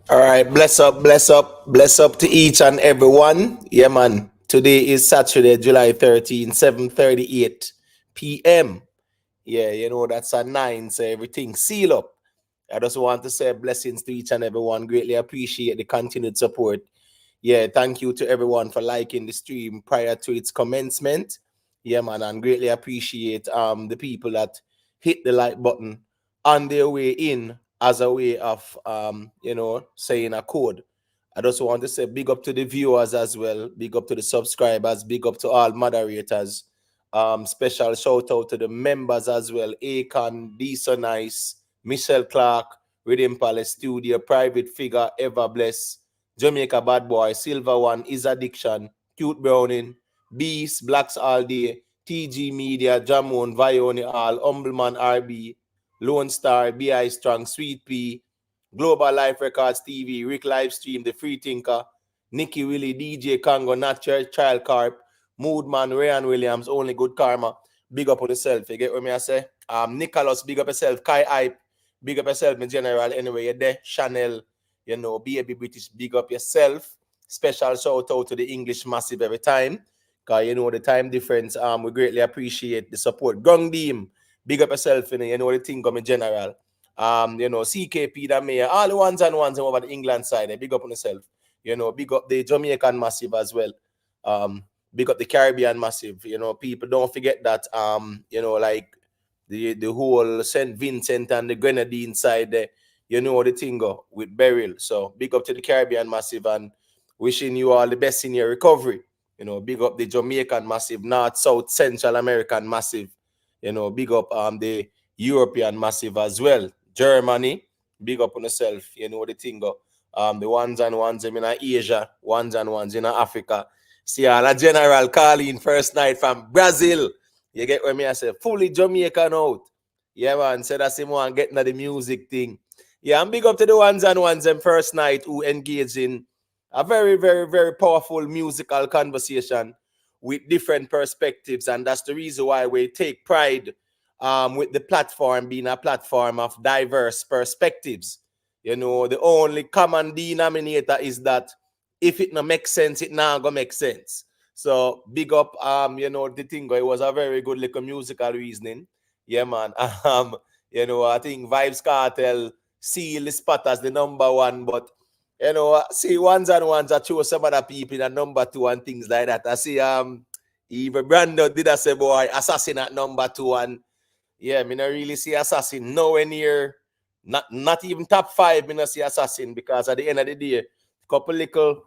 All right, bless up to each and everyone. Yeah, man. Today is Saturday, July 13, 7:38 p.m. Yeah, that's a 9, so everything seal up. I just want to say blessings to each and everyone. Greatly appreciate the continued support. Yeah, thank you to everyone for liking the stream prior to its commencement. Yeah, man, and greatly appreciate the people that hit the like button on their way in as a way of saying a code. I just want to say big up to the viewers as well, big up to the subscribers, big up to all moderators. Special shout out to the members as well. Akon, Disa Nice, Michelle Clark, Rhythm Palace Studio, Private Figure, Ever Bless, Jamaica Bad Boy, Silver One, Is Addiction, Cute Browning, Beast, Blacks All Day, TG Media, Jamon, Vioni All, Humbleman RB, Lone Star, BI Strong, Sweet Pea, Global Life Records TV, Rick Livestream, The Free Thinker, Nicky Willie, DJ Congo, Nat Child Carp, Moodman, Rayan Williams, Only Good Karma. Big up on yourself. You get what me I say? Nicholas, big up yourself. Kai Hype, big up yourself in general. Anyway, you're there. Chanel, Baby British, big up yourself. Special shout out to the English Massive every time. Because the time difference. We greatly appreciate the support. Gong Beam, big up yourself, the thing come in general. CKP, the mayor, all the ones and ones over the England side. Big up on yourself. Big up the Jamaican Massive as well. Big up the Caribbean Massive. People don't forget that. Like the whole St. Vincent and the Grenadine side there. The thing go with Beryl. So big up to the Caribbean Massive and wishing you all the best in your recovery. Big up the Jamaican Massive, North, South, Central American Massive. Big up the European Massive as well. Germany, big up on yourself. The thing go. The ones and ones in Asia, ones and ones in Africa. See all a general calling first night from Brazil. You get what me I say? Fully Jamaican out. Yeah, man. So that's him one getting at the music thing. Yeah, I'm big up to the ones and ones them first night who engage in a very, very, very powerful musical conversation with different perspectives. And that's the reason why we take pride with the platform being a platform of diverse perspectives. The only common denominator is that if it not make sense, it not gonna make sense. So big up, the thing. It was a very good little musical reasoning. Yeah, man. I think Vibes Cartel seal the spot as the number one, but see ones and ones I chose some other people in a number two and things like that. I see even Brandon did I say boy assassin at number two and yeah, me not really see assassin nowhere near not even top five, me not see assassin because at the end of the day, couple little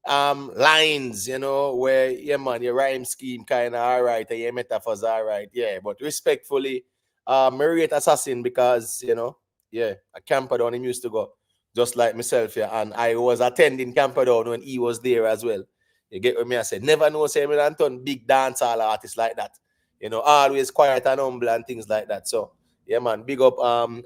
lines, where yeah man, your rhyme scheme kinda alright and your metaphors alright, yeah. But respectfully, I rate assassin because yeah, a Camperdown him used to go. Just like myself, yeah, and I was attending Camperdown when he was there as well. You get what me I said? Never know say me and turn big dancehall artists like that. Always quiet and humble and things like that. So yeah, man, big up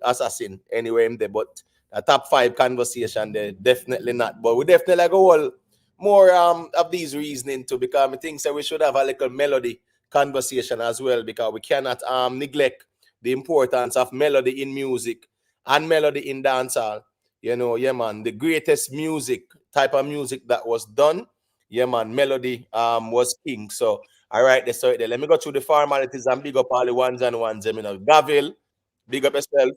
assassin anyway in there. But a top five conversation there, definitely not. But we definitely go all more of these reasoning too, because I think that we should have a little melody conversation as well, because we cannot neglect the importance of melody in music and melody in dancehall. Yeah man, the greatest music type of music that was done, yeah man, melody was king. So all right, let's start there. Let me go through the formalities and big up all the ones and ones. Gavil, big up yourself.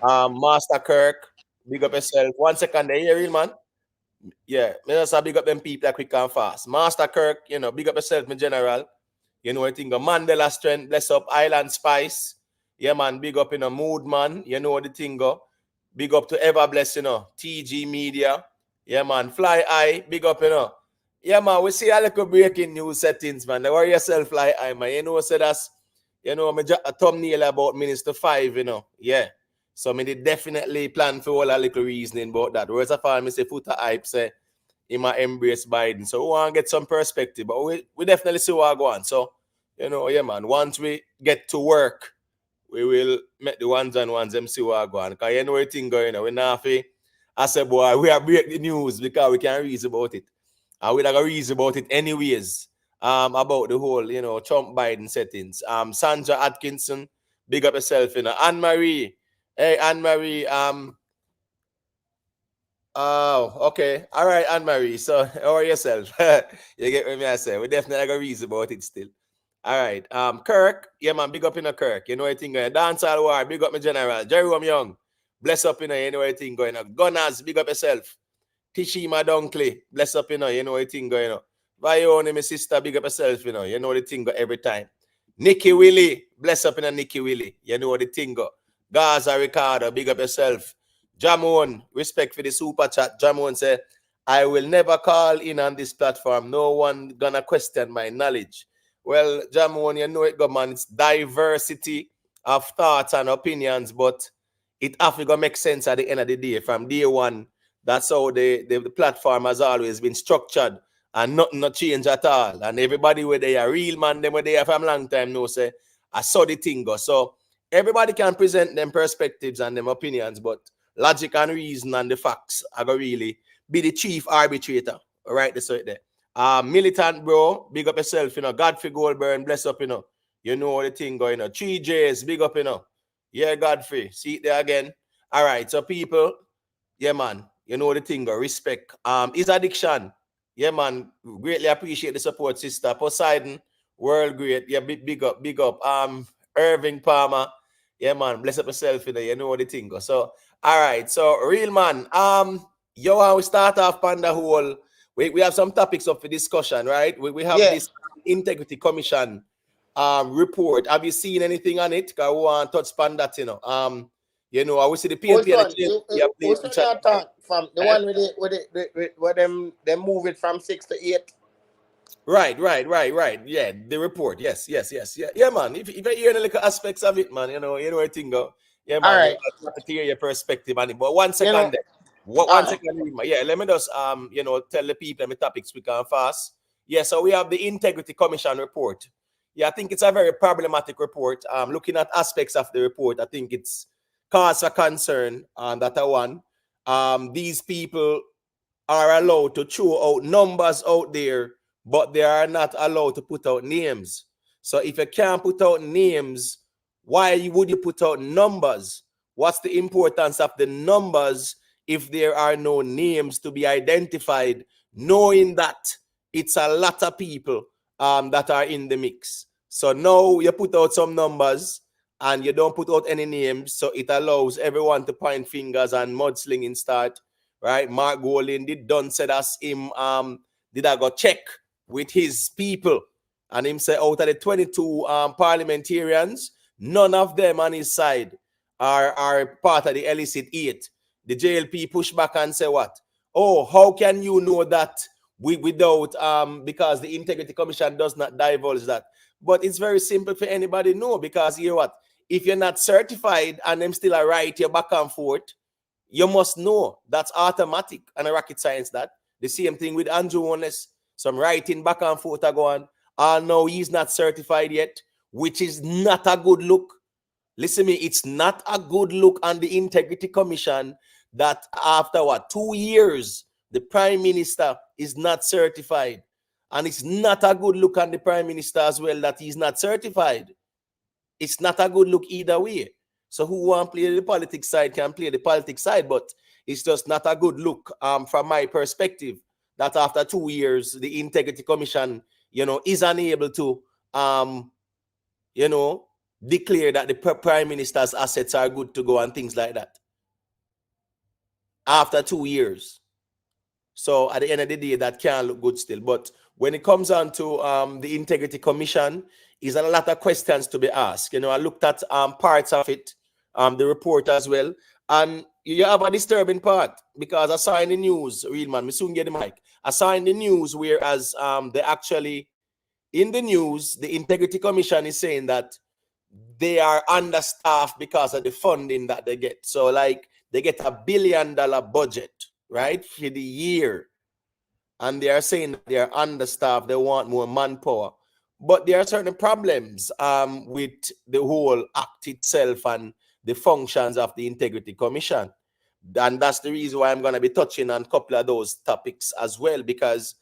Master Kirk, big up yourself. 1 second there, you real man. Yeah, me just big up them people that quick and fast. Master Kirk, big up yourself, my general. I think of Mandela Strength, bless up Island Spice. Yeah, man, big up in a mood, man. You know the thing go. Big up to Ever Bless, TG Media. Yeah, man. Fly Eye, big up, Yeah, man, we see a little breaking news settings, man. Don't worry yourself, Fly Eye, man. So that's, a thumbnail about Minister 5, Yeah. So me did definitely plan for all a little reasoning about that. Whereas I found me say Foota hype say he might embrace Biden. So we want to get some perspective. But we definitely see what go on. So, yeah, man. Once we get to work, we will make the ones and ones them see what go on. Because the thing going on. We not I said, boy, we are break the news because we can reason about it. And we are reason about it anyways. About the whole, Trump Biden settings. Sandra Atkinson, big up yourself, Anne Marie. Hey, Anne Marie, Oh, okay. All right, Anne Marie. So, how are yourself? You get what I say? We definitely got a reason about it still. All right. Kirk, yeah, man, big up in a Kirk. You know what thing going. Dance all war, big up my general. Jerome Young, bless up in a, you know what thing going on. Gunners, big up yourself. Tishima Dunkley, bless up, you know the thing going on. Vione, my sister, big up yourself, you know the thing go every time. Nikki Willie, bless up in a Nikki Willie, you know the thing go. Gaza Ricardo, big up yourself. Jamon, respect for the super chat. Jamon said, I will never call in on this platform. No one gonna question my knowledge. Well, Jamon, you know it, go man. It's diversity of thoughts and opinions, but it have to go make sense at the end of the day. From day one, that's how the platform has always been structured, and nothing not change at all. And everybody where they are real man, them where they are from long time know say I saw the thing go. So everybody can present them perspectives and them opinions, but logic and reason and the facts are gonna really be the chief arbitrator. All right, that's right there. Militant bro, big up yourself, Godfrey Goldburn, bless up, You know the thing going on. 3Js, big up, Yeah, Godfrey. See it there again. All right, so people, yeah, man. You know the thing, respect. Is addiction. Yeah, man. Greatly appreciate the support, sister. Poseidon, world great. Yeah, big up, big up. Irving Palmer. Yeah, man. Bless up yourself, You know the thing. So, all right. So, real man. Yo, how we start off Panda Hole. We have some topics up for discussion, right? We have this Integrity Commission report. Have you seen anything on it? Cause we want to touch upon that, I will see the Which PNP and the one? change. Which one you talk from? The one where them move it from 6 to 8. Right. Yeah, the report. Yes. Yeah, man. If you hear the little aspects of it, man, you know what thing go. Yeah, All man. You right. have to hear your perspective on it. But one You second know. there. What All one right. second, yeah, let me just tell the people the topics we can fast. Yeah, so we have the Integrity Commission report. Yeah, I think it's a very problematic report. Looking at aspects of the report, I think it's cause for concern that I one. These people are allowed to throw out numbers out there, but they are not allowed to put out names. So if you can't put out names, why would you put out numbers? What's the importance of the numbers if there are no names to be identified, knowing that it's a lot of people that are in the mix? So now you put out some numbers and you don't put out any names, so it allows everyone to point fingers and mudslinging start, right? Mark Golding did done said as him did I go check with his people, and him say out of the 22 parliamentarians, none of them on his side are part of the illicit 8. The JLP push back and say what? Oh, how can you know that without because the Integrity Commission does not divulge that? But it's very simple for anybody to know, because you know what? If you're not certified and them still are right, you're back and forth, you must know. That's automatic and a rocket science. That the same thing with Andrew Honest. Some writing back and forth are going. No, he's not certified yet, which is not a good look. Listen me, it's not a good look on the Integrity Commission that after 2 years, the Prime Minister is not certified. And it's not a good look on the Prime Minister as well that he's not certified. It's not a good look either way. So who want to play the politics side can play the politics side, but it's just not a good look from my perspective that after 2 years, the Integrity Commission, is unable to, declare that the Prime Minister's assets are good to go and things like that. After 2 years. So at the end of the day, that can look good still. But when it comes on to the Integrity Commission, is a lot of questions to be asked. I looked at parts of it, the report as well. And you have a disturbing part, because I saw in the news, real man, we soon get the mic. I saw in the news, whereas they actually, in the news, the Integrity Commission is saying that they are understaffed because of the funding that they get. So like they get $1 billion budget, right, for the year. And they are saying that they are understaffed, they want more manpower. But there are certain problems with the whole act itself and the functions of the Integrity Commission. And that's the reason why I'm going to be touching on a couple of those topics as well, because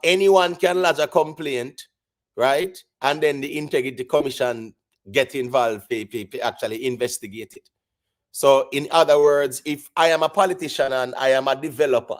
anyone can lodge a complaint, right? And then the Integrity Commission get involved to actually investigate it. So in other words, if I am a politician and I am a developer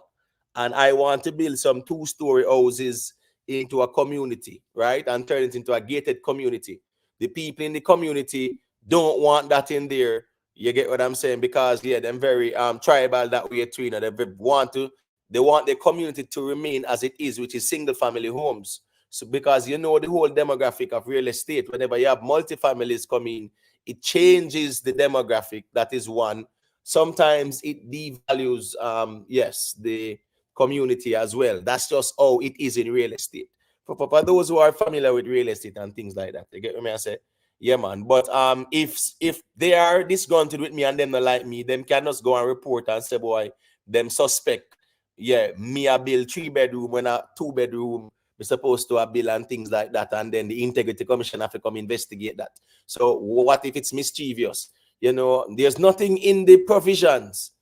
and I want to build some two-story houses into a community, right, and turn it into a gated community, the people in the community don't want that in there. You get what I'm saying? Because yeah, they're very tribal that way too. You know, they want the community to remain as it is, which is single family homes. So because you know the whole demographic of real estate, whenever you have multi-families coming, it changes the demographic. That is one. Sometimes it devalues yes, the community as well. That's just how it is in real estate. For those who are familiar with real estate and things like that, you get what I say? Yeah, man. But if they are disgruntled with me and them not like me, them can just go and report and say, boy, them suspect. Yeah, me a build 3 bedroom when a 2 bedroom we're supposed to have bill and things like that, and then the integrity commission have to come investigate that. So what if it's mischievous? You know, there's nothing in the provisions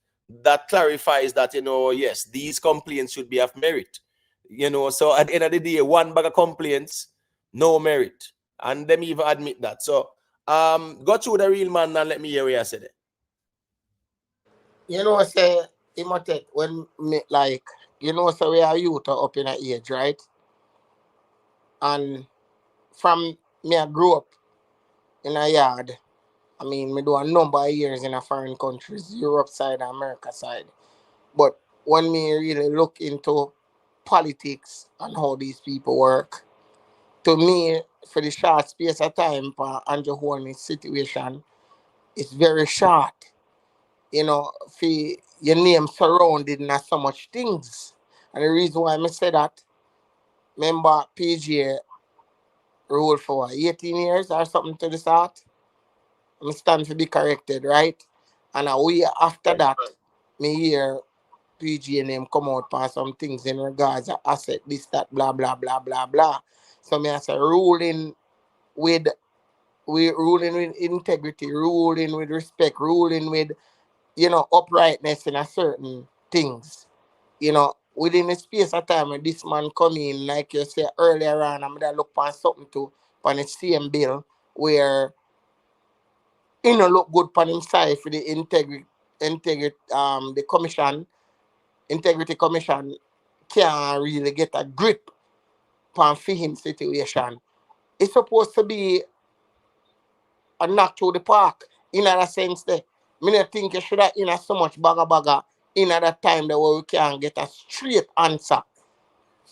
that clarifies that, you know, yes, these complaints should be of merit. You know, so at the end of the day, one bag of complaints, no merit. And them even admit that. So go through the real man and let me hear what you said it. You know, say Imhotep, when me like, you know, so we are youth are up in a age, right? And from me I grew up in a yard. I mean, me do a number of years in a foreign countries, Europe side, America side. But when me really look into politics and how these people work, to me, for the short space of time for Andrew Horn's situation, it's very short. You know, for your name surrounded in so much things. And the reason why I say that, remember PGA ruled for 18 years or something to the sort. I stand to be corrected, right? And a week after that, me hear PGA name come out for some things in regards to asset, this, that, blah, blah, blah, blah, blah. So me I say with ruling with integrity, ruling with respect, ruling with, you know, uprightness in a certain things. You know, within the space of time when this man come in, like you said earlier on, I'm gonna look for something to on the same bill where you know look good on him side for the integrity the commission, integrity commission can't really get a grip on for him situation. It's supposed to be a knock through the park in that sense there. Me not think you should have in a so much bagger in at that time that where we can get a straight answer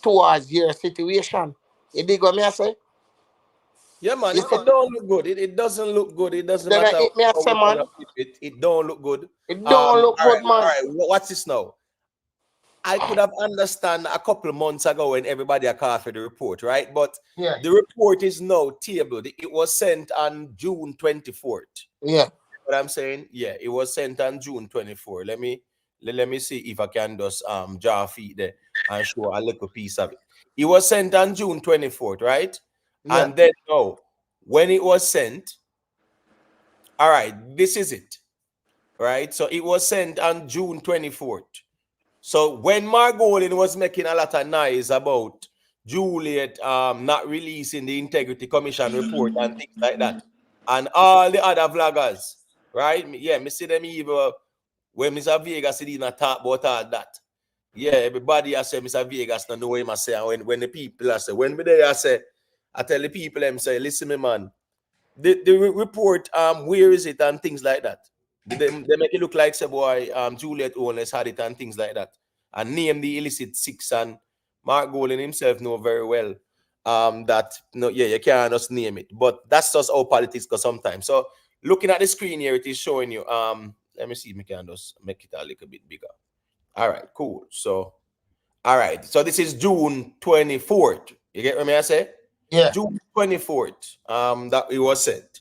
towards your situation. You dig what me I say? Yeah, man, You it don't look good. It doesn't look good. It doesn't then matter it me I how say we want to man, flip it. It don't look good. it don't look All good right, all man. right. What's this now? I could have understand a couple of months ago when everybody had called for the report, right? But Yeah, the report is now tabled. It was sent on June 24th. yeah, What I'm saying? Yeah, it was sent on June 24th. Let me see if I can just draw feet there and show a little piece of it. It was sent on June 24th, right? yeah, And then no, when it was sent, all right, this is it. Right? So it was sent on June 24th. So when Margolin was making a lot of noise about Juliet not releasing the Integrity Commission report and things like that, and all the other vloggers, right? Yeah, me see them even when Mr. Vegas didn't talk about all that. Yeah, everybody I say Mr. Vegas don't know him I say, and when the people I say, when me there I say, I tell the people them say, listen me man, the report where is it and things like that. They make it look like say boy Juliet owners had it and things like that and name the illicit six, and Mark Golden himself know very well that no, yeah, you can't just name it, but that's just how politics go sometimes. So looking at the screen here, it is showing you let me see if we can just make it a little bit bigger. All right, cool. So all right, so this is June 24th. You get what I say? yeah, June 24th that it was sent.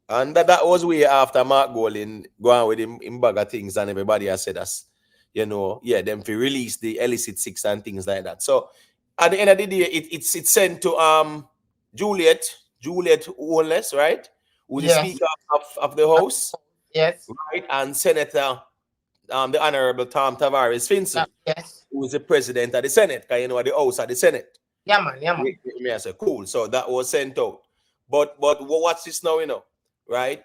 And that was way after Mark Golin going with him bag of things, and everybody has said us, you know, yeah, them to release the illicit six and things like that. So at the end of the day, it's sent to Juliet Owens, right? Who's the yes, Speaker of the House, yes, right? And Senator the Honorable Tom Tavares Finson, yes. who is the President of the Senate, because you know the House of the Senate. Yeah man, yeah man. Me I say, cool. So that was sent out. But what's this now, you know, right?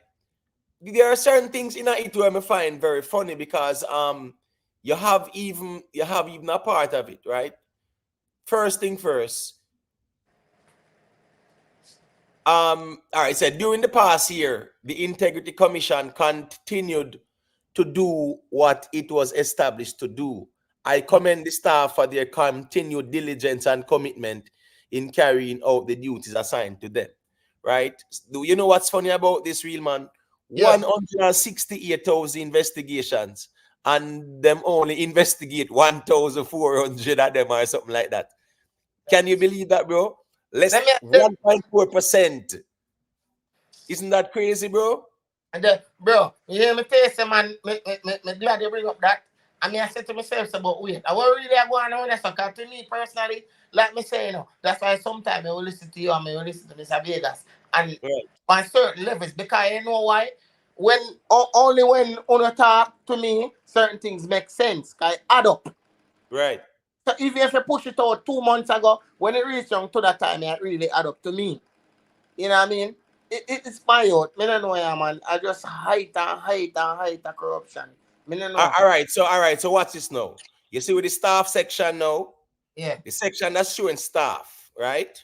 there are certain things in it where I find very funny because you have even a part of it, right? First thing first, all right, so during the past year, the Integrity Commission continued to do what it was established to do. I commend the staff for their continued diligence and commitment in carrying out the duties assigned to them. Right? Do you know what's funny about this, real man? Yeah. 168,000 investigations, and them only investigate 1,400 of them or something like that. Can you believe that, bro? Less Let me ask you, 1.4%. Isn't that crazy, bro? bro, you hear me say, say man, me glad you bring up that. I mean, I said to myself, so, but wait, I was really going on this, because to me personally, like me say, that's why sometimes I will listen to you and I will listen to Mr. Vegas. And Right, on certain levels, because you know why? When only when you talk to me, certain things make sense. Cause it add up. right. So even if you push it out 2 months ago, when it reached down to that time, it really add up to me. You know what I mean? It's my out. Me no know, yeah, man. I just hide the corruption. Me no know. All right. So watch this now. You see with the staff section now, Yeah, the section that's showing staff, right?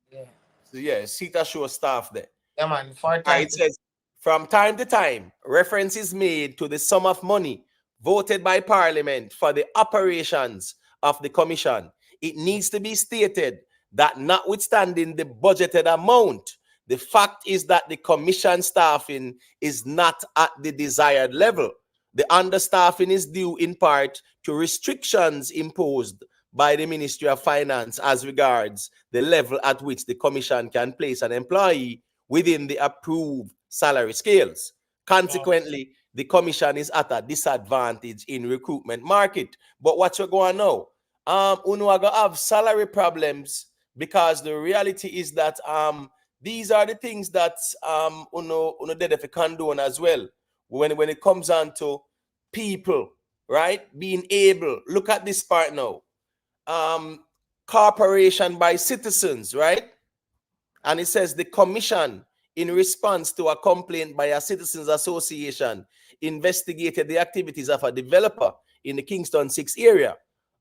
yeah, So yeah, see that show staff there. yeah, man. For All right, time it to says from time to time, reference is made to the sum of money voted by Parliament for the operations of the Commission. It needs to be stated that notwithstanding the budgeted amount, the fact is that the Commission staffing is not at the desired level. The understaffing is due in part to restrictions imposed by the Ministry of Finance as regards the level at which the Commission can place an employee within the approved salary scales. Consequently, the commission is at a disadvantage in recruitment market. But what you're going now, uno are gonna have salary problems because the reality is that these are the things that uno did if condone as well when it comes on to people, right? Being able, look at this part now. Um, Corporation by citizens, right? And it says the commission, in response to a complaint by a citizens association, investigated the activities of a developer in the Kingston 6 area.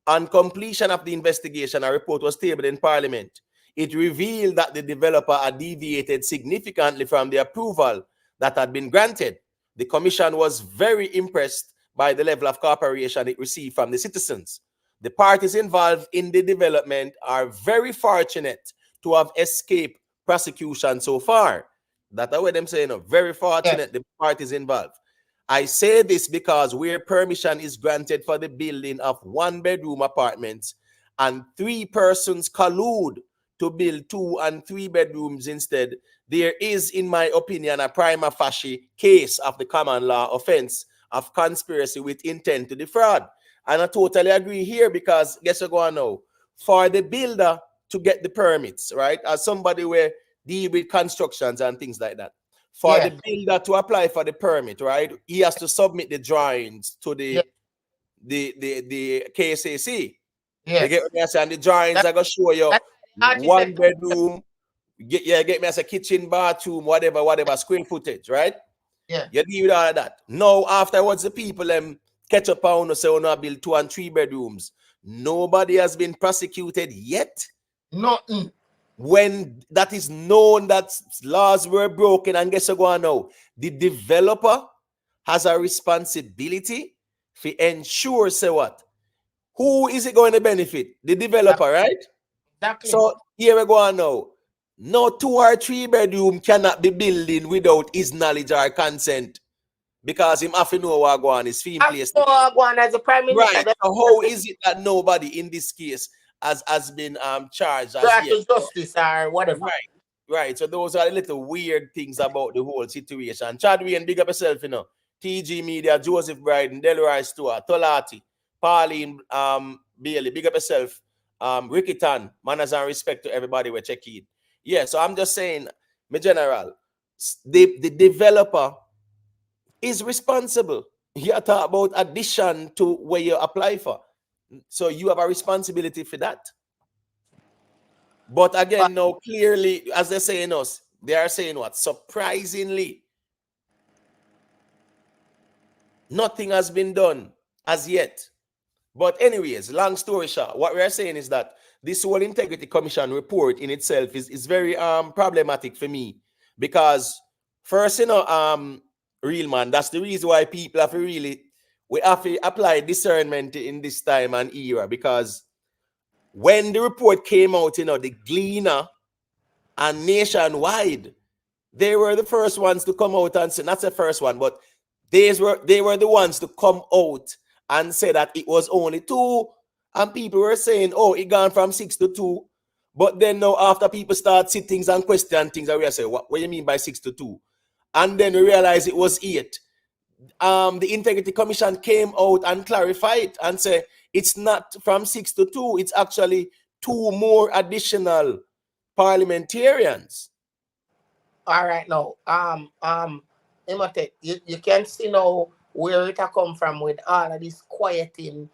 On completion of the investigation, a report was tabled in Parliament. It revealed that the developer had deviated significantly from the approval that had been granted. The commission was very impressed by the level of cooperation it received from the citizens. The parties involved in the development are very fortunate to have escaped prosecution so far. That's what I'm saying. Very yeah, fortunate the parties involved. I say this because where permission is granted for the building of one-bedroom apartments and three persons collude to build 2 and 3 bedrooms instead, there is, in my opinion, a prima facie case of the common law offense of conspiracy with intent to defraud. And I totally agree here because guess what going now? For the builder to get the permits, right? As somebody where deal with constructions and things like that. For yeah, the builder to apply for the permit, right? He has to submit the drawings to yeah, the KSAC. You get yes. what I'm saying? And the drawings That are gonna show you that one architect. bedroom, get me as a kitchen, bathroom, whatever square footage, right? Yeah, You deal with all of that. Now, afterwards, the people catch up on say, oh, no, build 2 and 3 bedrooms. Nobody has been prosecuted yet. nothing. When that is known that laws were broken, and guess what going now? The developer has a responsibility to ensure, say what? Who is it going to benefit? The developer, right? Exactly. So here we go on now. No 2 or 3 bedroom cannot be building without his knowledge or consent because him have to know what go on his fee After place. one as a prime minister, Right. they So how is it that nobody in this case has been charged as brought yet? to justice or whatever. Right. Right. So those are the little weird things about the whole situation. Chadwi and big up yourself. TG Media, Joseph Bryden, Delroy Stewart, Tolati, Pauline Bailey, big up yourself. Ricky Tan, manners and respect to everybody we're checking. Yeah, so I'm just saying, my general, the developer is responsible. You talk about addition to where you apply for. So you have a responsibility for that. But But again, no, clearly, as they're saying us, they are saying what? Surprisingly, Nothing has been done as yet. But anyways, long story short, what we are saying is that this whole integrity commission report in itself is very problematic for me, because first, real man, that's the reason why people have to really, we have to apply discernment in this time and era, because when the report came out, the Gleaner and Nationwide, they were the first ones to come out and say, not the first one, but they were the ones to come out and say that it was only two, and people were saying, oh, it gone from 6 to 2. But then now, after people start see things and question things, and we are saying, what do you mean by 6 to 2? And then we realize it was 8. The Integrity Commission came out and clarified and said it's not from 6 to 2, it's actually 2 more additional parliamentarians. All right now, Imate, you can see now where it a come from with all of this quieting.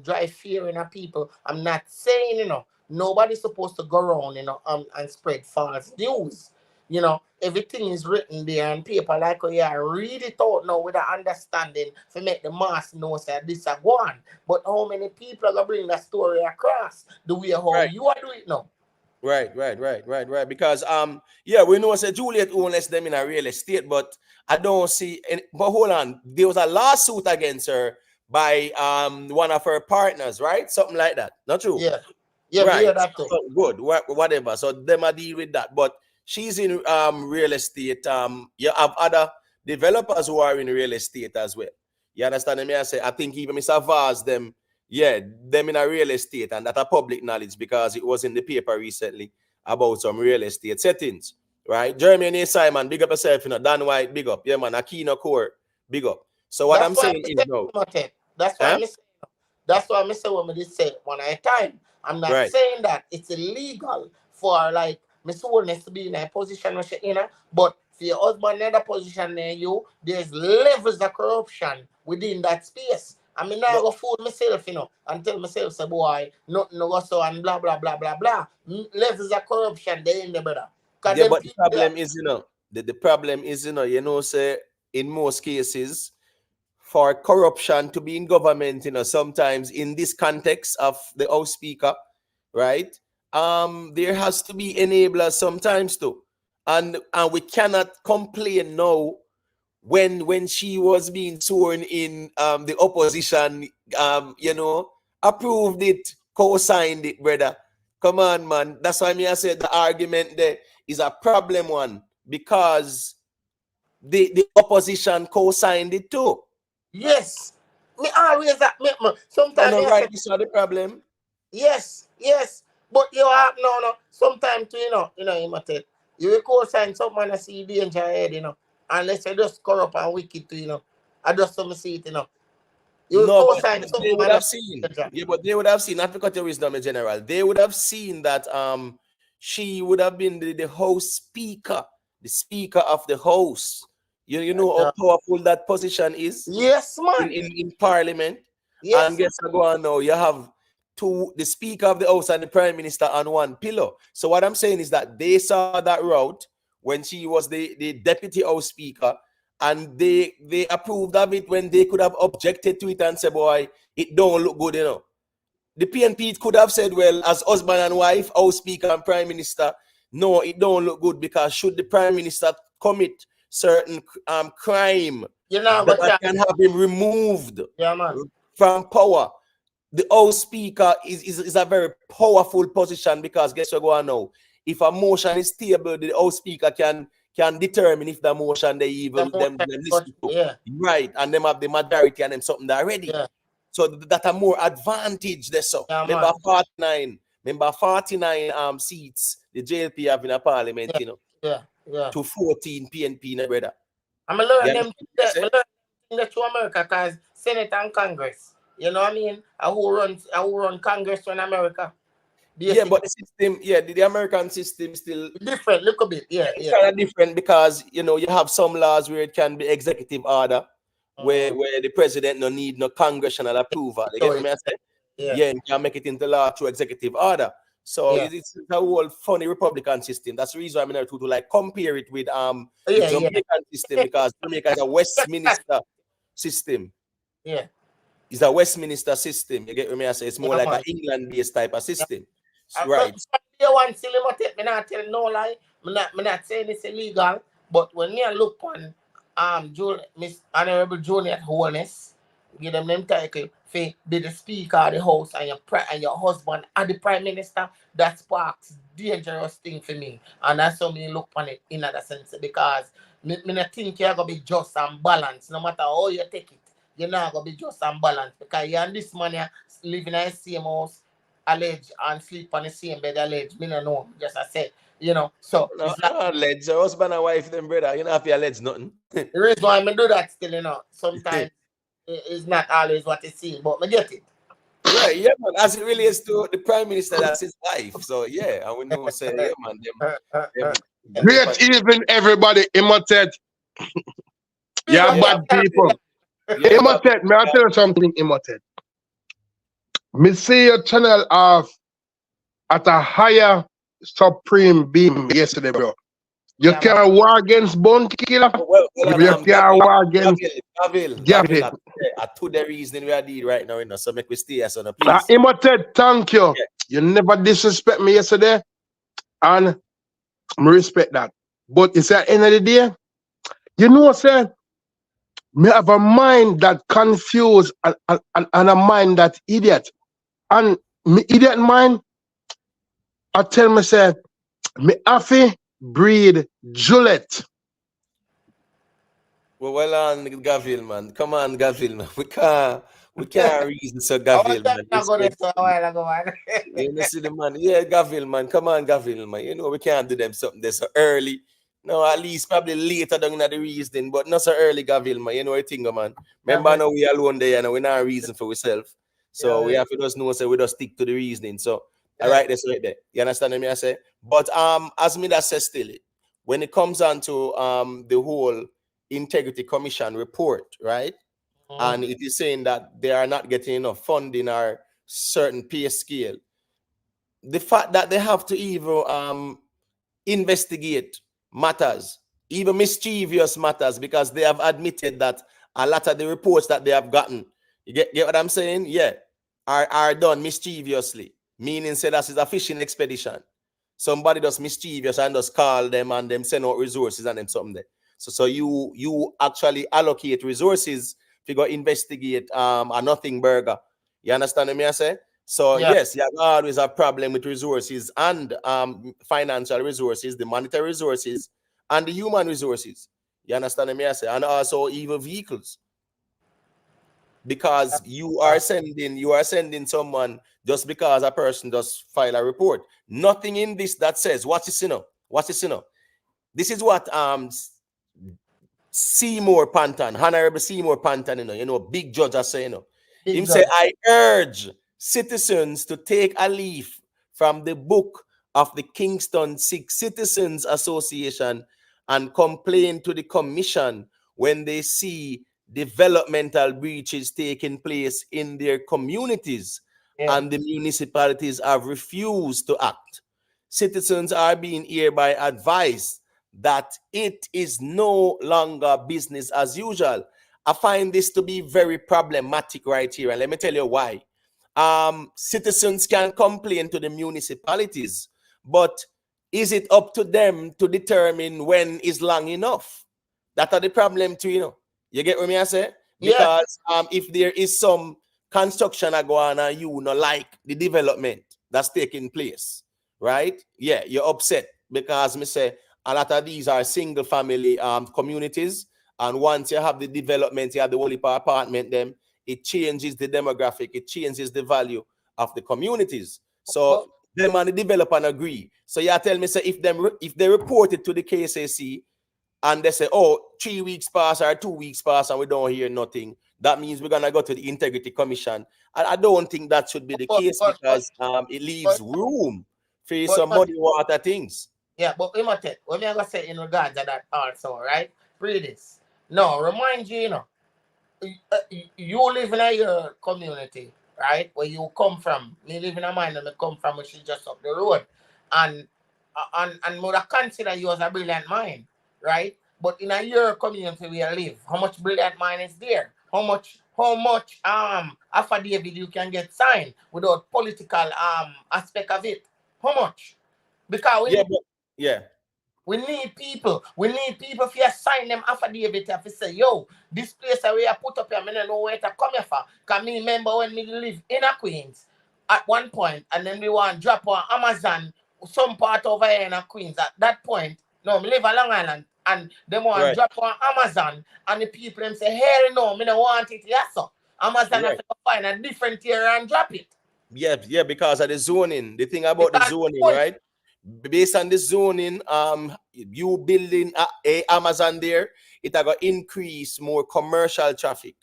Dry fearing of people. I'm not saying nobody's supposed to go around and spread false news. Everything is written there and people like read it out now with an understanding to make the mass know that this is one. But how many people are gonna bring that story across the way how Right. you are doing it now? Right. Because yeah, we know say Juliet owns them in a real estate, but I don't see any, but hold on. There was a lawsuit against her by one of her partners, right? Something like that. Not true. Yeah. Yeah, me Right. hear that too. So good. Whatever. So them are deal with that. But she's in real estate. You have other developers who are in real estate as well. You understand me? I say I think even Mr. Vaz, them in a real estate, and that are public knowledge because it was in the paper recently about some real estate settings. Right? Jeremy Simon, big up yourself, Dan White, big up. Yeah, man, Akino Core, big up. So what That's I'm why saying I is say no. Timothy. That's why Huh? I say that's why I say what I say one at a time. I'm not Right. saying that it's illegal for like Miss Wellness to be in a position where she in her, but for your husband in a position than you, there's levels of corruption within that space. I mean, now I But go fool myself, and tell myself, say, boy, nothing no go so and blah, blah, blah, blah, blah. Levels of corruption, they in the brother. Because yeah, them but the people there, problem is, the problem is, say in most cases, for corruption to be in government, sometimes in this context of the House Speaker, right? There has to be enablers sometimes too. And we cannot complain now when she was being sworn in, the opposition, approved it, co-signed it, brother. Come on, man. That's why I said the argument there is a problem one, because the opposition co-signed it too. yes. Me always that So sometimes no, me I right, say this is the problem. yes, yes. But you have no. Sometimes too, you must tell. You will call sign someone I see danger ahead, unless you just corrupt and wicked too, I just some see it, You will No, call but sign they would someone I have see seen. danger. Yeah, but they would have seen, not because of wisdom in general. They would have seen that she would have been the house speaker, the speaker of the house. You know how Yeah. powerful that position is Yes, in, man. in, in parliament. And Yes, man. guess what go on now? You have the speaker of the house and the prime minister on one pillow. So what I'm saying is that they saw that route when she was the deputy house speaker, and they approved of it when they could have objected to it and said, boy, it don't look good. The PNP could have said, well, as husband and wife, house speaker and prime minister, no, it don't look good, because should the prime minister commit certain crime You know, but that can have him removed yeah, man. from power, the house speaker is a very powerful position, because guess what going on now? If a motion is tabled, the house speaker can determine if the motion they The evil more them but listen to. yeah, Right, and them have the majority and them something already. yeah, So that are more advantage there. So yeah, remember man. 49 seats the JLP have in a parliament, Yeah, yeah, yeah. to 14 PNP, brother. I'm gonna You learn them understand what I that say? I learn that to America because Senate and Congress. You know what I mean? I who run Congress in America. Yeah, Basically but the system, the American system still, different, look a bit. Yeah, it's yeah. kind of different, because you have some laws where it can be executive order, where Mm-hmm. where the president no need no congressional approval. You So get what I say? yeah, Yeah, you can make it into law through executive order. So yeah, it's a whole funny Republican system. That's the reason I'm to like compare it with the yeah, yeah. Jamaican system, because Jamaica is a Westminster. system. Yeah. It's a Westminster system. You get what I say? It's more Yeah, like an man. England-based type of system. But Right. you one silly motive, me not tell no lie. Me not saying it's illegal. But when me look on Miss Honorable Juliet Holness, give them title for be the speaker of the house and your husband and the prime minister, that sparks dangerous thing for me. And that's how me look on it in that sense because me not think you're gonna be just and balanced no matter how you take it. You're not gonna be just and balanced because you and this man here living in the same house alleged and sleep on the same bed alleged. Me no know. Just I said, So No, it's like allege. Your husband and wife, them brother. You don't have to allege nothing. the reason why I do that still, sometimes it's not always what it seems, but I get it. Right, yeah, man. As it relates to the prime minister, that's his wife. So yeah, and we know say, yeah, man, them live Great and evening, everybody. Imhotep, Big yeah, up yeah, bad yourself, big people. yeah, but Imhotep, may I tell you something, Imhotep? Me see your channel off at a higher supreme beam yesterday, bro. You yeah, man. can't war against Bone Killer. well, You can't war against Gavil, Gavin. I told the reason we are doing right now, so make we stay as on, please. Imhotep, thank you. Yeah. You never disrespect me yesterday, and I respect that. But it's at the end of the day, sir, me have a mind that confused and a mind that idiot. And me idiot mind, I tell myself, me have to breed Juliet. Well on, Gavil, man. Come on, Gavil, man. We can't reason so I was Gavil, trying man. to go there Respect. for a while ago, man. You see the man. Yeah, Gavil, man. Come on, Gavil, man. We can't do them something there so early. No, at least probably later down the reasoning, but not so early, Gavil, man. You know what thing, man. Remember now we alone there, and we not reason for ourselves. So we Yeah, have to just know, so we just stick to the reasoning. So all yeah. right, that's right there. You understand what I say? But as me that says still, when it comes on to the whole integrity commission report, right? Mhm. And it is saying that they are not getting enough funding or certain pay scale. The fact that they have to even investigate matters, even mischievous matters, because they have admitted that a lot of the reports that they have gotten, you get what I'm saying? Yeah, are done mischievously, meaning say that is a fishing expedition. Somebody does mischievous and just call them and them send out resources and them something there. So you actually allocate resources to go investigate a nothing burger. You understand what I say? So Yeah. yes, you always have problem with resources and financial resources, the monetary resources, and the human resources. You understand what I say? And also even vehicles, because you are sending someone just because a person just file a report. Nothing in this that says what is what is this is what Seymour Panton, Honorable Seymour Panton, big judge, I say, Big him say, judge. I urge citizens to take a leaf from the book of the Kingston Six Citizens Association and complain to the commission when they see developmental breaches taking place in their communities Yeah. and the municipalities have refused to act. Citizens are being hereby advised that it is no longer business as usual. I find this to be very problematic right here, and let me tell you why. Citizens can complain to the municipalities, but is it up to them to determine when is long enough? That are the problem too, You get what I say? Yeah. Because if there is some construction I go on and you know like the development that's taking place, right? Yeah, you're upset because me say a lot of these are single family communities, and once you have the development, you have the whole heap of apartment, them it changes the demographic, it changes the value of the communities. But So them and the developer agree. So you tell me, say if they report it to the KSAC and they say, oh, 3 weeks pass or 2 weeks pass and we don't hear nothing, that means we're gonna go to the Integrity Commission. And I don't think that should be the but case, but but because it but, leaves room for but some muddy water things. yeah, but Imhotep, what me I gonna say in regards to that also, right? Read this. No, remind you, you live in your community, right? Where you come from. Me live in a mine and me come from, which is just up the road. And and would I consider you as a brilliant mind, right? But in a your community where you live, how much brilliant mind is there? how much affidavit you can get signed without political aspect of it. How much? Because Yeah, but yeah. we need people. We need people if you sign them affidavit if you say, yo, this place where you put up here, I don't know where to come here for. Because me remember when me live in a Queens at one point, and then we want to drop on Amazon, some part over here in a Queens. At that point, no, me live on Long Island, and they want to Right. drop on Amazon, and the people them say, hell no, me don't want it, yes sir. Amazon have Right. to find a different area and drop it. Yeah, yeah, because of the zoning. The thing about the Because zoning, right? Based on the zoning, you building a Amazon there, it got increase more commercial traffic.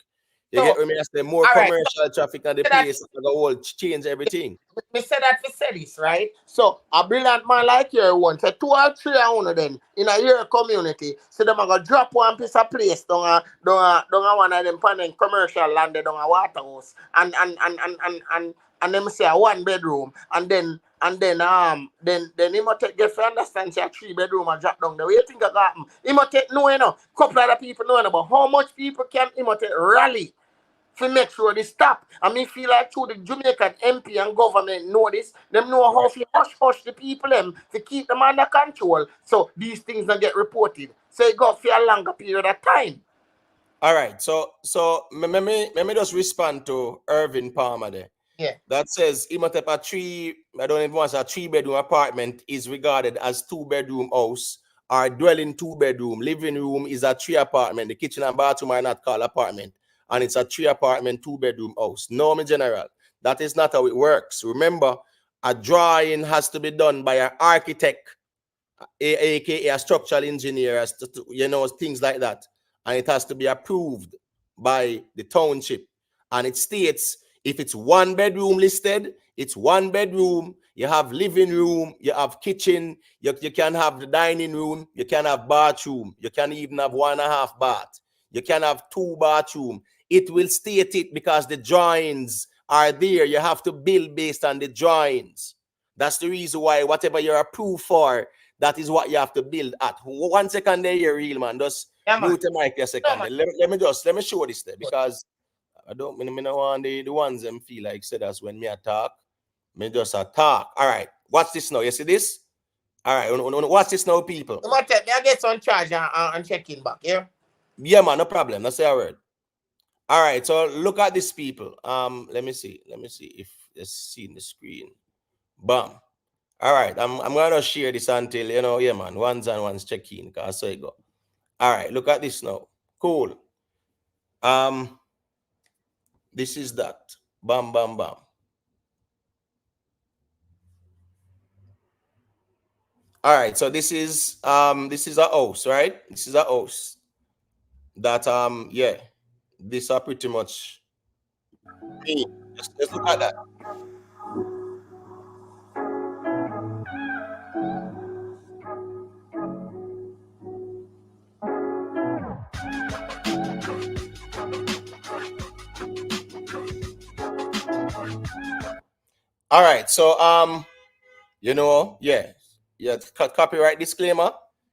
You get so, what I mean? I say more all right, so commercial traffic at the that place, it will change everything. me say that for say this, right? So a brilliant man like you one, say 2 or 3 of one of them in a your community, so them a go drop one piece of place down a one of them panel commercial land down a waterhouse and them say a 1 bedroom and then he must take get for understand say a 3 bedroom and drop down the way you think I got him. He must take no couple other people know but how much people can he must take rally to make sure they stop. I mean, feel like through the Jamaican MP and government know this, them know how to hush the people them to keep them under control. So these things don't get reported. So it got for a longer period of time. All right. So let me just respond to Irvin Palmer there. Yeah. That says Imhotep I don't even want a 3 bedroom apartment is regarded as 2 bedroom house or dwelling 2 bedroom. Living room is a 3 apartment. The kitchen and bathroom are not called apartment. And it's a 3 apartment, 2 bedroom house. No, my general. That is not how it works. Remember, a drawing has to be done by an architect, aka a structural engineer, things like that. And it has to be approved by the township. And it states if it's 1 bedroom listed, it's 1 bedroom. You have living room, you have kitchen, you can have the dining room, you can have bathroom, you can even have 1.5 bath, you can have 2 bathroom. It will state it because the drawings are there. You have to build based on the drawings. That's the reason why whatever you're approved for, that is what you have to build at. 1 second there, you're real man. Just mute the mic a second. Let me show this there because I don't want the ones them feel like said that's when me attack. Me just attack. All right. Watch this now. You see this? All right. Watch this now, people. I get some charge and check in back, yeah? Yeah, man, no problem. That's a word. All right. So look at these people. Let me see. Let me see if it's seen the screen. Bam. All right, I'm gonna share this until yeah, man. Ones and ones check in, cause so it go. All right, look at this now. Cool. This is that. Bam, bam, bam. All right, so this is a house, right? This is a house that yeah, these are pretty much. Let's look at that. All right, so yeah, copyright disclaimer.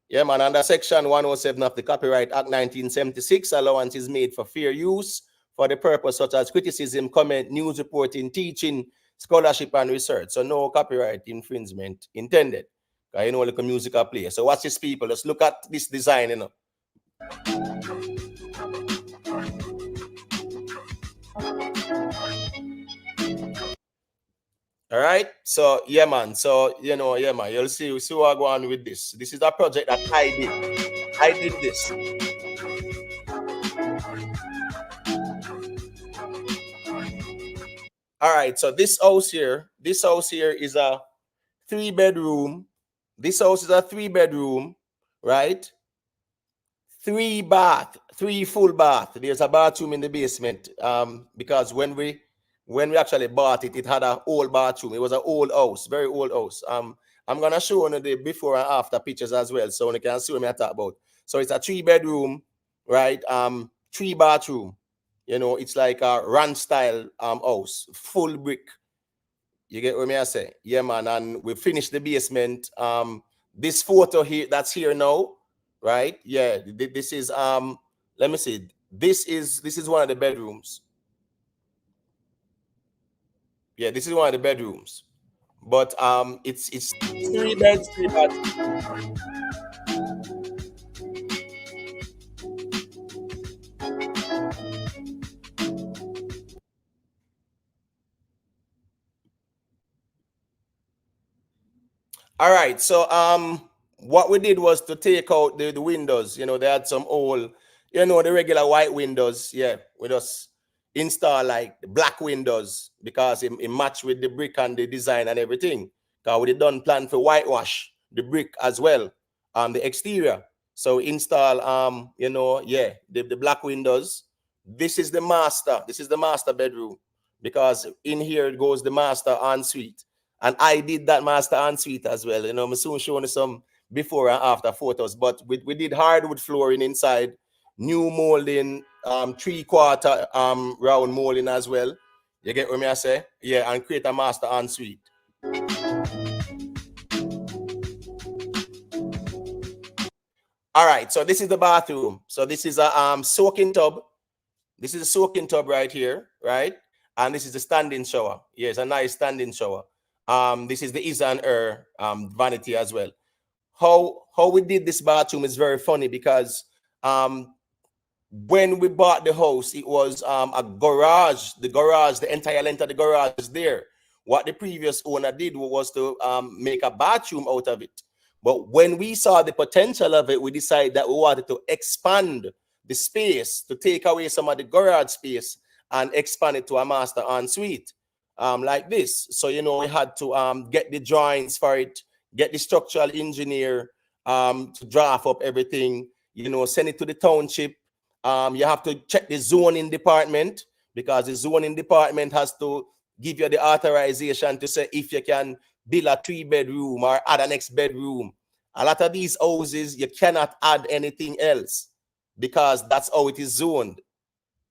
Yeah, man, under Section 107 of the Copyright Act 1976, allowance is made for fair use for the purpose such as criticism, comment, news reporting, teaching, scholarship, and research. So no copyright infringement intended. Like a musical play. So watch this, people. Let's look at this design, All right. So yeah, man. So yeah, man. You'll see what I go on with this. This is a project that I did. I did this. All right. So this house here is a 3 bedroom. This house is a 3 bedroom, right? 3 bath, 3 full bath. There's a bathroom in the basement. Because when we actually bought it, it had a old bathroom. It was an old house, very old house. I'm gonna show you the before and after pictures as well, so you can see what I talk about. So it's a 3 bedroom, right? 3 bathroom. It's like a ranch style house, full brick. You get what I say? Yeah, man. And we finished the basement. This photo here, that's here now, right? Yeah, this is let me see. This is one of the bedrooms. Yeah, this is one of the bedrooms. But it's 3 beds, 3 bathrooms. All right. So what we did was to take out the windows. They had some old, the regular white windows. Yeah, we just install like the black windows because it match with the brick and the design and everything. Because we done plan for whitewash the brick as well on the exterior. So install yeah, the black windows. This is the master. This is the master bedroom because in here goes the master ensuite. And I did that master ensuite as well. I'm soon showing you some before and after photos. But we did hardwood flooring inside, new molding, 3/4 round molding as well. You get what me I say? Yeah, and create a master ensuite. All right, so this is the bathroom. So this is a soaking tub. This is a soaking tub right here, right? And this is the standing shower. Yes, a nice standing shower. This is the is and her vanity as well. How we did this bathroom is very funny because when we bought the house, it was a garage. The entire length of the garage is there. What the previous owner did was to make a bathroom out of it. But when we saw the potential of it, we decided that we wanted to expand the space to take away some of the garage space and expand it to a master ensuite like this. So, we had to get the drawings for it, get the structural engineer to draft up everything, send it to the township. You have to check the zoning department because the zoning department has to give you the authorization to say if you can build a 3-bedroom or add an next bedroom. A lot of these houses, you cannot add anything else because that's how it is zoned.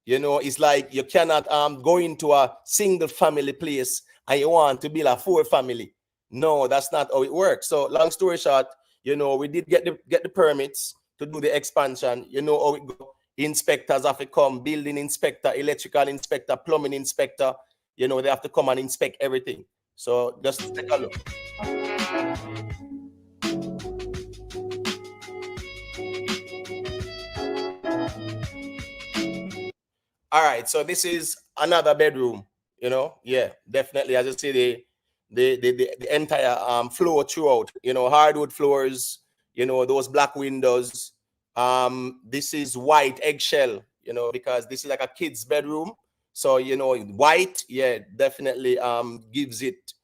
It's like you cannot go into a single family place and you want to build a 4-family. No, that's not how it works. So long story short, we did get the permits to do the expansion. How it go. Inspectors have to come, building inspector, electrical inspector, plumbing inspector. They have to come and inspect everything. So just take a look. All right, so this is another bedroom. Yeah, definitely. As you see, the entire floor throughout. Hardwood floors. Those black windows. This is white eggshell. Because this is like a kid's bedroom. So white, yeah, definitely gives it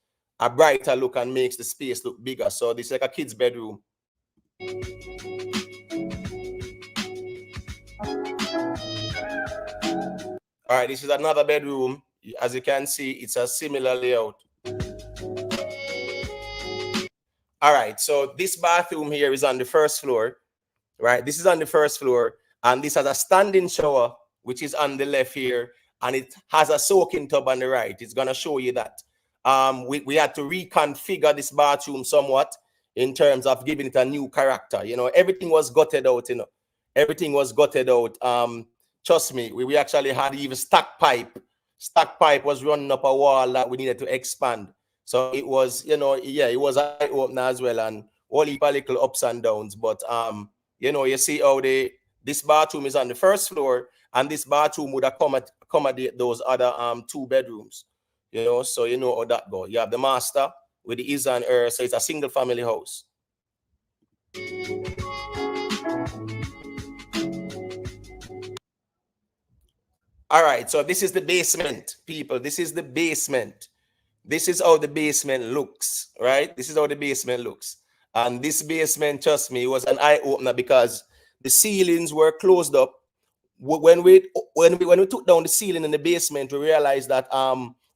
a brighter look and makes the space look bigger. So this is like a kid's bedroom. All right, this is another bedroom. As you can see, it's a similar layout. All right, so this bathroom here is on the first floor, right? This is on the first floor, and this has a standing shower, which is on the left here, and it has a soaking tub on the right. It's gonna show you that. We had to reconfigure this bathroom somewhat in terms of giving it a new character. Everything was gutted out. Everything was gutted out. Trust me, we actually had even stack pipe. Stack pipe was running up a wall that we needed to expand. So it was, yeah, it was eye opener as well, and all heap of little ups and downs. But you see how this bathroom is on the first floor, and this bathroom would accommodate those other 2 bedrooms. So you know how that goes. You have the master with the is and her, so it's a single family house. All right, so this is the basement, people. This is the basement. This is how the basement looks, right? This is how the basement looks. And this basement, trust me, was an eye opener because the ceilings were closed up. When we took down the ceiling in the basement, we realized that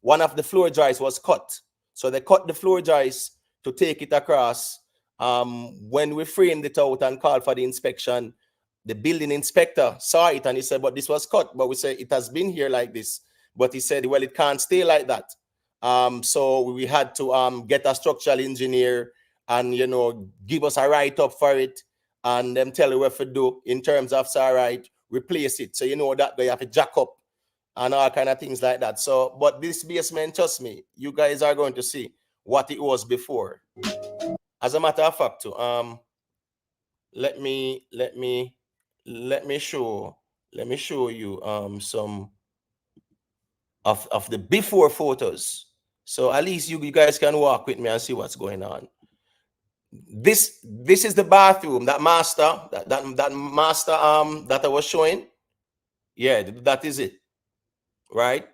one of the floor joists was cut. So they cut the floor joist to take it across. When we framed it out and called for the inspection, the building inspector saw it and he said, but this was cut. But we said it has been here like this. But he said, well, it can't stay like that. So we had to get a structural engineer and give us a write-up for it and them tell you what to do in terms of right. replace it. So you know that they have to jack up and all kind of things like that. So, but this basement, trust me, you guys are going to see what it was before. As a matter of fact, let me show you some of the before photos. So at least you guys can walk with me and see what's going on. This is the bathroom, that master, that master that I was showing. Yeah, that is it. Right?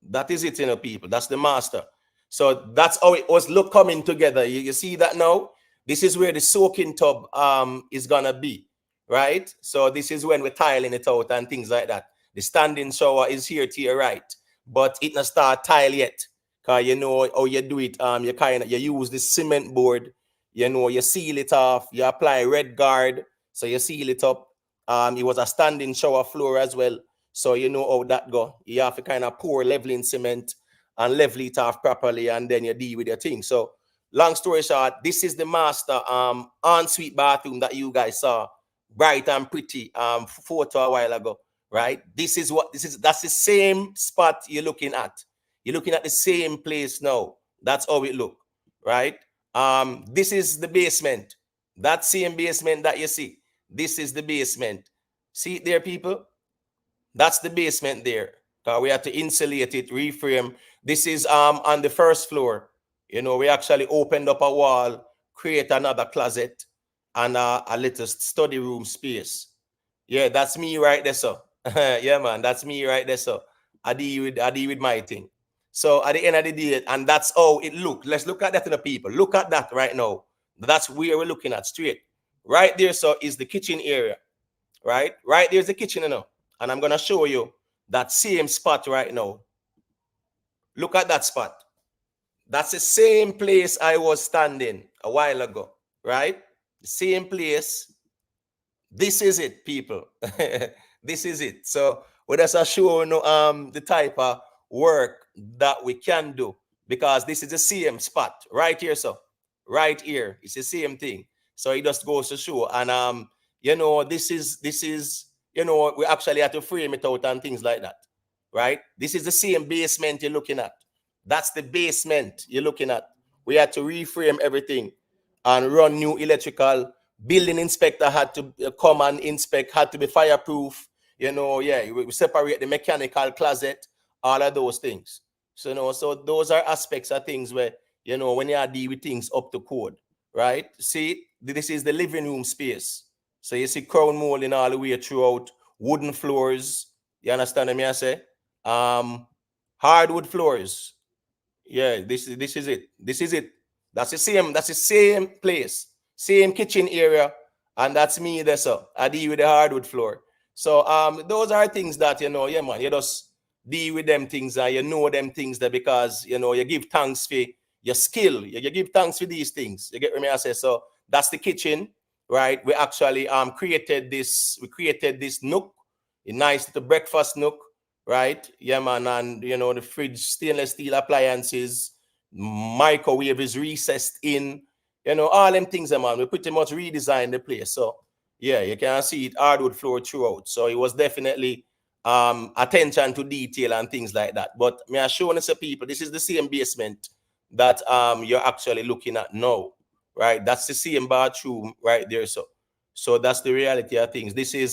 That is it, people. That's the master. So that's how it was coming together. You see that now? This is where the soaking tub is gonna be, right? So this is when we're tiling it out and things like that. The standing shower is here to your right, but it not start tile yet. Cause you know how you do it. You use the cement board, you seal it off, you apply red guard, so you seal it up. It was a standing shower floor as well. So you know how that go. You have to kind of pour leveling cement and level it off properly, and then you deal with your thing. So long story short, this is the master ensuite bathroom that you guys saw, bright and pretty photo a while ago, right? That's the same spot you're looking at. You're looking at the same place now. That's how it look, right? This is the basement. That same basement that you see. This is the basement. See it there, people? That's the basement there. We have to insulate it, reframe. This is on the first floor. We actually opened up a wall, create another closet, and a little study room space. Yeah, that's me right there, so. Yeah, man, that's me right there, so. I deal with my thing. So at the end of the day, and that's how it look. Let's look at that to the people. Look at that right now. That's where we're looking at straight. Right there, so is the kitchen area. Right there's the kitchen, and I'm gonna show you that same spot right now. Look at that spot. That's the same place I was standing a while ago, right? The same place. This is it, people. This is it. So we just show the type of work that we can do, because this is the same spot right here. So right here, it's the same thing. So it just goes to show. And this is we actually have to frame it out and things like that, right? This is the same basement you're looking at. That's the basement you're looking at. We had to reframe everything and run new electrical. Building inspector had to come and inspect, had to be fireproof. We separate the mechanical closet, all of those things. So so those are aspects of things where when you are dealing with things up to code, right? See, this is the living room space. So you see crown molding all the way throughout, wooden floors. You understand what I say? Hardwood floors. Yeah, this is it. This is it. That's the same place, same kitchen area, and that's me there. So I deal with the hardwood floor. So those are things that yeah, man, you just deal with them things and you know them things there, because you give thanks for your skill. You give thanks for these things. You get what I say? So that's the kitchen, right? We actually created this nook, a nice little breakfast nook, right? Yeah, man. And the fridge, stainless steel appliances, microwave is recessed in, all them things, man. We pretty much redesigned the place. So yeah, you can see it hardwood floor throughout. So it was definitely attention to detail and things like that. But me I show you people, this is the same basement that you're actually looking at now, right? That's the same bathroom right there. So that's the reality of things. This is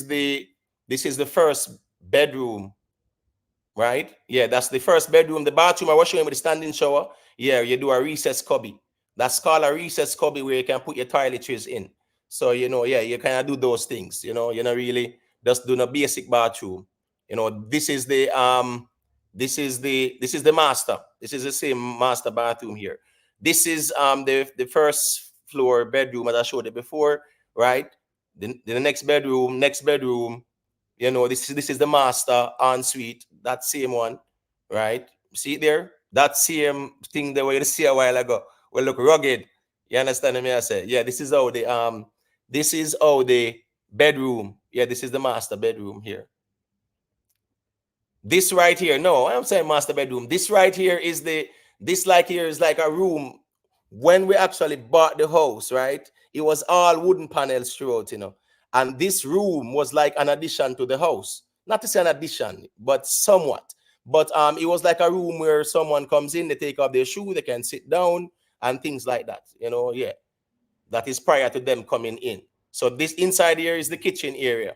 the first bedroom, right? Yeah, that's the first bedroom. The bathroom I was showing with the standing shower. Yeah, you do a recess cubby. That's called a recess cubby, where you can put your toiletries in. So yeah, you kind of do those things. You're not really just doing a basic bathroom. This is the master. This is the same master bathroom here. This is the first floor bedroom, as I showed you before, right? The next bedroom, this is the master ensuite, that same one, right? See it there? That same thing that we see a while ago. Well, look rugged. You understand me? I say, yeah, this is how the bedroom. Yeah, this is the master bedroom here. This right here, no, I'm saying master bedroom. This right here is like a room. When we actually bought the house, right? It was all wooden panels throughout, And this room was like an addition to the house. Not to say an addition, but somewhat. But it was like a room where someone comes in, they take off their shoe, they can sit down and things like that. Yeah. That is prior to them coming in. So this inside here is the kitchen area,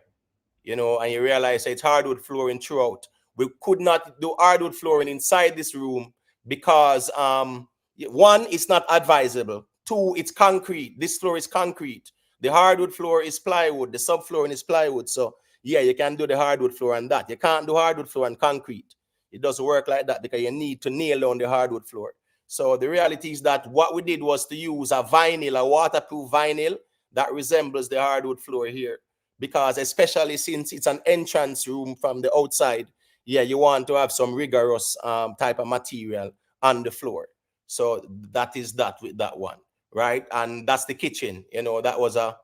and you realize it's hardwood flooring throughout. We could not do hardwood flooring inside this room because one, it's not advisable. Two, it's concrete. This floor is concrete. The hardwood floor is plywood. The subflooring is plywood. So yeah, you can do the hardwood floor and that. You can't do hardwood floor and concrete. It doesn't work like that because you need to nail down the hardwood floor. So the reality is that what we did was to use a vinyl, a waterproof vinyl that resembles the hardwood floor here. Because especially since it's an entrance room from the outside, yeah, you want to have some rigorous type of material on the floor. So that is that with that one, right? And that's the kitchen. That was a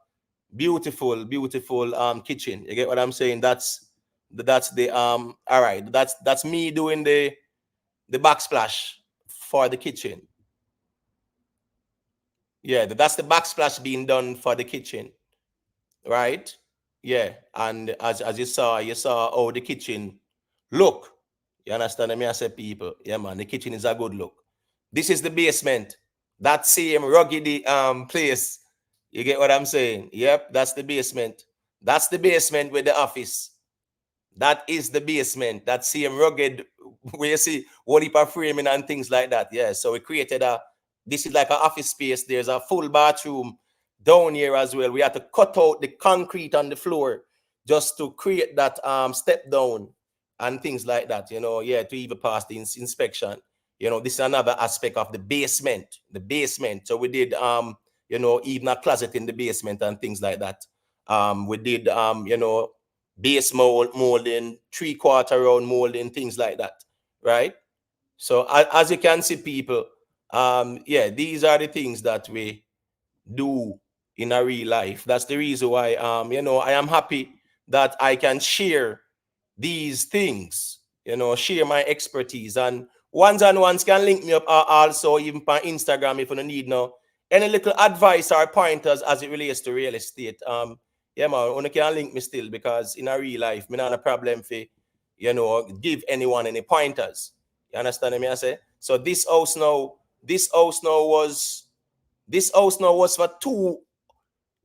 beautiful, beautiful kitchen. You get what I'm saying? That's the all right. That's me doing the backsplash for the kitchen. Yeah, that's the backsplash being done for the kitchen, right? Yeah, and as you saw how the kitchen look. You understand me? I say, people, yeah, man, the kitchen is a good look. This is the basement. That same ruggedy place. You get what I'm saying? Yep, that's the basement. That's the basement with the office. That is the basement. That same rugged where you see what heap of framing and things like that. Yeah. So we created this is like an office space. There's a full bathroom down here as well. We had to cut out the concrete on the floor just to create that step down and things like that, yeah, to even pass the inspection. This is another aspect of the basement. So we did even a closet in the basement and things like that. We did base molding, 3/4 round molding, things like that, right? So as you can see, people, yeah, these are the things that we do in a real life. That's the reason why I am happy that I can share these things, share my expertise. And ones can link me up also even on Instagram if you need any little advice or pointers as it relates to real estate. Yeah, man, you can link me still because in a real life, me not a problem for, give anyone any pointers. You understand me? I say? So this house now was for 2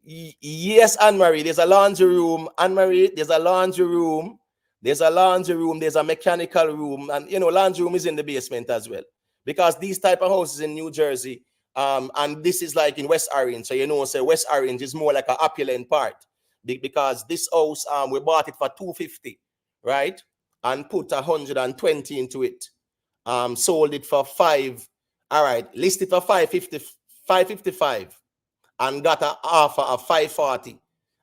years, Anne-Marie. There's a laundry room. Anne-Marie, there's a laundry room. There's a mechanical room. And, laundry room is in the basement as well. Because these type of houses in New Jersey, and this is like in West Orange. So, say West Orange is more like an opulent part. Because this house, we bought it for $250, right? And put 120 into it. Sold it for $5. All right, listed for $555. And got an offer of $540.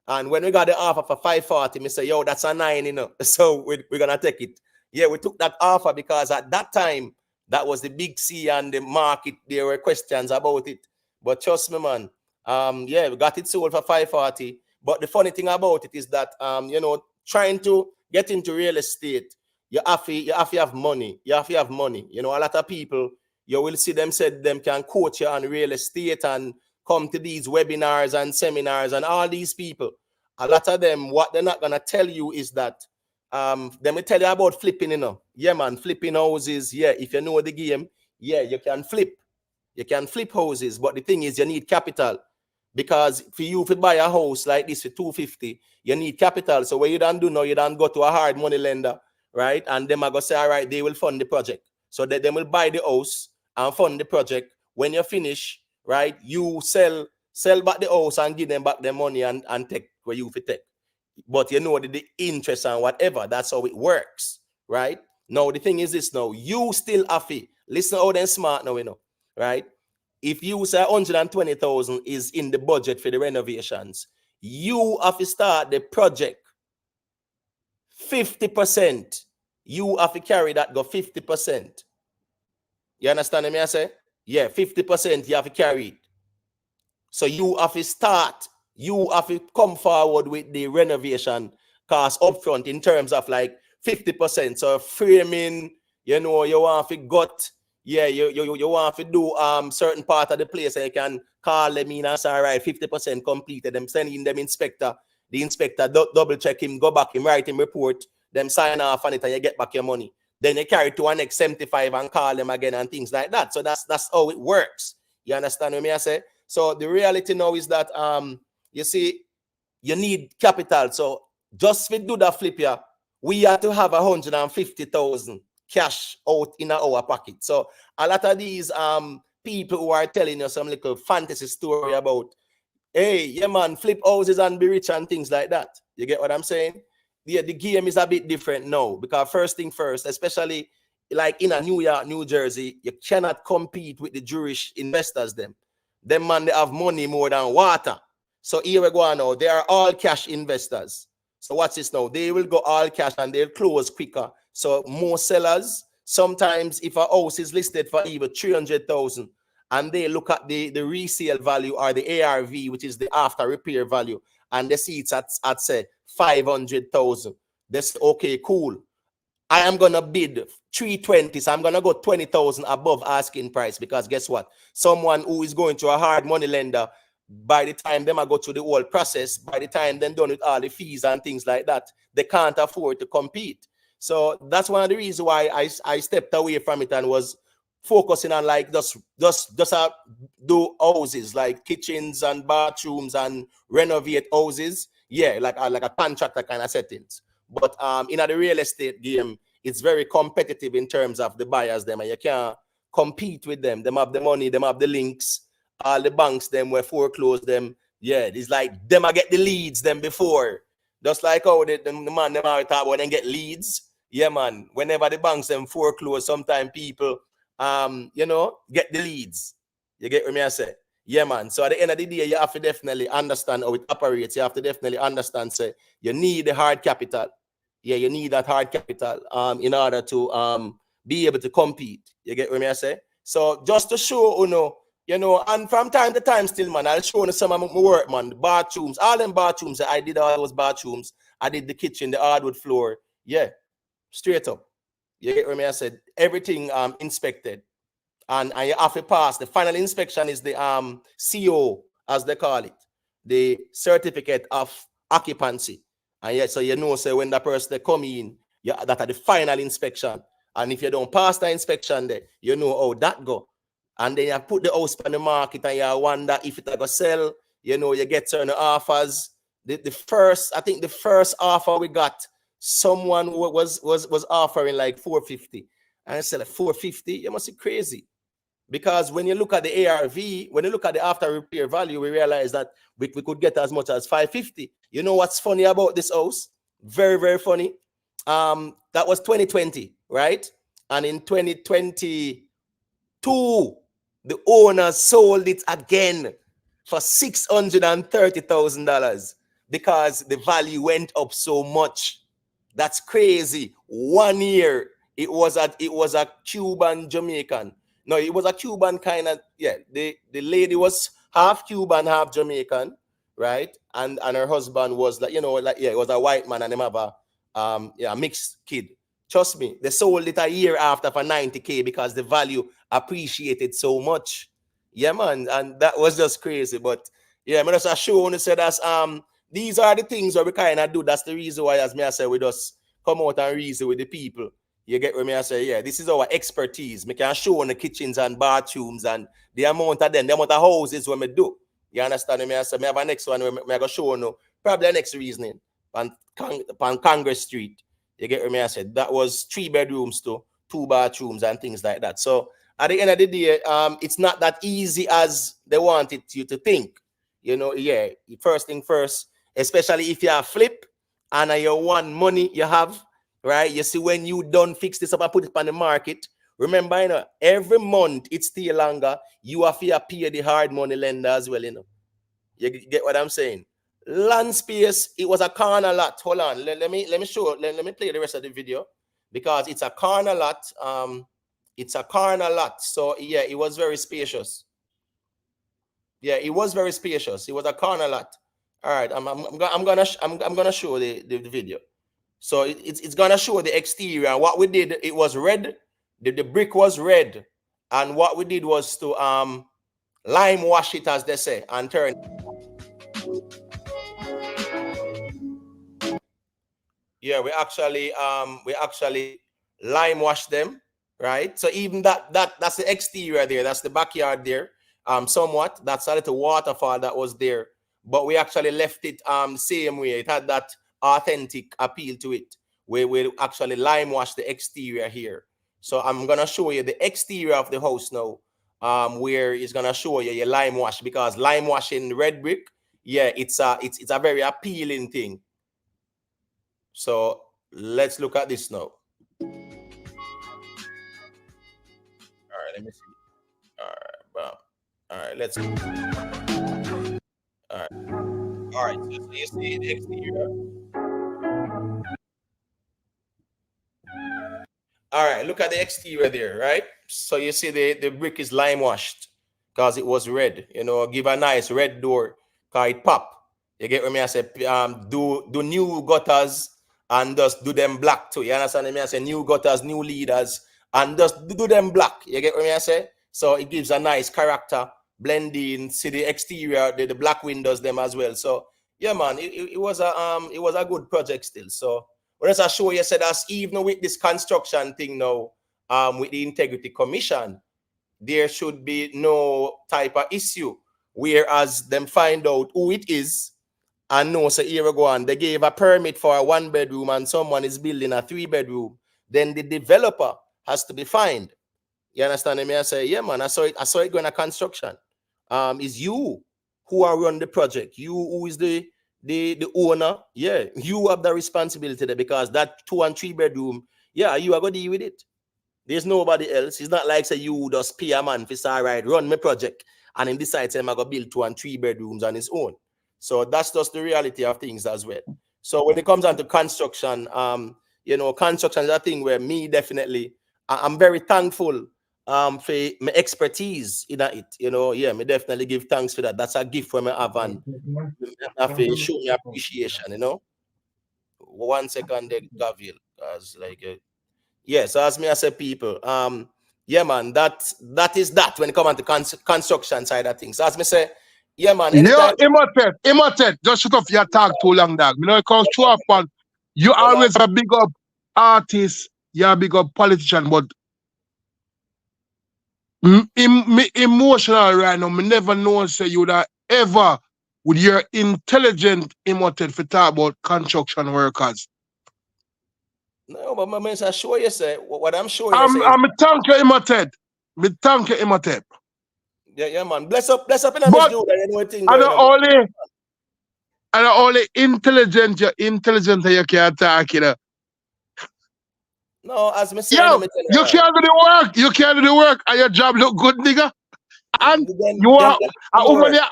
And when we got the offer for $540, me say, yo, that's a 9, So we're going to take it. Yeah, we took that offer because at that time, that was the big C and the market. There were questions about it. But trust me, man, yeah, we got it sold for $540. But the funny thing about it is that, trying to get into real estate, you have to have money. You have to have money. A lot of people, you will see them said them can coach you on real estate and come to these webinars and seminars, and all these people, a lot of them, what they're not going to tell you is that they will tell you about flipping, Yeah, man, flipping houses. Yeah, if you know the game, yeah, you can flip houses. But the thing is, you need capital. Because for you to buy a house like this for $250, you need capital. So what you don't do now, you don't go to a hard money lender, right? And them are going to say, all right, they will fund the project. So that they will buy the house and fund the project. When you finish, right, you sell back the house and give them back the money and take where you fit take. But the interest and whatever, that's how it works, right? Now, the thing is this now, you still have to listen how them smart now, right? If you say 120,000 is in the budget for the renovations, you have to start the project 50%. You have to carry that go 50%. You understand me? I say? Yeah, 50% you have to carry it. So you have to start, you have to come forward with the renovation cost upfront in terms of like 50%. So framing, you want to gut, yeah, you want to do certain part of the place and you can call them in and say, all right, 50% completed, them sending them inspector, The inspector double check him, go back him, write him report, them sign off on it, and you get back your money. Then you carry to an X75 and call them again and things like that. So that's how it works. You understand what I say? So the reality now is that you see, you need capital. So just to do that flip here, we have to have 150,000 cash out in our pocket. So a lot of these people who are telling you some little fantasy story about, hey, yeah man, flip houses and be rich and things like that. You get what I'm saying? Yeah, the game is a bit different now, because first thing first, especially like in a New York, New Jersey, you cannot compete with the Jewish investors. Them man, they have money more than water. So here we go now. They are all cash investors. So what's this now? They will go all cash and they'll close quicker. So more sellers, sometimes if a house is listed for even 300,000 and they look at the resale value or the ARV, which is the after repair value, and they see it's at say 500,000, they say, okay, cool. I am gonna bid 320, so I'm gonna go 20,000 above asking price, because guess what? Someone who is going to a hard money lender, by the time them I go through the whole process, by the time they're done with all the fees and things like that, they can't afford to compete. So that's one of the reasons why I stepped away from it and was focusing on like just do houses, like kitchens and bathrooms and renovate houses. Yeah, like a contractor kind of settings. But in the real estate game, it's very competitive in terms of the buyers them, and you can't compete with them. Them have the money, them have the links. All the banks them were foreclosed them. Yeah, it's like them I get the leads them before. Just like how the man them are talk about them get leads. Yeah, man. Whenever the banks them foreclose, sometimes people get the leads. You get what me I say? Yeah, man. So at the end of the day, you have to definitely understand how it operates. You have to definitely understand, say, you need the hard capital. Yeah, you need that hard capital in order to be able to compete. You get what me I say? So just to show, and from time to time still, man, I'll show you some of my work, man. The bathrooms, all them bathrooms, I did all those bathrooms. I did the kitchen, the hardwood floor. Yeah, straight up. You get what me I said? Everything inspected. And you have to pass. The final inspection is the CO, as they call it, the certificate of occupancy. And yeah, so so when the person they come in, that are the final inspection. And if you don't pass the inspection there, you know how that go. And then you put the house on the market and you wonder if it ever sell. You get certain offers. The first offer we got, someone was offering like 450. And I said, like 450, you must be crazy. Because when you look at the ARV, when you look at the after repair value, we realize that we could get as much as 550. You know what's funny about this house? Very, very funny. That was 2020, right? And in 2022, the owner sold it again for $630,000 because the value went up so much. That's crazy. 1 year, it was a Cuban Jamaican. No, it was a Cuban kind of, yeah. The lady was half Cuban, half Jamaican, right? And her husband was like, it was a white man, and them have a mixed kid. Trust me, they sold it a year after for 90K because the value appreciated so much. Yeah, man, and that was just crazy. But yeah, I'm just show you say that's these are the things that we kind of do. That's the reason why, as me I say, we just come out and reason with the people. You get what me I say? Yeah, this is our expertise. Me can show on the kitchens and bathrooms and the amount of amount of houses when we do. You understand me? I say, me have a next one where me I go show you probably the next reasoning on Congress Street. You get what me I said? That was 3 bedrooms to 2 bathrooms and things like that. So at the end of the day, it's not that easy as they wanted you to think. First thing first, especially if you have flip and you want money you have, right? You see, when you don't fix this up and put it on the market, remember, every month it's still longer. You have to pay the hard money lender as well, You get what I'm saying? Land space, it was a corner lot. Hold on, let me show. Let me play the rest of the video because it's a corner lot. It's a corner lot. So yeah, it was very spacious. Yeah, it was very spacious. It was a corner lot. All right, I'm gonna show the video. So it's gonna show the exterior. And what we did, it was red. The brick was red, and what we did was to lime wash it, as they say, and turn. Yeah, we actually lime wash them, right? So even that's the exterior there, that's the backyard there. Somewhat that's a little waterfall that was there, but we actually left it same way. It had that authentic appeal to it. We actually lime wash the exterior here. So I'm gonna show you the exterior of the house now. Where it's gonna show you your lime wash, because lime washing red brick, yeah, it's a very appealing thing. So let's look at this now. All right, let me see. All right, bam. All right, let's go. All right, all right. So you see the exterior. All right, look at the exterior there, right? So you see the brick is lime washed because it was red. You know, give a nice red door because it pop. You get what me I say? Do new gutters and just do them black too. You understand me? I say new gutters, new leaders, and just do them black. You get what me I say? So it gives a nice character, blending. See the exterior, the black windows them as well. So yeah, man, it was a good project still. So but as I show you, said as even with this construction thing now, with the Integrity Commission, there should be no type of issue. Whereas them find out who it is and know so here we go on. They gave a permit for a 1-bedroom and someone is building a 3-bedroom. Then the developer has to be fined. You understand me? I say, yeah, man, I saw it going to construction. Is you who are run the project, you who is the owner, yeah, you have the responsibility there, because that 2 and 3-bedroom, yeah, you are gonna deal with it. There's nobody else. It's not like say you just pay a man for say, all right, run my project, and him decides I'm gonna build 2 and 3-bedrooms on his own. So that's just the reality of things as well. So when it comes down to construction, construction is a thing where me definitely I'm very thankful for my expertise in it. Yeah, me definitely give thanks for that. That's a gift for me have, and have to show me appreciation. 1 second there, Gabriel. As like yeah, so as me I say people, yeah man, that is that when it comes to construction side of things. So as me say, yeah man, Yo, anytime. Imotet, just shut off your talk too long, dog. You know, it comes true up, man. You Well, always a big up artist, you're a big up politician, but me emotional right now. Me never know say you would have ever with your intelligent Imotet for talk about construction workers. no, but my man, I show you say what I'm showing you say is, I'm a thank you, Imotet. Me thank you, Imotet. yeah man, bless up in Miss But Judah, you know what thing I going the on. only and the only intelligent you're intelligent that you can talk, you know. No, as me saying, Yo, me tell you you right. can't do the work. You can't do the work, and your job look good, nigga. And you Then want a woman, tomorrow.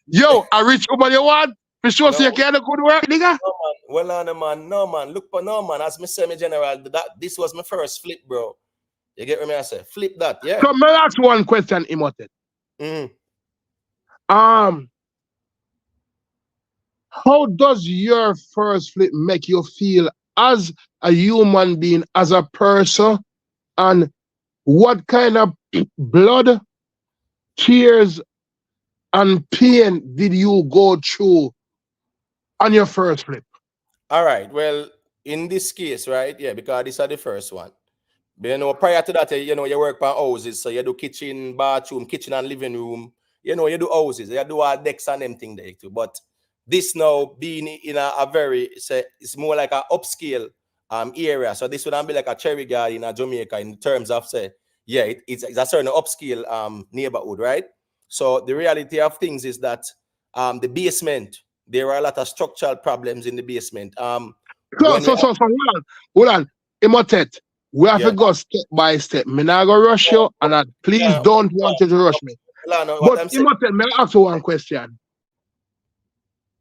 yo, a rich woman you want for sure. So you No, can't do good work, nigga. no man. Well on man, no man. Look for no man. As me say, me general, that this was my first flip, bro. You get what I say? Flip that, yeah. So my last one question, Imotet. Mm. Um, how does your first flip make you feel as a human being, as a person, and what kind of blood, tears, and pain did you go through on your first flip? All right. Well, in this case, right? Yeah, because this is the first one. But prior to that, you work for houses, so you do kitchen, bathroom, kitchen and living room. You do houses, you do all decks and them thing there too. But this now being in a very, it's more like a upscale area. So this would be like a cherry garden in Jamaica in terms of say, yeah, it's a certain upscale neighborhood, right? So the reality of things is that the basement, there are a lot of structural problems in the basement. So, When you so, so, so, hold on. Imotet, we have to yeah, go step by step. Me not go rush no, you, and I please yeah, don't want you to rush me. what But I'm saying. Imotet, may I ask you one question?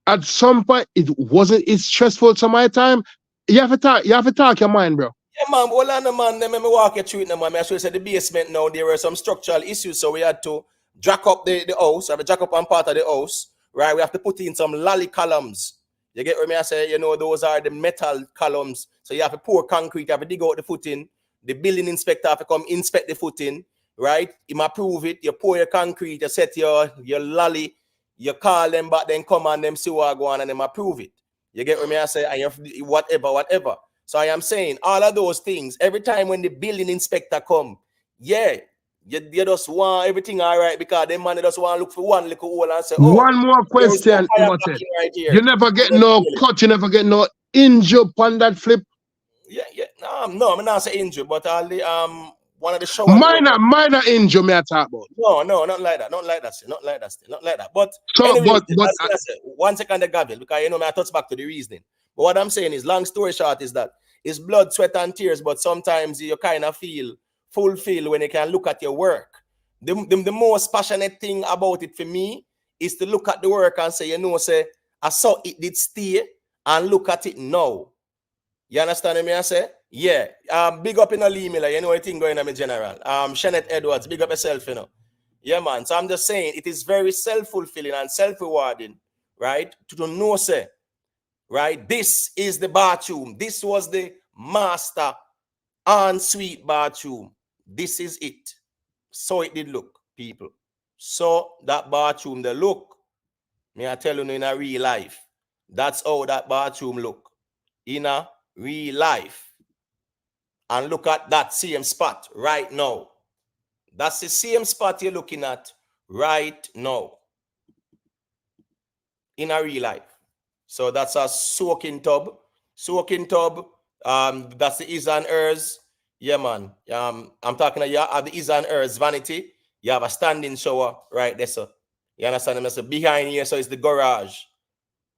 At some point, it's stressful to my time. You have to talk your mind, bro. Yeah, man, hold on, man. Let me walk you through it, man. I should say the basement now, there were some structural issues, so we had to jack up the house, have a jack up on part of the house, right? We have to put in some lolly columns. You get what I say? Those are the metal columns. So you have to pour concrete, you have to dig out the footing. The building inspector have to come inspect the footing, right? Him approve it. You pour your concrete, you set your lolly, you call them back, then come and them see what go on and them approve it. You get what me I say? I have whatever. So I am saying all of those things. Every time when the building inspector come, yeah, you just want everything all right because them man just want to look for one little hole and say, oh, One more there is no question, fire Imhotep. blocking right You here. never And get then no kill it. cut, you never get no injury on that flip. Yeah. No, I'm not saying injury, but all the one of the shower door. Minor injury me I talk about. No, not like that. Not like that. Not like that. Not like that. But So, anyway, but that's what I said. 1 second, the gavel, because you know, I touch back to the reasoning. But what I'm saying is, long story short, is that it's blood, sweat, and tears. But sometimes you kind of feel fulfilled when you can look at your work. The most passionate thing about it for me is to look at the work and say, say, I saw it did stay and look at it now. You understand me? I say, yeah. Big up in a Lee Miller, you know anything going on in general. Shanette Edwards, big up yourself, you know. Yeah, man. So I'm just saying it is very self-fulfilling and self-rewarding, right? To know, say, right? This is the bathroom. This was the master en-suite bathroom. This is it. So it did look, people. So that bathroom, the look, me I tell you in a real life. That's how that bathroom look in a real life. And look at that same spot right now. That's the same spot you're looking at right now in a real life. So that's a soaking tub. Soaking tub. That's the is and hers. Yeah, man. I'm talking about you have the is and hers vanity. You have a standing shower right there, so you understand me? So behind here, so it's the garage.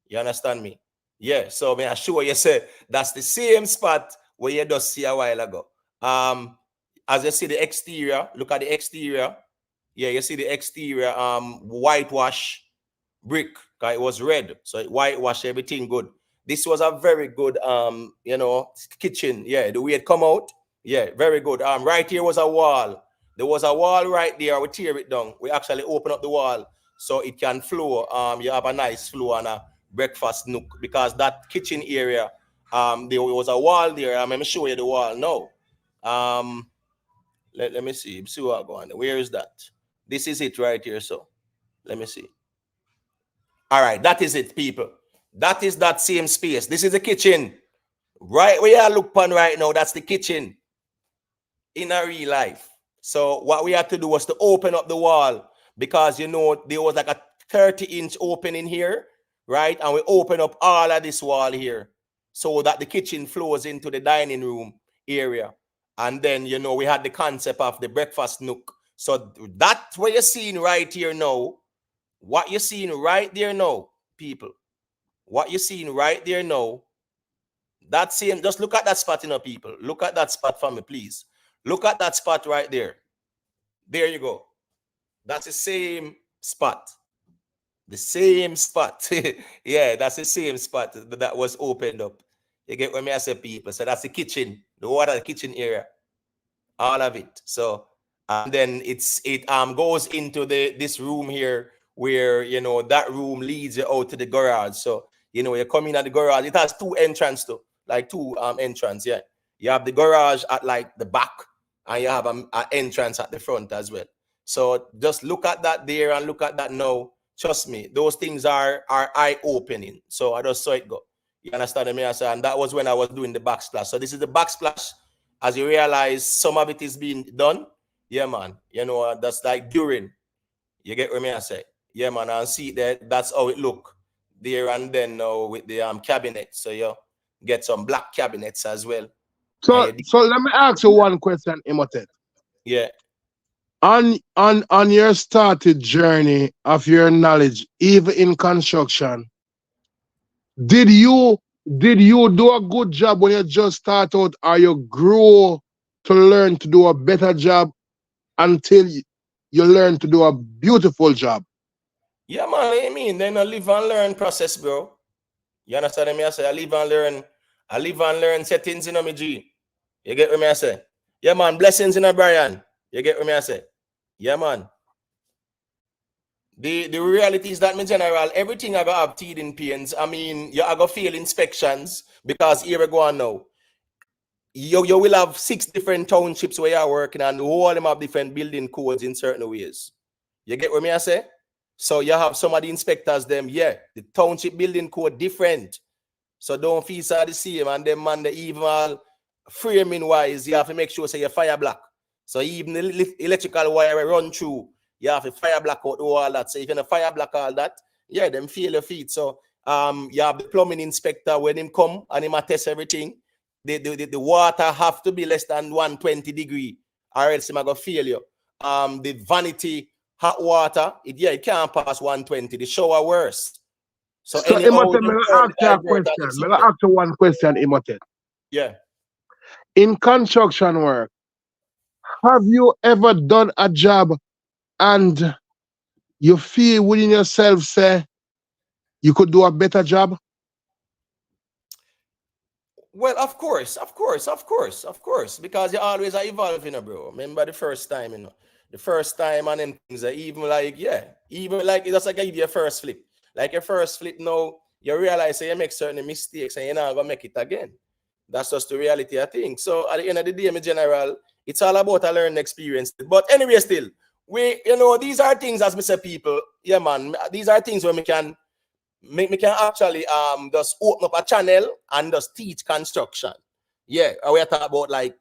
You understand me? Yeah. So may I assure you, say that's the same spot where you just see a while ago. As you see the exterior, look at the exterior. Yeah, you see the exterior whitewash brick, because it was red, so it whitewashed everything good. This was a very good kitchen. Yeah, the way it come out, yeah, very good. Right here was a wall. There was a wall right there. We tear it down. We actually open up the wall so it can flow. You have a nice flow and a breakfast nook, because that kitchen area, there was a wall there. I'm gonna show you the wall now. Let me see what going on. Where is that? This is it right here. So let me see. All right, that is it, people. That is that same space. This is the kitchen. Right where you look upon right now, that's the kitchen in a real life. So what we had to do was to open up the wall, because there was like a 30-inch opening here, right? And we open up all of this wall here so that the kitchen flows into the dining room area. And then we had the concept of the breakfast nook. So that's what you're seeing right here now. What you're seeing right there now, people. What you're seeing right there now, that same, just look at that spot, people. Look at that spot for me, please. Look at that spot right there. There you go. That's the same spot. The same spot. Yeah, that's the same spot that was opened up. You get what I say, people? So that's the kitchen, the water, the kitchen area. All of it. So and then it goes into this room here where that room leads you out to the garage. So you come in at the garage. It has two entrance too, like two entrance. Yeah, you have the garage at like the back, and you have an entrance at the front as well. So just look at that there and look at that now. Trust me, those things are eye opening. So I just saw it go. You understand me? And that was when I was doing the backsplash. So this is the backsplash. As you realize, some of it is being done. Yeah, man. That's like during. You get what I say? Yeah, man. And see that that's how it look there and then now with the cabinet. So you get some black cabinets as well. So let me ask you one question, Imhotep. Yeah. On your started journey of your knowledge, even in construction, did you do a good job when you just start out, or you grow to learn to do a better job until you learn to do a beautiful job? Yeah, man. I mean, then a live and learn process, bro. You understand me? I say I live and learn settings in me G. You get what me I say? Yeah, man. Blessings in a Brian. You get what me I say? Yeah, man. The reality is that in general, everything I got have teething pains. I mean, you are gonna fail inspections because here we go on now. You will have 6 different townships where you're working, and all of them have different building codes in certain ways. You get what me I say? So you have some of the inspectors, them, yeah, the township building code different. So don't feel so the same. And then man, the even all framing wise, you have to make sure say your fire black. So even the electrical wire run through, you have to fire black out all that. So if you fire black all that, yeah, them feel your feet. So you have the plumbing inspector when him come and him test everything. The water have to be less than 120 degree, or else him go fail you. The vanity hot water, it can't pass 120. The shower worse. So So any old Imote, me turn ask the you a hydrate and question. it's Me okay. ask you one question, Imote. Yeah. In construction work, have you ever done a job and you feel within yourself say you could do a better job? Well, of course, because you always are evolving, bro. Remember the first time, the first time and then things are even like, yeah, even like it's just like I give you a first flip. Like your first flip now, you realize that you make certain mistakes and you're not gonna make it again. That's just the reality, I think. So at the end of the day, in general, it's all about a learning experience. But anyway, still, these are things as Mr. People, yeah, man. These are things where we can can actually just open up a channel and just teach construction. Yeah, we are talking about like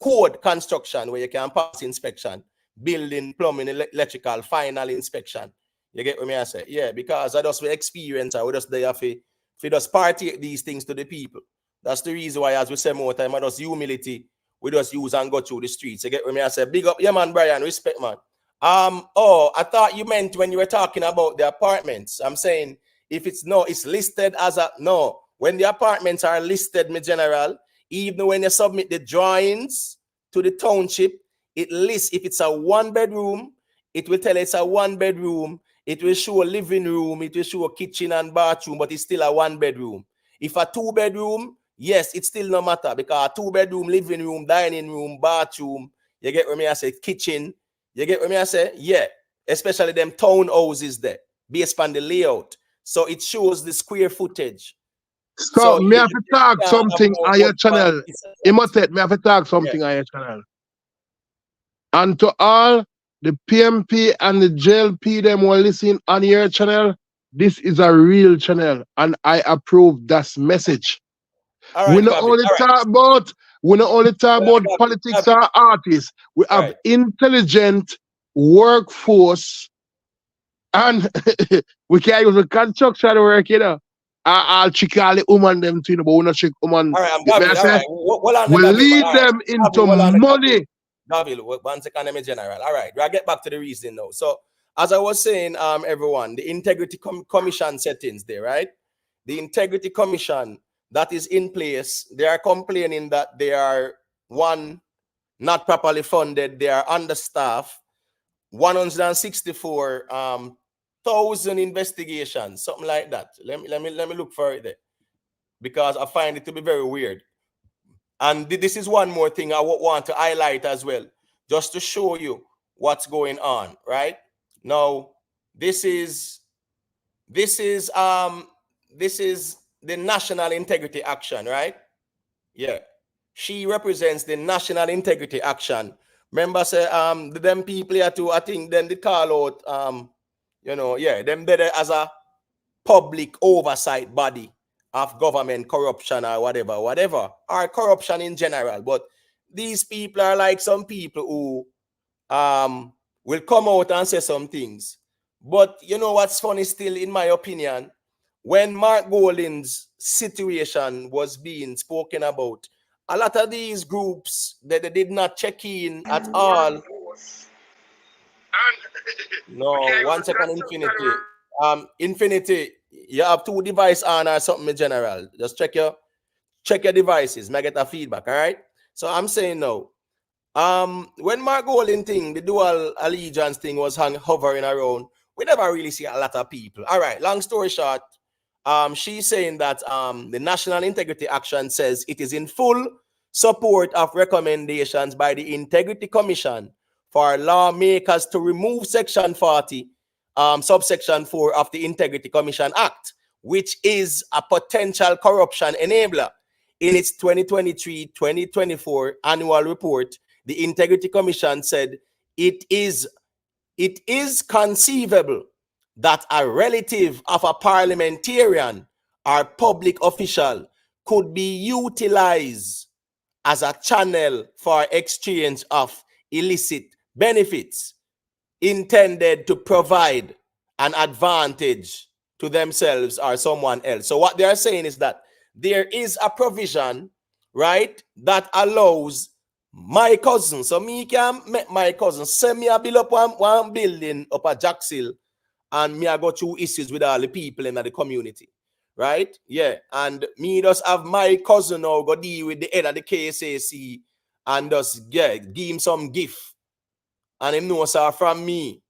code construction where you can pass inspection, building, plumbing, electrical, final inspection. You get what I say? Yeah, because I just we experience, I just there for just party these things to the people. That's the reason why, as we say more time, I just humility, we just use and go through the streets. You get what I say? Big up, yeah, man, Brian, respect, man. I thought you meant when you were talking about the apartments. I'm saying if it's listed as a no. When the apartments are listed, my general, even when you submit the drawings to the township, it lists if it's a 1 bedroom, it will tell it's a 1 bedroom. It will show a living room, it will show a kitchen and bathroom, but it's still a 1 bedroom. If a 2 bedroom, yes, it still no matter because a 2 bedroom, living room, dining room, bathroom, you get what I say, kitchen, you get what I say? Yeah. Especially them townhouses there, based on the layout. So it shows the square footage. So So me you have to talk can't have something more on but your channel. 1%. Imote, me have to talk Yeah. something on your channel. And to all the PMP and the JLP them who are listening on your channel, this is a real channel and I approve that message. All We right, not Gavin. only All right. talk about All right, politics Gavin. or artists. We have Right. intelligent workforce and we can use the construction work, I'll check all the woman them too, but we not check woman. All right, I'm May I Gavin. All say? right. Hold on, We Gavin, man. lead All right. them into Gavin, hold on, Gavin. money. Gavin, 1 second, I'm a general. All right. We'll get back to the reason now. So, as I was saying, everyone, the integrity commission settings there, right? The integrity commission that is in place, they are complaining that they are one, not properly funded, they are understaffed, 164 thousand investigations, something like that. Let me look for it there because I find it to be very weird. And this is one more thing I want to highlight as well, just to show you what's going on. Right now, this is this is um this is the National Integrity Action, right? Yeah, she represents the National Integrity Action. Remember, say them people here too. I think then they call out yeah, them better as a public oversight body of government corruption or whatever, or corruption in general. But these people are like some people who will come out and say some things. But you know what's funny still, in my opinion, when Mark Golding's situation was being spoken about, a lot of these groups that they did not check in at all. No, 1 second, Infinity. Infinity, you have two device on or something in general. Just check your devices. May I get a feedback, all right? So I'm saying no. When Mark Golding thing, the dual allegiance thing was hovering around, we never really see a lot of people. All right, long story short, she's saying that the National Integrity Action says it is in full support of recommendations by the Integrity Commission for lawmakers to remove Section 40, subsection 4 of the Integrity Commission Act, which is a potential corruption enabler. In its 2023-2024 annual report, the Integrity Commission said it is conceivable that a relative of a parliamentarian or public official could be utilized as a channel for exchange of illicit benefits intended to provide an advantage to themselves or someone else. So what they are saying is that there is a provision, right, that allows my cousin, so me can make my cousin send me a bill up one building up at Jackson, and me I go through issues with all the people in the community, right? Yeah, and me just have my cousin now go deal with the head of the KSAC and just give him some gift, and him know sir from me.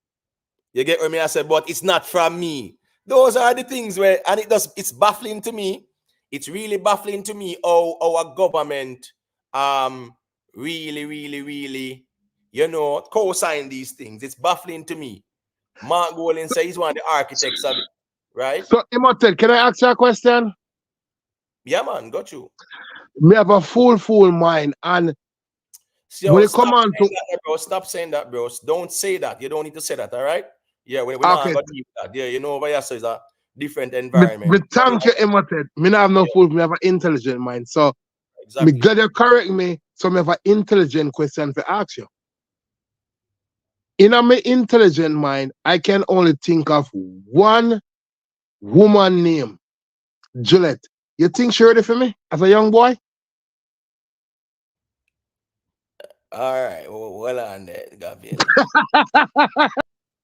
You get what me I said, but it's not from me. Those are the things where, and it's baffling to me. It's really baffling to me how our government really, co-sign these things. It's baffling to me. Mark Golin says he's one of the architects of it, right? So, Immortal, can I ask you a question? Yeah, man, got you. Me have a full mind, and So when it come on to bro, stop saying that, bro. Don't say that. You don't need to say that, all right? Yeah, we're okay, not gonna do that. Yeah, over here, so it's a different environment. me thank you, Immortal. Me not have no fool. Me have an intelligent mind. So, exactly. me glad you correct me. So, me have an intelligent question to ask you. In my intelligent mind, I can only think of one woman named Juliet. You think she ready for me as a young boy? All right, well on there, Gabriel.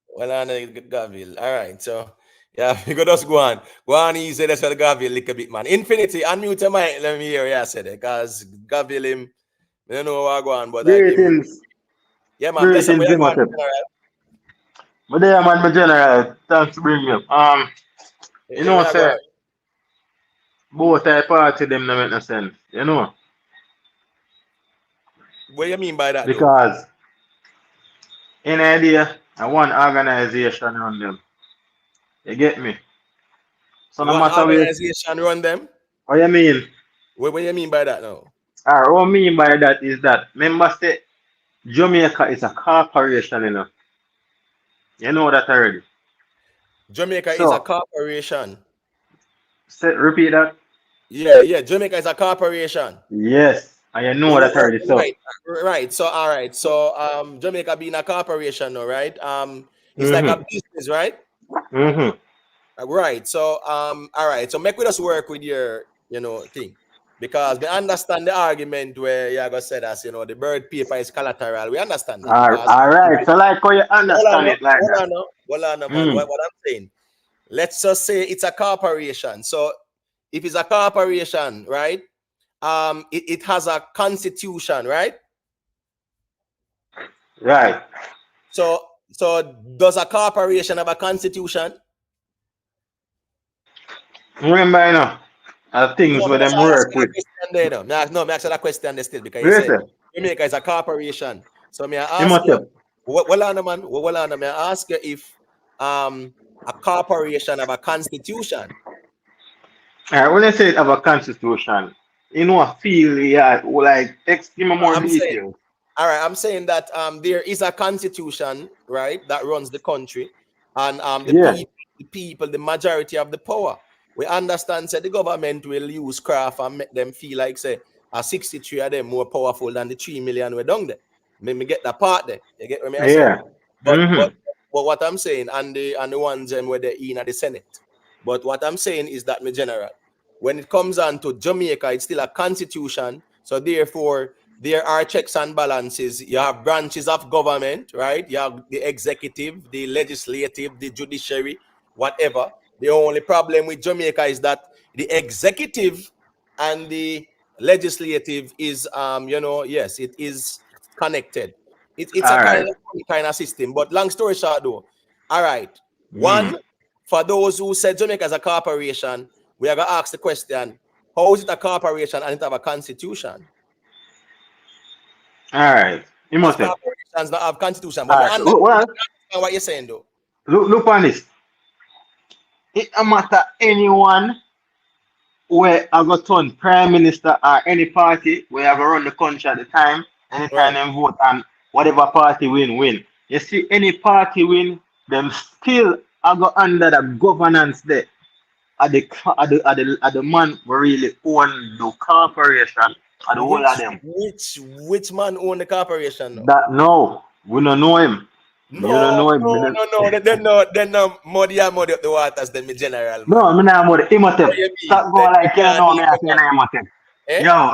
Well on there, Gabriel. All right, so yeah, we go just go on. Go on, he said that's what Gabriel lick a bit, man. Infinity, unmute your mic. Let me hear you said it, because Gabriel him, I don't know what go on, but like him. Yeah, man, bless up with your general. But there, man, my general, thanks for bringing me up. You know, sir, both type party them don't make no sense, you know. What do you mean by that, because in idea, I want organization run them. You get me? So no matter organization run them? What you mean? What do you mean by that now? What I mean by that is that remember say Jamaica is a corporation, you know. You know that already. Jamaica is a corporation. Repeat that. Yeah, Jamaica is a corporation. Yes, and you know that already. So right. So all right. So Jamaica being a corporation, all right. It's like a business, right? Right. So all right. So make with us work with your thing, because we understand the argument where you gonna say that the bird paper is collateral. We understand that. All right. So like how you understand it like that. Hold on, man. What I'm saying. Let's just say it's a corporation. So if it's a corporation, right? It has a constitution, right? Right. So does a corporation have a constitution? Remember, you know, things where them work with. No, me ask that question still, because you said Jamaica is a corporation. So may I ask you, may I ask you if a corporation have a constitution? When I say it have a constitution, you know, I feel like give me more details. All right, I'm saying that there is a constitution, right, that runs the country, and the people, the majority of the power. We understand that the government will use craft and make them feel like say 63 of them more powerful than the 3 million we're down there. Me get that part there. You get what I say? But what I'm saying, and the ones where they're in at the Senate. But what I'm saying is that, my general, when it comes on to Jamaica, it's still a constitution. So therefore, there are checks and balances. You have branches of government, right? You have the executive, the legislative, the judiciary, whatever. The only problem with Jamaica is that the executive and the legislative is, yes, it is connected. It's a kind of system. But long story short, though, all right. One, for those who said Jamaica is a corporation, we are going to ask the question, how is it a corporation and it have a constitution? All right. Corporations don't have constitution. But I understand what you're saying, though. Look on this. It don't matter anyone where I got turn prime minister or any party where I go run the country at the time, anytime them vote and whatever party win. You see any party win, them still I go under the governance there. the man who really own the corporation. Are the whole of them. Which man own the corporation now? That no, we don't know him. Me you don't No, know him. no, no, no. Then muddy up the waters. Then me general man. No, me not about the What Imhotep. you mean? Stop Then going me like you can't know me leave I the say man. Imhotep. Eh? Yo,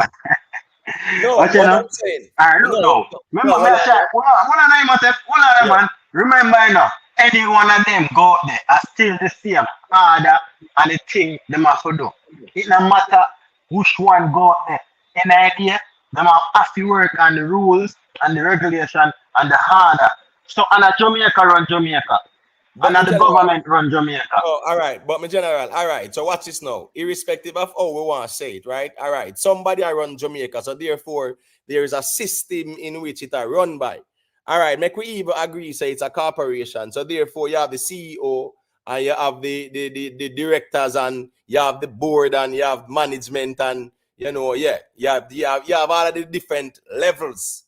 No, watch you but know. I'm saying Alright, look no, now. no. Remember me I say, one of them Imhotep, one of them Yeah. man. Remember you know, any one of them go out there are still the same order and the thing them have to do. It no matter which one go out there. Any idea? Them have to work on the rules and the regulation and the order. So and a Jamaica run Jamaica. But And me the general. government run Jamaica. Oh, all right. But my general, all right. So watch this now. Irrespective of how we want to say it, right? All right. Somebody I run Jamaica. So therefore, there is a system in which it are run by. All right. Make we even agree, say it's a corporation. So therefore, you have the CEO and you have the directors and you have the board and you have management and you have all of the different levels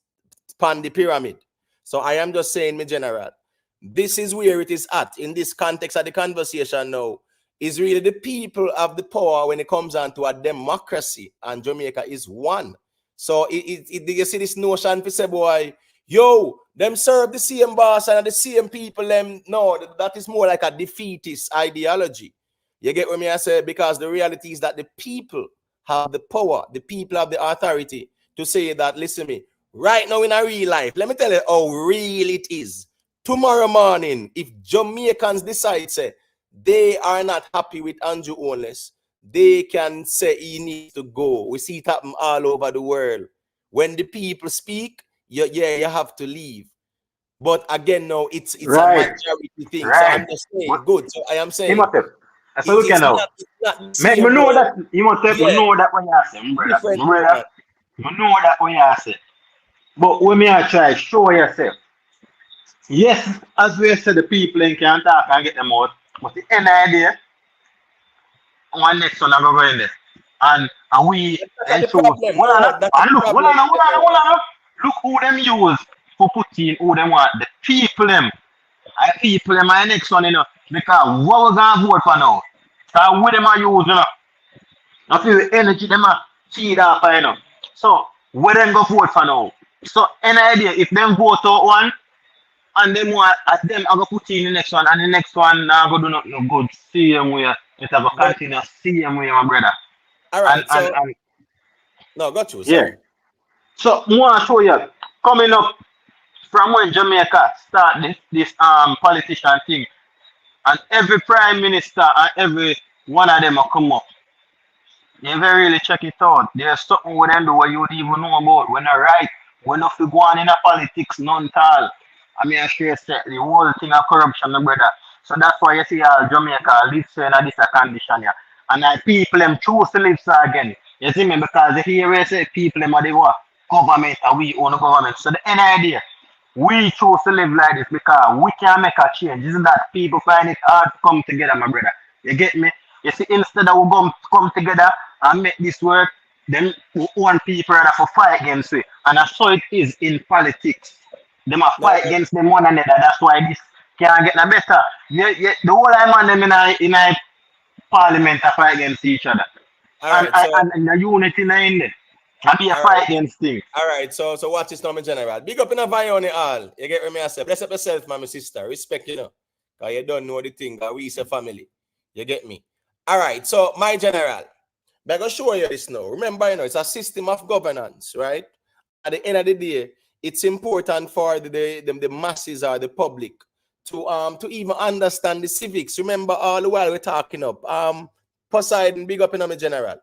span the pyramid. So I am just saying, my general, this is where it is at in this context of the conversation now. Is really the people have the power when it comes down to a democracy, and Jamaica is one. So you see this notion for say, boy, yo, them serve the same boss and the same people. Them no, that is more like a defeatist ideology. You get what me I say? Because the reality is that the people have the power, the people have the authority to say that. Listen me, right now in a real life, let me tell you how real it is. Tomorrow morning, if Jamaicans decide say they are not happy with Andrew Onless, they can say he needs to go. We see it happen all over the world. When the people speak, you have to leave. But again, no, it's a Right, majority thing. So I'm right. just But saying, good. So I am saying Imhotep. So look at now. it's not the Make me same know way. that Imhotep, me Yeah, know that what you say, my brother. different My way, brother, man. me know that what you say. But when me I try show yourself. Yes, as we said, the people in can talk and get them out. But the end of the day, one next one I go in there. And we That's not then the choose. problem. Hold on, No, that's not and the look, problem. hold on. Look who them use for putting who them want. The people them. I people them my next one, you know. Because what we gonna vote for now? So with them I use, you know. I feel the energy them a feed off, you know. So where them go vote for now? So any idea if them vote out one and them want at them I go put in the next one and the next one I go do nothing no good. Same way. It have a But continue same way, my brother. all And right, and so and no, got you. yeah. Sorry. So I want to show you coming up from when Jamaica start this politician thing and every prime minister and every one of them will come up. You very really check it out. There's something with them do what you would even know about. When I right, when if you go on in a politics, none tall. I mean, I sure say the whole thing of corruption, my brother. So that's why you see all Jamaica live so in this condition here. And people them choose to live so again. You see me? Because if you hear say people them are the what? Government and we own the government. So the end idea. We choose to live like this because we can make a change. Isn't that people find it hard to come together, my brother? You get me? You see, instead of we come together and make this work, then one people rather for fight against it. And that's how it is in politics. Them a No, fight against them one another. That's why this can't get no better. The whole time man them in a parliament a fight against each other. all right. And the unity in the end. And be a All right. fight against things. All right, so watch this now, my general. Big up in a Vioni all. You get what me I say? Bless up yourself, my sister. Respect, you know. Because you don't know the thing that we is a family. You get me? All right, so my general. I'm going to show you this now. Remember, you know, it's a system of governance, right? At the end of the day, it's important for the masses or the public to even understand the civics. Remember, all the while we're talking up. Poseidon, big up in a general.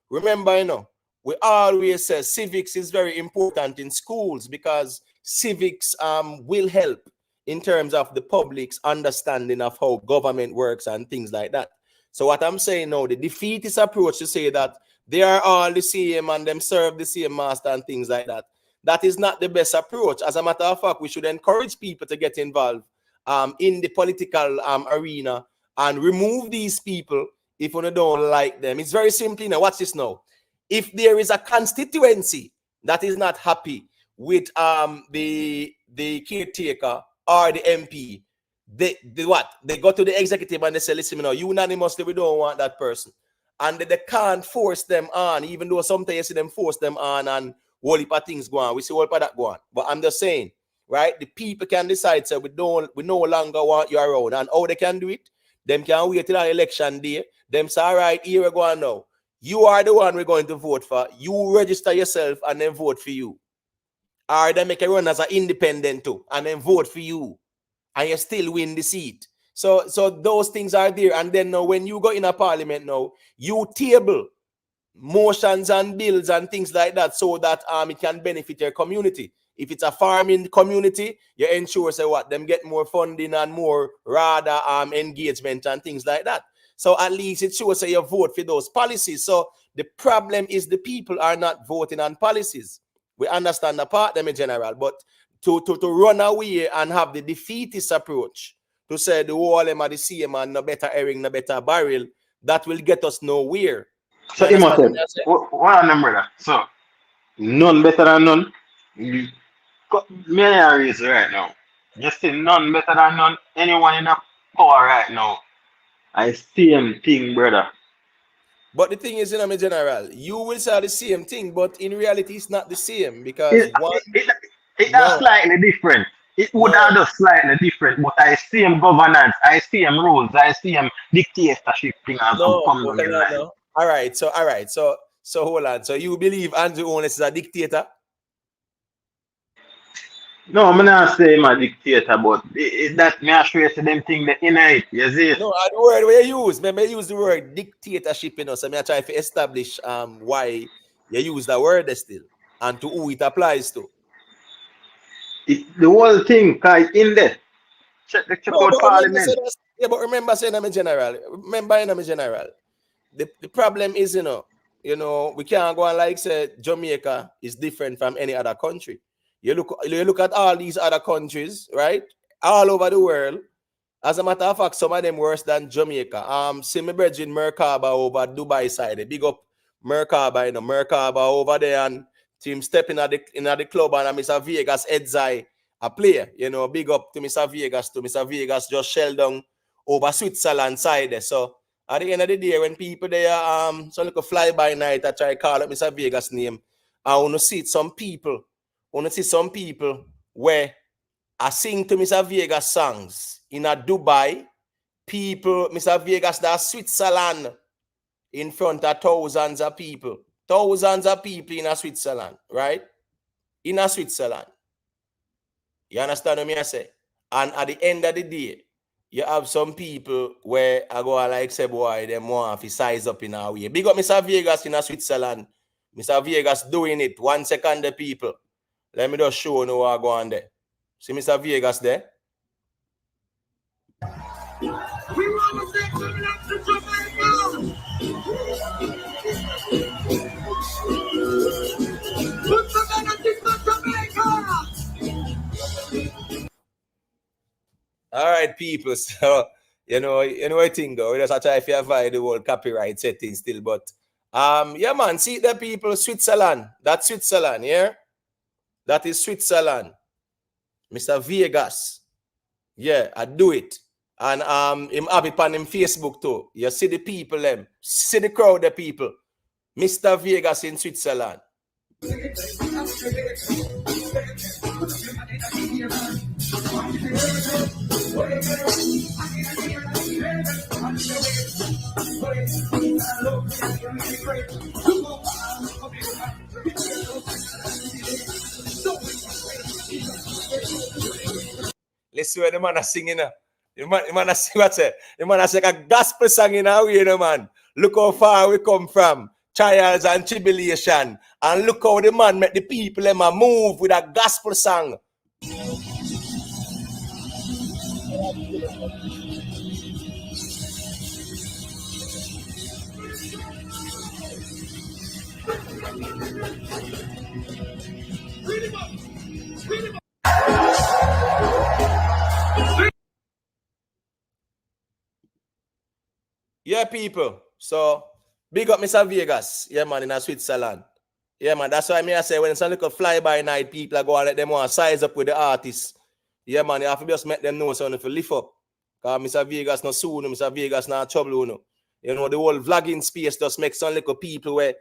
Remember, you know, we always say civics is very important in schools because civics will help in terms of the public's understanding of how government works and things like that. So what I'm saying now, the defeatist approach to say that they are all the same and them serve the same master and things like that, that is not the best approach. As a matter of fact, we should encourage people to get involved in the political arena and remove these people if you don't like them. It's very simple. Now, watch this now. If there is a constituency that is not happy with the caretaker or the MP, They what? They go to the executive and they say, listen, unanimously we don't want that person. And they can't force them on, even though sometimes you see them force them on and whole heap of things go on. We see whole heap of that go on. But I'm just saying, right? The people can decide, so we no longer want you around. And how they can do it, them can wait till an election day. Them say, all right, here we go on now. You are the one we're going to vote for. You register yourself and then vote for you. Or they make a run as an independent too and then vote for you. And you still win the seat. So those things are there. And then now when you go in a parliament now, you table motions and bills and things like that so that it can benefit your community. If it's a farming community, you ensure them get more funding and more rather engagement and things like that. So at least it shows you vote for those policies. So the problem is the people are not voting on policies. We understand the part them in general, but to run away and have the defeatist approach to say the whole them are the same and no better herring, no better barrel, that will get us nowhere. So Imhotep, what I remember that. So none better than none. Many areas right now. You see none better than none. Anyone in the power right now. I same thing, brother. But the thing is, in general, you will say the same thing, but in reality, it's not the same because it's slightly different. It would have just slightly different, but I see him governance, I see him rules, I see him dictatorship thing as come down in line. All right, so hold on. So you believe Andrew Holness is a dictator? No, I'm not saying I'm a dictator, but that me assure you them thing that in it, you see? No, the word we use, maybe use the word dictatorship, so I try to establish why you use the word still and to who it applies to. The whole thing, cause in there. Check out parliament. But remember saying I'm in general. The problem is, we can't go on like say Jamaica is different from any other country. You look at all these other countries, right? All over the world. As a matter of fact, some of them worse than Jamaica. See me bridge in Merkaba over Dubai side. Big up Merkaba, Merkaba over there, and team stepping at the club and Mr. Vegas Edzai a player. Big up to Mr. Vegas just shell down over Switzerland side there. So at the end of the day, when people there so look a fly by night, I try to call up Mr. Vegas name. I want to see some people where I sing to Mr. Vegas songs in a Dubai, people, Mr. Vegas, that's Switzerland in front of thousands of people in a Switzerland, right? In a Switzerland. You understand what I say? And at the end of the day, you have some people where I go like say, boy, them want to size up in our way. Big up Mr. Vegas in a Switzerland. Mr. Vegas doing it. 1 second, the people. Let me just show you what I go on there. See Mr. Vegas there? We want to say coming up to Jamaica. Put some energy for Jamaica. All right, people. So I think we just try to avoid the whole copyright setting still, but yeah, man. See the people, Switzerland. That's Switzerland, yeah. That is Switzerland. Mr. Vegas. Yeah, I do it. And him have it on him Facebook too. You see the people them. See the crowd of people. Mr. Vegas in Switzerland. Listen where the man is singing. The man is what's it? The man is like a gospel song in our way, man. Look how far we come from. Trials and tribulation. And look how the man make the people them move with a gospel song. Yeah, people. So, big up Mr. Vegas. Yeah, man, in Switzerland. Yeah, man, that's why I say when some little fly-by night, people are going to let them want to size up with the artists. Yeah, man, you have to just make them know so if you lift up. Because Mr. Vegas no soon, Mr. Vegas not trouble, You know, the whole vlogging space just makes some little people where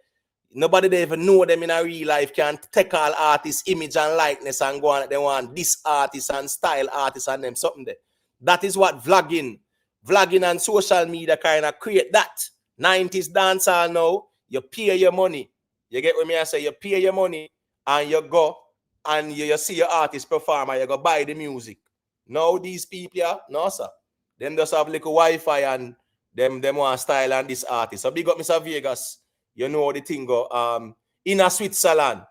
nobody they even know them in a real life can take all artists' image and likeness and go on. They want this artist and style artists and them something there. That is what vlogging and social media kind of create that. 90s dancehall now, you pay your money. You get what me I say? You pay your money and you go and you see your artist perform and you go buy the music. Now these people, no sir. Them just have little Wi-Fi and them want style and this artist. So big up Mr. Vegas. You know the thing go. In a Switzerland,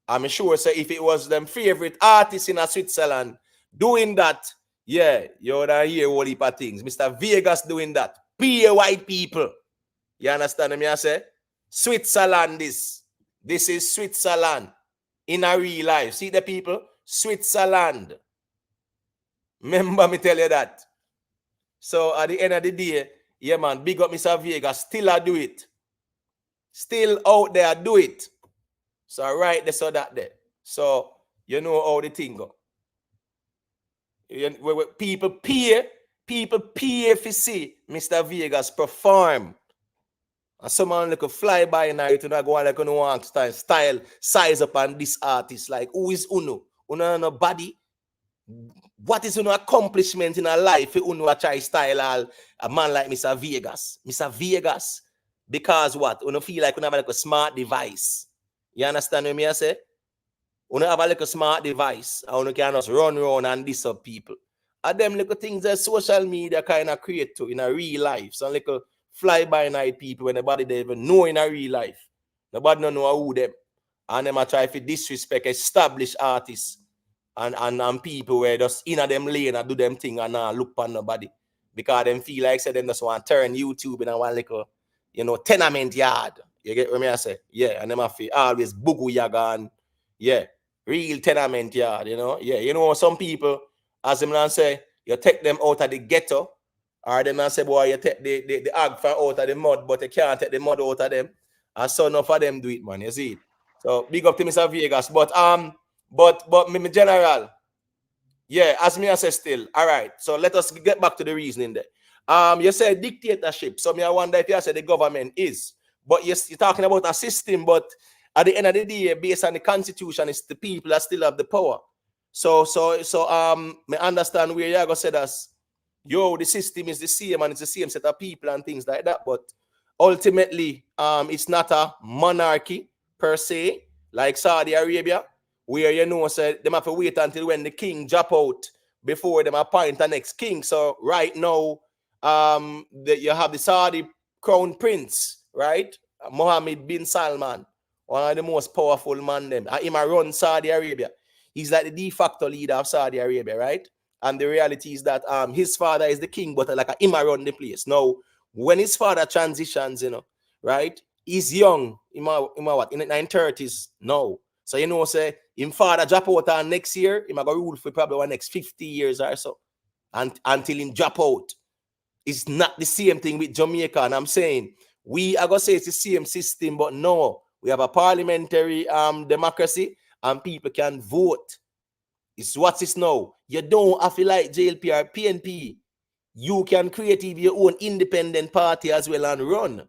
I'm sure say if it was them favorite artists in a Switzerland doing that, yeah, you would hear all heap of things. Mr. Vegas doing that. Pay white people. You understand me? I say? Switzerland this. This is Switzerland in a real life. See the people? Switzerland. Remember me tell you that. So at the end of the day, yeah man, big up Mr. Vegas. Still I do it. Still out there, do it. So right there, so that there. So you know how the thing go. People pay if you see Mr. Vegas perform. And someone like a fly by night and I go on like no one style size up on this artist. Like who is Uno? Uno nobody. What is Uno accomplishment in a life? Uno try style a man like Mr. Vegas. Mr. Vegas. Because what? Uno feel like Uno have like a smart device. You understand what I say? Uno have like a smart device. And Uno can just run around and diss up people. And them little things that social media kind of create to in a real life. Some little fly-by-night people when nobody they even know in a real life. Nobody don't know who them. And them a try to disrespect established artists and people where just in a them lane and do them thing and look on nobody. Because them feel like say them just want to turn YouTube in a one little, tenement yard. You get what I say? Yeah, and them have to always bugu yaga and yeah, real tenement yard, Yeah, some people, as them say, you take them out of the ghetto. Or them say, boy, you take the ag from out of the mud, but you can't take the mud out of them. And so enough of them do it, man. You see it. So big up to Mr. Vegas. But me general, yeah, as me I say still. All right. So let us get back to the reasoning there. You said dictatorship. So me I wonder if you say the government is. But you're talking about a system, but at the end of the day, based on the constitution, it's the people that still have the power. So me understand where you're gonna say that. The system is the same and it's the same set of people and things like that. But ultimately, it's not a monarchy per se, like Saudi Arabia, where say they have to wait until when the king drop out before them appoint the next king. So right now, you have the Saudi crown prince, right? Mohammed bin Salman, one of the most powerful man them. Him run Saudi Arabia. He's like the de facto leader of Saudi Arabia, right? And the reality is that his father is the king, but like him around the place. Now, when his father transitions, right? He's young. In the 930s? No. So say him father drop out next year, he might go rule for probably the next 50 years or so. And until him drop out. It's not the same thing with Jamaica. And I'm saying we are gonna say it's the same system, but no, we have a parliamentary democracy and people can vote. It's what's this now. You don't have to like JLP or PNP. You can create your own independent party as well and run.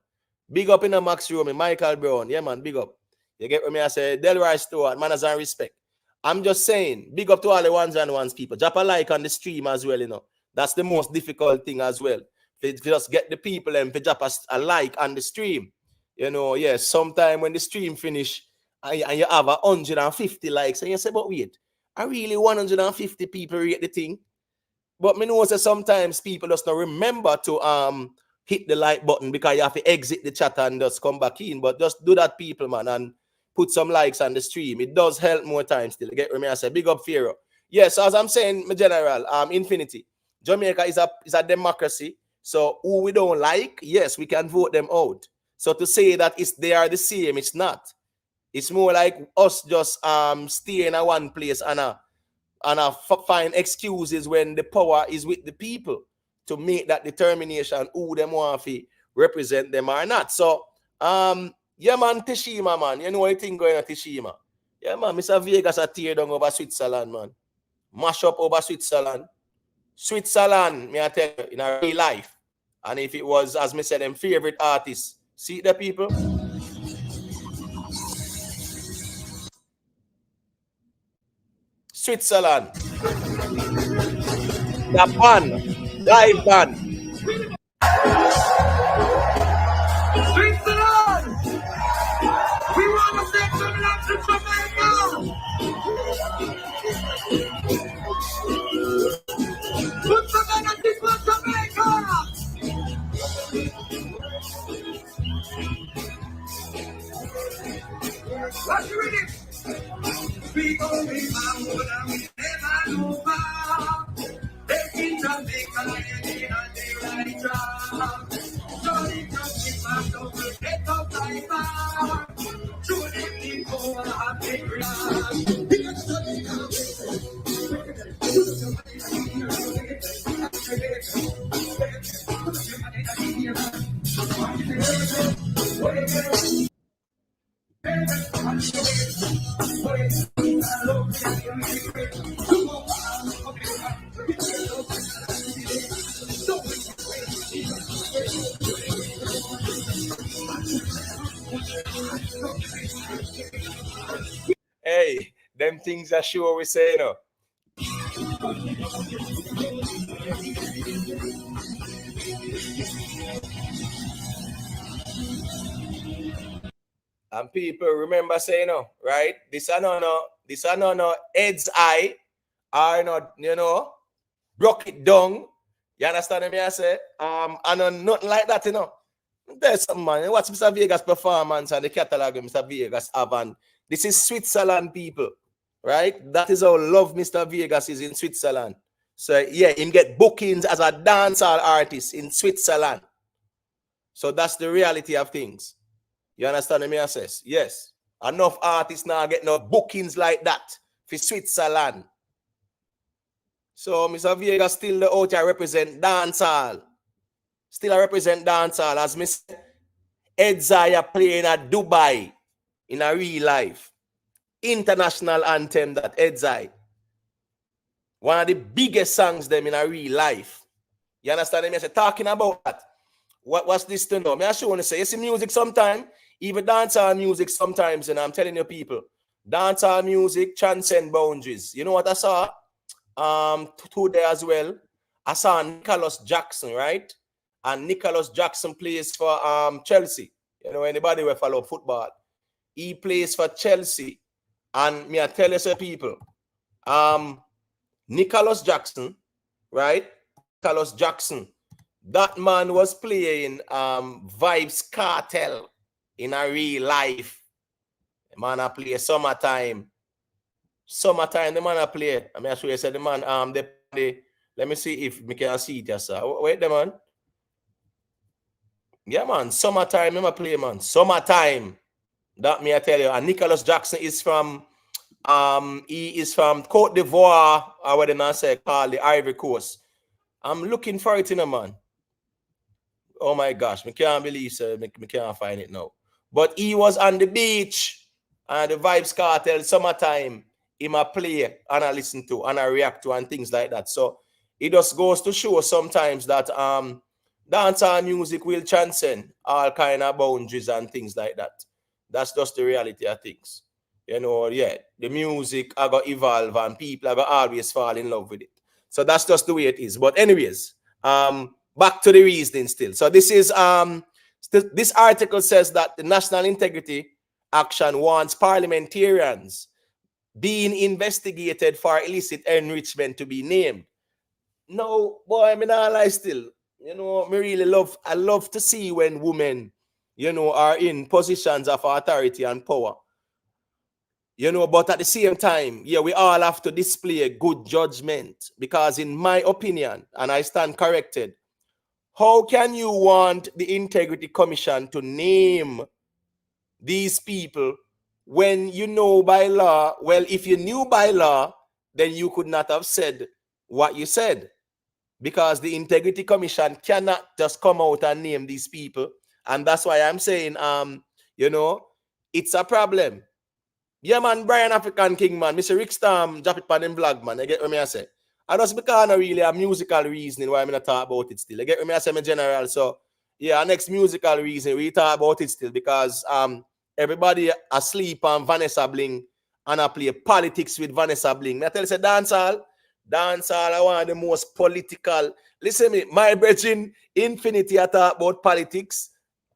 Big up in the Max Room, Michael Brown. Yeah, man, big up. You get what I say? Delroy Stewart, manners and respect. I'm just saying, big up to all the ones and ones people. Drop a like on the stream as well, That's the most difficult thing as well. If you just get the people and drop a like on the stream. Yes, sometime when the stream finish and you have 150 likes and you say, but wait, I really 150 people rate the thing. But me know that sometimes people just don't remember to hit the like button because you have to exit the chat and just come back in. But just do that, people, man, and put some likes on the stream. It does help more time still. Get what I say? Big up Pharaoh. Yes, as I'm saying, my general, Infinity. Jamaica is a democracy. So who we don't like, yes, we can vote them out. So to say that they are the same, it's not. It's more like us just stay in a one place and find excuses when the power is with the people to make that determination who them want to represent them or not. So yeah man, Tishima man, you know anything going on Tishima? Yeah man, Mr. Vegas a tear down over Switzerland man, mash up over Switzerland. Switzerland, me I tell you, in a real life. And if it was, as me said, them favorite artists. See the people? Switzerland. The band. Live band. Switzerland! We want to take some love to Jamaica! Put some energy for Jamaica! What's your reading? We go with my wood and we never look back. Taking Jamaica and the right track. So if you keep my soul, we'll get up like that. Through the people who have been grand. Hey, them things are sure we say, no. And people remember saying, no, right? This are no head's eye, are not, broke it down. You understand me? I say, and nothing like that, There's some man. What's Mr. Vegas performance and the catalog of Mr. Vegas have, and this is Switzerland, people, right? That is how love Mr. Vegas is in Switzerland. So yeah, him get bookings as a dancehall artist in Switzerland. So that's the reality of things. You understand me? I says, yes. Enough artists now get no bookings like that for Switzerland. So Mr. Vegas still out here represent dancehall. Still represent dancehall as Mr. Edzaya playing at Dubai in a real life. International anthem that Edzai. One of the biggest songs them in a real life. You understand me? I say, talking about that. What's this to know? Me I want to say, you see music sometimes, even dancehall music sometimes, and I'm telling you people, dancehall music transcend boundaries. You know what I saw? Today as well. I saw Nicholas Jackson, right? And Nicholas Jackson plays for Chelsea. You know, anybody will follow football. He plays for Chelsea. And me I tell you some people, Nicholas Jackson, right? Nicholas Jackson. That man was playing Vibes Cartel in a real life. The man I play Summertime. Summertime, the man I play. I mean, I show you said the man, let me see if we can see it, yes, sir. Wait, the man. Yeah, man. Summertime, I play, man. Summertime. That me I tell you. And Nicholas Jackson is from he is from Cote d'Ivoire, or what they say called the Ivory Coast. I'm looking for it, man. Oh my gosh, I can't believe so. I can't find it now. But he was on the beach and the Vibes Cartel Summertime. Him a play and I listen to and I react to and things like that. So it just goes to show sometimes that dancehall music will transcend all kind of boundaries and things like that. That's just the reality of things. You know, yeah, the music I got evolve and people are gonna always fall in love with it. So that's just the way it is. But anyways, back to the reasoning still. So this is this article says that the National Integrity Action wants parliamentarians being investigated for illicit enrichment to be named. No, boy, I mean, I lie still. You know, I love to see when women, are in positions of authority and power. But at the same time, yeah, we all have to display good judgment because in my opinion, and I stand corrected, how can you want the Integrity Commission to name these people when you know by law? Well, if you knew by law, then you could not have said what you said because the Integrity Commission cannot just come out and name these people. And that's why I'm saying, it's a problem. Yeah, man, Brian African King, man. Mr. Rick Storm, drop it on him vlog, man. I get what I say. And that's because not really a musical reasoning why I'm not talk about it still. I get me I say my general. So yeah, our next musical reason we talk about it still because everybody asleep on Vanessa Bling and I play politics with Vanessa Bling. Me I tell you say dancehall, I want the most political. Listen me, my brethren, Infinity I talk about politics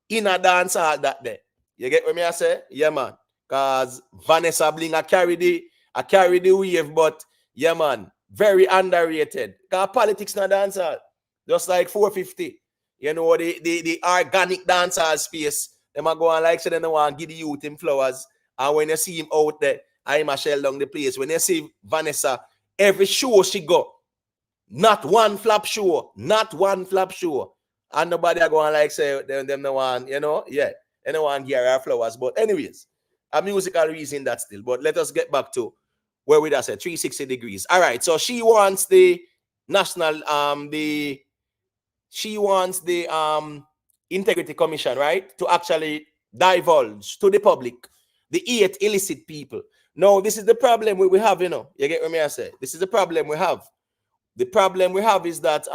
in a dancehall that day. You get what me I say? Yeah, man. Cause Vanessa Bling I carry the wave, but yeah, man, very underrated. Cause politics not dancehall. Just like 450. You know, the organic dancehall space. Them a go on like say they don't want to give the youth him flowers. And when you see him out there, I'm a shell down the place. When you see Vanessa, every show she go, not one flap show. And nobody are going like say them no one, you know, yeah. They don't want to give her flowers. But anyways, a musical reason that still. But let us get back to where we just said 360 degrees. All right, so she wants the national she wants the integrity commission, right, to actually divulge to the public the 8 illicit people. No, this is the problem we have, you know. You get what I say? This is the problem we have. The problem we have is that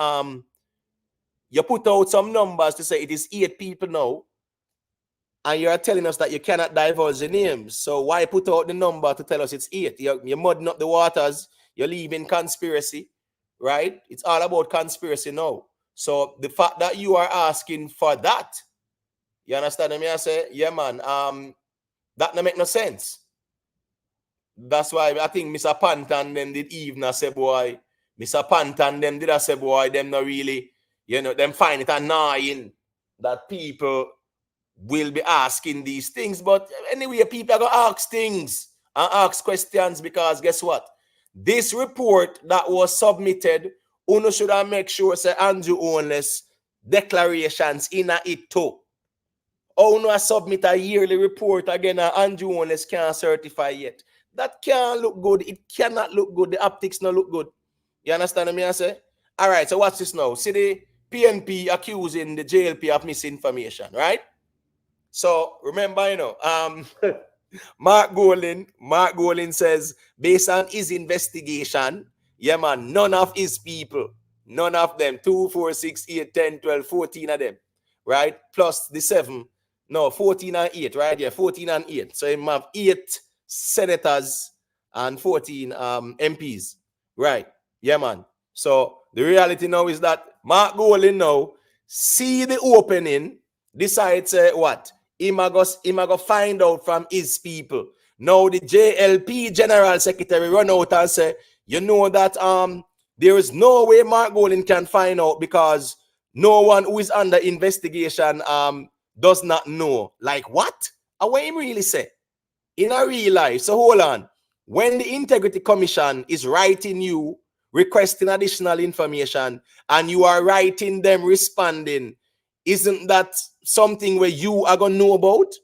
you put out some numbers to say it is 8 people now, and you're telling us that you cannot divulge the names. So why put out the number to tell us it's 8? You're mudding up the waters. You're leaving conspiracy, right? It's all about conspiracy now. So the fact that you are asking for that, you understand me? I say, yeah, man, that don't make no sense. That's why I think Mr. Pantan them did even say, boy, Mr. Pantan them did say, boy, them not really, you know, them find it annoying that people will be asking these things. But anyway, people are going to ask things and ask questions because guess what? This report that was submitted, Uno should have make sure say Andrew Ownless declarations in it too. Uno submit a yearly report again and Andrew Ownless can't certify yet. That can't look good. It cannot look good. The optics not look good. You understand what I say? All right, so watch this now. See the PNP accusing the JLP of misinformation, right? So remember, you know, Mark Golin says, based on his investigation, yeah, man, none of his people, none of them, 2, 4, 6, 8, 10, 12, 14 of them, right? Plus the 7, no, 14 and 8, right? Yeah, 14 and 8. So you have 8 senators and 14 MPs, right? Yeah, man. So the reality now is that Mark Golin now see the opening, decides what? He go find out from his people. Now the JLP General Secretary run out and say, you know that there is no way Mark Golin can find out because no one who is under investigation does not know. Like what? What him really say? In a real life. So hold on. When the Integrity Commission is writing you, requesting additional information, and you are writing them responding, isn't that something where you are going to know about?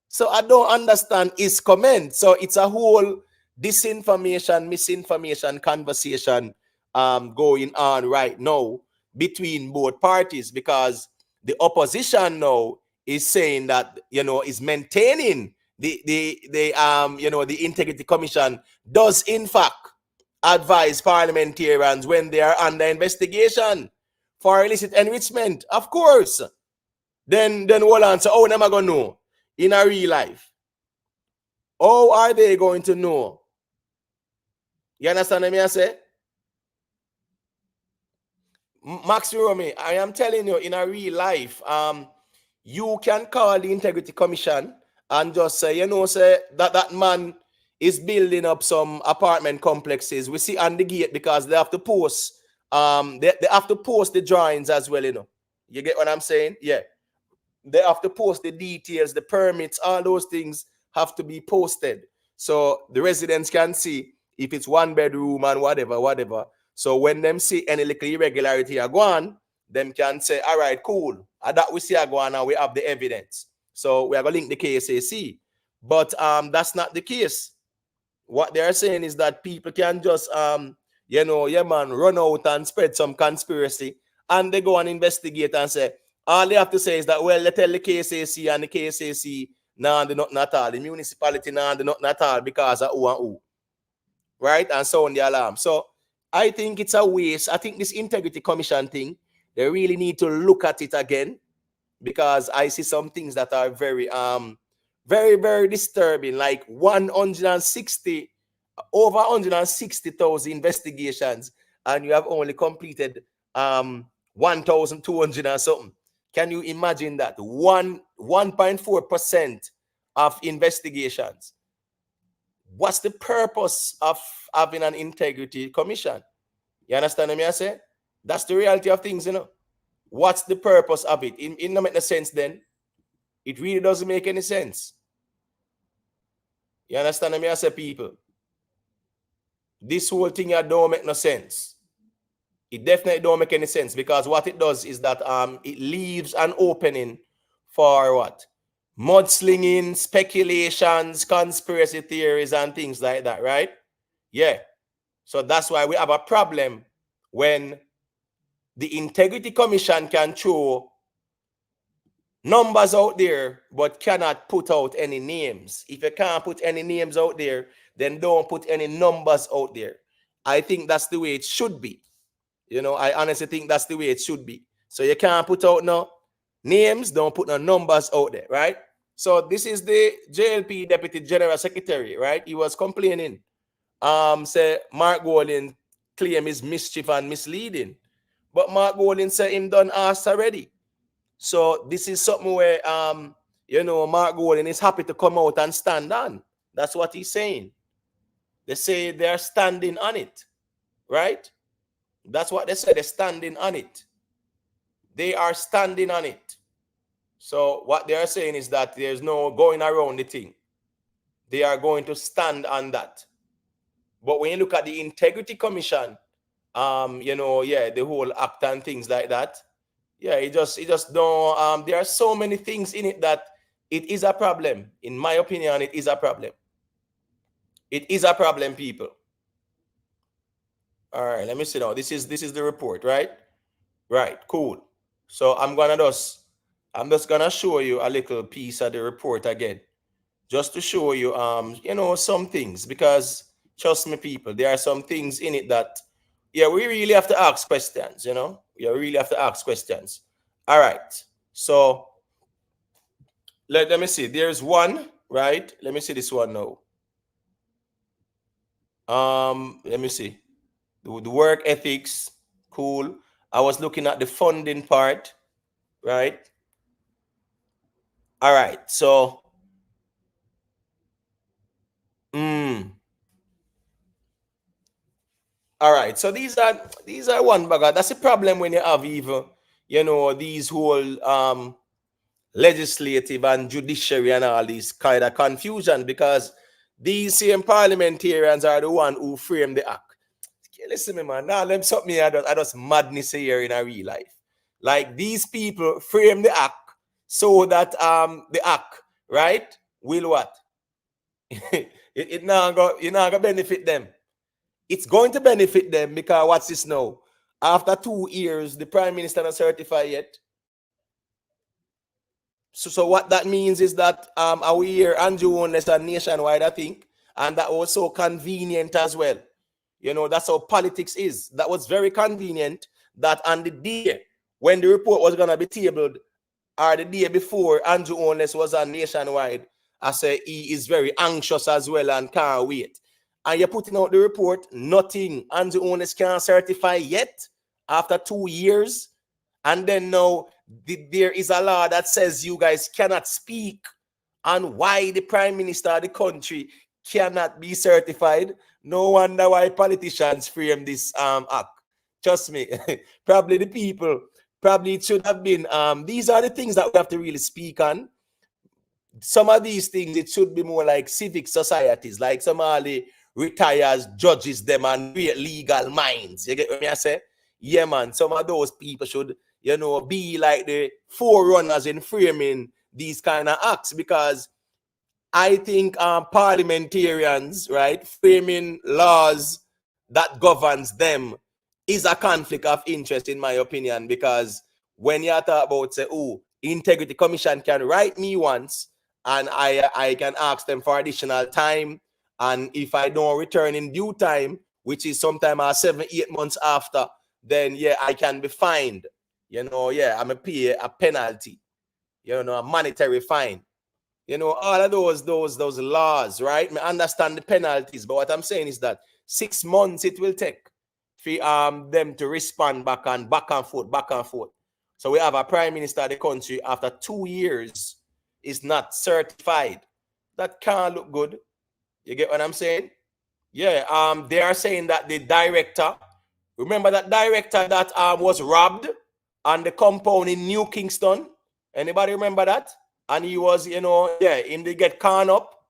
So I don't understand his comment. So it's a whole disinformation, misinformation conversation going on right now between both parties because the opposition now is saying that, you know, is maintaining the Integrity Commission does in fact advise parliamentarians when they are under investigation for illicit enrichment. Of course. Then hold on. So how am I going to know in a real life? How are they going to know? You understand what I say? Max Romy, I am telling you, in a real life, you can call the Integrity Commission and just say, you know, say that man is building up some apartment complexes. We see on the gate because they have to post, they have to post the drawings as well, you know. You get what I'm saying? Yeah. They have to post the details, the permits, all those things have to be posted. So the residents can see if it's 1 bedroom and whatever. So when them see any little irregularity are gone, them can say, all right, cool. And that we see are gone and we have the evidence. So we are going to link the KSAC. But that's not the case. What they're saying is that people can just, you know, yeah, man, run out and spread some conspiracy. And they go and investigate and say, all they have to say is that, well, they tell the KSAC and the KSAC, nah, they're not at all. The municipality, nah, they're not at all because of who and who. Right? And sound the alarm. So I think it's a waste. I think this integrity commission thing, they really need to look at it again, because I see some things that are very very disturbing, like 160 over 160,000 investigations, and you have only completed 1,200 and something. Can you imagine that? 1.4% of investigations. What's the purpose of having an integrity commission? You understand what I say? That's the reality of things, you know. What's the purpose of it? It don't make no sense then. It really doesn't make any sense. You understand what I say, people? This whole thing here don't make no sense. It definitely don't make any sense, because what it does is that it leaves an opening for what? Mudslinging, speculations, conspiracy theories, and things like that, right? Yeah. So that's why we have a problem when the Integrity Commission can throw numbers out there but cannot put out any names. If you can't put any names out there, then don't put any numbers out there. I think that's the way it should be. You know, I honestly think that's the way it should be. So you can't put out no names, don't put no numbers out there, right? So this is the JLP Deputy General Secretary, right? He was complaining. Say Mark Golding claim is mischief and misleading. But Mark Golding said him done asked already. So this is something where you know, Mark Golding is happy to come out and stand on. That's what he's saying. They say they're standing on it, right? That's what they said. They're standing on it. They are standing on it. So what they are saying is that there's no going around the thing. They are going to stand on that. But when you look at the Integrity Commission, you know, yeah, the whole act and things like that, yeah, it just don't. There are so many things in it that it is a problem. In my opinion, it is a problem. It is a problem, people. All right, let me see now. This is the report, right? Right, cool. So I'm just gonna show you a little piece of the report again, just to show you you know, some things, because trust me, people, there are some things in it that, yeah, we really have to ask questions, you know. We really have to ask questions. All right. So let me see. There's one, right? Let me see this one now. Let me see. The work ethics, cool. I was looking at the funding part, right? All right. So all right, so these are one bag. That's a problem when you have even, you know, these whole legislative and judiciary and all these kind of confusion, because these same parliamentarians are the one who frame the act. Listen me, man. Now let something I just madness here in a real life. Like, these people frame the act so that the act, right, will what? it not gonna benefit them. It's going to benefit them, because what's this now? After 2 years, the Prime Minister not certified yet. So what that means is that our year Andrew won less than nationwide, I think, and that was so convenient as well. You know, that's how politics is. That was very convenient that on the day when the report was gonna be tabled, or the day before Andrew Onless was on nationwide, I say he is very anxious as well and can't wait. And you're putting out the report, nothing. Andrew Onless can't certify yet after 2 years. And then now there is a law that says you guys cannot speak on why the Prime Minister of the country cannot be certified. No wonder why politicians frame this act. Trust me, probably the people, probably it should have been, these are the things that we have to really speak on. Some of these things, it should be more like civic societies, like some of the retires, judges them, and great legal minds. You get what I say? Yeah, man. Some of those people should, you know, be like the forerunners in framing these kind of acts, because I think parliamentarians, right, framing laws that governs them is a conflict of interest, in my opinion, because when you talk about, say, oh, Integrity Commission can write me once, and I can ask them for additional time, and if I don't return in due time, which is sometime 7-8 months after, then yeah, I can be fined. I'm a pay a penalty, a monetary fine. All of those laws, right? I understand the penalties, but what I'm saying is that 6 months it will take for them to respond back and forth. So we have a prime minister of the country after 2 years is not certified. That can't look good. You get what I'm saying? Yeah. They are saying that the director, remember that director that was robbed on the compound in New Kingston? Anybody remember that? And he was, him they get caught up,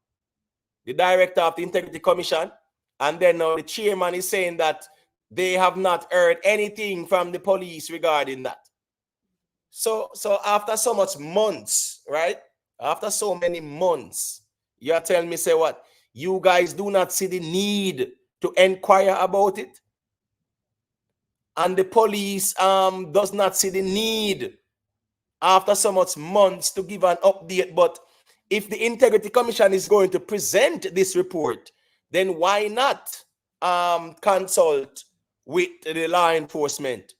the director of the Integrity Commission. And then the chairman is saying that they have not heard anything from the police regarding that. So after so much months, right? After so many months, you're telling me, say what? You guys do not see the need to inquire about it? And the police does not see the need after so much months to give an update. But if the Integrity Commission is going to present this report, then why not consult with the law enforcement,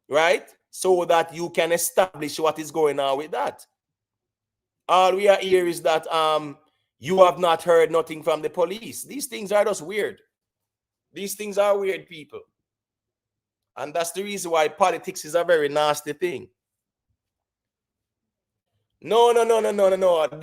right? So that you can establish what is going on with that. All we are here is that you have not heard nothing from the police. These things are just weird. These things are weird, people. And that's the reason why politics is a very nasty thing. No.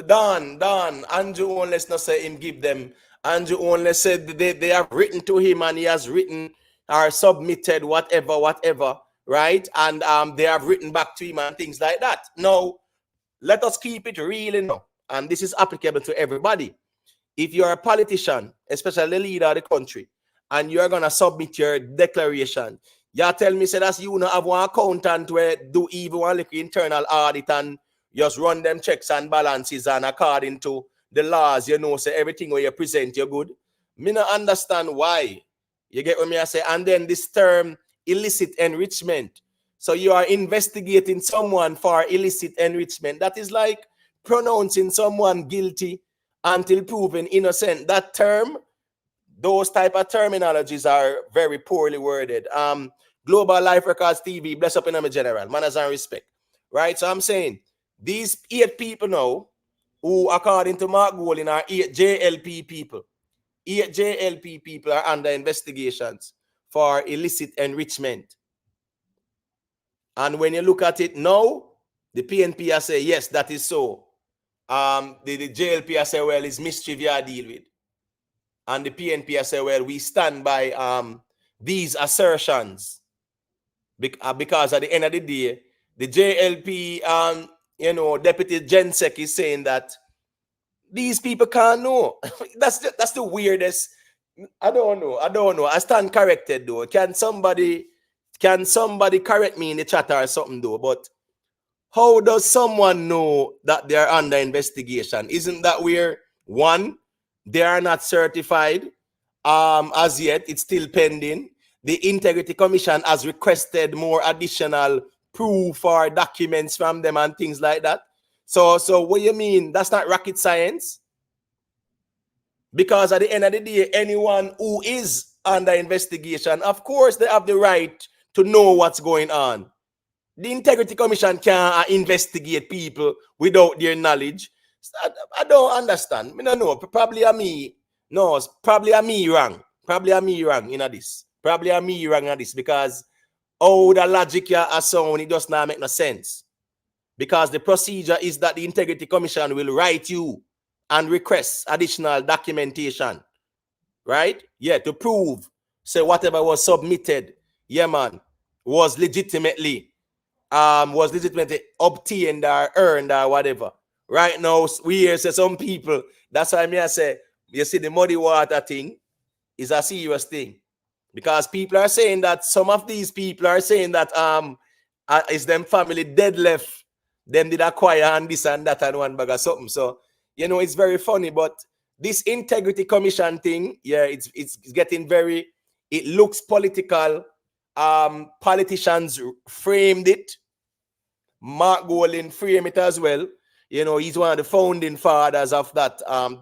Don. Andrew only not say him give them. Andrew only said they have written to him and he has written or submitted whatever, right? And they have written back to him and things like that. No, let us keep it real, and this is applicable to everybody. If you're a politician, especially the leader of the country, and you're gonna submit your declaration, you tell me, say that's you not have one accountant where do even one little internal audit and just run them checks and balances and according to the laws, say everything where you present, you're good. Me not understand why. You get what me I say? And then this term illicit enrichment. So you are investigating someone for illicit enrichment. That is like pronouncing someone guilty until proven innocent. That term, those type of terminologies are very poorly worded. Global Life Records TV, bless up in my general, manners and respect. Right? So I'm saying these 8 people now, who according to Mark Golding are 8 JLP people. 8 JLP people are under investigations for illicit enrichment. And when you look at it now, the PNP say, yes, that is so. The JLP say, well, it's mischief you deal with. And the PNP say, well, we stand by these assertions. Because at the end of the day, the JLP, Deputy Gensek is saying that these people can't know. That's the weirdest. I don't know. I stand corrected though. Can somebody correct me in the chat or something though? But how does someone know that they are under investigation? Isn't that where one, they are not certified as yet? It's still pending. The Integrity Commission has requested more additional proof or documents from them and things like that. So what you mean? That's not rocket science? Because at the end of the day, anyone who is under investigation, of course, they have the right to know what's going on. The Integrity Commission can't investigate people without their knowledge. I don't understand. I don't know. Probably I'm me. No, probably I'm me wrong. Probably I'm me wrong in this. Probably I'm me wrong in this because the logic here are sound, it does not make no sense. Because the procedure is that the Integrity Commission will write you and request additional documentation, right? Yeah, to prove, say whatever was submitted, yeah, man, was legitimately obtained or earned or whatever. Right now, we hear say some people, that's why I say, you see the muddy water thing is a serious thing. Because people are saying that some of these people are saying that is them family dead left, them did acquire and this and that and one bag of something. So, it's very funny, but this Integrity Commission thing, yeah, it's getting very, it looks political. Politicians framed it. Mark Golding framed it as well. He's one of the founding fathers of that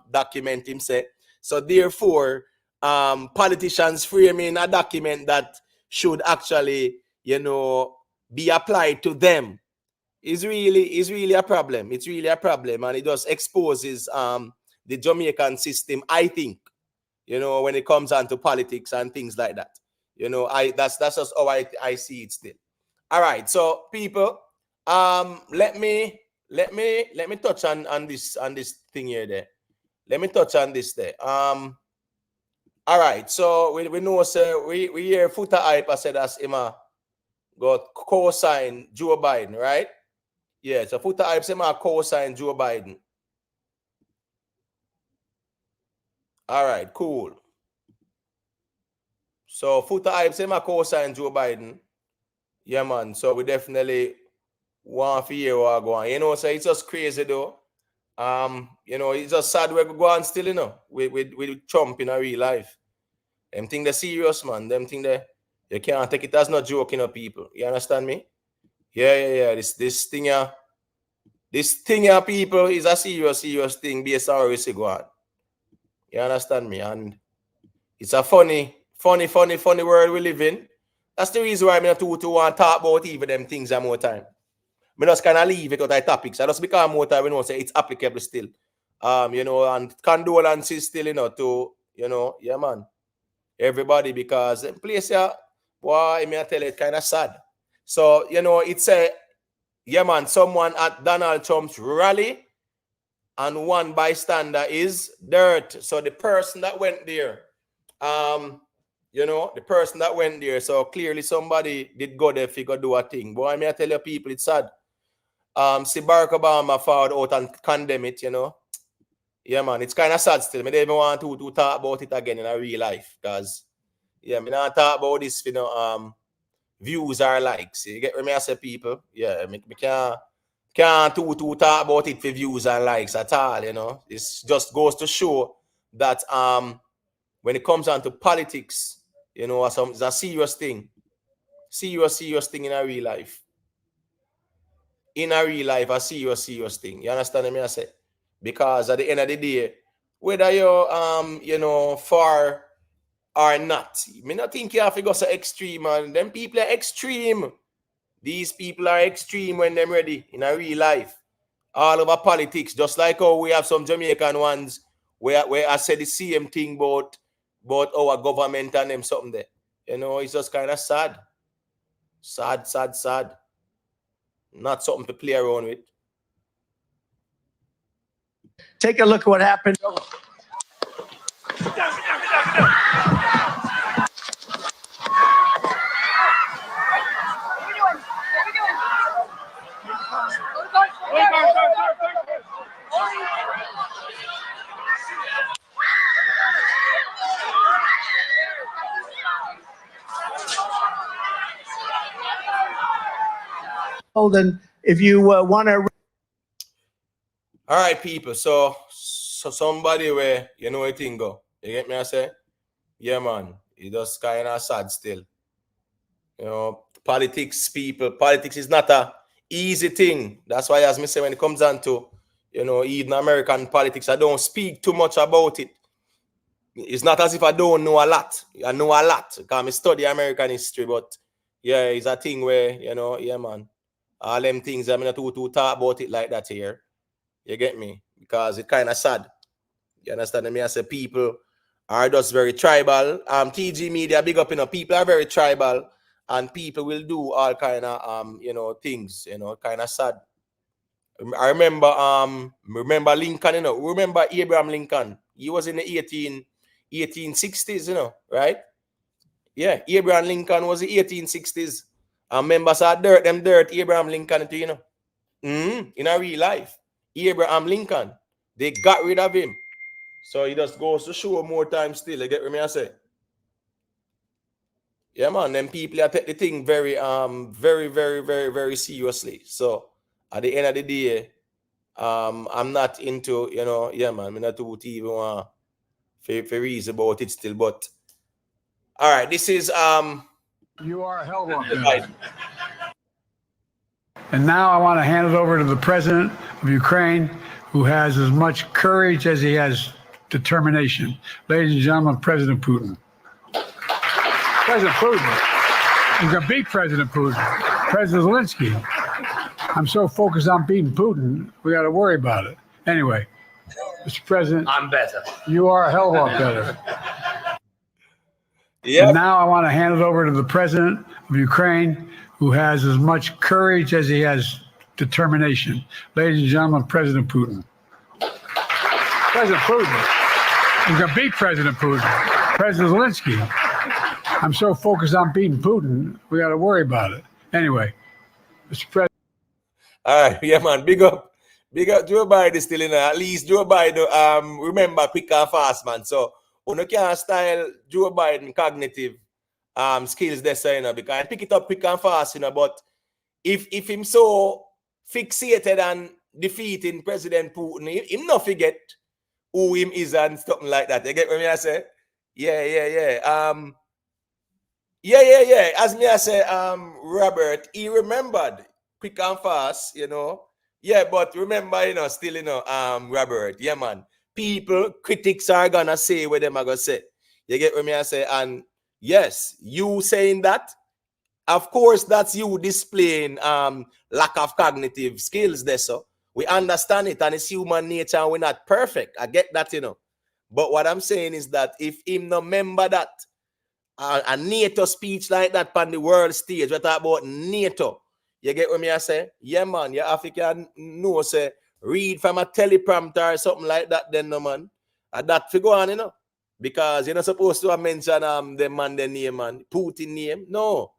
document himself. So therefore, politicians framing a document that should actually, you know, be applied to them is really a problem. It's really a problem, and it just exposes the Jamaican system, I think, you know, when it comes on to politics and things like that. You know, that's just how I see it still. All right, so people, let me touch on this thing here there. Let me touch on this there. All right, so we know, sir, we hear Foota hype. I said that's Emma got co-sign Joe Biden, right? Yeah, so Foota hype say my co-sign Joe Biden. All right, cool. So Foota hype say my co-sign Joe Biden. Yeah, man. So we definitely want to hear what go on. You know, so it's just crazy though. You know, it's just sad we go on still, you know, with Trump in a real life. Them think they're serious, man. Them think they you can't take it as no joke, you know, people. You understand me? Yeah. This thing here, people, is a serious thing based on how we see go on. You understand me? And it's a funny world we live in. That's the reason why I'm not too want to talk about even them things more time. I just kind of leave it out of topics. I just because more time we know say it's applicable still. You know, and condolences still, you know, to, you know, yeah, man, everybody, because the place here, boy, I may tell you, it's kind of sad. So, you know, it's a, yeah, man, someone at Donald Trump's rally, and one bystander is dirt. So the person that went there, you know, the person that went there, so clearly somebody did go there if he could do a thing. Boy, I may tell you people, it's sad. See Barack Obama forward out and condemn it, you know. Yeah, man, it's kind of sad still. I don't even want to talk about it again in a real life, because, yeah, I not talk about this, you know, views or likes. You get what I say, people? Yeah, I can't talk about it for views and likes at all, you know. It just goes to show that when it comes down to politics, you know, it's a serious thing. Serious thing in a real life. In a real life, a serious thing. You understand what I say? Because at the end of the day, whether you're you know, for or not, I not think you have to go so extreme, and them people are extreme. These people are extreme when they're ready in a real life. All over politics, just like how we have some Jamaican ones where I said the same thing about our government and them something there. You know, it's just kind of sad. Sad. Not something to play around with. Take a look at what happened. Holden, if you want to. All right, people. So somebody where you know a thing go. You get me? I say, yeah, man. It just kind of sad still. You know, politics, people. Politics is not a easy thing. That's why, as me say, when it comes down to, you know, even American politics, I don't speak too much about it. It's not as if I don't know a lot. I know a lot because I study American history, but yeah, it's a thing where, you know, yeah, man, all them things I'm not too talk about it like that here. You get me? Because it's kind of sad. You understand me? I say people are just very tribal. TG media, big up, you know, people are very tribal, and people will do all kind of you know, things, you know, kind of sad. I remember Lincoln, you know, remember Abraham Lincoln. He was in the 1860s, you know, right? Yeah, Abraham Lincoln was the 1860s. And members are dirt Abraham Lincoln, you know. In a real life. Abraham Lincoln. They got rid of him. So he just goes to show more time still. You get what I say? Yeah, man. Them people take the thing very, very seriously. So at the end of the day, I'm not into, you know, yeah, man. I'm not too even want for reason about it still. But all right, this is You are a hell of a. And now I want to hand it over to the president of Ukraine, who has as much courage as he has determination. Ladies and gentlemen, President Putin. President Putin. We're going to beat President Putin. President Zelensky. I'm so focused on beating Putin, we got to worry about it. Anyway, Mr. President. I'm better. You are a hell of a lot better. Yeah. And now I want to hand it over to the president of Ukraine, who has as much courage as he has determination. Ladies and gentlemen, President Putin. President Putin. We're going to beat President Putin. President Zelensky. I'm so focused on beating Putin, we got to worry about it. Anyway, Mr. President. All right, yeah, man. Big up Joe Biden still in. At least Joe Biden, remember quick and fast, man. So you can't style Joe Biden cognitive skills there, you know, because I pick it up quick and fast, you know. But if him so fixated on defeating President Putin, him not forget who him is and something like that. You get what I say? Yeah. As me I say, Robert, he remembered quick and fast, you know. Yeah, but remember, you know, still, you know, Robert, yeah, man. People, critics are gonna say what them are gonna say. You get what I say? And yes, you saying that, of course, that's you displaying lack of cognitive skills there. So we understand it, and it's human nature, and we're not perfect. I get that, you know. But what I'm saying is that if him no remember that a NATO speech like that on the world stage, we talk about NATO. You get what I say? Yeah, man. You African know, say, read from a teleprompter or something like that, then, no, man. And that figure on, you know. Because you're not supposed to mention the man, the name, man. Putin name. No.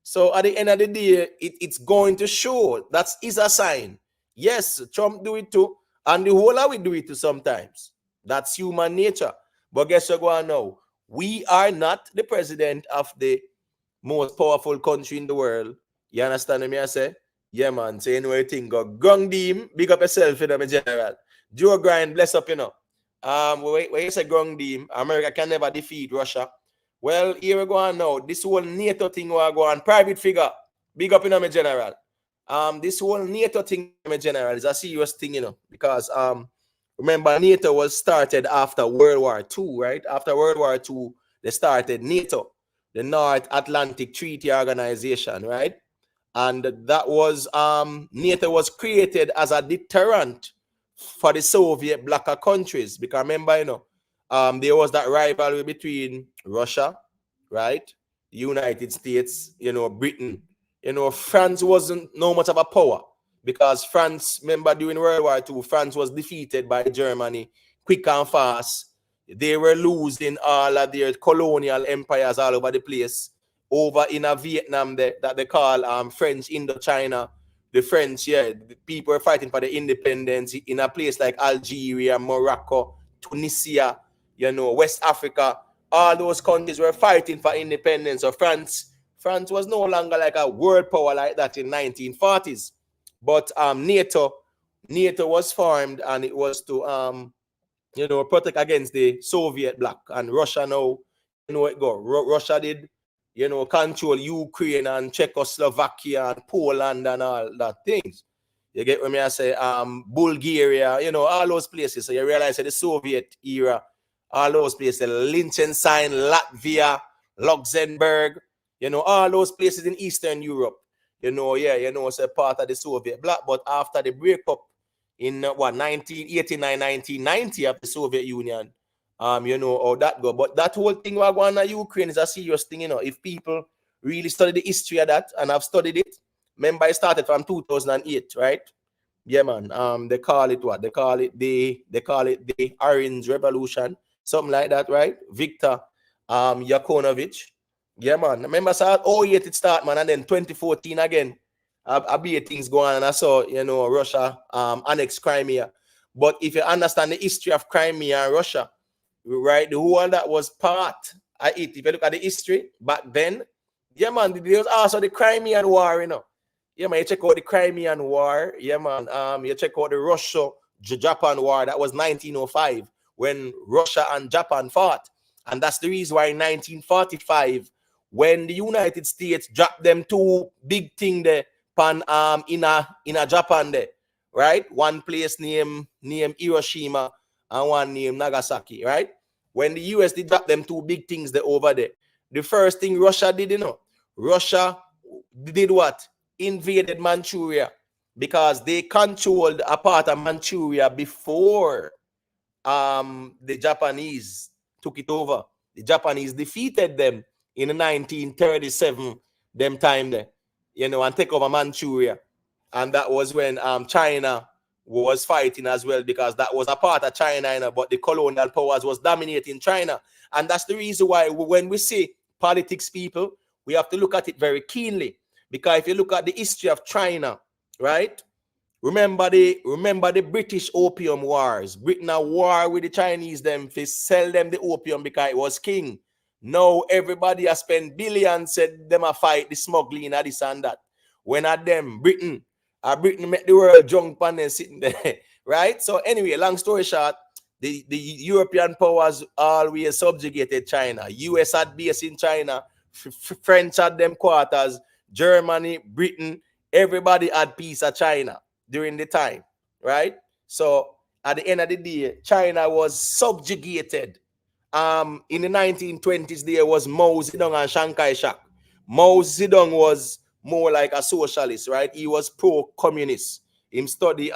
So at the end of the day, it's going to show. That is a sign. Yes, Trump do it too. And the whole of we do it too sometimes. That's human nature. But guess what going on now? We are not the president of the most powerful country in the world. You understand me? I say, yeah, man. Say, you know anything. Go gung deem. Big up yourself, you know, my general. Joe Grind, bless up, you know. When you say gung deem, America can never defeat Russia. Well, here we go on now. This whole NATO thing we go on. Private figure. Big up, you know, my general. This whole NATO thing, my general, is a serious thing, you know, because remember, NATO was started after World War II, right? After World War II, they started NATO, the North Atlantic Treaty Organization, right? And that was NATO was created as a deterrent for the Soviet bloc countries. Because remember, you know, there was that rivalry between Russia, right? The United States, you know, Britain. You know, France wasn't no much of a power. Because France, remember during World War II, France was defeated by Germany quick and fast. They were losing all of their colonial empires all over the place. Over in Vietnam that they call French Indochina. The French, the people were fighting for the independence in a place like Algeria, Morocco, Tunisia, you know, West Africa. All those countries were fighting for independence. So France was no longer like a world power like that in 1940s. But NATO was formed, and it was to you know, protect against the Soviet bloc. And Russia now, you know, it go. Russia did, you know, control Ukraine and Czechoslovakia and Poland and all that things. You get what I say? Bulgaria, you know, all those places. So you realize that the Soviet era, all those places, Liechtenstein, Latvia, Luxembourg, you know, all those places in Eastern Europe. You know, it's a part of the Soviet bloc. But after the breakup in 1989, 1990 of the Soviet Union, you know how that go. But that whole thing we're going on Ukraine is a serious thing, you know. If people really study the history of that, and I've studied it, remember it started from 2008, right? Yeah, man. They call it what? They call it the Orange Revolution, something like that, right? Viktor Yanukovych. Yeah, man. Remember, so 08 it start, man, and then 2014 again. I be things going on, and I saw, you know, Russia annexed Crimea. But if you understand the history of Crimea and Russia, right, the whole that was part of it. If you look at the history back then, yeah, man, there was also the Crimean War, you know. Yeah, man, you check out the Crimean War. Yeah, man. You check out the Russia-Japan War. That was 1905 when Russia and Japan fought. And that's the reason why in 1945, when the United States dropped them two big thing there in a Japan there, right? One place named Hiroshima and one named Nagasaki, right? When the US did drop them two big things there over there, the first thing Russia did, Russia did what? Invaded Manchuria, because they controlled a part of Manchuria before the Japanese took it over. The Japanese defeated them in 1937, them time there, and take over Manchuria. And that was when China was fighting as well, because that was a part of China, but the colonial powers was dominating China. And that's the reason why when we say politics, people, we have to look at it very keenly. Because if you look at the history of China, right? Remember the British Opium Wars. Britain a war with the Chinese them to sell them the opium because it was king. Now everybody has spent billions, said them a fight the smuggling and this and that. When at them Britain make the world drunk and then sitting there, right? So anyway, long story short, the European powers always subjugated China. US had base in China, French had them quarters, Germany, Britain, everybody had piece of China during the time, right? So at the end of the day, China was subjugated. In the 1920s, there was Mao Zedong and Chiang Kai-shek. Mao Zedong was more like a socialist, right? He was pro-communist. He studied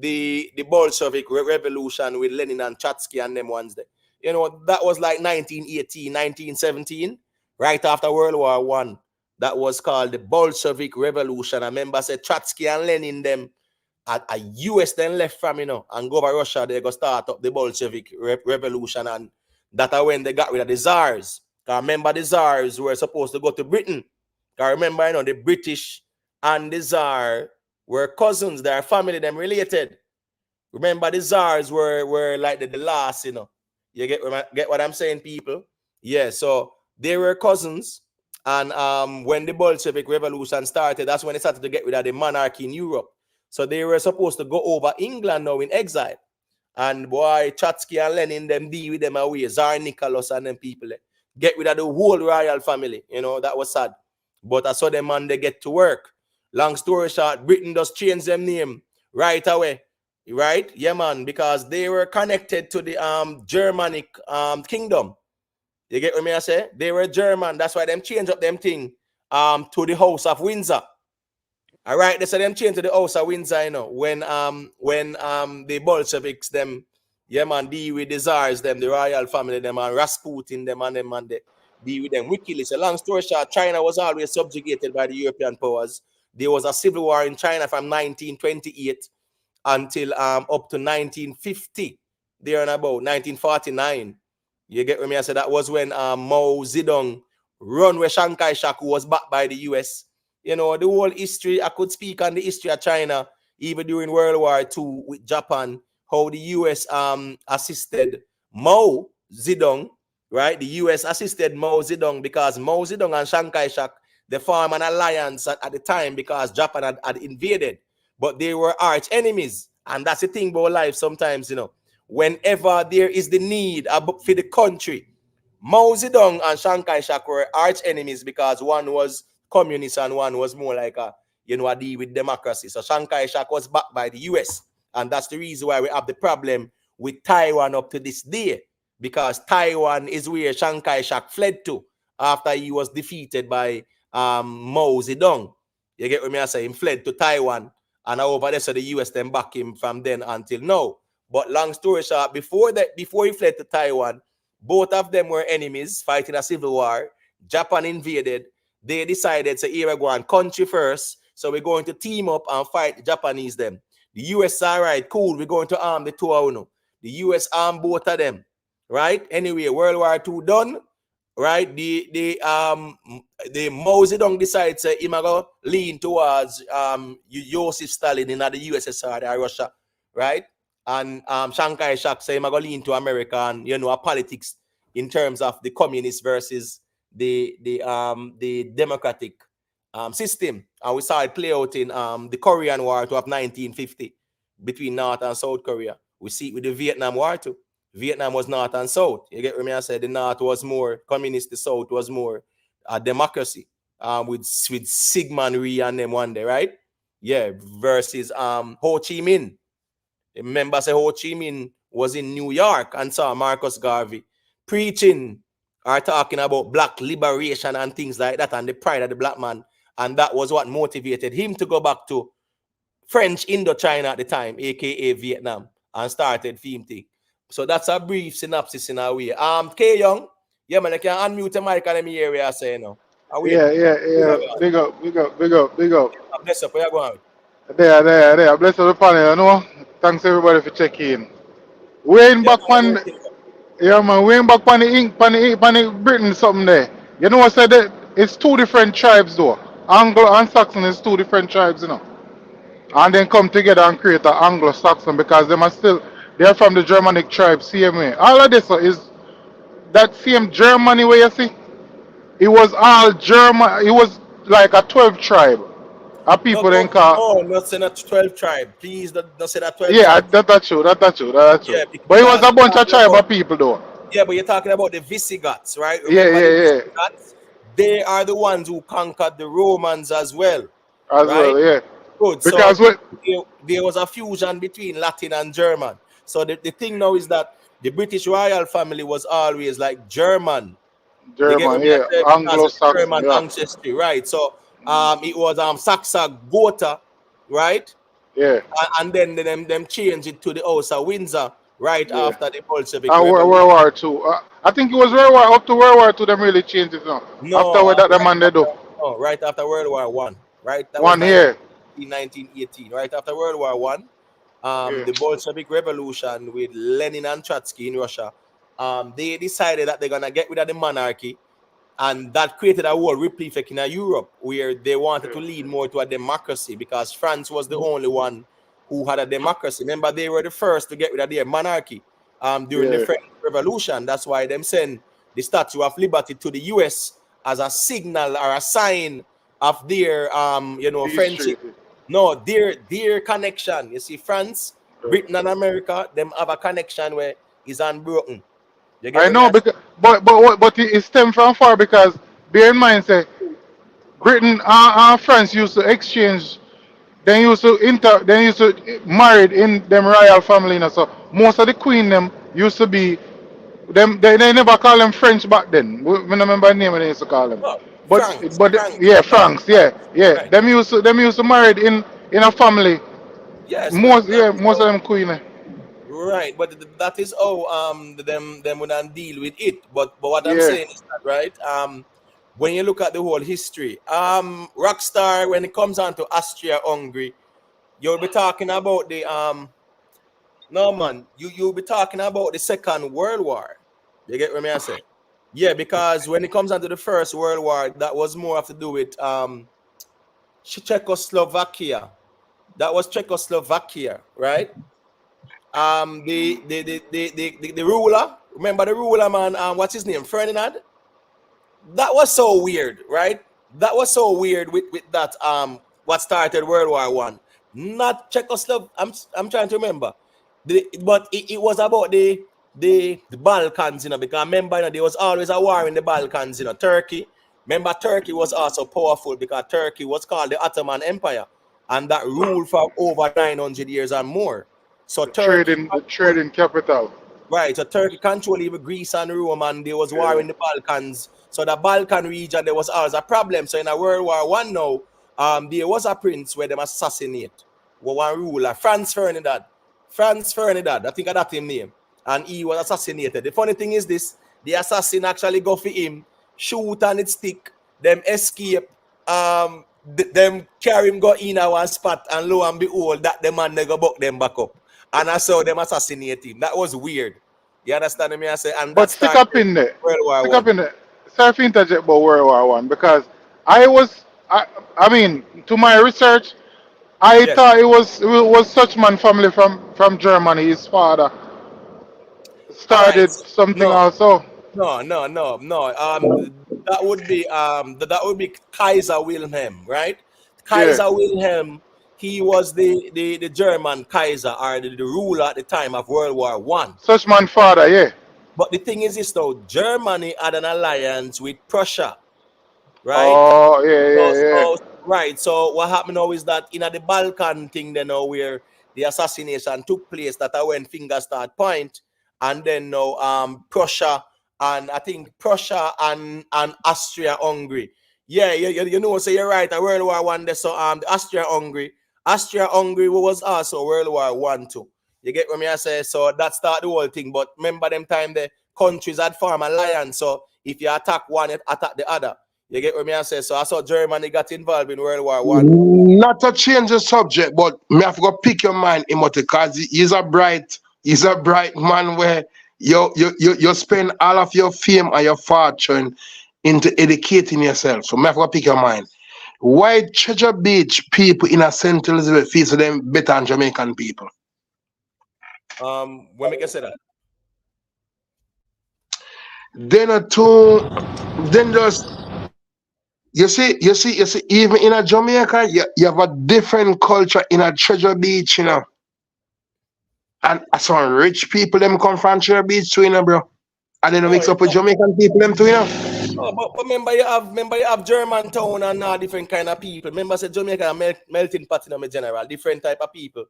the Bolshevik revolution with Lenin and Trotsky and them ones there. That was like 1918, 1917, right after World War One. That was called the Bolshevik Revolution. I remember said Trotsky and Lenin them at a US then left from, and go over Russia, they go start up the Bolshevik Revolution, and that when they got rid of the Tsars. Because remember the Tsars were supposed to go to Britain. Because remember, the British and the Tsar were cousins, their family, them related. Remember the Tsars were like the last, You get what I'm saying, people? Yeah, so they were cousins. And when the Bolshevik Revolution started, that's when they started to get rid of the monarchy in Europe. So they were supposed to go over England now in exile. And boy, Trotsky and Lenin, them deal with them away. Tsar Nicholas and them people. Get rid of the whole royal family. That was sad. But I saw them man, they get to work. Long story short, Britain just changed them name right away. Right? Yeah, man. Because they were connected to the Germanic kingdom. You get what me I say? They were German. That's why them change up them thing to the House of Windsor. All right, they said them change to the House of Windsor, when the Bolsheviks them, yeah man, deal with the Tsars them, the royal family them, and Rasputin them and they deal with them wickedly. So long story short, China was always subjugated by the European powers. There was a civil war in China from 1928 until up to 1950, there and about 1949. You get what me I said? That was when Mao Zedong run where Chiang Kai-shek, who was backed by the US. The whole history, I could speak on the history of China, even during World War II with Japan, how the US assisted Mao Zedong, right? The US assisted Mao Zedong because Mao Zedong and Chiang Kai-shek, they formed an alliance at the time because Japan had invaded, but they were arch enemies. And that's the thing about life sometimes, whenever there is the need for the country, Mao Zedong and Chiang Kai-shek were arch enemies because one was communist and one was more like a deal with democracy. So Chiang Kai-shek was backed by the US, and that's the reason why we have the problem with Taiwan up to this day, because Taiwan is where Chiang Kai-shek fled to after he was defeated by Mao Zedong. You get what me I say? He fled to Taiwan, and over there, so the US then back him from then until now. But long story short, before he fled to Taiwan, both of them were enemies fighting a civil war. Japan invaded. They decided, so here we go on country first. So we're going to team up and fight the Japanese them. The US, all right, cool. We're going to arm the two of them. The US armed both of them. Right? Anyway, World War II done. Right? The Mao Zedong decides he go lean towards Joseph Stalin in the USSR, Russia. Right? And Chiang Kai-shek say, I'm going to lean to America and, politics in terms of the communist versus the democratic system. And we saw it play out in the Korean War of 1950 between North and South Korea. We see it with the Vietnam War too. Vietnam was North and South. You get what I said? The North was more communist, the South was more democracy with Sigmund Rhee and them one day, right? Yeah, versus Ho Chi Minh. Remember, say Ho Chi Minh was in New York and saw Marcus Garvey preaching or talking about black liberation and things like that and the pride of the black man. And that was what motivated him to go back to French Indochina at the time, aka Vietnam, and started theme thing. So that's a brief synopsis in a way. K Young, yeah man, I can unmute the mic and let me hear what I say now. Are we? Yeah, yeah, yeah. Big up, big up, big up, big up. Bless up, where you going? There. Bless up the panel, you know. Thanks everybody for checking in. We're in Yeah, back man, on, yeah man, we're in back on the ink, on the Britain something there. You know what I said that it's two different tribes though. Anglo and Saxon is two different tribes, you know. And then come together and create an Anglo-Saxon because they're from the Germanic tribe, same way. All of this is that same Germany where you see. It was all German. It was like a 12 tribe. A no, people then call. not say that 12 tribe. Please don't say that 12 Yeah, tribe. that's true. That's true. Yeah, But it was because a you're bunch of talking tribe about, of people though. yeah, but you're talking about the Visigoths, right? Yeah, Remember the yeah, yeah. Visigoths? They are the ones who conquered the Romans as well, As right? well, yeah. Good. So Because what there was a fusion between Latin and German. So the thing now is that the British royal family was always like German. You get what German, me I yeah, say? Because of Anglo-Saxon, German yeah, ancestry, right? So it was Saxa Gotha, right? yeah, And then them change it to the House of Windsor right yeah. after the Bolshevik And Revolution. World War Two. I think it was World War up to World War Two. Them really changed it now. After No, what that the man they do. right after World War One, right? That was 1 year. 1918. Right after World War One, Yeah, the Bolshevik Revolution with Lenin and Trotsky in Russia, they decided that they're gonna get rid of the monarchy, and that created a whole ripple effect in Europe where they wanted to lead more to a democracy because France was the only one who had a democracy. Remember, they were the first to get rid of their monarchy during the yeah. French Revolution. That's why them send the Statue of Liberty to the US as a signal or a sign of their Peace friendship. treaty. No, their connection. You see, France, Britain, and America, them have a connection where is unbroken. You get I what me know, I say? because but it stem from far because bear in mind, say Britain and France used to exchange. They used to married in them royal family, you know. So most of the queen them used to be them. They never call them French back then. We don't remember the name they used to call them. Oh, But Franks, but Franks, yeah, yeah, Franks, yeah, yeah. right. Them used to married in a family. Yes, but that is Most of how, them queen. right. But that is how them would deal with it. But what I'm Yeah, saying is that right. When you look at the whole history, Rockstar when it comes on to Austria Hungary, you'll be talking about the no man, you'll be talking about the Second World War. You get what I say? Yeah, because when it comes on to the First World War, that was more have to do with Czechoslovakia. That was Czechoslovakia, right? The ruler, remember the ruler man, what's his name, Ferdinand? That was so weird, right? That was so weird with that what started World War One. Not Czechoslovakia. I'm trying to remember. But it was about the Balkans, because remember, there was always a war in the Balkans, Turkey. Remember, Turkey was also powerful because Turkey was called the Ottoman Empire, and that ruled for over 900 years and more. So Turkey the trading capital. right, so Turkey controlled even Greece and Rome, and there was war Yeah. in the Balkans. So the Balkan region, there was always a problem. So in a World War One now, there was a prince where them assassinate one ruler, Franz Ferdinand, I think that's his name, and he was assassinated. The funny thing is this: the assassin actually go for him, shoot on its stick, them escape, them carry him go in a one spot, and lo and behold, that the man never buck them back up. And I saw them assassinate him. That was weird. You understand me? I say, and that But stick started up in there. World War Stick up One. in there. Sorry for interject about World War One because I was I mean to my research I Yes. thought it was Suchman family from Germany. His father All right. started something No, also. no. That would be Kaiser Wilhelm, right? Yeah. Kaiser Wilhelm. He was the German Kaiser or the ruler at the time of World War One. Suchman father, yeah. But the thing is this though, Germany had an alliance with Prussia, right? Oh yeah, So, yeah, yeah. so right. So what happened now is that in the Balkan thing, they know where the assassination took place, that I when fingers start point, and then now Prussia and I think Prussia and Austria-Hungary. Yeah, you know, so you're right. A World War One. So the Austria-Hungary was also World War One too. You get what me I say? So that started the whole thing. But remember them time the countries had formed alliance. So if you attack one, you attack the other. You get what me I say? So I saw Germany got involved in World War One. Not to change the subject, but me have to pick your mind, Imoti, because he's a bright man where you spend all of your fame and your fortune into educating yourself. So me have to pick your mind. Why Treasure Beach people in a St. Elizabeth feel them better than Jamaican people? When we can say that. Then just you see, even in a Jamaica, you have a different culture in a Treasure Beach, you know. And some rich people them come from Treasure Beach too, you know, bro. And then mix up with Jamaican people them too, you know. Oh, but remember you have German town and different kind of people. Remember say Jamaica melting pot in general, different type of people.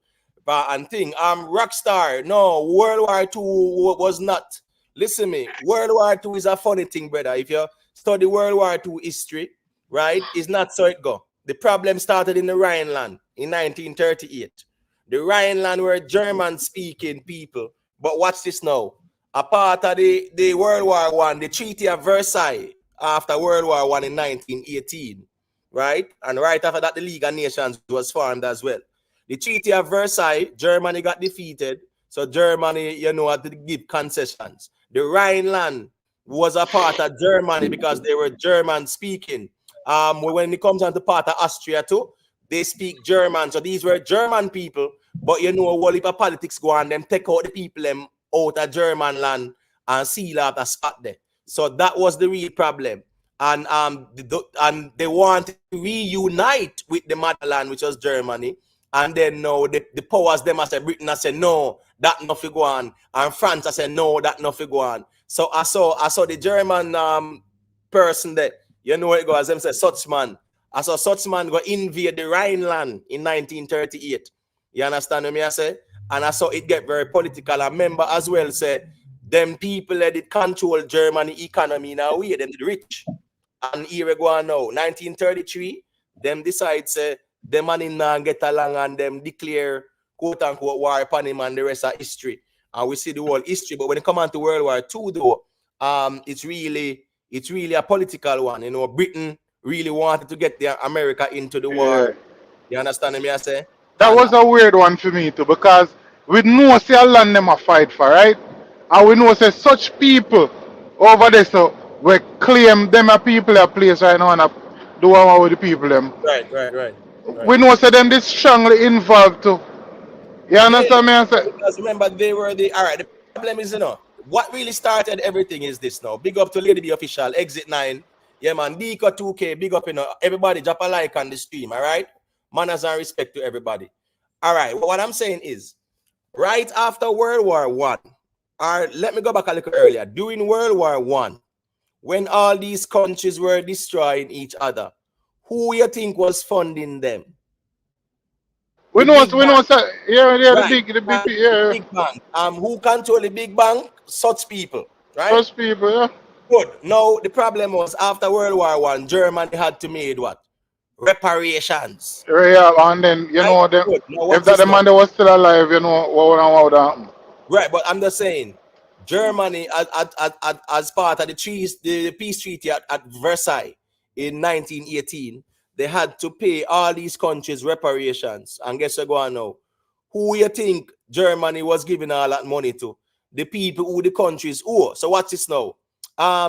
And thing, Rockstar, no, World War II was not. Listen me, World War II is a funny thing, brother. If you study World War II history, right, it's not so it go. The problem started in the Rhineland in 1938. The Rhineland were German-speaking people. But watch this now. A part of the World War One, the Treaty of Versailles after World War One in 1918, right? And right after that, the League of Nations was formed as well. The Treaty of Versailles, Germany got defeated. So Germany, you know, had to give concessions. The Rhineland was a part of Germany because they were German speaking. When it comes down to part of Austria too, they speak German. So these were German people, but you know, what if a politics go on, them take out the people them out of German land and seal out a spot there. So that was the real problem. And they want to reunite with the motherland, which was Germany. And then no, the powers them as a Britain I said no, that nothing go on. And France I said no, that nothing go on. So I saw the German person that you know it goes, them say Suchman. I saw Suchman go invade the Rhineland in 1938. You understand what me I say? And I saw it get very political. I remember as well say them people that did control Germany economy in a way, them did rich. And here we go on now. 1933, them decide say them man in get along and them declare quote unquote war upon him and the rest of history. And we see the whole history. But when it come on to World War II though, it's really a political one. You know, Britain really wanted to get America into the war. You understand me I say? That was a weird one for me too, because we know say a land them a fight for, right? And we know say such people over there so we claim them a people a place right now and do one with the people them. Right. We know say them this strongly involved too. You understand me I say? Because remember they were the problem is, you know, what really started everything is this now. Big up to Lady B Official, Exit 9. Yeah, man. Deco 2K, big up, you know. Everybody drop a like on the stream, all right? Manners and respect to everybody. All right. What I'm saying is, right after World War One, or let me go back a little earlier. During World War One, when all these countries were destroying each other, who you think was funding them? We know say the big bank. Who control the big bank? Such people, right? Such people, yeah. Good. Now the problem was after World War One, Germany had to make what? Reparations. Yeah, and then you know them, if that the man that was still alive, you know what would happen. Right, but I'm just saying, Germany as part of the peace treaty at Versailles in 1918, they had to pay all these countries reparations. And guess what going now? Who you think Germany was giving all that money to? The people who the countries owe. So what's this now?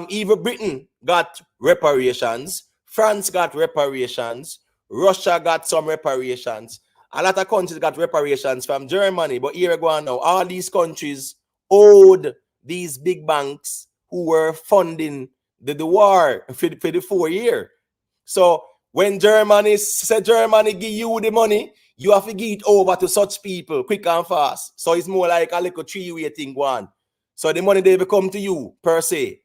Even Britain got reparations, France got reparations, Russia got some reparations. A lot of countries got reparations from Germany, but here we go now. All these countries owed these big banks who were funding the war for the 4 year. So when Germany said Germany give you the money, you have to give it over to such people quick and fast. So it's more like a little three-way thing going. So the money they will come to you per se.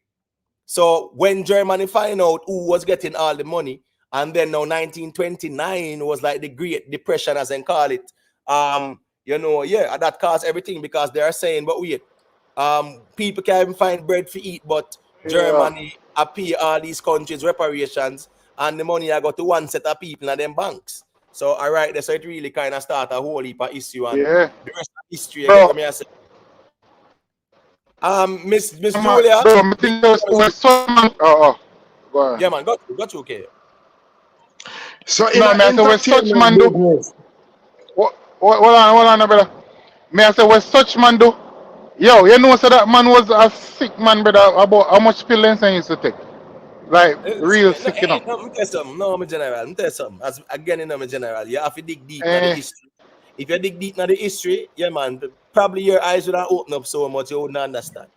So when Germany find out who was getting all the money, and then now 1929 was like the Great Depression, as they call it. You know, yeah, that caused everything because they are saying, but wait, people can't even find bread to eat, but Yeah. Germany pay all these countries reparations, and the money I got to one set of people in them banks. So all right, so it really kind of start a whole heap of issue, and Yeah. the rest of history. You get Bro, what me I say? Miss man, Julia, bro, me Miss think just Julia, when such man. Go on. yeah, man, got you, okay. So in No, a me I say when such entertainment man do. business, Hold on, brother. Me I say when such man do. Yo, you know, so that man was a sick man, brother. About how much pills he used to take. Like, Listen, real no, sick, you know. no, me tell you something. No, my general. Me tell you something. As again, in my general, you have to dig deep into the Eh. history. If you dig deep into the history, yeah, man, probably your eyes would have opened up so much you wouldn't understand.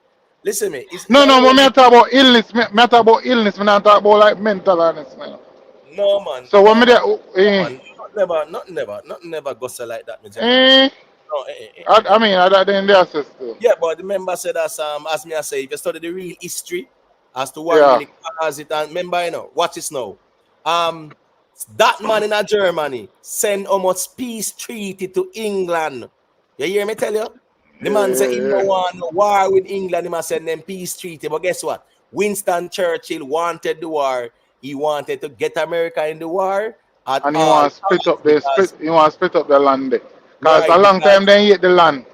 Listen, me, it's No, a no, whole but me I heap. talk about illness. Me I talk about illness. Me not talk about like mental illness, man. No, man, So when no, me man, there, no, man, not never gossip like that, my general. eh, No, I mean, I that in there, sister. Yeah, but the member said as me I say, if you study the real history as to what Yeah, really caused it, and remember, watch this now. Um, that man in Germany send almost peace treaty to England. You hear me tell you? The man say he no yeah. want no war with England, he must send them peace treaty. But guess what? Winston Churchill wanted the war. He wanted to get America in the war at And he all want to split costs up the because land there. Cause a right, long because time they hate the land.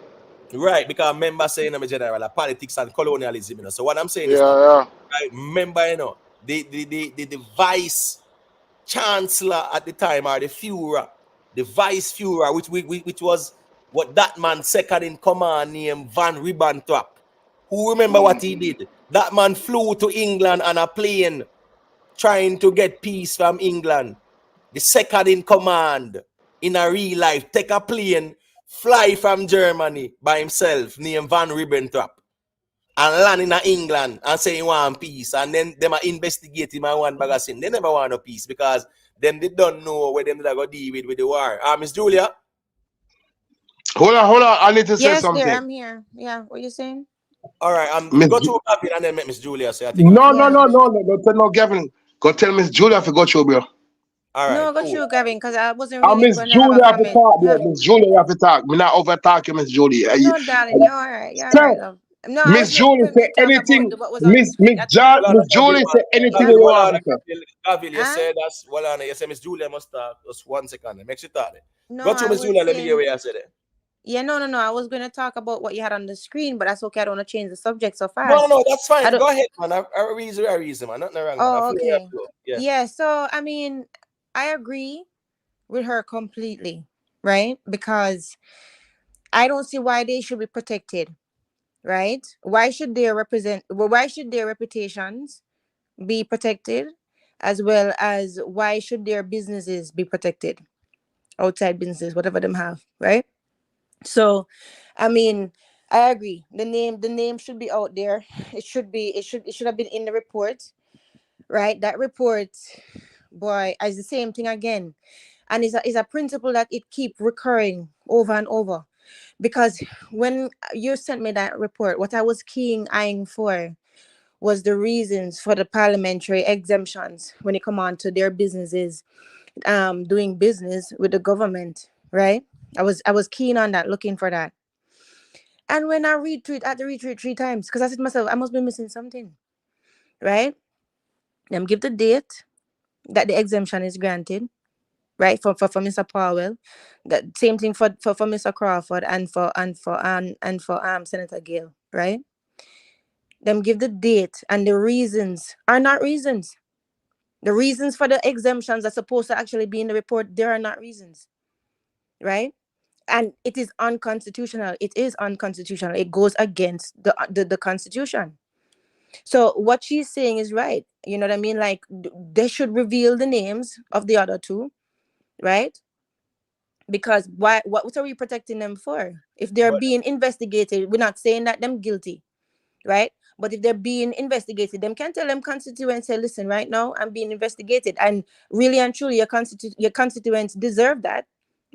right, because member saying I'm a general politics and colonialism, So what I'm saying is that Yeah, right, remember, the vice chancellor at the time, or the vice Führer, which was what that man second in command named Van Ribbentrop. Who remember yeah. what he did? That man flew to England on a plane trying to get peace from England. The second in command in a real life, take a plane, fly from Germany by himself, named Van Ribbentrop, and land in England and say he want peace. And then them are investigate him and one bag of sin. They never want no peace because them they don't know where them they go deal with the war. Miss Julia. hold on, I need to say Yes, dear, something. I'm here. Yeah, what you saying? All right, Miss go Ju- to Gavin and then make Miss Julia say I think no, after. no, Yeah. no, no, no, don't tell no Gavin. Go tell Miss Julia if you go through, bro. All right, No, I got cool. you, Gavin, because I wasn't And really Miss going to have a Julia have to comment. talk there. Miss Julia have to talk. Me not over talk you, Miss Julia. No, darling, you're all right. You're all Sir, right, love. No, I Miss was waiting Julie for him say to talk about anything. what was on the screen. Miss That's all. John, Well, Miss Julie say anything Gavin, you well, want to say. Gavin, you Huh? said that's well, you say Miss Julia must talk. Just 1 second. Make sure talk. No, Go to I Miss was Julia. Let me hear saying, what you said. yeah, no. I was going to talk about what you had on the screen, but that's okay. I don't want to change the subject so No, fast. that's I fine. don't. Go ahead, man. I reason, man. Nothing wrong, man. I Oh, feel okay. yeah. Yeah, so, I mean, I agree with her completely, right? Because I don't see why they should be protected, right? Why should their reputations be protected, as well as why should their businesses be protected, outside businesses, whatever them have, right? So, I mean, I agree. The name should be out there. It should have been in the report, right? That report, boy, is the same thing again. And it's a principle that it keep recurring over and over. Because when you sent me that report, what I was keying eyeing for was the reasons for the parliamentary exemptions when it come on to their businesses doing business with the government, right? I was keen on that, looking for that. And when I read through it, I had to read through it 3 times because I said to myself, I must be missing something, right? Them give the date that the exemption is granted, right? For Mr. Powell. That same thing for Mr. Crawford and for Senator Gale, right? Them give the date, and the reasons are not reasons. The reasons for the exemptions are supposed to actually be in the report. There are not reasons, right? And it is unconstitutional. It is unconstitutional. It goes against the Constitution. So what she's saying is right. You know what I mean? Like they should reveal the names of the other two, right? Because why? What are we protecting them for? If they're But being investigated, we're not saying that them guilty, right? But if they're being investigated, them can tell them constituents, say, listen, right now I'm being investigated, and really and truly, your constituents deserve that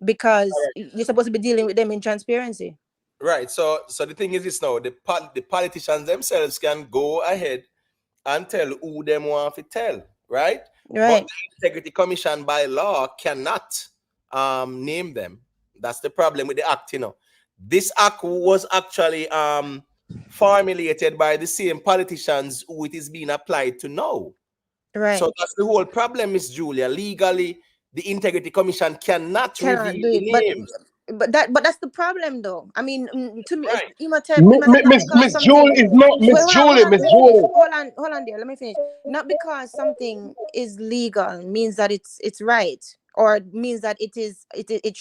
because you're supposed to be dealing with them in transparency. right. So the thing is this now, the politicians themselves can go ahead and tell who them want to tell, right? But Right. the Integrity Commission by law cannot name them. That's the problem with the act, This act was actually formulated by the same politicians who it is being applied to now. Right. So that's the whole problem, Miss Julia. Legally, the Integrity Commission cannot Cannot reveal do the it, but names. that's the problem, though. I mean, to me, Right. Imhotep, not because Miss something. Julie is not Wait, Miss Julie, hold Miss on, let me finish. Julie. Hold on there. Let me finish. Not because something is legal means that it's right, or means that it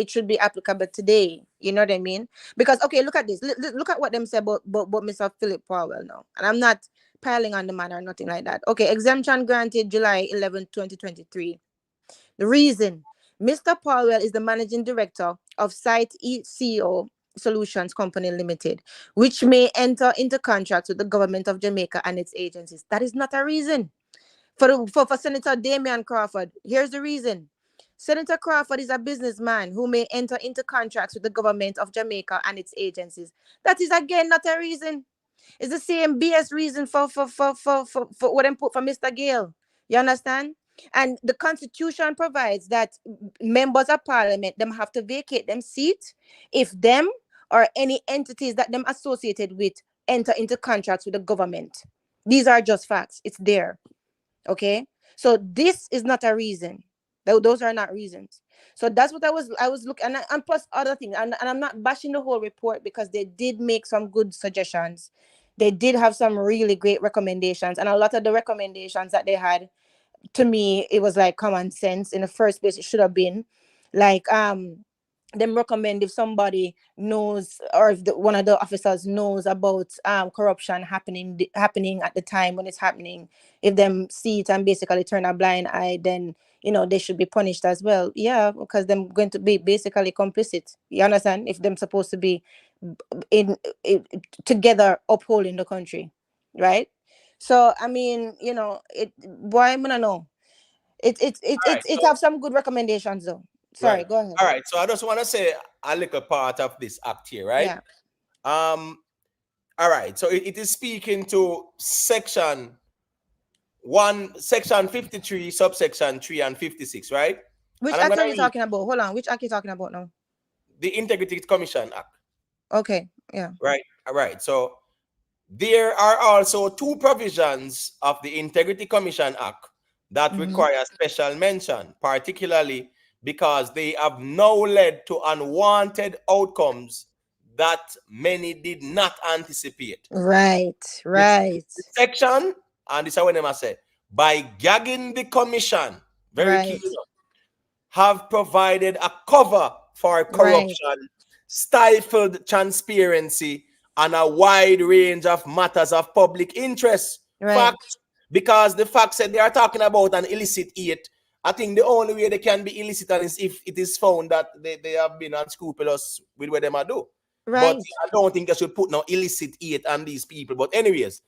should be applicable today. You know what I mean? Because okay, look at this. Look at what them say about Mr. Philip Powell now, and I'm not piling on the man or nothing like that. Okay, exemption granted July 11, 2023. The reason: Mr. Powell is the managing director of Site CEO Solutions Company Limited, which may enter into contracts with the government of Jamaica and its agencies. That is not a reason. For Senator Damian Crawford, here's the reason. Senator Crawford is a businessman who may enter into contracts with the government of Jamaica and its agencies. That is again not a reason. It's the same BS reason for what them put for Mr. Gale. You understand? And the Constitution provides that members of Parliament them have to vacate them seat if them or any entities that them associated with enter into contracts with the government. These are just facts. It's there. Okay? So this is not a reason. Those are not reasons. So that's what I was looking, and plus other things. And I'm not bashing the whole report because they did make some good suggestions. They did have some really great recommendations, and a lot of the recommendations that they had, to me, it was like common sense. In the first place, it should have been like them recommend if somebody knows, or if one of the officers knows about corruption happening at the time when it's happening, if them see it and basically turn a blind eye, then they should be punished as well. Yeah, because them going to be basically complicit. You understand? If them supposed to be in together upholding the country, right? So I mean, it. Why am I know? It have some good recommendations though. Sorry, Right. go ahead. All right. So I just want to say a little part of this act here, right? Yeah. All right. So it is speaking to section 53, subsection 3 and 56, right? Which And I'm act gonna are you read talking about? Hold on. Which act are you talking about now? the Integrity Commission Act. Okay. Yeah. Right. All right. So there are also two provisions of the Integrity Commission Act that require special mention, particularly because they have now led to unwanted outcomes that many did not anticipate. Right. The section, and this is what I say, by gagging the commission, very key, have provided a cover for corruption, stifled transparency, and a wide range of matters of public interest. Facts, because the fact said they are talking about an illicit aid. I think the only way they can be illicit is if it is found that they have been unscrupulous with what they might do. But I don't think they should put no illicit aid on these people. But anyways,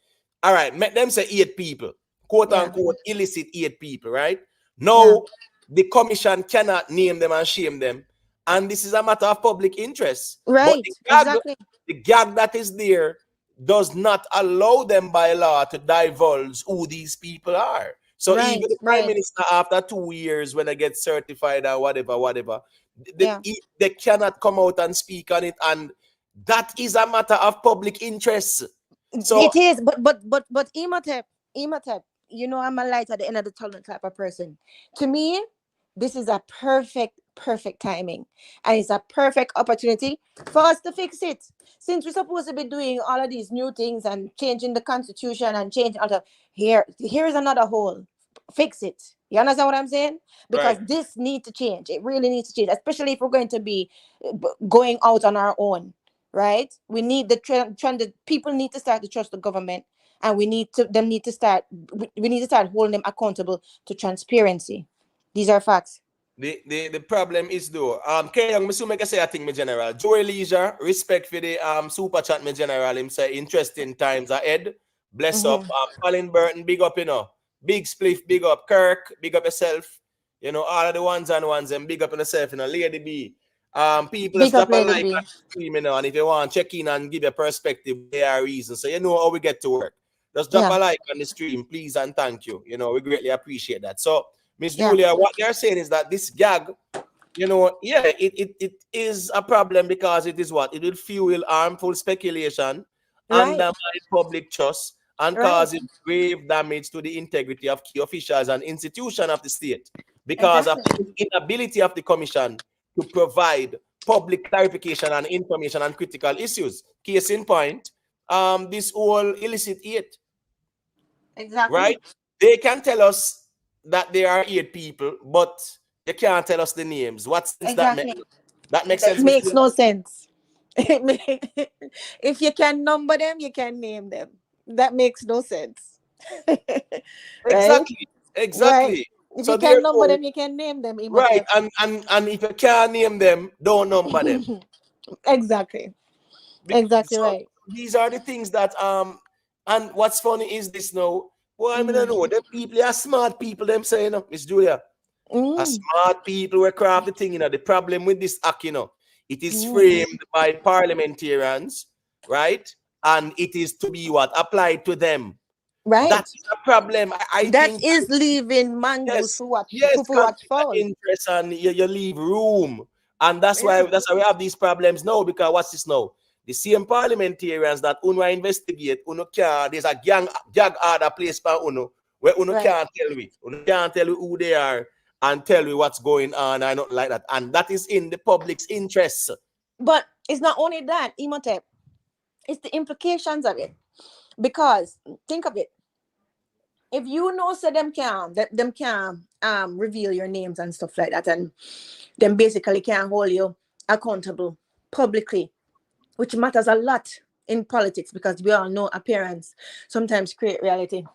all right, make them say 8 people, quote unquote, illicit 8 people, right? No, the commission cannot name them and shame them. And this is a matter of public interest. Right, But the gag that is there does not allow them by law to divulge who these people are. So even the prime minister, after 2 years, when they get certified or whatever, they cannot come out and speak on it. And that is a matter of public interest. So it is, but Imhotep, I'm a light at the end of the tunnel type of person. To me, this is a perfect timing, and it's a perfect opportunity for us to fix it. Since we're supposed to be doing all of these new things and changing the constitution and changing all the here is another hole. Fix it. You understand what I'm saying? Because this needs to change. It really needs to change, especially if we're going to be going out on our own. Right? We need the trend. People need to start to trust the government, and we need to start holding them accountable to transparency. These are facts. The problem is though, Young, me make say I think me general. Joey Leisure, respect for the super chat me general. Him say interesting times ahead. Bless up. Colin Burton, big up, Big Spliff, big up. Kirk, big up yourself. All of the ones and big up on yourself, Lady B. People big drop up, a like B. and stream, and if you want check in and give a perspective, there are reasons. So you know how we get to work. Just drop a like on the stream, please, and thank you. We greatly appreciate that. So Miss Julia, what they're saying is that this gag you know, yeah, it is a problem because it is what? It will fuel harmful speculation, Right. undermine public trust, and Right. cause grave damage to the integrity of key officials and institutions of the state because of Exactly. the inability of the commission to provide public clarification and information on critical issues. Case in point, this whole illicit aid, right? Exactly. They can tell us that there are 8 people, but they can't tell us the names. What sense that make? Exactly. That makes That sense, Miss makes Julia? no sense. If you can number them, you can name them. That makes no sense. Right? Exactly, Right. exactly. If So you can number therefore, them, you can name them, right, Imhotep. and if you can't name them, don't number them. Exactly. Exactly So right. these are the things that and what's funny is this now. Well, I mean, I Mm-hmm. know them people are smart people, them saying, Miss Julia. A Mm, smart people will craft the thing, the problem with this act, it is mm. framed by parliamentarians, right? And it is to be what? Applied to them. That Right. is a problem. I That think, is leaving mongoose yes, for what yes, for what conflict of fall. interest, and you leave room. And Yeah. that's why we have these problems now, because what's this now? The same parliamentarians that UNO investigate, UNO can there's a gang order placed by UNO where UNO Right. can't tell we. UNO can't tell we who they are and tell we what's going on and not like that. And that is in the public's interest. But it's not only that, Imhotep. It's the implications of it. Because think of it. If you know so them can reveal your names and stuff like that, and them basically can hold you accountable publicly, which matters a lot in politics because we all know appearance sometimes create reality.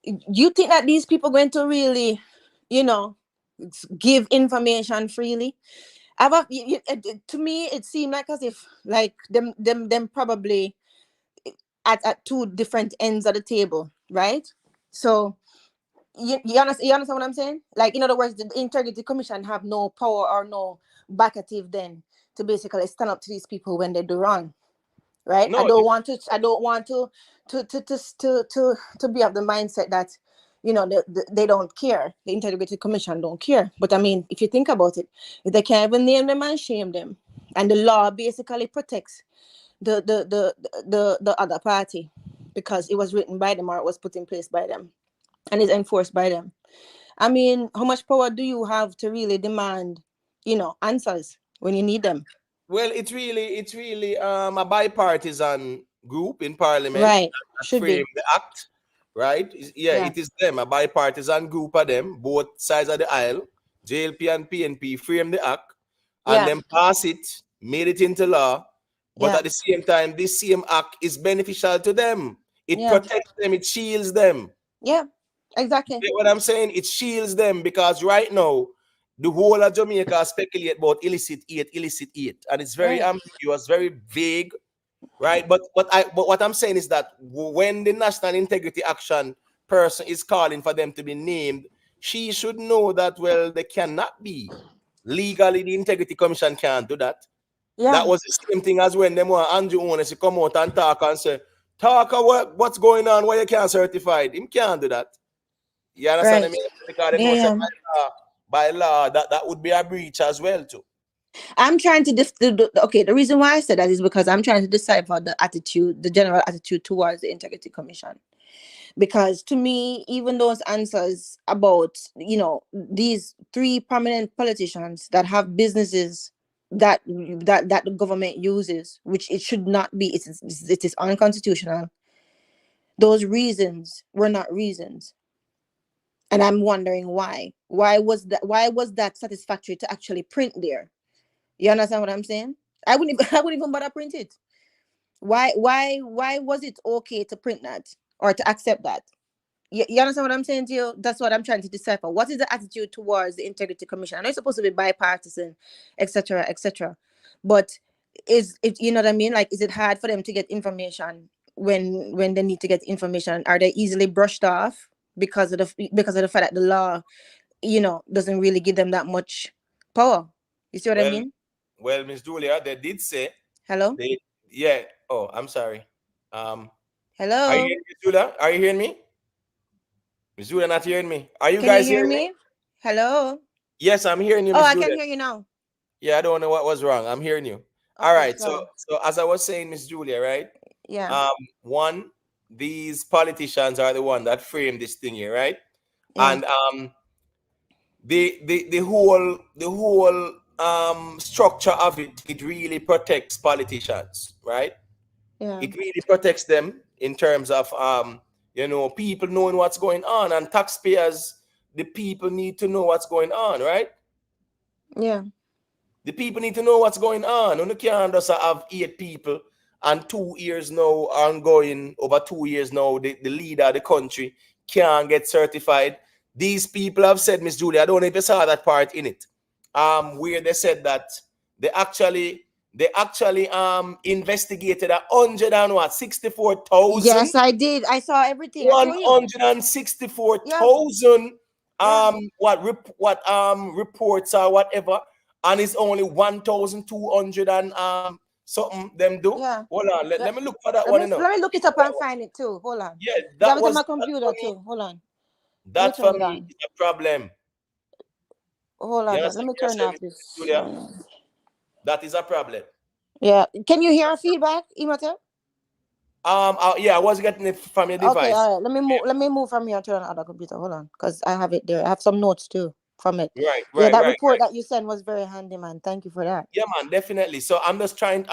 You think that these people going to really, you know, give information freely? To me, it seemed like as if like them probably at two different ends of the table, right? So you understand what I'm saying? Like in other words, the integrity commission have no power or no backative then to basically stand up to these people when they do wrong, right? No, I don't want to be of the mindset that they don't care. The integrity commission don't care. But I mean, if you think about it, if they can't even name them and shame them, and the law basically protects the other party because it was written by them or it was put in place by them and is enforced by them. I mean, how much power do you have to really demand, answers when you need them? well, it's really a bipartisan group in parliament Right. that Should frame be. the act, right? Yeah, Yeah. it is them, a bipartisan group of them, both sides of the aisle. JLP and PNP frame the act and Yeah. then pass it, made it into law. But Yeah. at the same time, this same act is beneficial to them. It Yeah. protects them, it shields them. Yeah. Exactly. You get what I'm saying? It shields them because right now, the whole of Jamaica speculate about illicit aid, and it's very Right. ambiguous, very vague, right? But what I'm saying is that when the National Integrity Action person is calling for them to be named, she should know that well they cannot be legally. The Integrity Commission can't do that. That Yeah. was the same thing as when them want Andrew Owners to come out and talk and say, talk about what's going on, why you can't certify it. Him can't do that. You understand what I Right. mean? Because they Yeah. know say Yeah. by law that would be a breach as well too. I'm trying to okay. The reason why I said that is because I'm trying to decipher the general attitude towards the Integrity Commission. Because to me, even those answers about these three prominent politicians that have businesses that the government uses, which it should not be, it is unconstitutional. Those reasons were not reasons, and I'm wondering why. Why was that satisfactory to actually print there? You understand what I'm saying? I wouldn't even bother print it. Why was it okay to print that or to accept that? You understand what I'm saying to you? That's what I'm trying to decipher. What is the attitude towards the Integrity Commission? I know it's supposed to be bipartisan, etc., etc. But is it, you know what I mean? Like, is it hard for them to get information when they need to get information? Are they easily brushed off because of the fact that the law, doesn't really give them that much power? You see what I Well, mean? Miss Julia, they did say Hello, they yeah. Oh, I'm sorry. Um, are you hello. hearing me, Julia? Are you hearing me? Miss Julia not hearing me. Are you Can you guys hear hearing me? me? Hello. Yes, I'm hearing you, Oh, Miss I can Julia. hear you now. Yeah, I don't know what was wrong. I'm hearing you. All Okay, right. So sorry. as I was saying, Miss Julia, right? Yeah, One, these politicians are the one that framed this thing here, right? yeah, And the whole structure of it really protects politicians, right? yeah, It really protects them in terms of people knowing what's going on, and taxpayers, the people need to know what's going on, right? yeah, The people need to know what's going on. You can't just have 8 people and 2 years now ongoing, over 2 years now, the leader of the country can't get certified. These people have said, Miss Julia, I don't know if you saw that part in it, where they said that they actually investigated 164,000. yes, I did. I saw everything. I told you. 164,000 Yeah, reports or whatever, and it's only 1,200 and something them do. yeah. Hold on, let Let, me look for that let one, me let me look it up and find it too. Hold on. Yeah, I have it on my computer me, too. Hold on. Let me that turn for it me on. is a problem. Hold You on. Let understand me what turn I'm off saying, this. Julia? That is a problem. Yeah. Can you hear feedback, Imate? Yeah, I was getting it from your Okay, device. all right. Let me move from here to another computer. Hold on, because I have it there. I have some notes too from it. Right, Yeah, right, that right. report that you sent was very handy, man. Thank you for that. Yeah, man, definitely. So I'm trying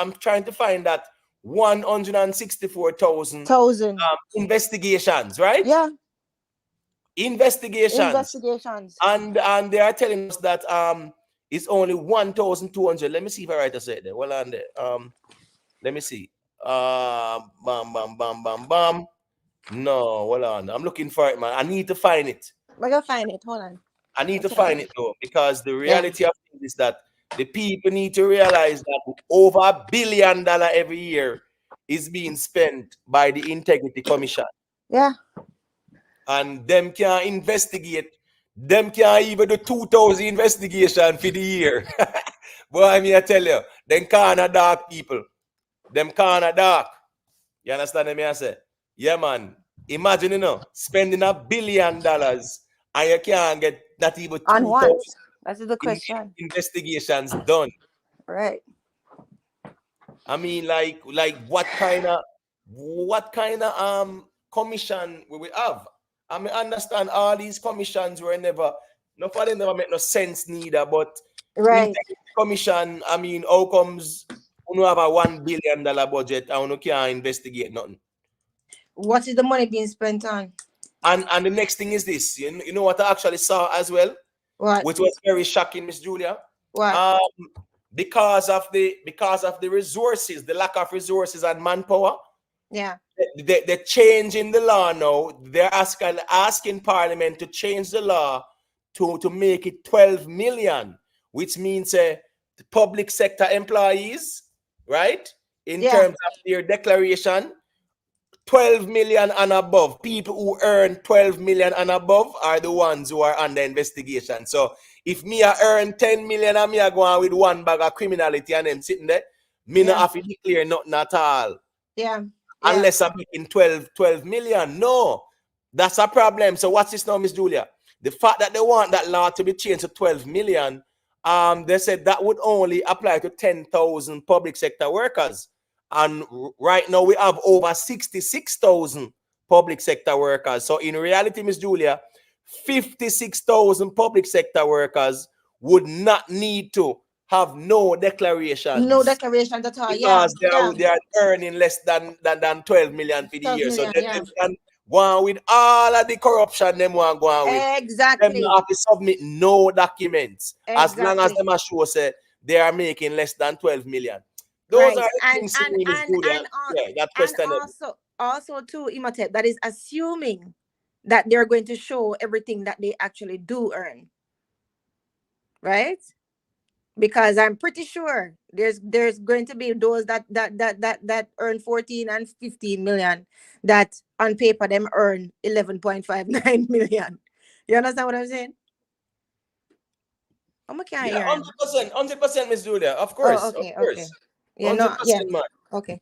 to find that 164,000 Thousand. investigations, right? Yeah, Investigations. investigations. And they are telling us that it's only 1,200. Let me see if I write a set there. Well on there. Let me see. Bam, bam, bam, bam, bam. No, hold on. I'm looking for it, man. I need to find it. We're gonna find it. Hold on. I need to Okay. find it though, because the Yeah. reality of it is that the people need to realize that over $1 billion every year is being spent by the Integrity Commission, Yeah. and them can't investigate. Them can't even do 2,000 investigation for the year. Boy, I mean, I tell you, them kind of dark people. Them kind of dark. You understand me? I say, yeah, man. Imagine, spending $1 billion and you can't get not even On what? 2,000 That is the question. investigations done. Right. I mean, like what kind of commission we have? I mean, understand all these commissions were never, no for them never make no sense neither. But Right. Integrity Commission, I mean, how comes you have a $1 billion budget and you can't investigate nothing? What is the money being spent on? And the next thing is this. You know what I actually saw as well, What? which was very shocking, Miss Julia. What? Um, because of the resources, the lack of resources and manpower, Yeah. they're changing the law now. They're asking Parliament to change the law to make it 12 million, which means the public sector employees, right? In Yeah. terms of their declaration, 12 million and above. People who earn 12 million and above are the ones who are under investigation. So if me I earn 10 million and me I go on with one bag of criminality and them sitting there, me not Yeah. have to declare nothing at all. Yeah. Yeah. Unless I'm making 12 million. No, that's a problem. So what's this now, Miss Julia? The fact that they want that law to be changed to 12 million, they said that would only apply to 10,000 public sector workers. And right now we have over 66,000 public sector workers. So in reality, Miss Julia, 56,000 public sector workers would not need to have no No declarations, declarations at all. Yeah. because they Yeah. are, they are earning less than 12 million for the 12 year. So million. them, Yeah. them can go on with all of the corruption them want go on with. Them Exactly. not have to submit no documents as long as Exactly. them are sure say they are making less than 12 million. Those Right. are the And things to and me, Miss and Julia. and uh, Yeah, that and questionable. also too, Imhotep, that is assuming that they're going to show everything that they actually do earn, right? Because I'm pretty sure there's going to be those that earn 14 and 15 million that on paper them earn 11.59 million. You understand what I'm saying? I'm okay Yeah, hear him. 100%, Miss Julia. Of Oh, course, of okay, okay. course. Yeah, no, yeah. 100%, man. Okay.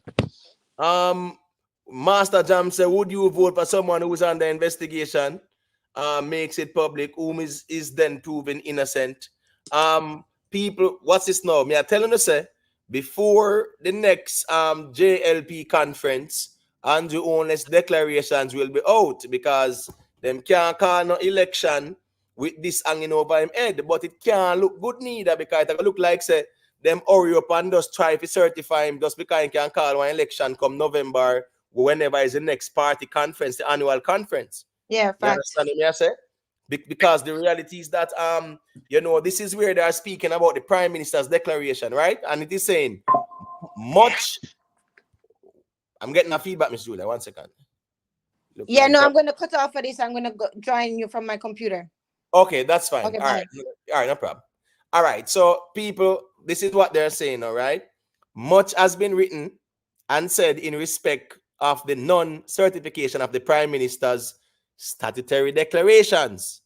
Master Jam said, would you vote for someone who's under investigation makes it public, whom is then proven innocent. People, what's this now? Me I telling you say before the next JLP conference, Andrew Owen's declarations will be out because them can't call no election with this hanging over him head, but it can't look good neither because it look like say them hurry up and just try to certify him just because he can call one election come November, whenever is the next party conference, the annual conference. Yeah, You understand me? I say because the reality is that this is where they are speaking about the Prime Minister's declaration, right? And it is saying much. I'm getting a feedback, Miss Julia. 1 second. Yeah, no, I'm gonna cut off for this. I'm gonna join you from my computer. Okay, that's fine. Okay, all right, no problem. All right, so people, this is what they're saying. All right, much has been written and said in respect of the non-certification of the Prime Minister's statutory declarations.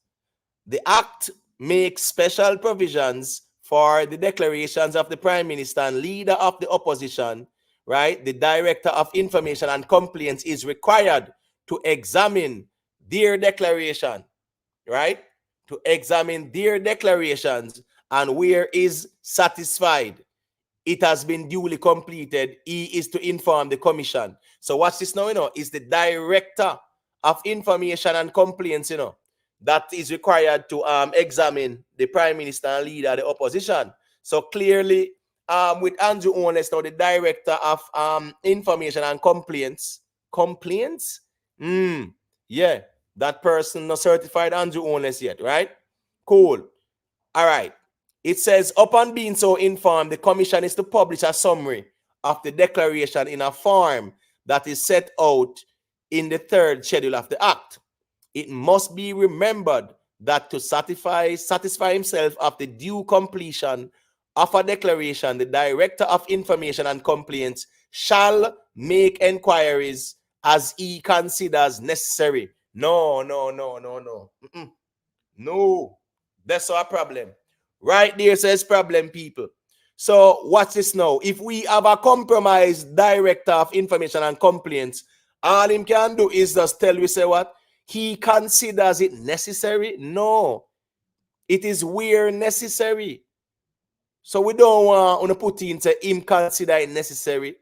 The Act makes special provisions for the declarations of the Prime Minister and leader of the opposition, right? The Director of Information and Complaints is required to examine their declaration, right? To examine their declarations, and where is satisfied it has been duly completed, he is to inform the commission. So what's this now, is the Director of Information and Complaints, that is required to examine the Prime Minister and leader of the opposition. So clearly, with Andrew Owen's now the Director of Information and Complaints, yeah, that person not certified Andrew Owen's yet, right? Cool. All right. It says, upon being so informed, the commission is to publish a summary of the declaration in a form that is set out in the 3rd schedule of the Act. It must be remembered that to satisfy himself of the due completion of a declaration, the Director of Information and Complaints shall make inquiries as he considers necessary. No. No, that's our problem. Right there says problem, people. So what's this now? If we have a compromised Director of Information and Complaints, all him can do is just tell we say what? He considers it necessary? No. It is where necessary. So we don't want to put in say him consider it necessary.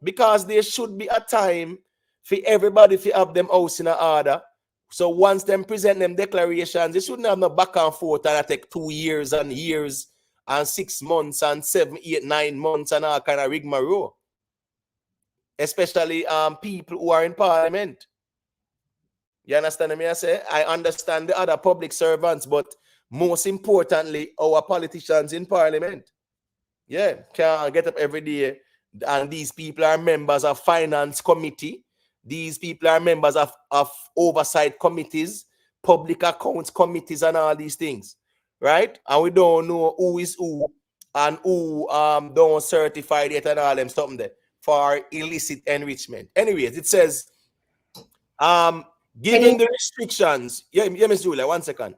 Because there should be a time for everybody to have them house in order. So once them present them declarations, they shouldn't have no back and forth and take 2 years and years and 6 months and 7, 8, 9 months and all kind of rigmarole. Especially people who are in parliament. You understand me? I say I understand the other public servants, but most importantly, our politicians in parliament. Yeah, can't get up every day. And these people are members of finance committee. These people are members of oversight committees, public accounts committees, and all these things, right? And we don't know who is who and who don't certify it and all them something there for illicit enrichment. Anyways, it says given the restrictions, Miss Julia, 1 second.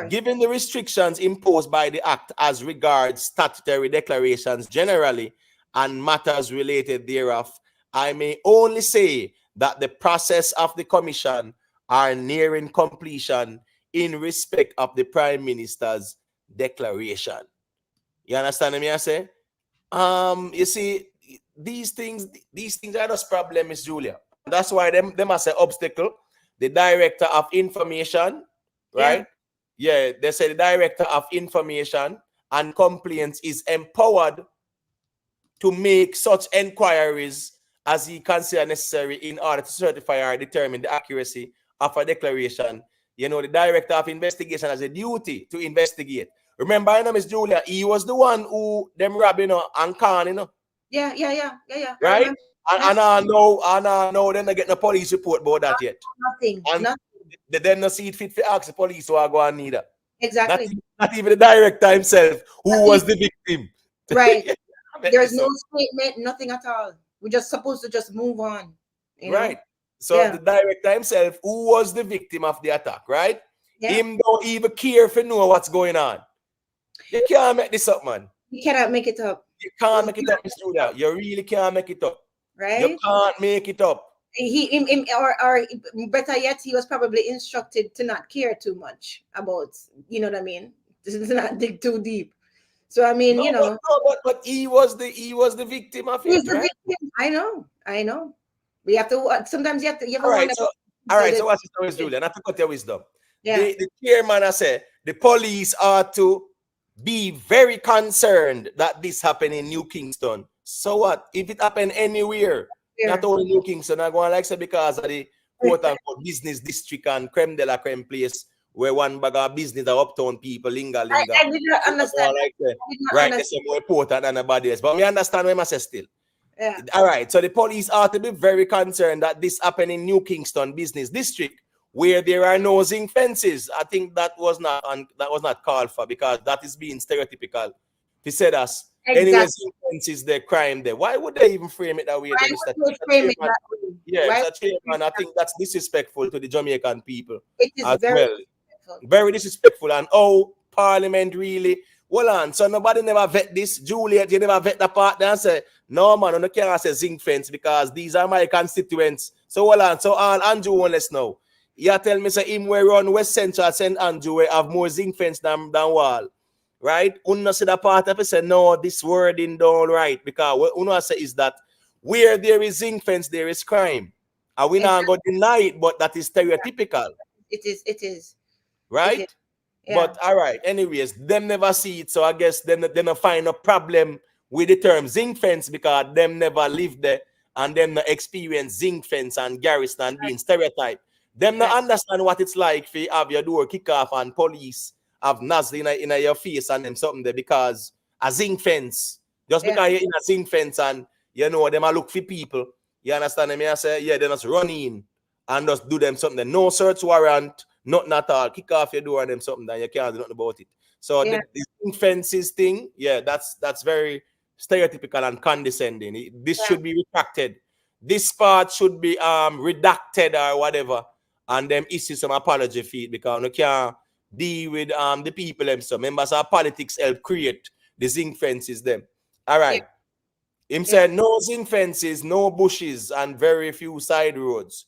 Given the restrictions imposed by the Act as regards statutory declarations generally and matters related thereof, I may only say that the process of the commission are nearing completion in respect of the Prime Minister's declaration. You understand me? I say, you see, these things are just problem, Miss Julia. That's why them are say obstacle. The Director of Information, right? Yeah, they say the Director of Information and Complaints is empowered to make such inquiries as he considers necessary in order to certify or determine the accuracy of a declaration. The Director of Investigation has a duty to investigate. Remember, Miss Julia, he was the one who them robbing and con, Yeah. Right? And I know then they get no police report about that yet. Nothing. They then not see it fit to ask the police who are going neither. Exactly. Not even the Director himself, who was the victim. Right. There's no statement, nothing at all. We're just supposed to just move on. Right. So the Director himself, who was the victim of the attack, right? Yeah. Him don't even care if you know what's going on. You can't make this up, man. You cannot make it up. You can't make it up, Mr. Julia. You really can't make it up. Right? You can't make it up. or better yet, he was probably instructed to not care too much about, you know what I mean, to not dig too deep. So I mean, No, you know, but he was the victim of he's it, the right? victim. I know. We have to. Sometimes you have to All right, wonder. so what's the story, Julia? Not to cut your wisdom. Yeah, The chairman has said the police are to be very concerned that this happened in New Kingston. So what? If it happened anywhere, not yeah. only New Kingston, I'm going like say because of the quote unquote business district and creme de la creme place where one bag of business are uptown people linga linga. I did not understand. Like I did not right, understand. that's more important than anybody else. But me understand what I say still. Yeah, All right, so the police are to be very concerned that this happened in New Kingston Business District, where there are no zinc fences. I think that was not called for because that is being stereotypical. He said us anyway, exactly. zinc fences the crime there. Why would they even frame it that way, Why there, Mr. would you frame it Chairman? that way? Yeah, Why Mr. would you frame Chairman, I it that think that's disrespectful to the Jamaican people way? It is as very well. disrespectful. Very disrespectful. And oh, Parliament really. Hold on. So nobody never vet this. Juliet, you never vet the part there and say, no, man, I can't say zinc fence because these are my constituents. So hold on. So all Andrew won't let us know. You tell me, say, him where run West Central, St. Andrew, where have more zinc fence than wall. Right? Uno see the part of it say, no, this wording don't right. Because what Uno say is that where there is zinc fence, there is crime. And we not going to deny it, but that is stereotypical. It is. It is. It is. Right? Yeah. But all right, anyways, them never see it. So I guess them not find a problem with the term zinc fence because them never live there and them not experience zinc fence and garrison and being stereotyped. Them not Right. understand what it's like for have your door kick off and police have nozzle in your face and them something there because a zinc fence. Just Yeah. because you're in a zinc fence and you know them I look for people. You understand me? I say, yeah, they just run in and just do them something. No search warrant, nothing at all. Kick off your door and them something, and you can't do nothing about it. So Yeah. the fences thing, yeah, that's very stereotypical and condescending. This Yeah. should be retracted. This part should be redacted or whatever, and them issue some apology feed because you can't deal with the people themselves. Members of politics help create the zinc fences them. All Yeah. right. Him Yeah. said no zinc fences, no bushes, and very few side roads.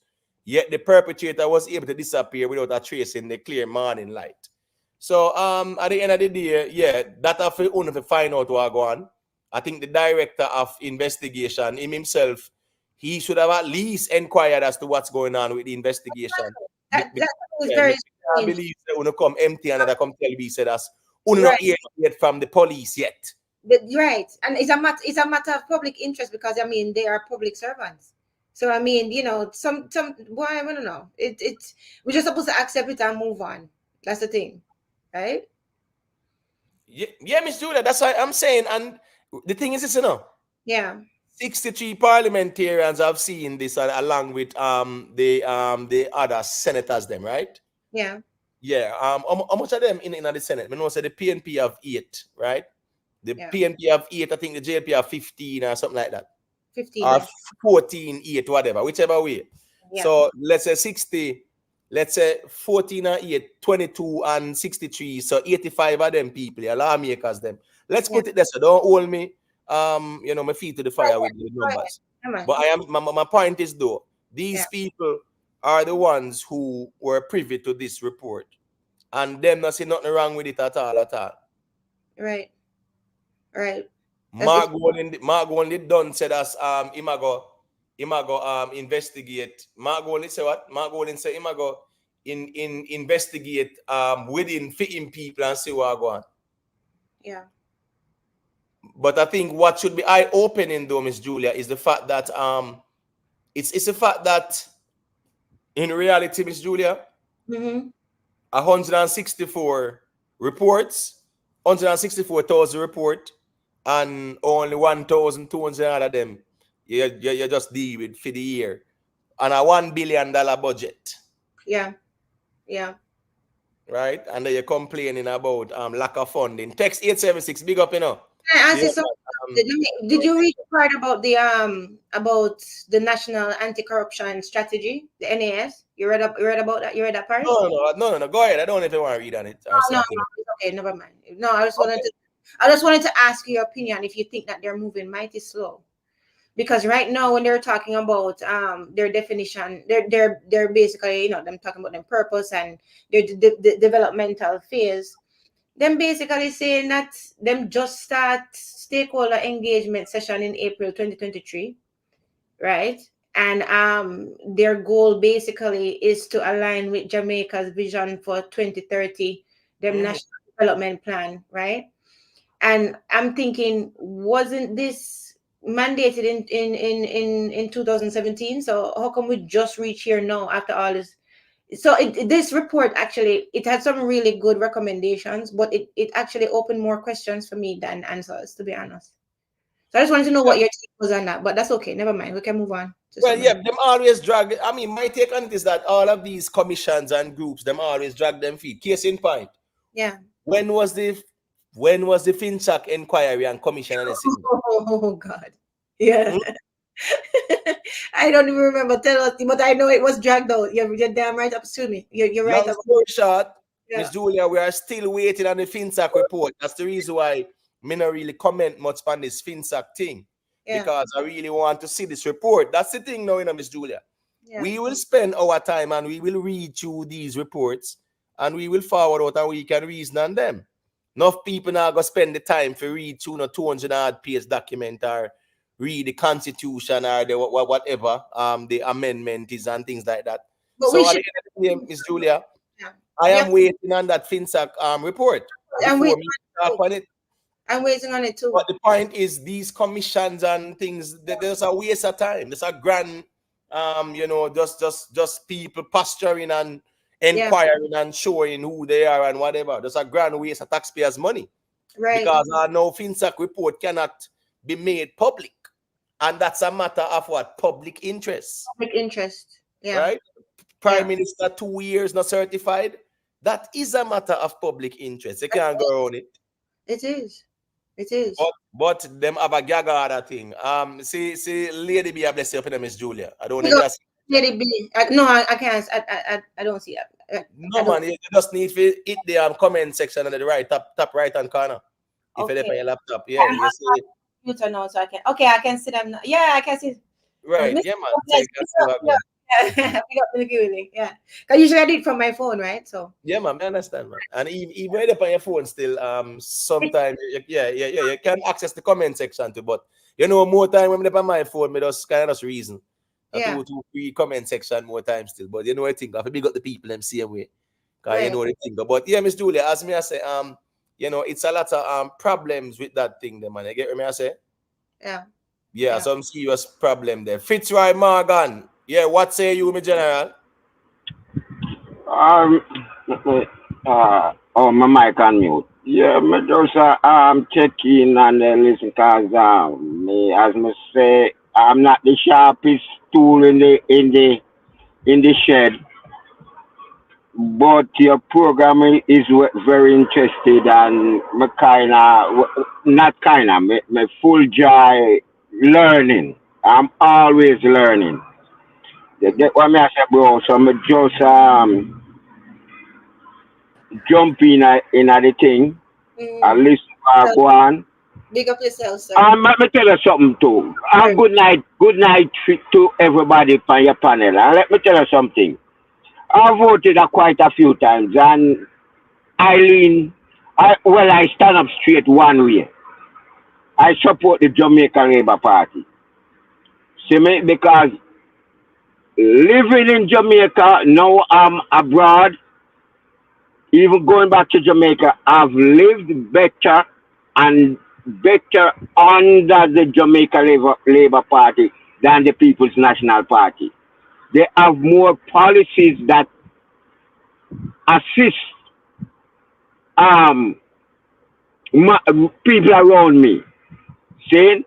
Yet the perpetrator was able to disappear without a trace in the clear morning light. So at the end of the day, yeah, that have to only to find out what go on. I think the director of investigation, him himself, he should have at least inquired as to what's going on with the investigation. That was Yeah, very I strange. believe they want to come empty and they come tell me said us, "Uno not Right. hear yet from the police yet." Right. And it's a matter of public interest because I mean they are public servants. So I mean, you know, some why I don't know. It's we're just supposed to accept it and move on. That's the thing. Right? Yeah, Miss Julia, that's what I'm saying. And the thing is, this, you know, Yeah. 63 parliamentarians have seen this along with the other senators, them, right? Yeah. Yeah. How much of them in the Senate? I know say the PNP have 8, right? The Yeah. PNP have 8, I think the JLP have 15 or something like that. 15. Or Yeah. 14, 8, whatever, whichever way. Yeah. So let's say 60, let's say 14 or 8, 22 and 63. So 85 of them people, yeah, lawmakers them. Let's put it there. So don't hold me my feet to the fire with the numbers. But I am my point is though, these people are the ones who were privy to this report. And them not see nothing wrong with it at all. Right. Right. Mark Golding done said us him a go investigate. Mark Golding say what? Mark Golding say him a go investigate within fitting people and see what go on. Yeah. But I think what should be eye-opening though, Miss Julia, is the fact that it's a fact that in reality, Miss Julia, 164 reports, 164,000 report, and only 1,200 of them you just deal with for the year, and a $1 billion budget. Yeah. Yeah. Right, and then you're complaining about lack of funding. Text 876, big up, you know. Did you read the part about the National Anti-Corruption Strategy, the NAS? You read about that? You read that part? No. Go ahead. I don't know if you want to read on it. No, it's okay. Never mind. No, I just wanted to ask you your opinion if you think that they're moving mighty slow. because right now when they're talking about their definition, they're basically, you know, them talking about their purpose and their developmental phase. Them basically saying that them just start stakeholder engagement session in April 2023, right? And their goal basically is to align with Jamaica's vision for 2030, them national development plan, right? And I'm thinking, wasn't this mandated in 2017? So how come we just reach here now after all this? So this report actually, it had some really good recommendations, but it actually opened more questions for me than answers, to be honest. So I just wanted to know what your take was on that, but that's okay. Never mind. We can move on to Well, something. yeah, them always drag. I mean, my take on it is that all of these commissions and groups, them always drag them feet. Case in point, Yeah. when was the FinTech inquiry and commission and everything? Oh God. Yeah. Hmm? I don't even remember. Tell us, but I know it was dragged out. You're damn right. Excuse me. You're right Long about story short, yeah. Miss Julia, we are still waiting on the FinTech report. That's the reason why me not really comment much on this FinTech thing. Yeah. Because I really want to see this report. That's the thing now, you know, Miss Julia. Yeah. We will spend our time and we will read through these reports and we will forward out and we can reason on them. Enough people now go spend the time to read 200 odd page document or read the constitution or the whatever the amendment is and things like that. But So we at should the end of the day, Miss Julia, yeah. I Yeah. am waiting on that FinTech report And before me talk on it. I'm waiting on it too. But the point is, these commissions and things, there's a waste of time. There's a grand, you know, just people posturing and inquiring and showing who they are and whatever. There's a grand waste of taxpayers' money. Right. Because our no FinTech report cannot be made public. And that's a matter of what? Public interest. Public interest. Yeah. Right? Prime Minister 2 years not certified. That is a matter of public interest. You can't go around it. It is. It is. But them have a gag other thing. See, Lady B, I bless you for them, Miss Julia. I don't need to see. Lady B. No, I can't. I don't see it. No, man, you just need to hit the comment section on the right, top right hand corner. If Okay. you're on your laptop. Yeah, you see. Computer now, so I can. Okay, I can see them now. Yeah, I can see. Right, yeah, man. So you can see what I'm Yeah. Yeah. Because usually I do it from my phone, right? So yeah, man, I understand, man. And even when you're on your phone still, sometimes you can access the comment section too. But you know, more time when I'm on my phone, me just kind of just reason. Yeah. To free comment section more time still. But you know, I think I big up the people them same way. Because you know the thing. But yeah, Miss Julia, as me I say, you know, it's a lot of problems with that thing, there, man. You get what I say? Yeah, some serious problem there. Fitzroy Morgan. Yeah, what say you, my general? Oh, my mic on mute. Yeah, me just check in and listen, cause me, as me say, I'm not the sharpest tool in the shed, but your program is very interested and me me full joy learning. I'm always learning. That's what me I say, bro. So me just jump in the thing and listen to go on. Big up yourself, sir. Let me tell you something too. Good night to everybody on your panel. And let me tell you something. I voted quite a few times, and I stand up straight one way. I support the Jamaica Labour Party. See me? Because living in Jamaica, now I'm abroad, even going back to Jamaica, I've lived better and better under the Jamaica Labour Party than the People's National Party. They have more policies that assist people around me. See?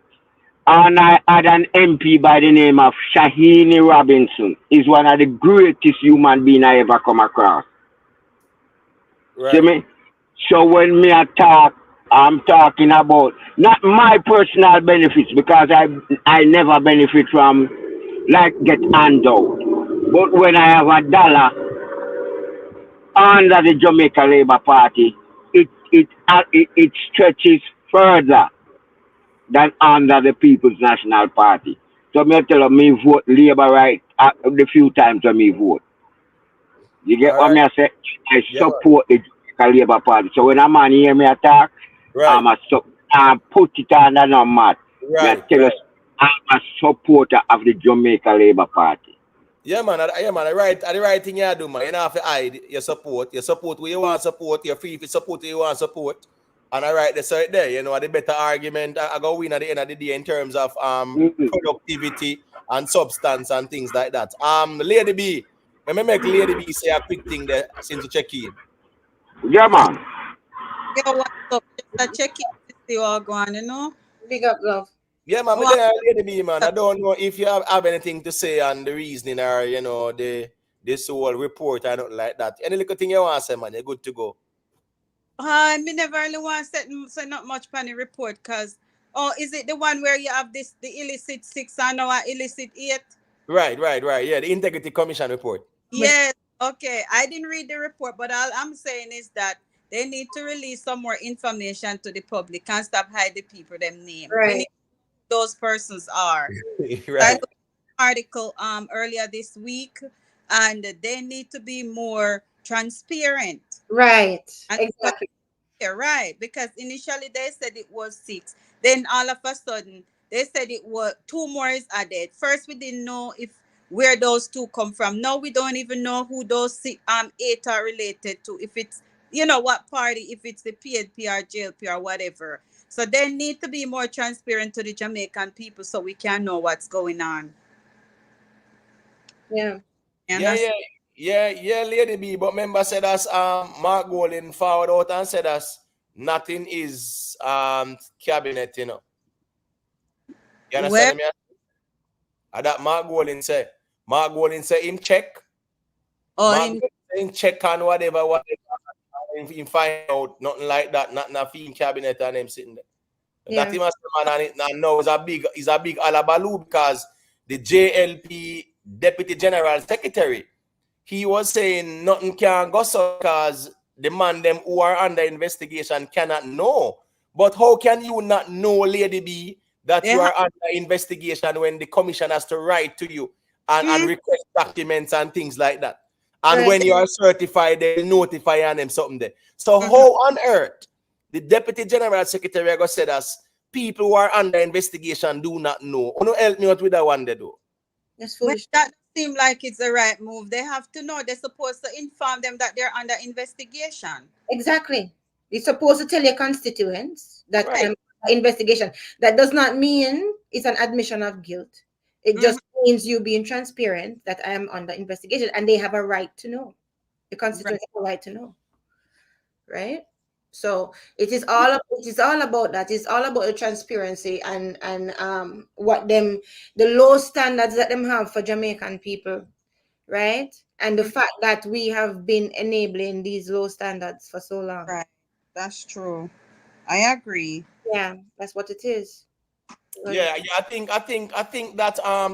And I had an MP by the name of Shahini Robinson. He's one of the greatest human beings I ever come across. Right. See me? So when me talk, I'm talking about not my personal benefits, because I never benefit from like get handout. But when I have a dollar under the Jamaica Labour Party, it stretches further. than under the People's National Party. So me tell you, me vote Labour right the few times when me vote. You get All what right. me I say? I Yeah, man. support the Jamaica Labour Party. So when a man hear me attack, Right. I'm a put it under no mat. Me I Right. tell you, Right. I'm a supporter of the Jamaica Labour Party. Yeah, man. Yeah, man. The right thing you do, man. You don't have to hide your support. Your support where you want support. You're free to support where you want support. And I write this right there. You know, the better argument I go win at the end of the day in terms of Mm-hmm. productivity and substance and things like that. Lady B, let me make Lady B say a quick thing there since you check in. Yeah, man. Yo, what's up? Just a check in to see what going, you know? Big up, love. Yeah, man, but What? then Lady B, man, I don't know if you have anything to say on the reasoning or you know this whole report or nothing like that. Any little thing you want to say, man, you're good to go. Me never really want to say not much on the report because, oh, is it the one where you have this, the illicit 6 and now illicit 8? Right. Yeah, the Integrity Commission report. Yes, okay. I didn't read the report, but all I'm saying is that they need to release some more information to the public and stop hide the people them name. We need Right. those persons are. I Right. looked at an article earlier this week, and they need to be more transparent. Right. And Exactly. yeah, right. Because initially they said it was 6. Then all of a sudden they said it was 2 more is added. First we didn't know if where those 2 come from. Now we don't even know who those 8 are related to. If it's what party, if it's the PNP or JLP or whatever. So they need to be more transparent to the Jamaican people so we can know what's going on. Yeah. And Yeah, yeah, yeah, Lady B. But member said us Mark Golden forward out and said us nothing is cabinet, you know. You well, understand me? And that Mark Golden said. Mark Golden say him check. oh, Mark in Golden say him check on whatever him find out nothing like that, not in cabinet and him sitting there. That Yeah. him as the man and now is a big alabaloo because the JLP Deputy General Secretary, he was saying nothing can go so because the man them who are under investigation cannot know. But how can you not know, Lady B, that they you have are under investigation when the commission has to write to you and request documents and things like that? And Right. when you are certified, they notify and them something there. So how on earth the Deputy General Secretary go said us people who are under investigation do not know? Who help me out with that one they do? That's Well, foolish. that seems like it's the right move. They have to know. They're supposed to inform them that they're under investigation. Exactly. You're supposed to tell your constituents that Right. investigation. That does not mean it's an admission of guilt. It just means you being transparent that I am under investigation and they have a right to know. The Right. constituents have a right to know. Right? So it is all about that. It's all about the transparency and what them the low standards that them have for Jamaican people, right? And the fact that we have been enabling these low standards for so long. Right. That's true. I agree. Yeah, that's what it is. Yeah, I think that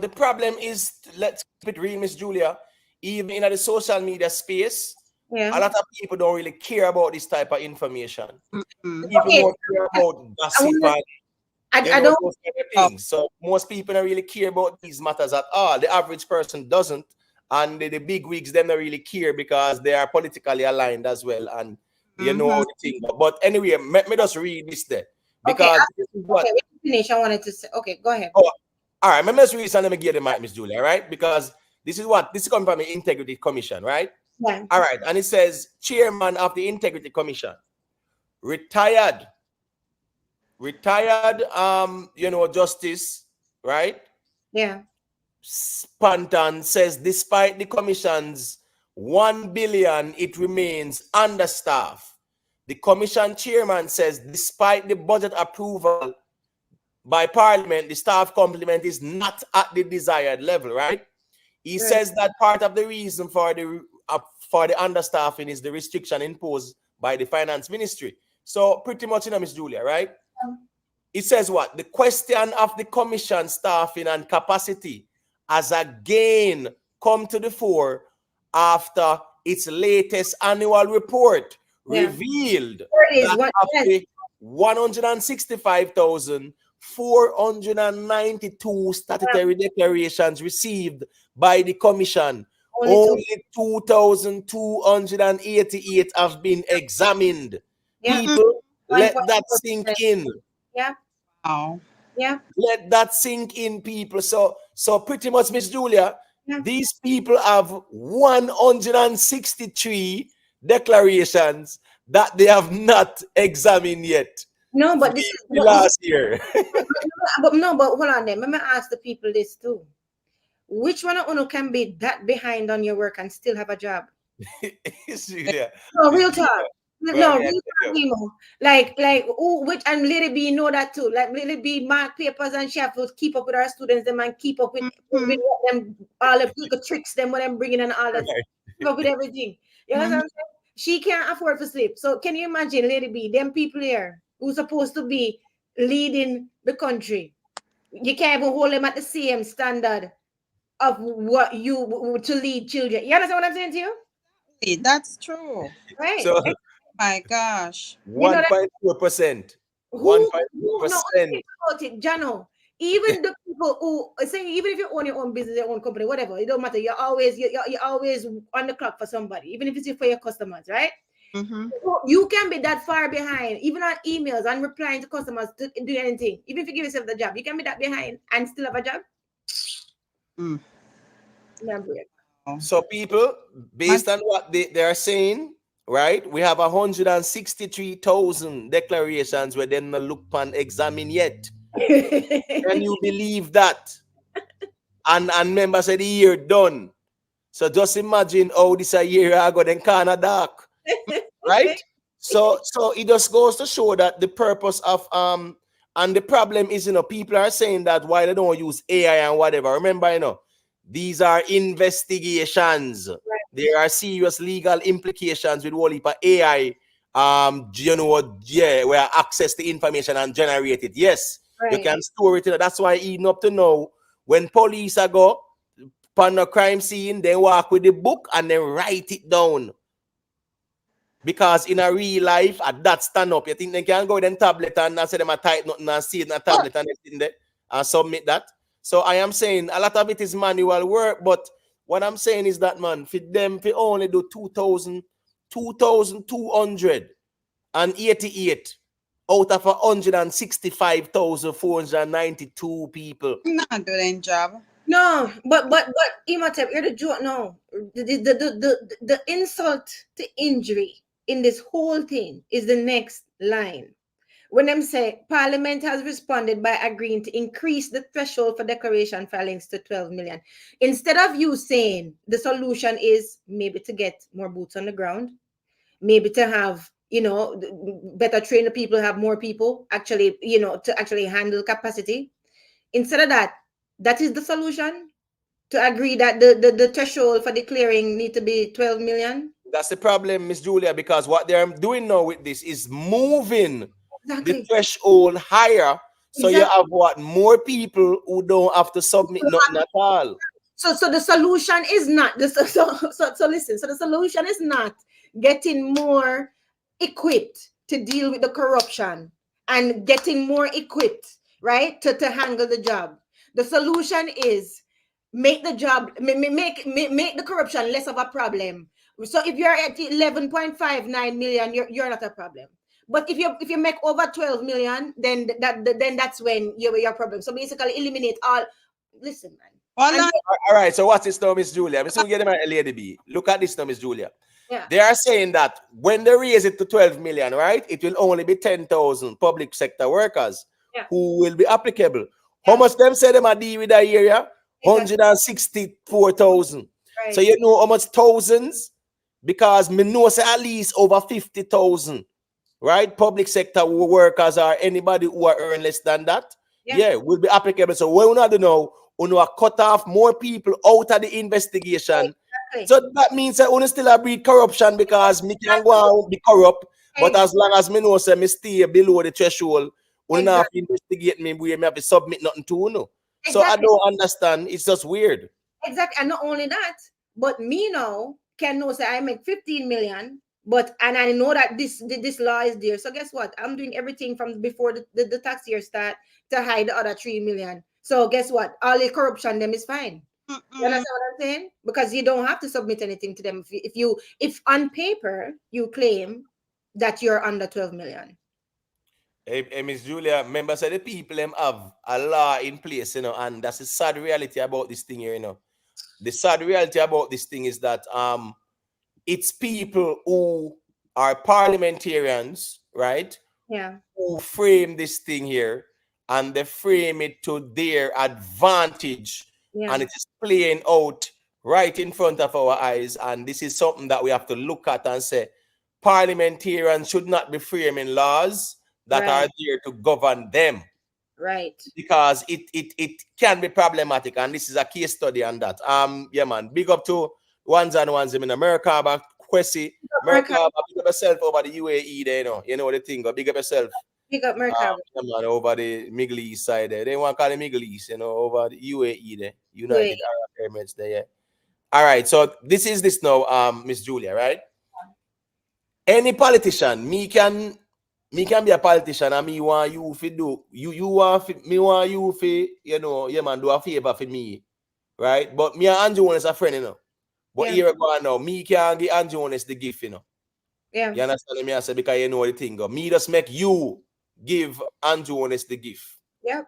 the problem is, let's keep it real, Miss Julia. Even in the social media space, a Yeah. lot of people don't really care about this type of information. Mm-hmm. People Okay. more care about I, gossip wanna, and I don't. those kind of things. So most people don't really care about these matters at all. The average person doesn't, and the big wigs them don't really care because they are politically aligned as well, and you know Mm-hmm. how the thing. But anyway, let me just read this there Okay. because this is what. Okay. When you finish, I wanted to say. Okay, go ahead. Oh, all right. Let me just read and let me give the mic, Miss Julia, right? Because this is coming from the Integrity Commission, right? Yeah. All right, and it says chairman of the Integrity Commission, retired, Justice, right? Yeah. Spanton says despite the commission's 1 billion, it remains understaffed. The commission chairman says despite the budget approval by Parliament, the staff complement is not at the desired level, right? He says that part of the reason for the understaffing is the restriction imposed by the Finance Ministry. So pretty much, Miss Julia, right? It says what? The question of the commission staffing and capacity has again come to the fore after its latest annual report revealed There it is. that What? of Yes. the 165,000 492 statutory declarations received by the commission. Only 2,288 have been examined. Yeah. People, let that 1.4%. sink in. Yeah. Wow. Yeah. Let that sink in, people. So pretty much, Miss Julia, Yeah. these people have 163 declarations that they have not examined yet. No, but this is Last year. but hold on then. Let me ask the people this too. Which one of you can be that behind on your work and still have a job? Julia. No, real talk. No, Well, real talk, Nemo. Like, which and Lady B know that too. Like Lady B mark papers and she have to keep up with our students, them and keep up with what them all the little tricks them when them bringing and all that. Keep up with everything. You know what I'm saying? She can't afford to sleep. So can you imagine, Lady B, them people here who's supposed to be leading the country? You can't even hold them at the same standard of what you to lead children. You understand what I'm saying to you? That's true. Right. So My gosh. You know that 1.4%. who 1.4%. no think about it, Jano. Even the people who say, even if you own your own business, your own company, whatever, it don't matter. You're always on the clock for somebody, even if it's for your customers, right? You can be that far behind, even on emails and replying to customers to do anything. Even if you give yourself the job, you can be that behind and still have a job. So people, based on what they are saying, right? We have 163,000 declarations where they not look and examine yet. Can you believe that? And remember, said the year done. So just imagine how this a year ago, then kind of dark, right? So it just goes to show that the purpose of and the problem is, people are saying that why they don't use AI and whatever. Remember, these are investigations. Right. There are serious legal implications with whole heap of AI. Where access the information and generate it. Yes, right. You can store it. That's why even up to now, when police are go on a crime scene, they walk with the book and they write it down. Because in a real life, at that stand up, you think they can go with them tablet and say them a type nothing and see it in a tablet and everything there and submit that. So I am saying a lot of it is manual work, but what I'm saying is that, man, for them, for only do 2,288 out of 165,492 people. Not doing job. No, but Imhotep, you're the joke. No, the insult to injury in this whole thing is the next line. When them say Parliament has responded by agreeing to increase the threshold for declaration filings to 12 million. Instead of you saying the solution is maybe to get more boots on the ground, maybe to have, better train the people, have more people actually, to actually handle capacity. Instead of that is the solution, to agree that the threshold for declaring need to be 12 million. That's the problem, Miss Julia, because what they're doing now with this is moving the threshold higher. So you have more people who don't have to submit nothing at all. So the solution is not listen. So the solution is not getting more equipped to deal with the corruption and getting more equipped, right, to handle the job. The solution is make the job, make the corruption less of a problem. So if you're at 11.59 million, you're not a problem. But if you make over 12 million, then that's when you're your problem. So basically eliminate all. Listen, man. All right. So what's this now, Miss Julia? I'm still getting my Lady B. Look at this now, Miss Julia. Yeah. They are saying that when they raise it to 12 million, right, it will only be 10,000 public sector workers who will be applicable. Yeah. How much them say them are deal with that area? 164,000. Right. So you know how much thousands? Because me know say at least over 50,000, right? Public sector workers or anybody who are earn less than that, will be applicable. So we not know. We cut off more people out of the investigation. Exactly. So that means that we still breed corruption because me can go and be corrupt, but as long as me know say me stay below the threshold, we not have to investigate me, we have to submit nothing to no. Exactly. So I don't understand. It's just weird. Exactly. And not only that, but me now can know say I make 15 million, But and I know that this law is there. So guess what? I'm doing everything from before the tax year start to hide the other 3 million. So guess what? All the corruption them is fine. You understand what I'm saying? Because you don't have to submit anything to them if on paper you claim that you're under 12 million. Hey, Miss Julia, members of the people them have a law in place, and that's the sad reality about this thing here. The sad reality about this thing is that it's people who are parliamentarians, right? Yeah. Who frame this thing here, and they frame it to their advantage, and it is playing out right in front of our eyes. And this is something that we have to look at and say, parliamentarians should not be framing laws that are there to govern them. Right. Because it can be problematic, and this is a case study on that. Yeah, man. Big up to ones and ones in America, but Kwesi, America, big up yourself over the UAE there, you know the thing. Big up yourself. Big up America. Yeah, man, over the Middle East side there. They want to call it Middle East, over the UAE there, United Arab Emirates there. Yeah. All right, so this is this now, Miss Julia, right? Any politician, me can be a politician, and me want you to do you want me want you to yeah, man, do a favor for me, right? But me and Andrew is a friend, But here we go now, me can give Andrew the gift, Yeah. You understand me? I say because you know the thing, me just make you give Andrew the gift. Yep.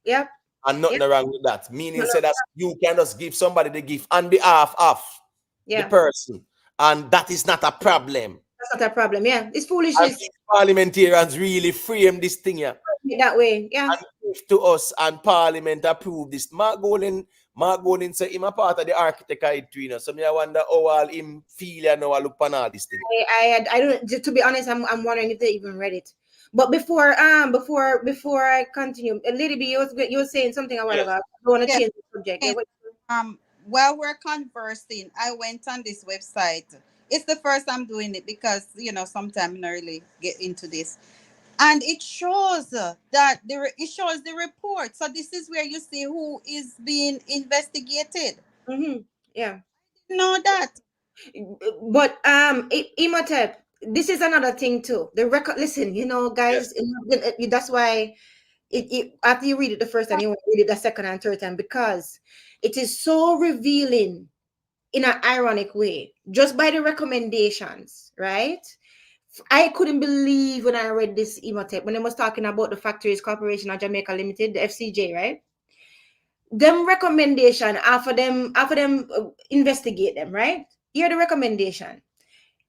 Yep. And nothing wrong with that. Meaning say that you can just give somebody the gift on behalf of the person, and that is not a problem. That's not a problem. Yeah, it's foolishness. And parliamentarians really frame this thing here. That way, yeah. And give to us, and Parliament approve this. Mark Golden say him a part of the architect, so me I wonder how all him feel and how I look on all this thing. I don't. To be honest, I'm wondering if they even read it. But before I continue, Lady B, you were saying something a while ago. I want to change the subject. While we're conversing, I went on this website. It's the first I'm doing it because sometimes I don't really get into this, and it shows that it shows the report. So this is where you see who is being investigated. Yeah, know that. But Imhotep, this is another thing too. The record. Listen, guys. That's why. After you read it the first time, you want to read it the second and third time, because it is so revealing in an ironic way, just by the recommendations, right? I couldn't believe when I read this Imhotep, when they was talking about the Factories Corporation of Jamaica Limited, the FCJ, right? Them recommendation after them investigate them, right? Here the recommendation: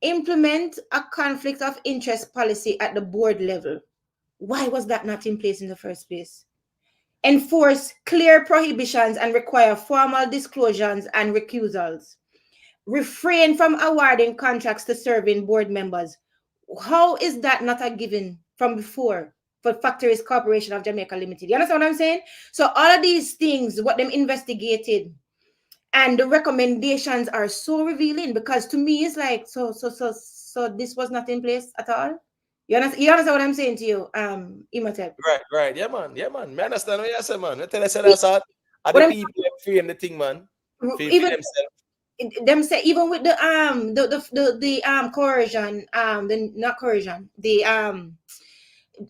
implement a conflict of interest policy at the board level. Why was that not in place in the first place? Enforce clear prohibitions and require formal disclosures and recusals. Refrain from awarding contracts to serving board members. How is that not a given from before for Factories Corporation of Jamaica Limited? You understand what I'm saying? So all of these things, what them investigated, and the recommendations are so revealing, because to me it's like, so this was not in place at all. You understand what I'm saying to you, Imhotep? Right. Yeah, man. Me understand what you say, man. I tell you, that's all. The people frame the thing, man. Even them say, even with the coercion, not coercion, the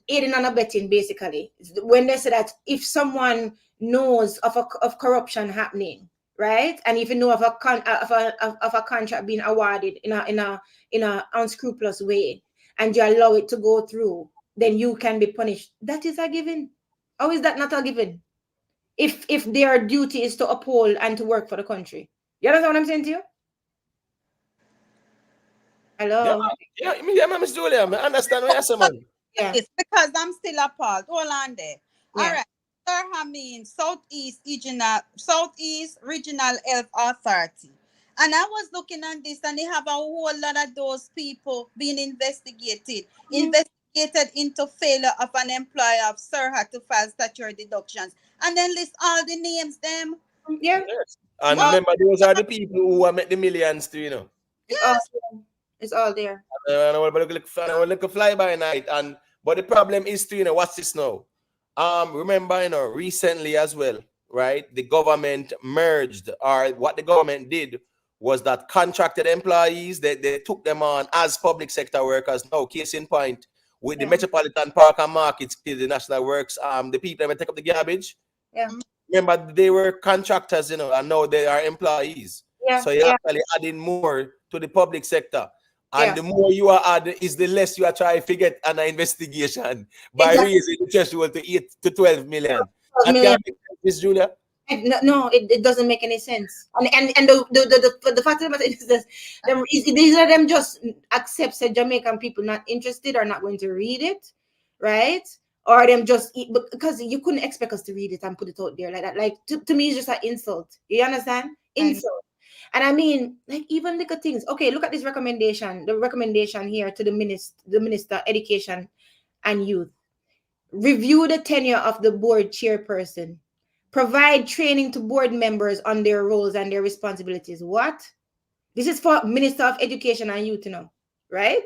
aiding and abetting, basically, when they say that if someone knows of corruption happening, right, and if you know of a contract being awarded in a unscrupulous way, and you allow it to go through, then you can be punished. That is a given. How is that not a given? If their duty is to uphold and to work for the country. You understand what I'm saying to you? Hello? Yeah, Miss Julia, I understand what you're saying, man. Yeah. It's because I'm still appalled. Hold on there. Yeah. All right. Sir Hameen, Southeast Regional Health Authority. And I was looking at this, and they have a whole lot of those people being investigated into failure of an employer of SIRHA to file statutory deductions. And then list all the names, them. Yeah. Yes. And remember, those are the people who are make the millions too, It's all there. I look a fly by night. But the problem is too, what's this now? Remember, recently as well, right? The government merged, or what the government did was that contracted employees, they took them on as public sector workers. Now, case in point, with the Metropolitan Park and Markets, the National Works, the people that take up the garbage. Yeah. Remember, they were contractors, and now they are employees. Yeah. So you're actually adding more to the public sector. And Yeah. the more you are adding, is the less you are trying to get an investigation by raising the threshold to 8 to 12 million. That can make sense, Miss Julia? No, it doesn't make any sense. And the fact of the matter is that these are them just accept that Jamaican people not interested or not going to read it, right? Or them just because you couldn't expect us to read it and put it out there like that. Like to me, it's just an insult. You understand? Insult. And I mean, like even little things. Okay, look at this recommendation. The recommendation here to the minister, Education and Youth. Review the tenure of the board chairperson. Provide training to board members on their roles and their responsibilities. What? This is for Minister of Education and Youth, right?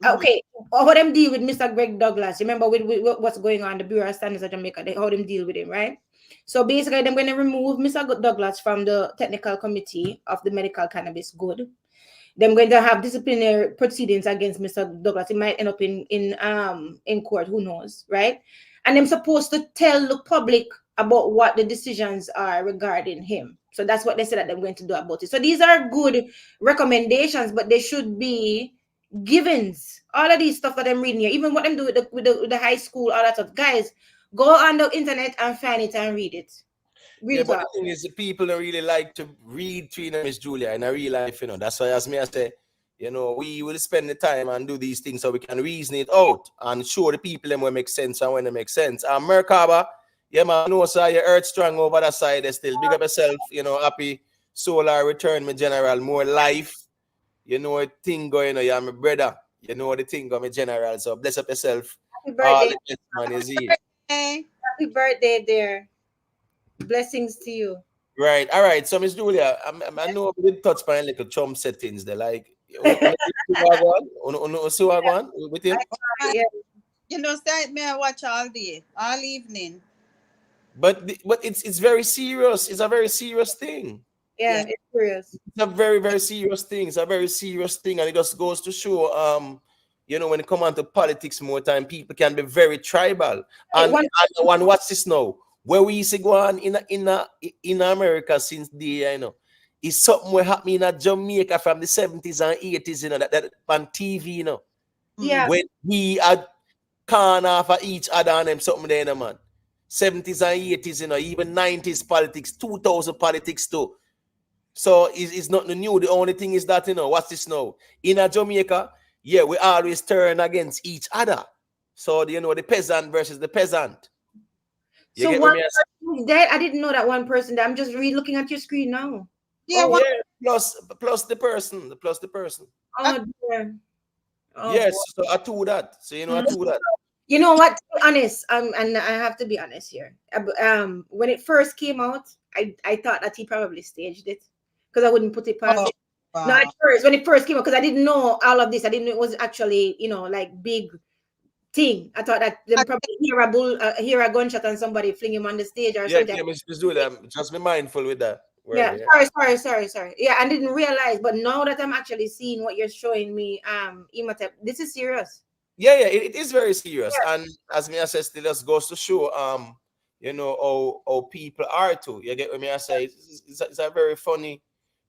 Okay, how them deal with Mr. Greg Douglas? Remember with what's going on, the Bureau of Standards of Jamaica, how them deal with him, right? So basically, they're going to remove Mr. Douglas from the technical committee of the medical cannabis good. They're going to have disciplinary proceedings against Mr. Douglas. It might end up in court, who knows, right? And I'm supposed to tell the public about what the decisions are regarding him. So that's what they said that they're going to do about it. So these are good recommendations, but they should be givens. All of these stuff that I'm reading here, even what I'm doing with the high school, all that stuff. Guys, go on the internet and find it and read it. But the thing is, the people don't really like to read Miss Julia in a real life, That's why, as me I say, we will spend the time and do these things so we can reason it out and show the people them when it makes sense and when it makes sense. And Merkaba, yeah, man, no, sir, your earth strong over that side. They still big up yourself, happy solar return, my general, more life. A thing going, you're my brother. The thing going, my general. So bless up yourself. Happy birthday. All the best, man, is here. Happy birthday, dear. Blessings to you. Right. All right. So, Miss Julia, I know we did touch on little chum settings. They're like, with him. Say me I watch all day, all evening. But it's very serious. It's a very serious thing. Yeah, it's serious. It's a very, very serious thing. It's a very serious thing, and it just goes to show, when it comes on to politics, more time people can be very tribal. And what's this now? Where we used to go on in America since the is something what happening in Jamaica from the 70s and 80s, that on TV, Yeah. When we had can off of each other and them something there, man. 70s and 80s, even 90s politics, 2000 politics too. So it's not new. The only thing is that, what's this now? In Jamaica, yeah, we always turn against each other. So, the peasant versus the peasant. So one person is dead. I didn't know that one person died. I'm just looking at your screen now. Yeah, plus the person. Oh dear. Oh, yes, boy. so I do that. So I do that. You know what? To be honest, and I have to be honest here. When it first came out, I thought that he probably staged it because I wouldn't put it past him. Wow. No, at first when it first came out, because I didn't know all of this. I didn't know it was actually like big thing. I thought that they probably hear a gunshot and somebody fling him on the stage or something. Yeah, Miss Julia, just be mindful with that. Yeah, sorry. Yeah, I didn't realize, but now that I'm actually seeing what you're showing me, Imhotep, this is serious. Yeah, it is very serious. Yeah. And as me I said, it just goes to show, how people are too. You get what me I say? It's a very funny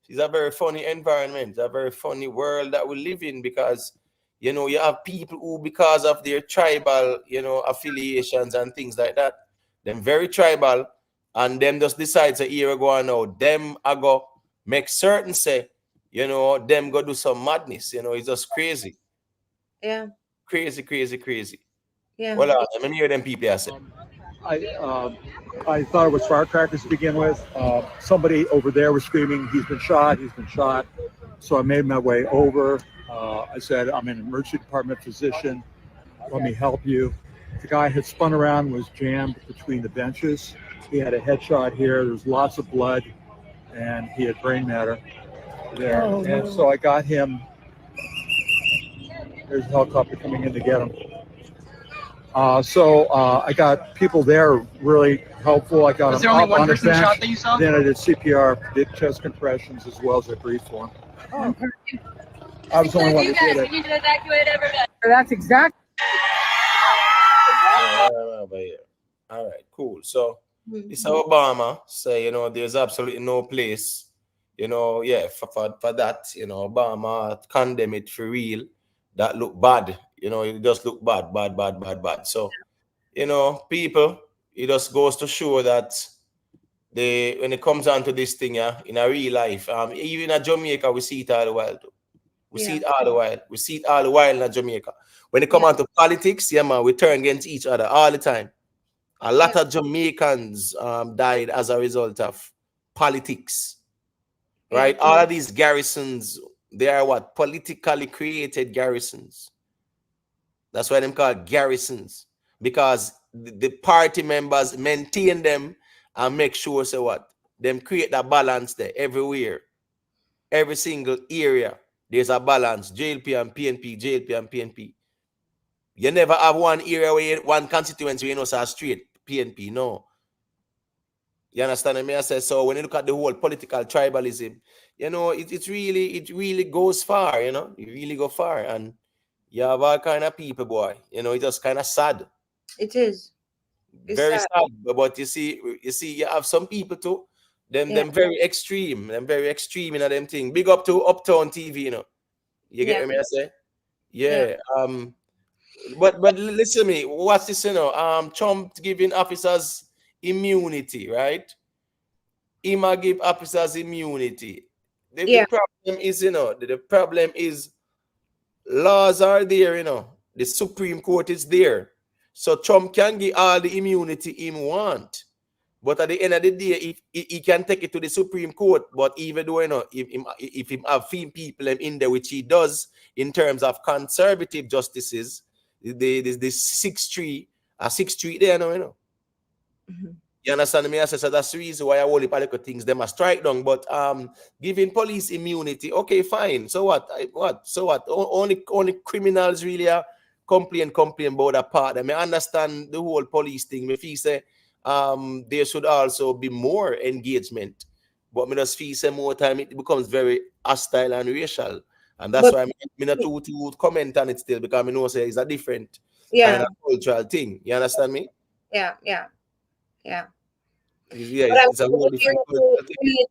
environment. It's a very funny world that we live in because, you have people who, because of their tribal, affiliations and things like that, them very tribal, and them just decide to here go on now. Them I go make certain say, them go do some madness. It's just crazy. Yeah. Crazy. Yeah. Well, let me hear them people I said. I thought it was firecrackers to begin with. Somebody over there was screaming, he's been shot. So I made my way over. I said, I'm an emergency department physician. Let me help you. The guy had spun around, was jammed between the benches. He had a headshot here. There was lots of blood, and he had brain matter there. Oh, and no. So I got him. There's a helicopter coming in to get him. So I got people there really helpful. I got them up on the bench. Then I did CPR, did chest compressions as well as I breathed for them. Oh, I was the only one who did it. that's exactly. All right, cool. So this Obama say, you know, there's absolutely no place, you know, for that, you know, Obama condemn it for real. That look bad, you know, it just look bad. So, you know, people, it just goes to show that when it comes down to this thing, yeah, in a real life, even in Jamaica, we see it all the while. We see it all the while. We see it all the while in Jamaica. When it comes on to politics, yeah, man, we turn against each other all the time. A lot of Jamaicans died as a result of politics, right? All of these garrisons, they are what? Politically created garrisons. That's why them called garrisons, because the party members maintain them and make sure, so what? Them create that balance there everywhere. Every single area, there's a balance. JLP and PNP, JLP and PNP. You never have one area where one constituency where you know say straight PNP. No. You understand me? I say so. When you look at the whole political tribalism, you know, it really goes far. You know, it really go far, and you have all kind of people, boy. You know, it's just kind of sad. It is. It's Very sad. sad. But you see, you have some people too. Them very extreme. Them very extreme in them thing. Big up to Uptown TV. You know, you get me? I say, yeah. But listen to me. What's this? You know, Trump giving officers immunity, right? He might give officers immunity. The problem is, you know, the problem is laws are there, you know. The Supreme Court is there. So Trump can give all the immunity he want. But at the end of the day, if he can take it to the Supreme Court, but even though, you know, if he have people in there, which he does in terms of conservative justices, the 6-3, a 6-3 there, you know. You understand me? I say, so that's the reason why I only political things them a strike down. But giving police immunity, okay, fine. So what? So what? Only criminals really are complain about that part. I mean, I understand the whole police thing. If he say there should also be more engagement. But me just feel say more time it becomes very hostile and racial. And that's why I'm not to comment on it still, because I know say it's a different kind of cultural thing. You understand me? Yeah. It's a whole different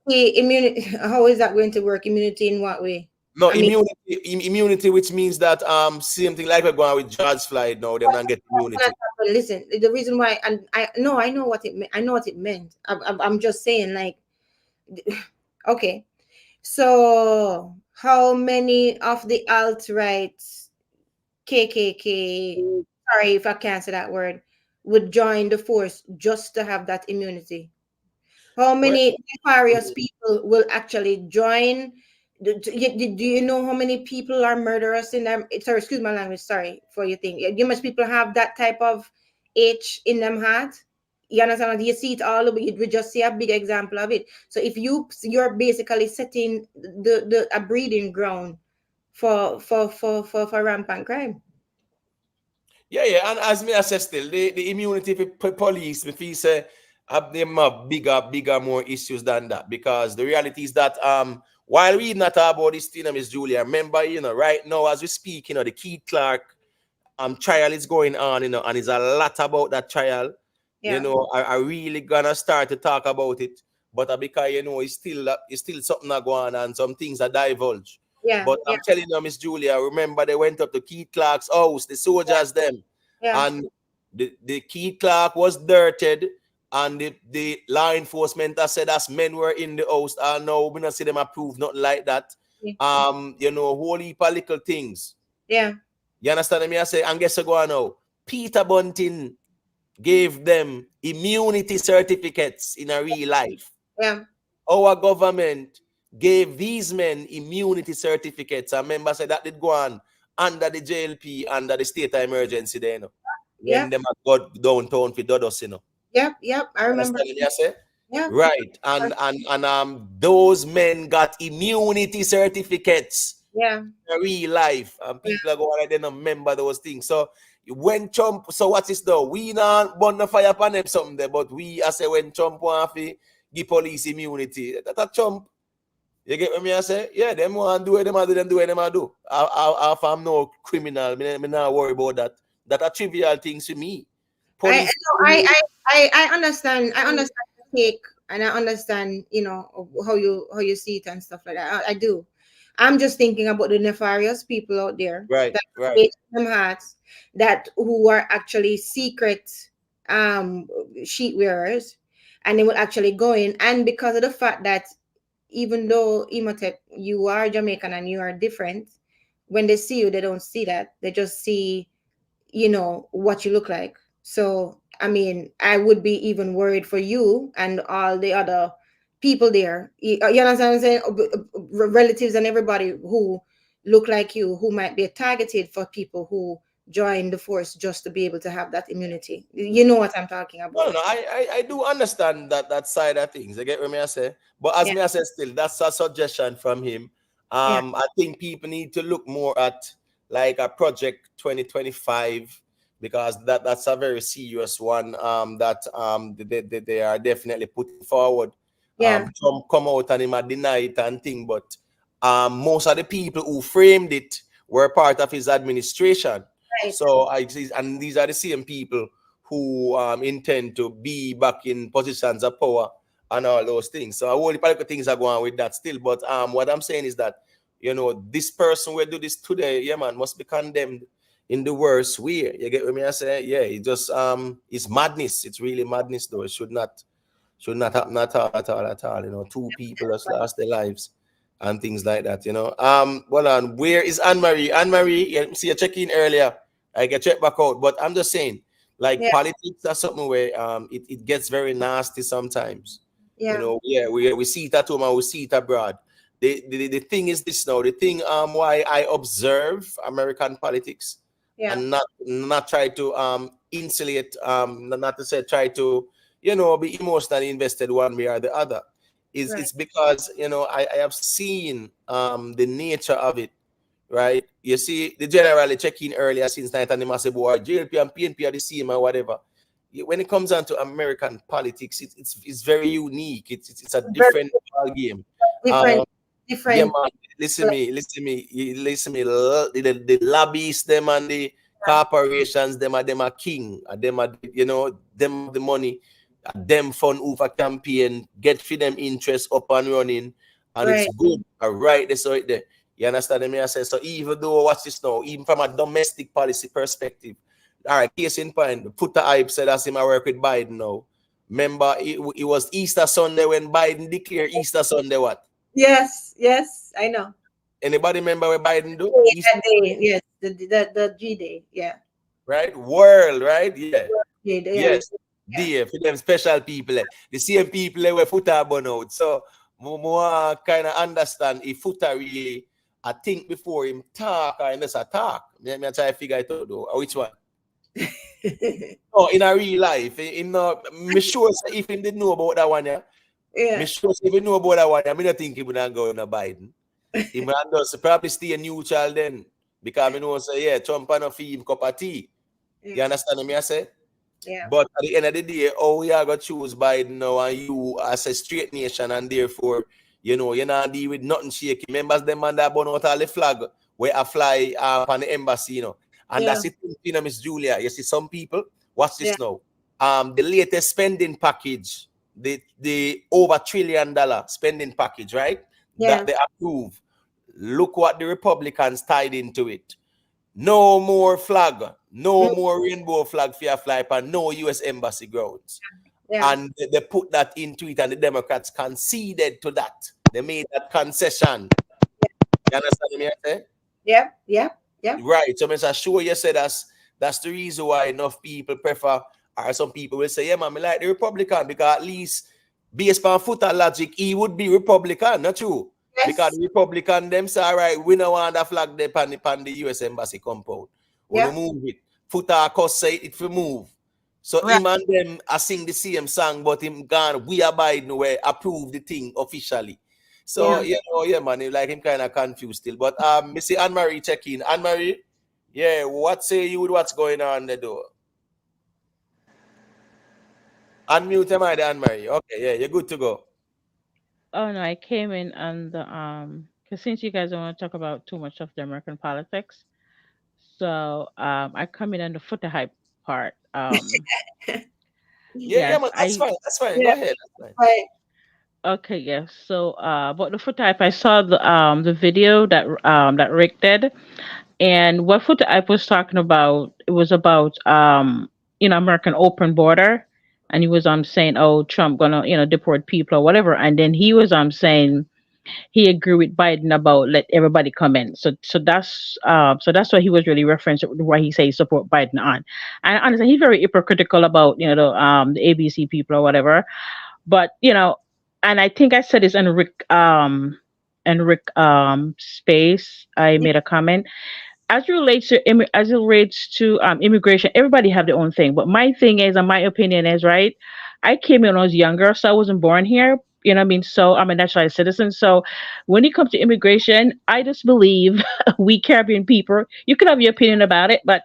immunity. How is that going to work? Immunity in what way? No, immunity, which means that same thing like we're going with George Floyd now, they're not get immunity. Listen, the reason why, and I know what it meant. I'm just saying, like, okay, so how many of the alt-right KKK, sorry if I can't say that word, would join the force just to have that immunity? How many nefarious people will actually join? Do you know how many people are murderers in them? Sorry, excuse my language. Sorry for your thing. You must people have that type of H in them heart. You understand? You see it all over. We just see a big example of it. So if you're basically setting a breeding ground for rampant crime. Yeah, and as me assess still, the immunity for police, if you say them have bigger, more issues than that, because the reality is that while we not talk about this thing, Miss Julia, remember, you know, right now as we speak, you know, the Keith Clark trial is going on, you know, and there's a lot about that trial. You know, I really gonna start to talk about it, but because you know it's still something that go on and some things are divulged. But I'm telling you, Miss Julia, remember they went up to Keith Clark's house, the soldiers them, and the Keith Clark was dirted, and the law enforcement has said as men were in the house. No, we not see them approve nothing like that. You know, whole heap of little things. Yeah. You understand me? I say, and guess what go on now? Peter Bunting gave them immunity certificates in a real life. Yeah. Our government gave these men immunity certificates. And members said that did go on under the JLP, under the state of emergency there, you know. When them got downtown for Dodos, you know. Yep, I remember. I say? Yeah. Right. And those men got immunity certificates. Yeah. In real life. And people are going, they don't remember those things. So when Trump, so what is though? We not burn the fire upon them something there, but we, I say, when Trump want to give police immunity, that Trump. You get what I say? Yeah, them want to do it, them do it, them do. If I'm no criminal, me not worry about that. That are trivial things to me. I Police. no, I understand. I understand the take, and I understand, how you see it and stuff like that. I do. I'm just thinking about the nefarious people out there Right, that right. hate them hearts, that who are actually secret sheet wearers, and they will actually go in, and because of the fact that even though Imhotep, you are Jamaican and you are different, when they see you, they don't see that. They just see, what you look like. So, I mean, I would be even worried for you and all the other people there. You understand what I'm saying? Relatives and everybody who look like you, who might be targeted for people who join the force just to be able to have that immunity. You know what I'm talking about. No. I do understand that side of things. I get what I say. But as Yeah, me I say still, that's a suggestion from him. yeah, I think people need to look more at like a project 2025 because that's a very serious one. That they are definitely putting forward. yeah, Trump come out and him a deny it and thing, but most of the people who framed it were part of his administration. right. So and these are the same people who intend to be back in positions of power and all those things. So a whole political things are going on with that still. But what I'm saying is that this person will do this today, yeah, man, must be condemned in the worst way. You get what I say? Yeah, it just it's madness. It's really madness, though. It should not happen at all, at all, at all. Two people just lost their lives and things like that. Well, on where is Anne Marie? Anne Marie, yeah, see you check in earlier. I get check back out, but I'm just saying, like Yeah, politics are something where it gets very nasty sometimes. yeah, Yeah, we see it at home and we see it abroad. The thing is this now. The thing why I observe American politics yeah, and not try to insulate not to say try to be emotionally invested one way or the other is right. it's because I have seen the nature of it, right? You see, the generally check in earlier since night and they must say, boy, JLP and PNP are the same or whatever. When it comes down to American politics, it's very unique. It's a Very different ball game. different, Yeah, different. man. Listen me. The lobbyists, them and the corporations, them are king. Them are them have the money. Them fund over campaign, get for them interest up and running, and it's Right. good. All right, that's right there. You understand me? I say so. Even though what's this now? Even from a domestic policy perspective, all right. Case in point, Foota hype said that's him. I work with Biden now. Remember, it was Easter Sunday when Biden declared Easter Sunday what? Yes, yes, I know. Anybody remember what Biden do? Yeah, Easter, that day, yes, the G day, yeah, right? World, right? Yeah. yeah, yeah, Yes. yeah, Dear for them special people. The same people where Foota burn out. So more kind of understand if Foota really I think before him talk or him just a talk. Me try to figure it out though. Which one? Oh, in a real life. Me sure say if him didn't know about that one, yeah. Me yeah, sure say if he know about that one, I mean I think he would not go in a Biden. He might just probably stay neutral then. Because I know say, yeah, Trump and fee him cup of tea. You yeah, understand me? I say? yeah, But at the end of the day, oh, we are going to choose Biden now, and you as a straight nation, and therefore, you're not deal with nothing shaky. Members, them man that burn out all the flag where I fly on the embassy. And yeah, that's it, Miss Julia. You see, some people, watch yeah, this now. The latest spending package, the over $1 trillion spending package, right? That yeah, they approve. Look what the Republicans tied into it. No more flag, no mm, more rainbow flag for your fly pan, no US embassy grounds. yeah, And they put that into it, and the Democrats conceded to that. They made that concession. You understand me? I say? yeah, yeah, yeah, Right. So I'm sure you said that's the reason why enough people prefer, or some people will say, yeah, man, I like the Republican because at least based on Foota logic, he would be Republican, not true. Because yes, the Republican them say, all right, we don't want that flag there on the US Embassy compound. We yeah, don't move it. Foota cost say it for move. So right, him and them are sing the same song, but him gone, we abide no way, approve the thing officially. So yeah, yeah, man, like him kind of confused still. But Missy Anne Marie check in. Anne Marie, Yeah, what say you with what's going on there, though? Unmute am I there, Anne-Marie? Okay, yeah, you're good to go. Oh no, I came in on the because since you guys don't want to talk about too much of the American politics, so I come in on the Foota hype part. Yeah, yeah, Yes, man, that's I fine. That's fine. Go Yeah, ahead. That's fine. right. okay, yes. So about the Foota hype, I saw the video that Rick did, and what Foota hype was talking about, it was about American open border, and he was saying, oh, Trump gonna deport people or whatever, and then he was saying he agreed with Biden about let everybody come in. So that's what he was really referencing why he says support Biden on. And honestly, he's very hypocritical about the ABC people or whatever. But and I think I said this in Rick space. I made a comment as it relates to immigration. Everybody have their own thing, but my thing is, and my opinion is, right, I came in when I was younger, so I wasn't born here, you know what I mean, so I'm a naturalized citizen. So when it comes to immigration, I just believe we Caribbean people, you can have your opinion about it, but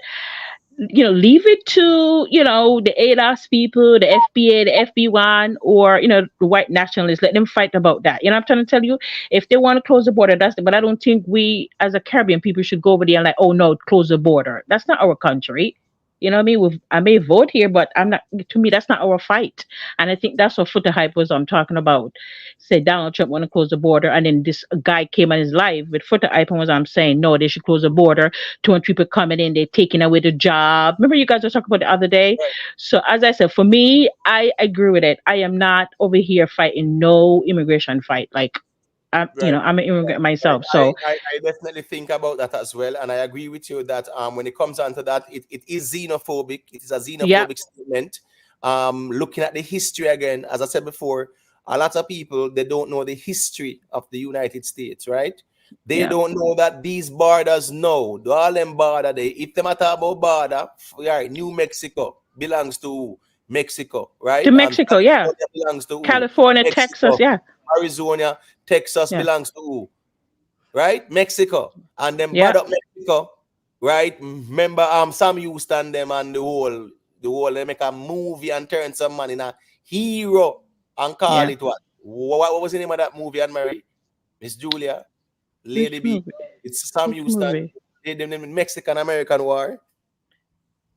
leave it to the ADOS people, the FBA, the FB1, or the white nationalists. Let them fight about that. I'm trying to tell you, if they want to close the border, that's. But I don't think we, as a Caribbean people, should go over there and like, oh no, close the border. That's not our country. You know what I mean? I may vote here, but I'm not. To me, that's not our fight. And I think that's what Foot the Hype was. I'm talking about. Say Donald Trump want to close the border, and then this guy came on his live with Foot the Hype and was saying no, they should close the border. 200 people coming in, they're taking away the job. Remember, you guys were talking about the other day. So as I said, for me, I agree with it. I am not over here fighting no immigration fight. Like Right. I'm an Right. immigrant Right. myself. I, So I, I definitely think about that as well. And I agree with you that when it comes down to that, it is xenophobic. It is a yeah, xenophobic statement. Looking at the history again, as I said before, a lot of people they don't know the history of the United States, right? They yeah, don't know that these borders know. All them border they if they matter about border, right, New Mexico belongs to Mexico, right? to And Mexico. Yeah, California belongs to who? California, Texas. Mexico. Yeah, Arizona, Texas yeah, belongs to who? Right? Mexico. And then yeah, bad up Mexico, right? Remember Sam Houston them and the whole they make a movie and turn some man in a hero and call yeah. it what? What was the name of that movie, Anne Marie? Miss Julia, Lady Which B. movie? It's Sam Which Houston. movie? They them in Mexican American War.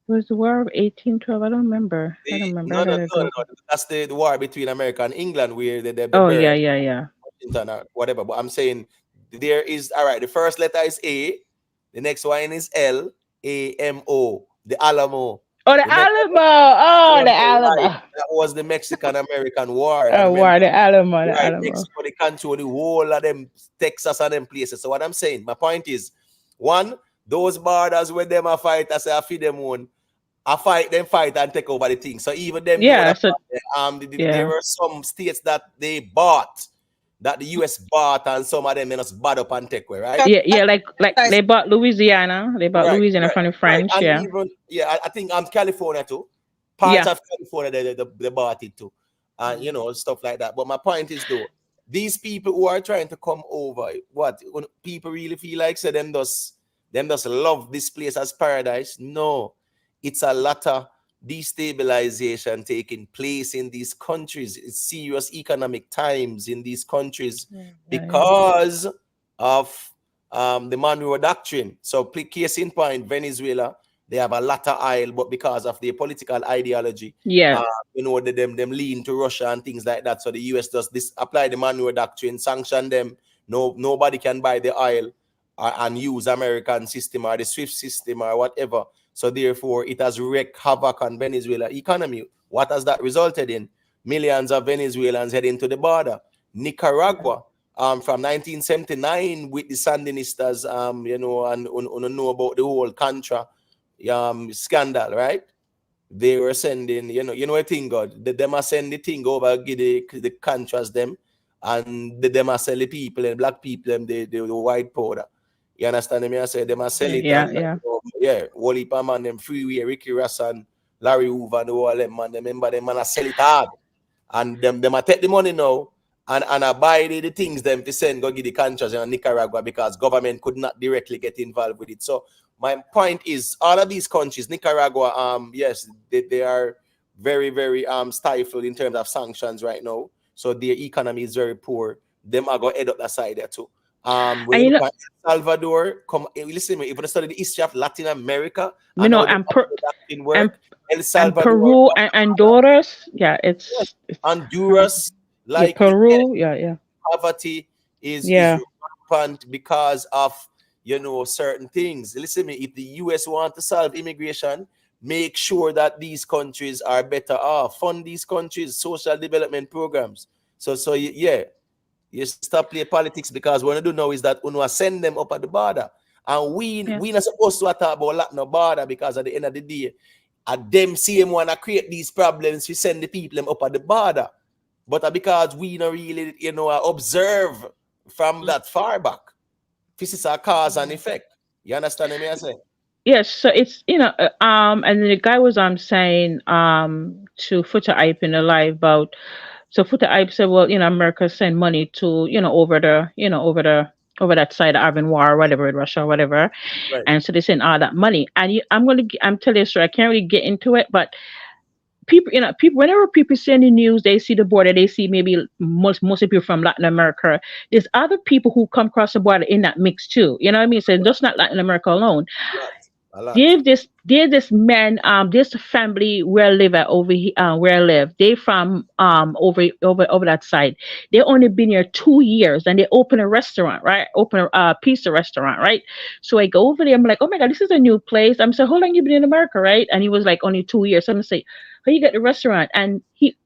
Was the War of 1812? I don't remember. I don't remember. No, I no, no, gotta no. Google. That's the war between America and England where the Oh yeah, bird yeah, yeah, Washington or whatever. But I'm saying there is all right. The first letter is A, the next one is L, A M O, the Alamo. oh, the Remember, Alamo. Oh, the right? Alamo. That was the Mexican American War. And Oh, remember, War, the Alamo, the right? Alamo. Mexico they control the whole of them Texas and them places. So what I'm saying, my point is, one, those borders where them a fight, I say I feed them one. I fight them fight and take over the thing. So even them know Yeah, that so there yeah. were some states that they bought that the US bought and some of them they just bad up and take away, right? Yeah, yeah, like Guys, they bought Louisiana. They bought Right, Louisiana right, from the right. French. And Yeah, even I think California too. Parts yeah, of California they bought it too. And stuff like that. But my point is though, these people who are trying to come over, what when people really feel like say them just love this place as paradise. No, it's a lot of destabilization taking place in these countries. It's serious economic times in these countries yeah, yeah, because of the Monroe Doctrine. So, case in point, Venezuela, they have a lot of oil, but because of their political ideology, yeah, them lean to Russia and things like that. So the US does this apply the Monroe Doctrine, sanction them. Nobody can buy the oil and use American system or the SWIFT system or whatever. So therefore, it has wreaked havoc on Venezuela economy. What has that resulted in? Millions of Venezuelans heading to the border. Nicaragua, from 1979 with the Sandinistas, and know about the whole Contra scandal, right? They were sending, a thing, God. Them are send the thing over, give the Contras them, and them are sell the people and black people them the white powder. You understand me? I say them are sell yeah, it yeah, and yeah. yeah, Wally man, them Freeway, Ricky Rassan, Larry Hoover, and all them man. Remember them man, I sell it hard. And them I take the money now and I buy the things them to send go give the contracts in Nicaragua because government could not directly get involved with it. So my point is, all of these countries, Nicaragua, yes, they are very, very stifled in terms of sanctions right now. So their economy is very poor. Them are going to head up that side there too. When And you you look know, at El Salvador, listen, if you study the history of Latin America you and know, how the vaccine and work, El and Salvador, Peru and Endorses, yeah, it's Honduras, yeah, like you get Peru, yeah, poverty is yeah. rampant because of certain things. Listen me, if the US want to solve immigration, make sure that these countries are better off. Fund these countries, social development programs. Yeah, you stop play politics, because what I do now is that we send them up at the border. And Yeah. we not supposed to talk about Latin border, because at the end of the day, at them same wanna create these problems, we send the people them up at the border. But because we not really, observe from that far back. This is a cause and effect. You understand what I say? Yes, so it's and then the guy was saying to Foota Ipe in the live about, so Foota Ipe said, well, America send money to over the over that side of having war or whatever, with Russia or whatever, Right. and so they send all that money. And I'm telling you, so I can't really get into it, but people, people, whenever people see any news, they see the border, they see maybe mostly people from Latin America. There's other people who come across the border in that mix too. You know what I mean? So just not Latin America alone. A lot. A lot. There's this man, this family where I live at over here, where I live. They from over that side. They only been here 2 years, and they open a restaurant, right? Open a pizza restaurant, right? So I go over there. I'm like, oh my god, this is a new place. I'm saying, how long you been in America, right? And he was like, only 2 years. So I'm gonna say, how you get the restaurant? And he,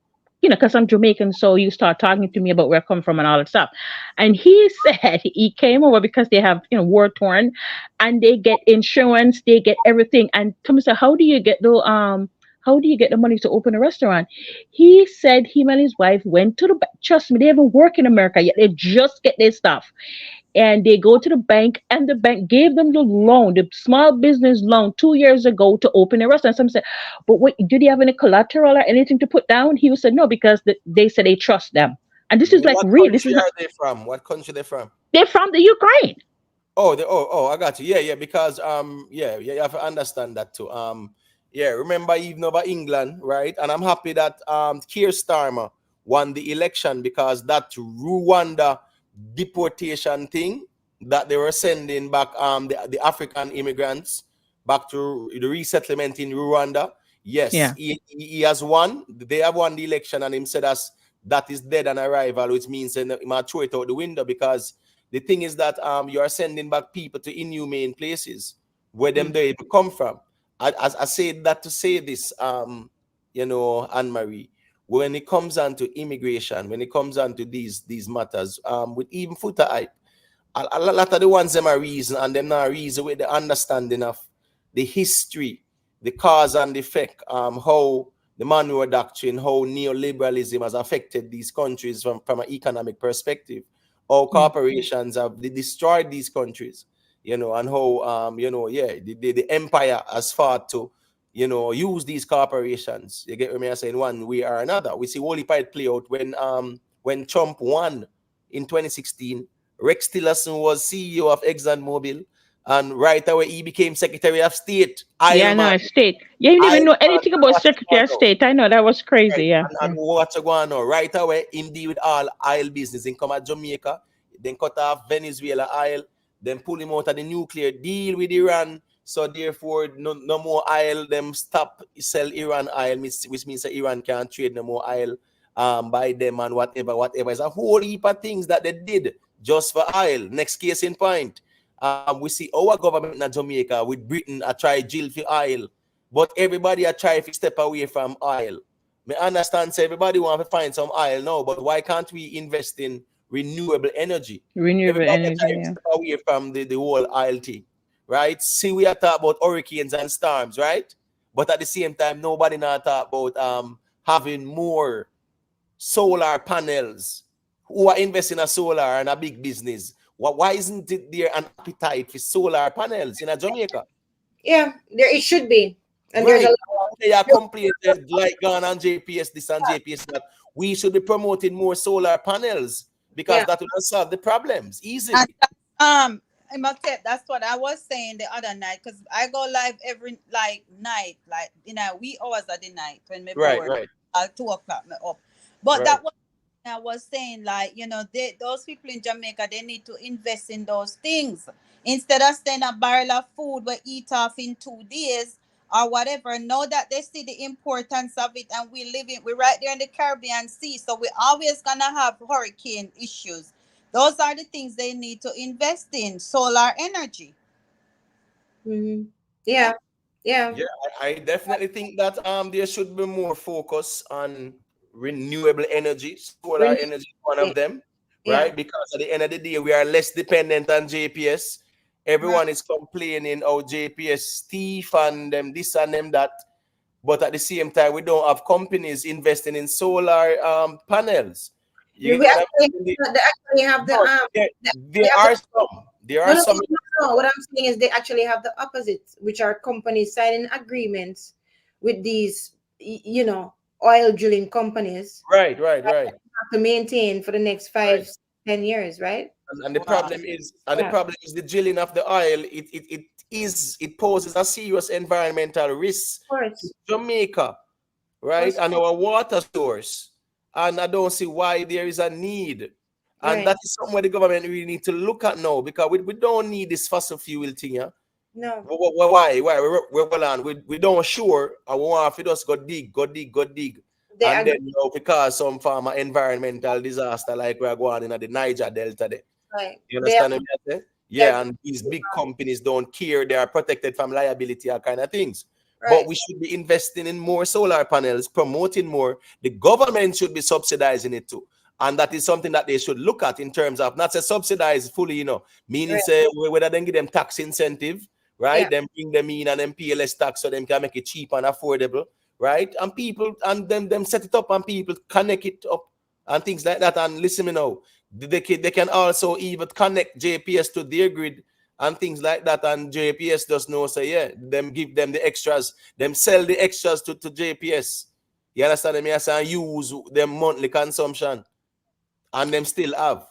because I'm Jamaican, so you start talking to me about where I come from and all that stuff. And he said he came over because they have, war torn, and they get insurance, they get everything. And Thomas said, how do you get the money to open a restaurant? He said him and his wife went to the bank. Trust me, they haven't worked in America yet. They just get their stuff, and they go to the bank, and the bank gave them the loan, the small business loan, 2 years ago to open a restaurant. Some said, but what, do they have any collateral or anything to put down? He said no, because they said they trust them. And this is like What real. This is country not. are they from? What country they from? They're from the Ukraine. I got you. Yeah, because you have to understand that too. Remember even over England, right? And I'm happy that Keir Starmer won the election, because that Rwanda deportation thing that they were sending back the African immigrants back to the resettlement in Rwanda. Yes, Yeah. he has won. They have won the election, and him said that is dead on arrival, which means he might throw it out the window, because the thing is that you are sending back people to inhumane places where them they come from. I say that to say this, Anne Marie, when it comes on to immigration, when it comes on to these matters, with even Foota Hype, a lot of the ones them are reason, and them not reason with the understanding of the history, the cause and the effect, how the Monroe Doctrine, how neoliberalism has affected these countries from an economic perspective, how corporations have destroyed these countries, and how the empire has fought to use these corporations. You get what I saying? One way or another. We see Wally Pied play out when Trump won in 2016. Rex Tillerson was CEO of ExxonMobil, and right away he became Secretary of State. Yeah, Isleman, no, state. Yeah, you didn't even know anything about what's Secretary going of on? State. I know that was crazy. Right. Yeah, And what's going on? Right away, him deal with all oil business. Then come at Jamaica, then cut off Venezuela oil, then pull him out of the nuclear deal with Iran. So therefore, no more oil. Them stop sell Iran oil, which means that Iran can't trade no more oil by them and whatever. It's a whole heap of things that they did just for oil. Next case in point, we see our government in Jamaica with Britain I try jail for oil, but everybody I try to step away from oil. Me understand, so everybody want to find some oil now, but why can't we invest in renewable energy? renewable Everybody energy. try to Yeah, step away from the whole oil thing, right? See, we are talking about hurricanes and storms, right? But at the same time, nobody not talk about having more solar panels. Who are investing in a solar and a big business? Why isn't it there an appetite for solar panels in Jamaica? Yeah, there it should be. And there's a Right. lot. They are complaining like Ghana and JPS, this and JPS, that we should be promoting more solar panels, because Yeah. that will solve the problems And easily. in my tip, that's what I was saying the other night. Cause I go live every like night, like wee hours of the night when me Right, bored. right, 2 o'clock me up. But right. that was I was saying, like, those people in Jamaica, they need to invest in those things instead of staying a barrel of food we eat off in 2 days or whatever. Know that they see the importance of it, and we're right there in the Caribbean Sea, so we're always gonna have hurricane issues. Those are the things they need to invest in. Solar energy. Hmm. Yeah. Yeah. Yeah. Yeah, I definitely think that there should be more focus on renewable energy. Solar Renewable. energy is one of them, Yeah. right? Because at the end of the day, we are less dependent on JPS. Right. Everyone is complaining, oh, JPS thief and them this and them that. But at the same time, we don't have companies investing in solar panels. You No, get we what I actually, mean? they actually have the But they there actually have the are some. There no, are no, some. no. What I'm saying is they actually have the opposite, which are companies signing agreements with these, oil drilling companies Right, right, right. have to maintain for the next Right. 5, 10 years, right? And the Wow. problem is, and the Yeah, of problem is the drilling of the oil. It poses a serious environmental risk to course. Jamaica, Of right, course. and our water source. And I don't see why there is a need. And Right. that is something where the government really need to look at now, because we don't need this fossil fuel thing. Yeah? No, Why? We're well on. We don't sure. I want if it just go dig, go dig, go dig. they And agree. then because some form of environmental disaster like we're going in the Niger Delta there. Right. You They understand what I'm saying? they Yeah, agree. and these big companies don't care. They are protected from liability or kind of things. But Right. we should be investing in more solar panels, promoting more. The government should be subsidizing it too. And that is something that they should look at in terms of not to subsidize fully, meaning Right. say whether they give them tax incentive, right? Yeah. Then bring them in and then pay less tax so them can make it cheap and affordable, right? And people and them set it up and people connect it up and things like that. And listen me now, they can also even connect JPS to their grid and things like that. And JPS does know, say, yeah, them give them the extras, them sell the extras to JPS. You understand me? I say, and use them monthly consumption, and them still have.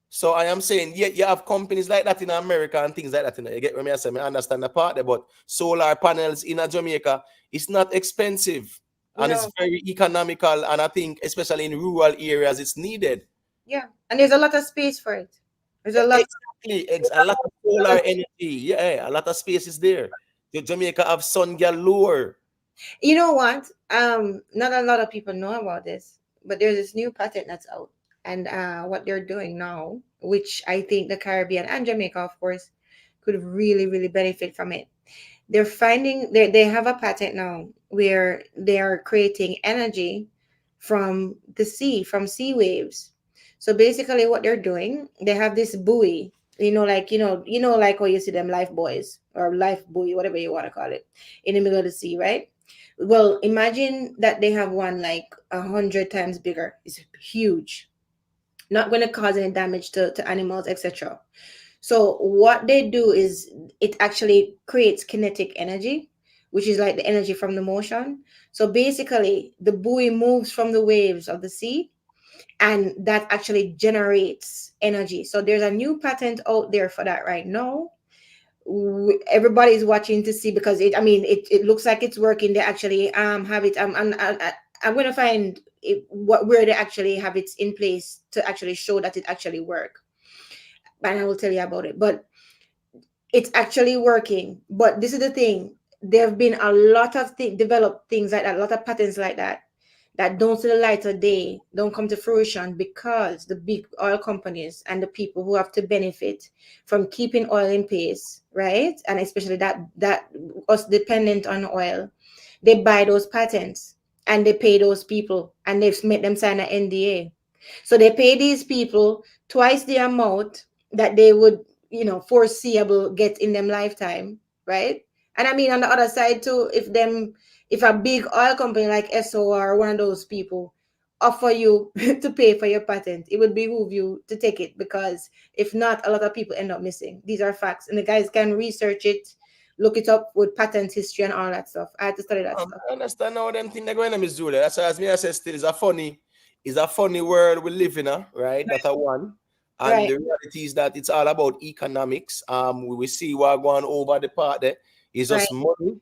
So I am saying, yeah, you have companies like that in America and things like that. You get what I say? I understand the part there, but solar panels in a Jamaica, it's not expensive and it's No. very economical. And I think, especially in rural areas, it's needed. Yeah. And there's a lot of space for it. There's a lot. Exactly. A lot of solar energy. Yeah, a lot of space is there. The Jamaica have sun galore. You know what? Not a lot of people know about this, but there's this new patent that's out, and what they're doing now, which I think the Caribbean and Jamaica, of course, could really, really benefit from it. They're finding they have a patent now where they are creating energy from the sea, from sea waves. So basically, what they're doing, they have this buoy. Like how you see them life buoys or life buoy, whatever you want to call it, in the middle of the sea, right? Well, imagine that they have one like 100 times bigger. It's huge. Not going to cause any damage to animals, etc. So what they do is it actually creates kinetic energy, which is like the energy from the motion. So basically, the buoy moves from the waves of the sea, and that actually generates energy. So there's a new patent out there for that right now. Everybody's watching to see because it looks like it's working. They actually have it. I'm going to find where they actually have it in place to actually show that it actually work, and I will tell you about it. But it's actually working. But this is the thing: there have been a lot of developed things like that, a lot of patterns like that don't see the light of day, don't come to fruition because the big oil companies and the people who have to benefit from keeping oil in place, right? And especially that us dependent on oil, they buy those patents and they pay those people and they've made them sign an NDA. So they pay these people twice the amount that they would, foreseeable get in them lifetime, right? And I mean, on the other side too, if a big oil company like SO or one of those people offer you to pay for your patent, it would behoove you to take it, because if not, a lot of people end up missing. These are facts, and the guys can research it, look it up with patent history and all that stuff. I had to study that stuff. I understand how them thing they're going to Miss Julia. That's why as me I say still it's a funny world we live in, right? That's a one. And Right. the reality is that it's all about economics. We will see what going over the part there. It's Right. just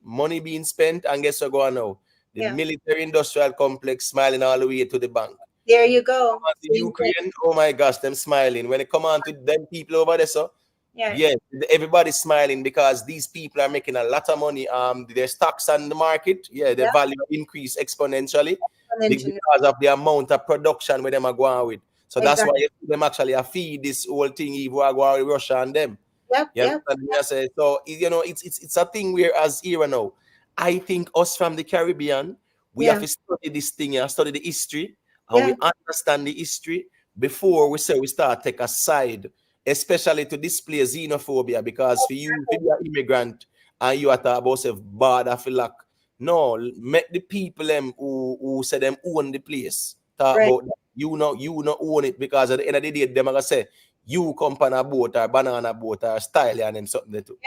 money being spent, and guess what going now? The Yeah. military industrial complex smiling all the way to the bank. There you Come go. on So to you said, Ukraine, oh my gosh, them smiling. When it come on to them people over there, so yeah. yeah, everybody's smiling because these people are making a lot of money. Their stocks on the market, yeah, the Yeah. value increase exponentially Exponentially. because of the amount of production where them are going with. So that's why Exactly. you see them actually feed this whole thing even are going with Russia and them. Yep. You Yep. understand me? I say so. You know, it's a thing where as era now, I think us from the Caribbean, we have Yeah. to study this thing, yeah, study the history, and we Yeah. understand the history before we say we start take a side, especially to display xenophobia. Because for you, if you are immigrant and you are talking about say border for lack, no, make the people them who say them own the place talk Right. about that. You not own it because at the end of the day, them are gonna say you come on a boat or banana boat or style and them something to.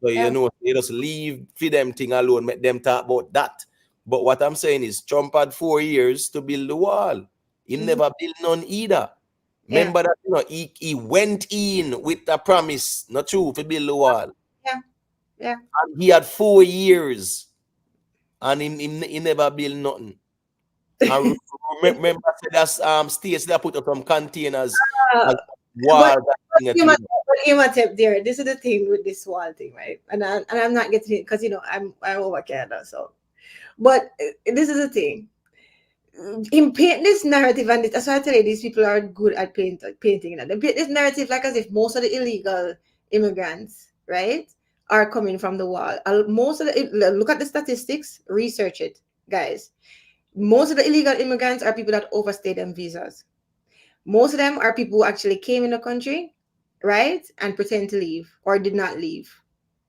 So you Yeah. know, you just leave for them thing alone, make them talk about that. But what I'm saying is Trump had 4 years to build the wall. He Mhm. never built none either. Yeah. Remember that, you know, he went in with a promise, not true, to build the wall. Yeah. Yeah. And he had 4 years and he never built nothing. And remember, that's states that put up some containers Uh, as wall but that thing at you. you might have there. This is the thing with this wall thing, right? And I'm not getting it because I'm over Canada, so. But this is the thing. In paint this narrative, and that's why I tell you these people are good at painting. You know, they paint this narrative like as if most of the illegal immigrants, right, are coming from the wall. Most of the look at the statistics, research it, guys. Most of the illegal immigrants are people that overstay them visas. Most of them are people who actually came in the country, right, and pretend to leave or did not leave,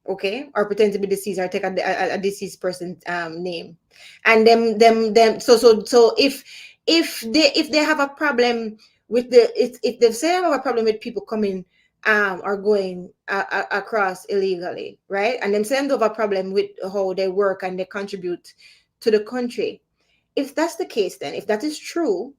okay, or pretend to be deceased or take a deceased person's name, and them. So if they have a problem with if they say they have a problem with people coming or going across illegally, right, and them say they have a problem with how they work and they contribute to the country. If that's the case, then if that is true,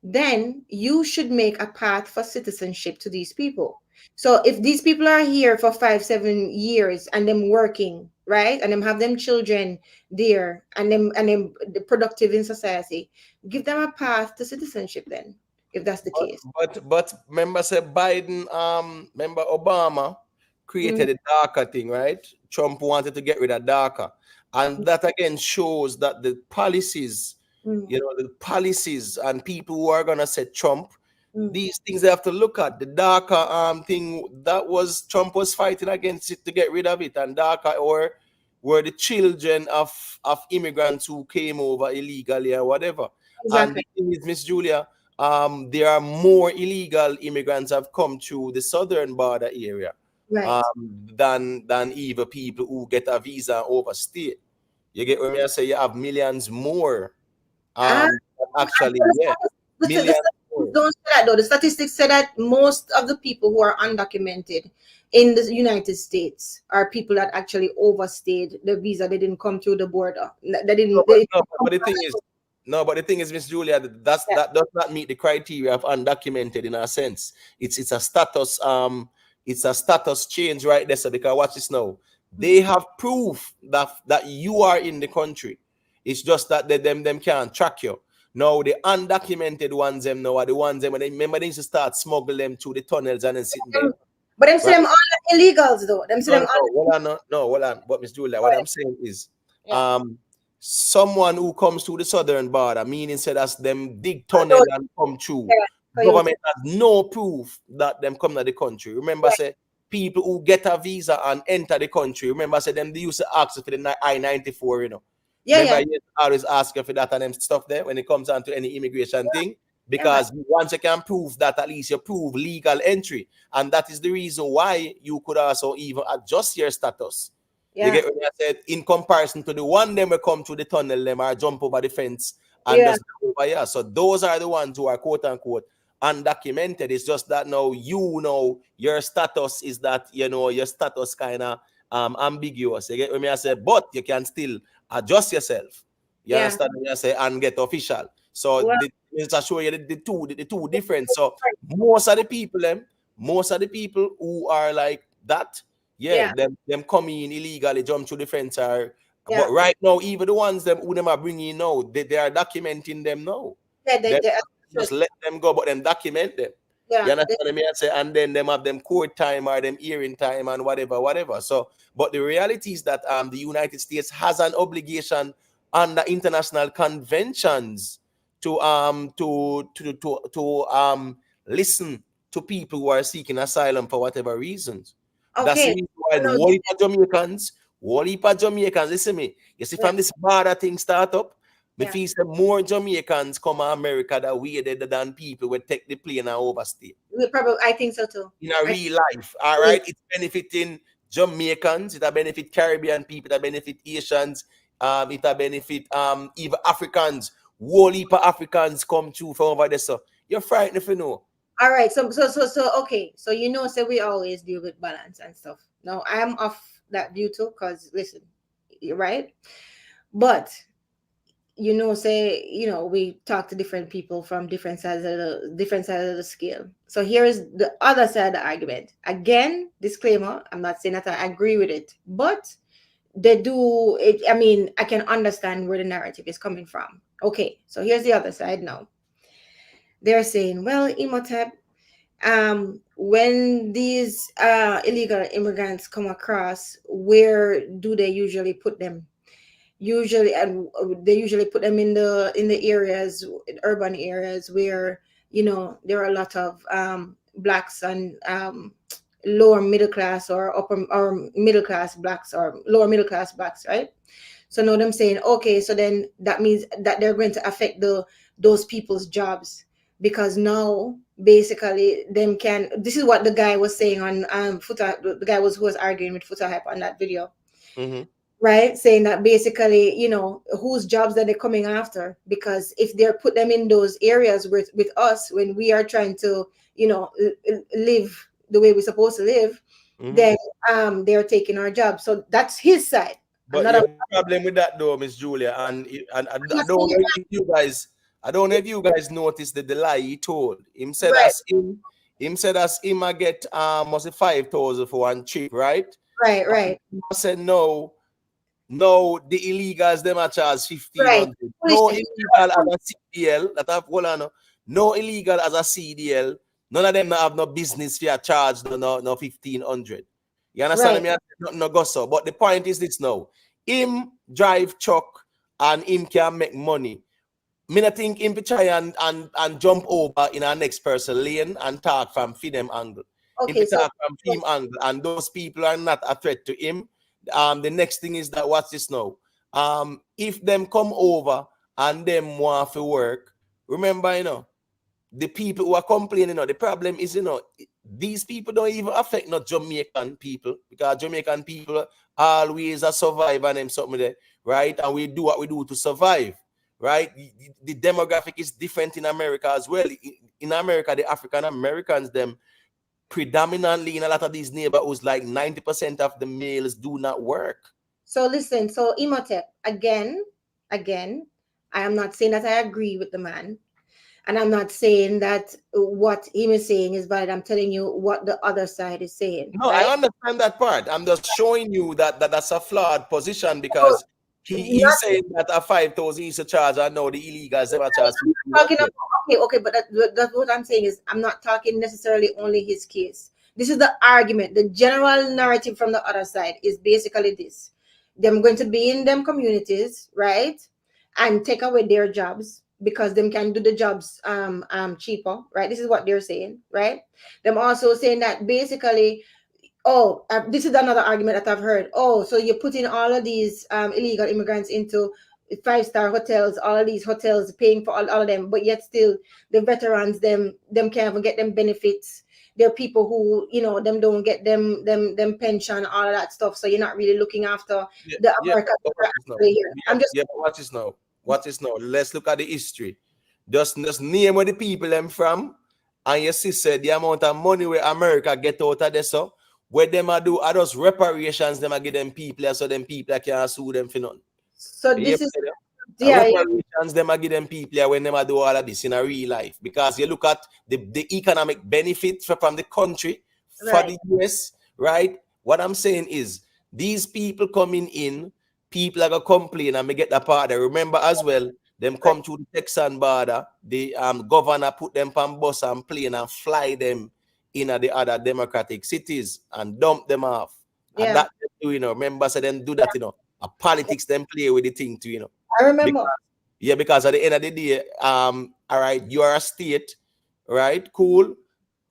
then you should make a path for citizenship to these people. So if these people are here for 5 7 years and them working, right, and them have them children there and them productive in society, give them a path to citizenship then, if that's the case. But remember say Biden, remember Obama Mm, created a DACA thing, right? Trump wanted to get rid of DACA. And that again shows that the policies, mm, you know, the policies and people who are gonna say Trump, mm. these things they have to look at. The DACA thing that was Trump was fighting against it to get rid of it, and DACA or were the children of immigrants who came over illegally or whatever. And the Exactly. thing is, Miss Julia, there are more illegal immigrants have come through the southern border area Right. than even people who get a visa overstay. You get what I say? You have millions more. Ah, Actually, yeah, the millions statistics more. don't say that though. The statistics say that most of the people who are undocumented in the United States are people that actually overstayed the visa. They didn't come through the border. They No, didn't. but, They, no, but the thing is, no, but the thing is, Miss Julia, yeah. that does not meet the criteria of undocumented in a sense. It's a status it's a status change right there. So because watch this now, they have proof that you are in the country. It's just that them can't track you. Now the undocumented ones them now are the ones them when they remember they used to start smuggle them through the tunnels and then sitting there, But them see right? them all illegals though. Them see No, them no, all. no. Hold on, no, hold on. But Miss Julia, what I'm saying is, Yeah. um, someone who comes to the southern border, meaning say that's them dig I tunnel don't. and come through. Yeah. So you Government has no proof that them come to the country. Remember, right. say people who get a visa and enter the country. Remember, say them they used to ask for the I-94. You know, Yeah. remember Yeah. you always ask you for that and them stuff there when it comes down to any immigration thing. Yeah. Man. Because once you can prove that, at least you prove legal entry. And that is the reason why you could also even adjust your status. You Yeah. get what I said? In comparison to the one them will come through the tunnel, them or jump over the fence and Yeah. just go over here. So those are the ones who are quote unquote undocumented. It's just that now you know your status is that you know your status kind of ambiguous. You get what I say? But you can still adjust yourself. You Yeah. understand what I say? And get official. So Well. it's to show you the two different. So most of the people them most of the people who are like that, Yeah. them coming in illegally, jump through the fence are. Yeah. But right now, even the ones them who them are bringing now, they are documenting them now. Yeah, Them they just let them go, but them document them. You yeah, understand me? I say, and then them have them court time or them hearing time and whatever. So, but the reality is that the United States has an obligation under international conventions to listen to people who are seeking asylum for whatever reasons. That's the okay. reason why So the now, whole heap of Jamaicans, listen me. You see, yeah, from this border thing start up, me yeah. feel say more Jamaicans come to America that way than people will take the plane and overstay. I think so too. In a I real life, all right? It's benefiting Jamaicans, it benefit Caribbean people, it benefit Asians, it benefit even Africans. Whole heap of Africans come through from over there. So you're frightened if you know. All right. So okay. So so we always deal with balance and stuff. Now I'm off that view too, because listen, you're right. But we talk to different people from different sides of the scale. So here is the other side of the argument. Again, disclaimer, I'm not saying that I agree with it, but they do it. I mean, I can understand where the narrative is coming from. Okay, so here's the other side now. They're saying, well, Imhotep, when these illegal immigrants come across, where do they usually put them? Usually, and they usually put them in the areas, urban areas, where there are a lot of blacks and lower middle class or upper or middle class blacks or lower middle class blacks, right? So now them saying, okay, so then that means that they're going to affect those people's jobs, because now basically them can. This is what the guy was saying on Foota. The guy who was arguing with Foota Hype on that video, right? Saying that basically, whose jobs are they coming after? Because if they're put them in those areas with us, when we are trying to, live the way we're supposed to live, then they're taking our jobs. So that's his side. But your problem with that though, Miss Julia, and I don't know if you guys noticed the lie he told. Him said Right. as him I get was it 5,000 for one trip, right? Right. I said no, the illegals them are charge 1,500. Right. No illegal as a CDL that have hold on. No illegal as a CDL. None of them have no business for a charge no 1,500. You understand me? No go so. But the point is this now. Him drive truck and him can make money. Me not think him to try and jump over in our next person lane and talk from them angle. Okay, him talk from him angle, and those people are not a threat to him. The next thing is that watch this now. If them come over and them want to work, remember, the people who are complaining, the problem is, these people don't even affect not Jamaican people, because Jamaican people always are survive and them something there, right? And we do what we do to survive, right? The demographic is different in America as well. In America, the African Americans, them predominantly in a lot of these neighborhoods, like 90% of the males do not work. So listen, so Imhotep, again, I am not saying that I agree with the man. And I'm not saying that what he is saying is valid. I'm telling you what the other side is saying. No, right? I understand that part. I'm just showing you that that's a flawed position, because he's saying that a 5,000 is a charge. I know the illegals never charge. Okay, but that's what I'm saying is I'm not talking necessarily only his case. This is the argument. The general narrative from the other side is basically this: them going to be in them communities, right, and take away their jobs, because them can do the jobs cheaper, right? This is what they're saying, right? Them also saying that basically, this is another argument that I've heard. Oh, so you're putting all of these illegal immigrants into 5-star hotels, all of these hotels, paying for all of them, but yet still the veterans, them can't even get them benefits. There are people who, them don't get them pension, all of that stuff. So you're not really looking after the Americans. Watch this now. Let's look at the history. Just name where the people them from, and your sister the amount of money where America get out of this. So where them are do are those reparations them are give them people, so them people can sue them for none. So this is Yeah, reparations them I give them people here when them a do all of this in a real life, because you look at the economic benefit from the country for right. the US, right? What I'm saying is these people coming in, people are gonna complain and me get the part there. Remember as well, them come through the Texan border, the governor put them on bus and plane and fly them in the other democratic cities and dump them off. And Yeah, that, remember, so them do that, a politics them play with the thing too, I remember. Because, because at the end of the day, all right, you are a state, right? Cool.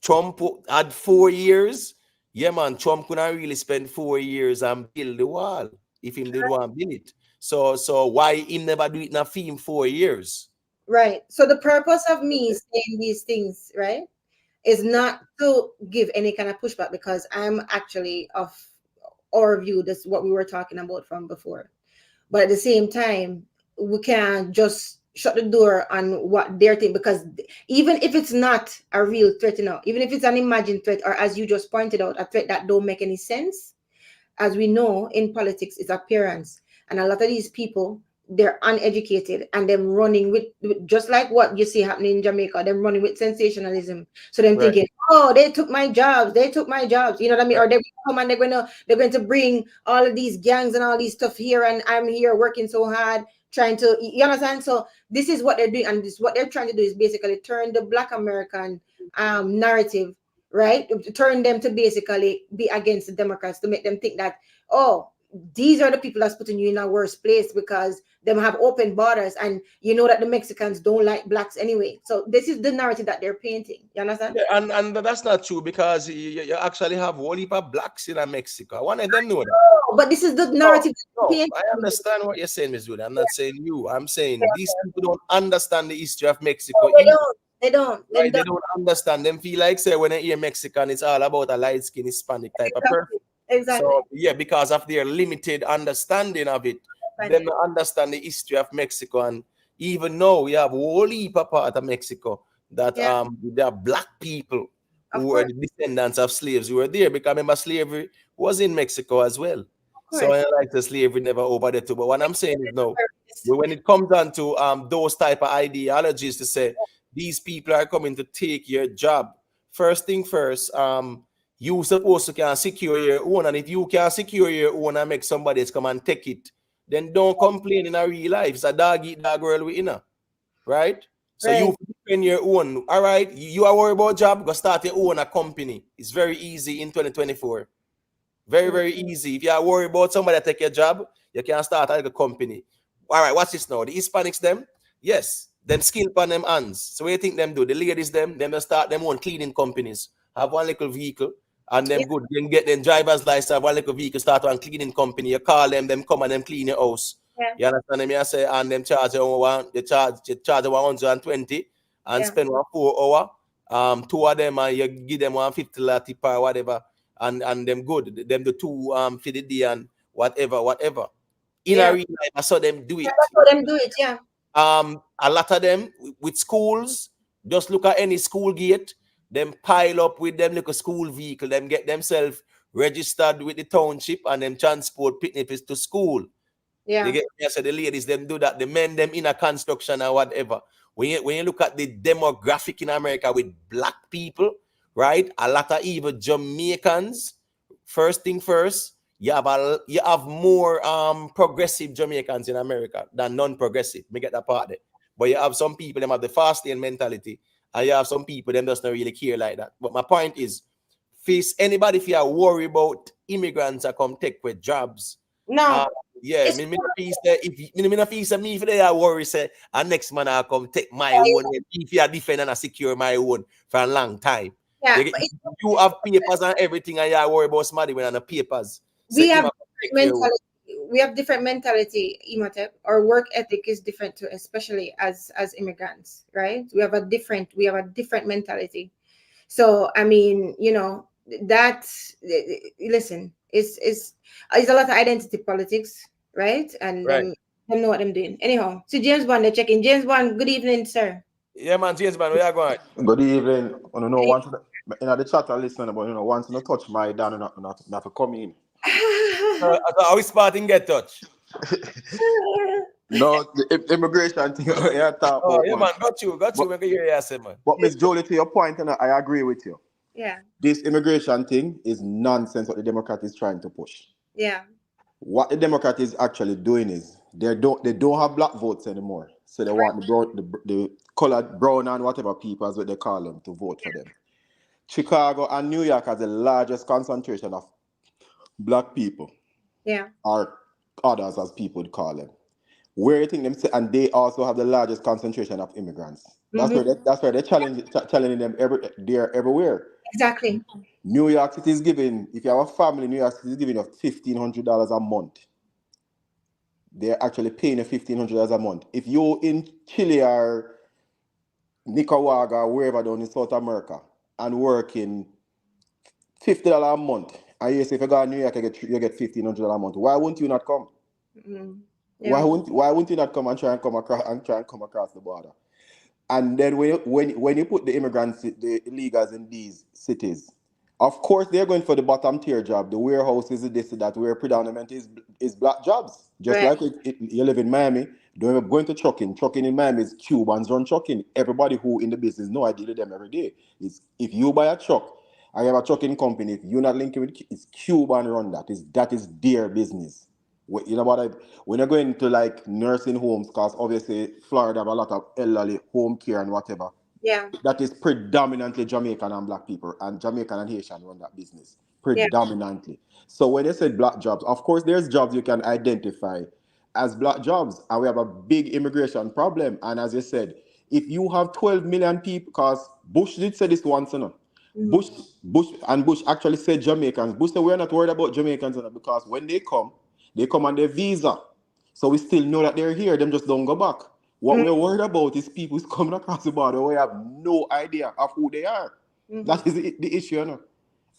Trump had 4 years. Yeah, man, Trump couldn't really spend 4 years and build the wall if him did want to build it. So why him never do it in a film 4 years? Right. So the purpose of me saying these things, right, is not to give any kind of pushback, because I'm actually of our view. That's what we were talking about from before. But at the same time, we can't just shut the door on what they're thinking, because even if it's not a real threat, even if it's an imagined threat, or as you just pointed out, a threat that don't make any sense, as we know in politics, it's appearance. And a lot of these people, they're uneducated, and them running with just like what you see happening in Jamaica, them running with sensationalism. So them Right. thinking, oh, they took my jobs, you know what I mean? Or they come and they're going to bring all of these gangs and all these stuff here, and I'm here working so hard trying to, you understand? So this is what they're doing, and this what they're trying to do is basically turn the Black American narrative, right, to turn them to basically be against the Democrats, to make them think that, oh, these are the people that's putting you in a worse place because them have open borders, and you know that the Mexicans don't like blacks anyway. So this is the narrative that they're painting. You understand? Yeah, and that's not true, because you actually have a whole heap of blacks in Mexico. I wanted them know that. Oh, but this is the narrative. No, I understand what you're saying, Ms. Wood. I'm not saying you. I'm saying these people don't understand the history of Mexico. They don't. They don't. Right? They don't understand. Them feel like, say, when they hear Mexican, it's all about a light skin Hispanic type of person. Exactly. So yeah, because of their limited understanding of it, them understand the history of Mexico. And even now we have a whole heap of part of Mexico that there are black people who are the descendants of slaves who were there, because remember slavery was in Mexico as well. So I like the slavery never over there too. But what I'm saying is no, when it comes down to those type of ideologies, to say these people are coming to take your job. First thing first, you supposed to can secure your own, and if you can secure your own and make somebody else come and take it, then don't complain in a real life. It's a dog eat dog world with right? So you defend your own. All right, you are worried about job, go start your own a company. It's very easy in 2024. Very, very easy. If you are worried about somebody that take your job, you can start a company. All right, what's this now? The Hispanics, them, yes, them skill on them hands. So what do you think them do? The ladies, them start them own cleaning companies. Have one little vehicle, and them good. Then get them driver's license, have one little vehicle, start one cleaning company. You call them come and them clean your house. You understand me? I say, and them charge you charge 120 and spend 1 4 hour. 2 of them, and you give them 150 tip or whatever. And them good. Them the two for the day and whatever. In a real life, I saw them do it. That's how them do it, yeah. A lot of them with schools, just look at any school gate, them pile up with them little school vehicle, them get themselves registered with the township and them transport picnics to school. Yeah. You get me? So the ladies, them do that. The men, them in a construction or whatever. When you look at the demographic in America with black people, right? A lot of even Jamaicans. First thing first, you have more progressive Jamaicans in America than non-progressive. Me get that part there. But you have some people, them have the fast lane mentality, and you have some people, them just don't really care like that. But my point is, face anybody if you are worried about immigrants that come take with jobs. No. Yeah, me if they are worried, say, and next man I come take my own. If you are defending and secure my own for a long time. Yeah, you have papers and everything, and you are worried about somebody when on the papers. We have different mentality, Imhotep. Our work ethic is different too, especially as immigrants, right? We have a different mentality. So I mean, listen, it's a lot of identity politics, right? And them know what I'm doing. Anyhow, so James Bond, they're checking. James Bond, good evening, sir. Yeah, man, James Bond, where you going? Good evening. I don't know, once the chat I listen about, once you touch my down, not to come in. How is Spartan get touch? No, the immigration thing yeah, talk Oh, about, yeah, man. Got you. but, When you hear you say, man. but Miss Jolie, to your point, and I agree with you. Yeah. This immigration thing is nonsense. What the Democrat is trying to push. Yeah. What the Democrat is actually doing is they don't have black votes anymore. So they want the colored brown and whatever people as what they call them to vote for them. Chicago and New York has the largest concentration of black people, Yeah. or others as people would call them. Where you think them say, and they also have the largest concentration of immigrants. That's where they're challenging them they're everywhere. Exactly. New York City is giving, if you have a family, New York City is giving you $1,500 a month. They're actually paying you $1,500 a month. If you're in Chile or Nicaragua or wherever down in South America and working $50 a month, and you say if you go to New York, you get $1,500 a month. Why wouldn't you not come? Yeah. Why wouldn't you not come and try and come across the border? And then when you put the immigrants, the illegals in these cities, of course they're going for the bottom tier job, the warehouses, this, that, where predominant is black jobs. Just Right. like you live in Miami, don't going to trucking. Trucking in Miami is Cubans run trucking. Everybody who in the business know I deal with them every day. It's if you buy a truck, I have a trucking company. If you're not linking with it's Cuban run that is their business. You know what when you're going to like nursing homes, because obviously Florida have a lot of elderly home care and whatever. Yeah. That is predominantly Jamaican and black people, and Jamaican and Haitian run that business Yeah. predominantly. So when they said black jobs, of course there's jobs you can identify as black jobs, and we have a big immigration problem. And as you said, if you have 12 million people, because Bush did say this once, you know. Bush actually said Jamaicans. Bush said we're not worried about Jamaicans, you know, because when they come on their visa. So we still know that they're here. Them just don't go back. What we're worried about is people who's coming across the border. We have no idea of who they are. That is the issue, you know.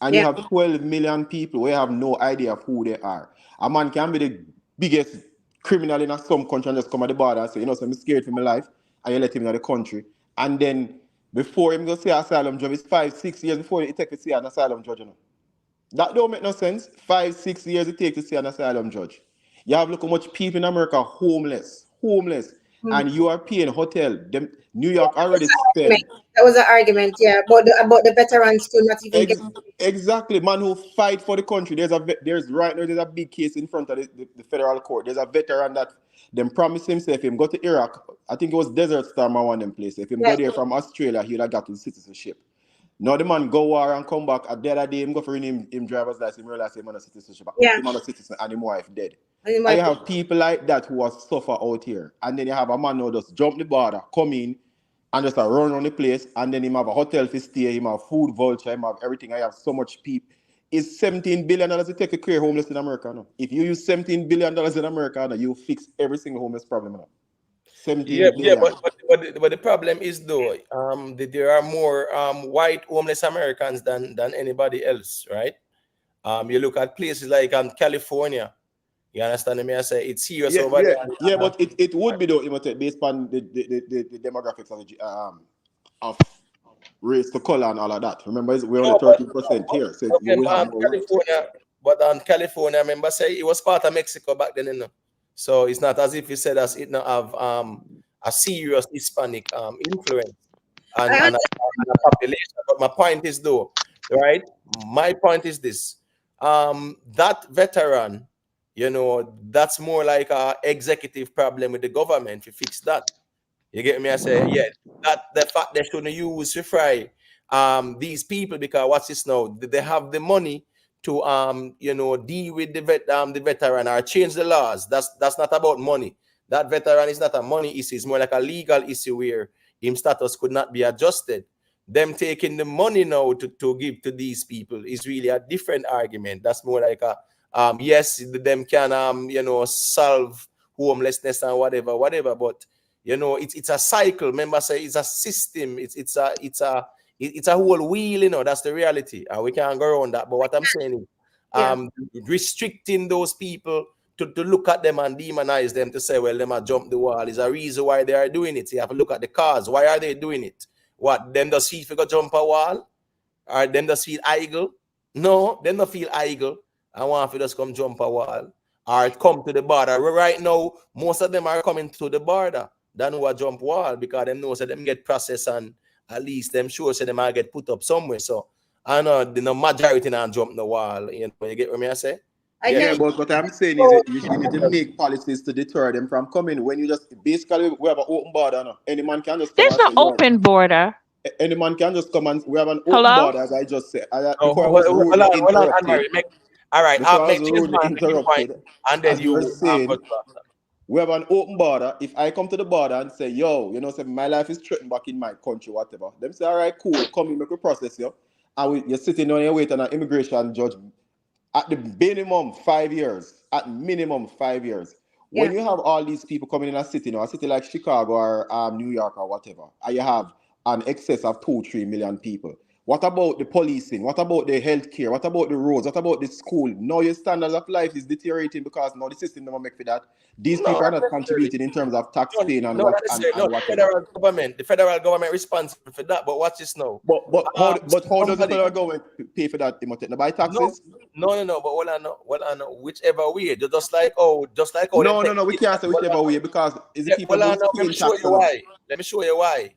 And you Yeah. have 12 million people. We have no idea of who they are. A man can be the biggest criminal in some country and just come at the border and say, you know, so I'm scared for my life. And you let him in the country. And then before him go see asylum judge, it's 5-6 years before he take to see an asylum judge, you know. That don't make no sense. 5-6 years it takes to see an asylum judge. You have look how much people in America homeless, and you are paying hotel. Them New York already spent That was an argument, yeah, about the veterans still not even getting. exactly man who fight for the country. There's right now there's a big case in front of the federal court. There's a veteran that them promised himself him go to Iraq. I think it was Desert Storm or one of them places. If him go there from Australia, he'd have got his citizenship. Now the man go war and come back. At the other day, him go for him driver's license. Him realize him on a citizenship. Yeah. Him on a citizen and him wife dead. And And you have people like that who are suffer out here. And then you have a man who just jump the border, come in, and just run around the place. And then him have a hotel to stay, him have food voucher, him have everything. I have so much people. It's $17 billion to take a care homeless in America now. If you use $17 billion in America now, you fix every single homeless problem now. 17 billion. But the problem is though, that there are more white homeless Americans than anybody else, right? You look at places like California. You understand me? I say it's serious over there. But it would be though, based on the demographics of race to color and all of that. Remember, we're only 13% here, so you will have more white. California, but California, remember, say it was part of Mexico back then, you know? So it's not as if you said as it not have a serious Hispanic influence and a population. But my point is though, right? My point is this: that veteran, you know, that's more like a executive problem with the government to fix that. You get me? I say, yeah, that the fact they shouldn't use to fry these people because what's this now? They have the money to you know, deal with the veteran or change the laws. That's not about money. That veteran is not a money issue, it's more like a legal issue where his status could not be adjusted. Them taking the money now to give to these people is really a different argument. That's more like a yes, them can you know, solve homelessness and whatever, but you know, it's a cycle. Remember, say it's a system. It's a whole wheel. You know, that's the reality. We can't go around that. But what I'm saying is, restricting those people to look at them and demonize them to say, well, them are jump the wall is a reason why they are doing it. You have to look at the cause. Why are they doing it? What? Them does feel figure jump a wall? Or them does feel idle? No, them don't feel idle. I want to just come jump a wall. or come to the border. Right now, most of them are coming to the border than who a jump wall because them know so them get processed and at least them sure so them might get put up somewhere. So I know the majority not jump the wall. You know, you get what me I say? I Yeah, can. but what I'm saying is you need to make policies to deter them from coming. When you just basically we have an open border now. Any man can just come There's and no say, yo, open border. any man can just come and we have an open Hello? border, as I just said. No, Before I was rudely hold on, interrupted. Anne-Marie. All right, Before I'll I make was James rudely man make his point, interrupted, and then as we you were go saying, to after. we have an open border. If I come to the border and say, yo, you know, say my life is threatened back in my country, whatever, them say, all right, cool, come in, make a process you. And you're sitting on your wait on an immigration judge at the minimum 5 years. At minimum 5 years. When Yeah. you have all these people coming in a city, a city like Chicago or New York or whatever, and you have an excess of 2-3 million people. What about the policing? What about the healthcare? What about the roads? What about the school? Now your standards of life is deteriorating because now the system don't make for that. These No, people are not not necessarily. contributing in terms of tax paying and No, not what necessarily. No, and whatever. the federal government responsible for that. But watch this now. But how does the Somebody, federal government pay for that? They buy no, taxes? no. But what I know, whichever way, just like how them No, take. we can't say whichever way because is the Yeah, people well, I going know. Let me paying show tax you or not? why. Let me show you why.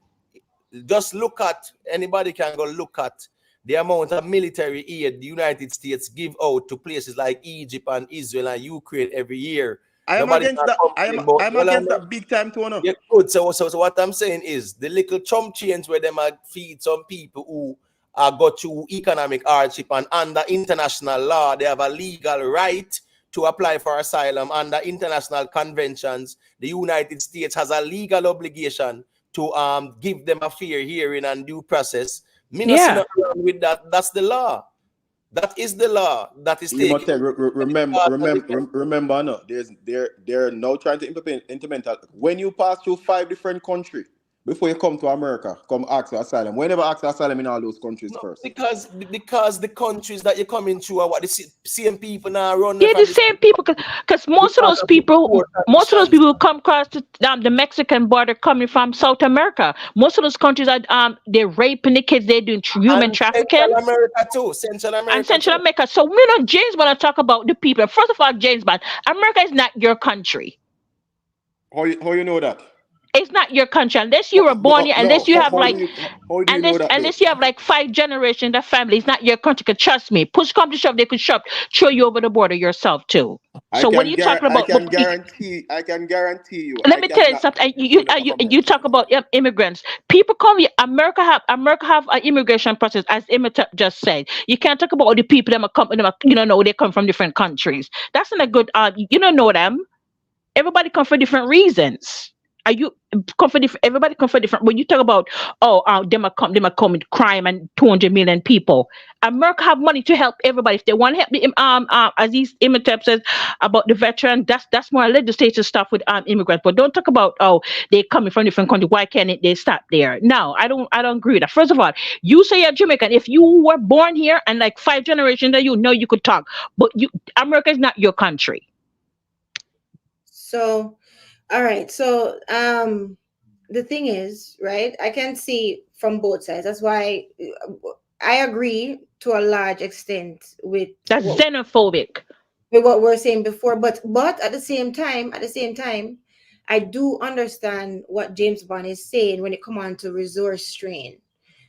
Just look at anybody can go look at the amount of military aid the United States give out to places like Egypt and Israel and Ukraine every year. I am Nobody's against not that. complaining about. I'm Well, I against know. that big time too. No. Yeah, good. So what I'm saying is the little chump change where them are feed some people who are got to economic hardship and under international law, they have a legal right to apply for asylum under international conventions. The United States has a legal obligation to give them a fair hearing and due process. Me not see Yeah. nothing wrong with that. That's the law. That is the law that is taken. Remember, no, they're now trying to implement that. When you pass through 5 different countries before you come to America, come ask for asylum. Whenever ask for asylum in all those countries No, first. because the countries that you're coming to are what the same people now run Yeah, from the the same people, because because of the poor most of those conditions. people who come across the Mexican border coming from South America. Most of those countries are they're raping the kids, they're doing human And trafficking. Central And America Central too. America. So we know James want to talk about the people. First of all, James, man, America is not your country. How you know that? It's not your country unless you were born here. No. Unless you have like How do you know that though? unless you have like 5 generations of family, it's not your country. Cause trust me, push come to shove, they could throw you over the border yourself too. So what are you talking I about? can guarantee you. Let I me tell you cannot something. bring up a government. You talk about immigrants. People come here. America have an immigration process, as Emmett just said. You can't talk about all the people that are coming. You don't know they come from different countries. That's not a good. You don't know them. Everybody come for different reasons. Are you come for different? Everybody come for different. When you talk about them are come with crime and 200 million people. America have money to help everybody. If they want to help the as Imhotep says about the veteran, that's more legislative stuff with immigrants. But don't talk about they coming from different countries. Why can't they stop there? No, I don't agree with that. First of all, you say you're Jamaican. If you were born here and like 5 generations that you know you could talk, but America is not your country. So, all right. So, the thing is, right? I can see from both sides. That's why I agree to a large extent with That's xenophobic. what we're saying before. But at the same time, I do understand what James Bond is saying when it comes on to resource strain,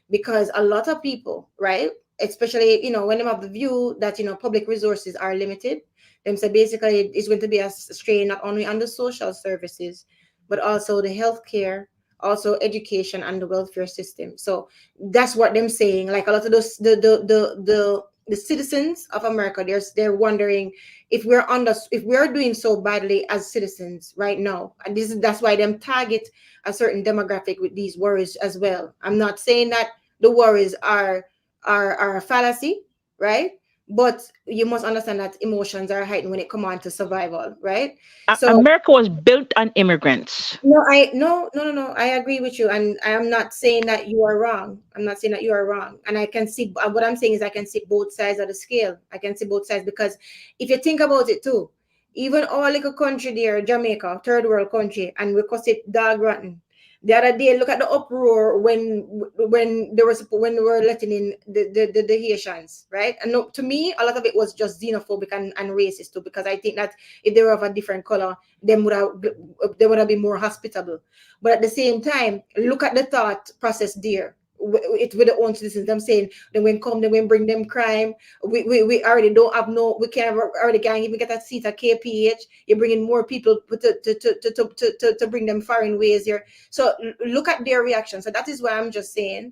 because a lot of people, right, especially when they have the view that public resources are limited, them say basically it's going to be a strain not only on the social services but also the healthcare, also education and the welfare system. So that's what them saying. Like a lot of those the citizens of America, they're wondering if we're doing so badly as citizens right now, and that's why them target a certain demographic with these worries as well. I'm not saying that the worries are a fallacy, right? But you must understand that emotions are heightened when it comes on to survival, right? So America was built on immigrants. no. I agree with you, and I am not saying that you are wrong. I'm not saying that you are wrong, and I can see what I'm saying is I can see both sides of the scale. I can see both sides because if you think about it too, even our little country there, Jamaica, third world country, and we call it dog rotten. The other day, look at the uproar when they were letting in the Haitians, right? And no, to me, a lot of it was just xenophobic and racist too, because I think that if they were of a different color, they would have been more hospitable. But at the same time, look at the thought process there. It with the own citizens. I'm saying they won't come, they won't bring them crime. We already don't have no, we can't already can't even get a seat at KPH. You're bringing more people to bring them foreign ways here. So look at their reaction. So that is why I'm just saying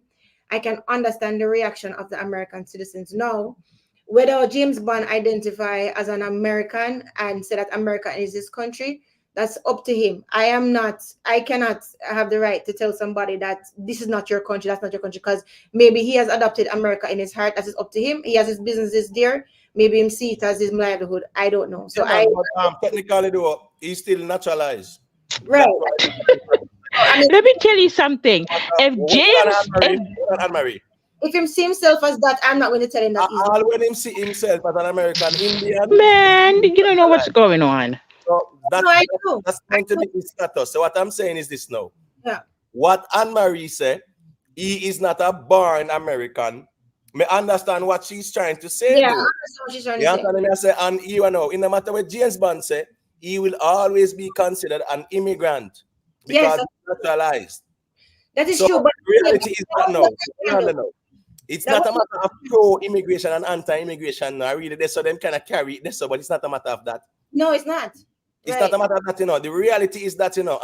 I can understand the reaction of the American citizens now. Whether James Bond identify as an American and say that America is his country, that's up to him. I cannot have the right to tell somebody that this is not your country, that's not your country, because maybe he has adopted America in his heart. That is up to him. He has his businesses there. Maybe him see it as his livelihood. I don't know. So Yeah, man, but, technically though, he's still naturalized. right. Let me tell you something. If if him see himself as that, I'm not going to tell him that. All when him see himself as an American Indian, man, you don't know what's going on. So that's going to be his status. So what I'm saying is this now. Yeah. What Anne-Marie said, he is not a born American. Me understand what she's trying to say. Yeah, I though. understand what she's trying You to say. understand me? I say, and you know, in no matter what James Bond say, he will always be considered an immigrant because he's naturalized. That is so true, but the reality is that no. It's not a matter of pro-immigration and anti-immigration. No, really, so them kind of carry it, so, but it's not a matter of that. No, it's not. It's not a matter of that, you know. The reality is that, you know,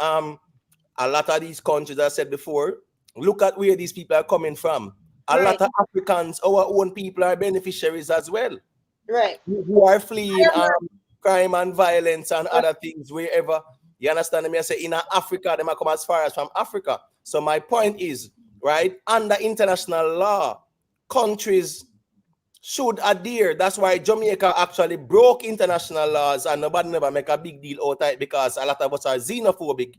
a lot of these countries, I said before, look at where these people are coming from. A lot of Africans, our own people, are beneficiaries as well. Right. Who are fleeing crime and violence and other things wherever. You understand me? I say in Africa, they might come as far as from Africa. So my point is, right, under international law, countries should adhere. That's why Jamaica actually broke international laws and nobody never make a big deal out of it, because a lot of us are xenophobic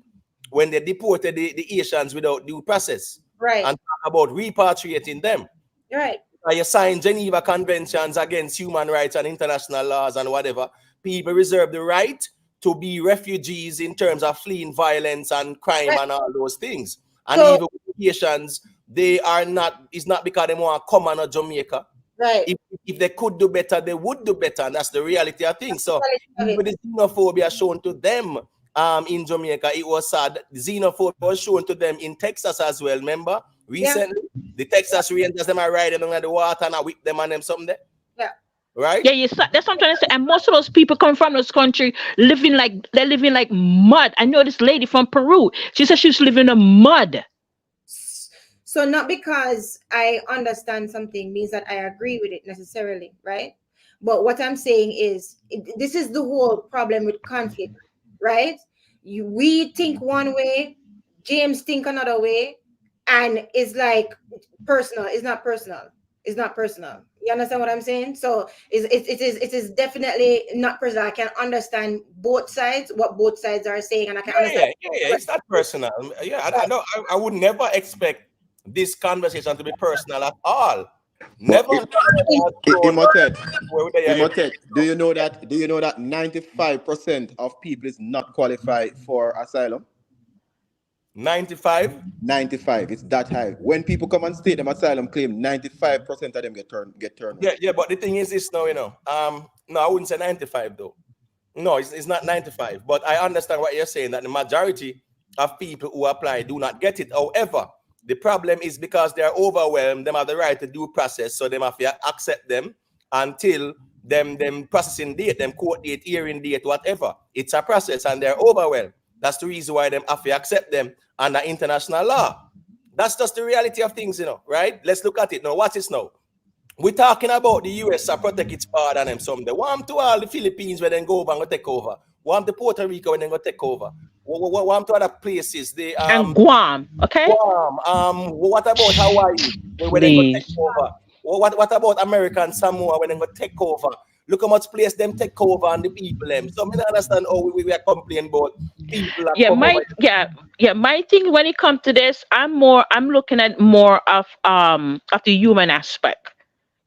when they deported the Asians without due process. Right. And talk about repatriating them. Right. You sign Geneva Conventions against human rights and international laws and whatever. People reserve the right to be refugees in terms of fleeing violence and crime and all those things. And So- even Haitians, they are not, it's not because they want to come on a Jamaica. Right. If they could do better, they would do better. And that's the reality of things. So even the xenophobia shown to them in Jamaica, it was sad. The xenophobia was shown to them in Texas as well. Remember? Recently, the Texas Rangers, them are riding under the water and I whip them and them something there. Yeah. Right? Yeah, yes, that's what I'm trying to say. And most of those people come from this country living like mud. I know this lady from Peru. She said she was living in mud. So not because I understand something means that I agree with it necessarily, right? But what I'm saying is this is the whole problem with conflict, right? We think one way, James think another way, and it's like personal. It's not personal. It's not personal. You understand what I'm saying? So it is definitely not personal. I can understand both sides, what both sides are saying, and I can understand. Yeah. It's not personal. Yeah, I would never expect this conversation to be personal at all. Never. Imhotep, do you know that 95% of people is not qualified for asylum? 95? 95. It's that high. When people come and state them asylum claim, 95% of them get turned. Yeah, but the thing is this now, you know. No, I wouldn't say 95 though. No, it's not 95. But I understand what you're saying, that the majority of people who apply do not get it. However, the problem is because they're overwhelmed, they have the right to due process, so they have to accept them until them processing date, them court date, hearing date, whatever. It's a process and they're overwhelmed. That's the reason why them have to accept them under international law. That's just the reality of things, you know, right? Let's look at it now. Watch this now. We're talking about the US to protect its border and them someday. Want to all the Philippines where they go over and go take over. Want to Puerto Rico when they go take over. Want to other places. And Guam, okay? Guam. What about Hawaii when they go take over? What about American Samoa when they go take over? Look how much place them take over and the people them. So I don't understand how we are complaining about people. My thing when it comes to this, I'm looking at more of the human aspect.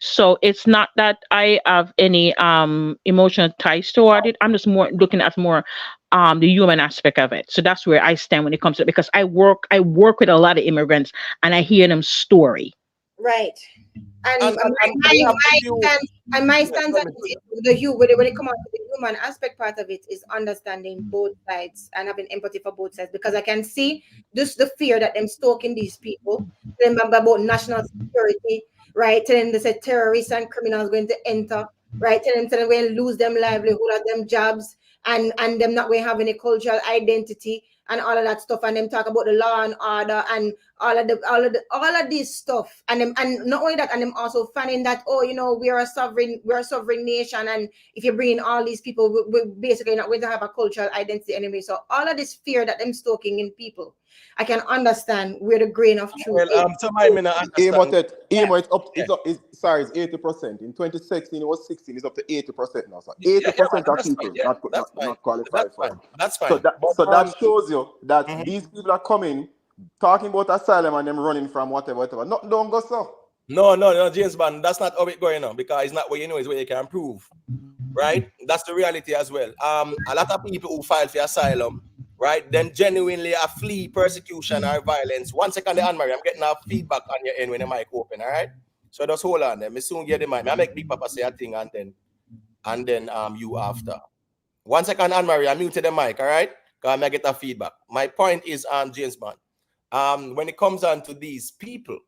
So it's not that I have any emotional ties toward it. I'm just more looking at more the human aspect of it. So that's where I stand when it comes to it, because I work with a lot of immigrants and I hear them story. Right. And and we have to view. my Yeah, stance tell on me, it Foota. is when it comes to the human aspect part of it is understanding both sides and having empathy for both sides, because I can see just the fear that them stoking these people. Remember about national security, right? Telling them they said terrorists and criminals going to enter, right? Telling them we're going to lose them livelihood and them jobs, and them not going to have any cultural identity and all of that stuff, and them talk about the law and order and all of this stuff, and not only that, and them also finding that, oh, we're a sovereign nation, and if you bring in all these people, we're basically not going to have a cultural identity anyway. So all of this fear that them stoking in people, I can understand where the grain of truth Well, is. somebody may not understand. Emo, Yeah. it's 80%. In 2016, it was 16. It's up to 80% now. So Yeah, yeah, man, 80% of that's fine. people Yeah, that's fine. not qualified That's for it. fine. That's So fine. But so that shows you that mhm. these people are coming, talking about asylum and them running from whatever. No, don't go so. No, James Bond, that's not how it going on, because it's not what you know, it's what you can prove. Right? That's the reality as well. A lot of people who file for asylum, right, then genuinely are flee persecution or violence. 1 second, Anne-Marie, I'm getting our feedback on your end when the mic open, all right? So just hold on there. Me soon get the mic. I make Big Papa say a thing and then you after. 1 second, Anne-Marie, I muted the mic, all right? Because I get a feedback. My point is on James Bond. When it comes on to these people,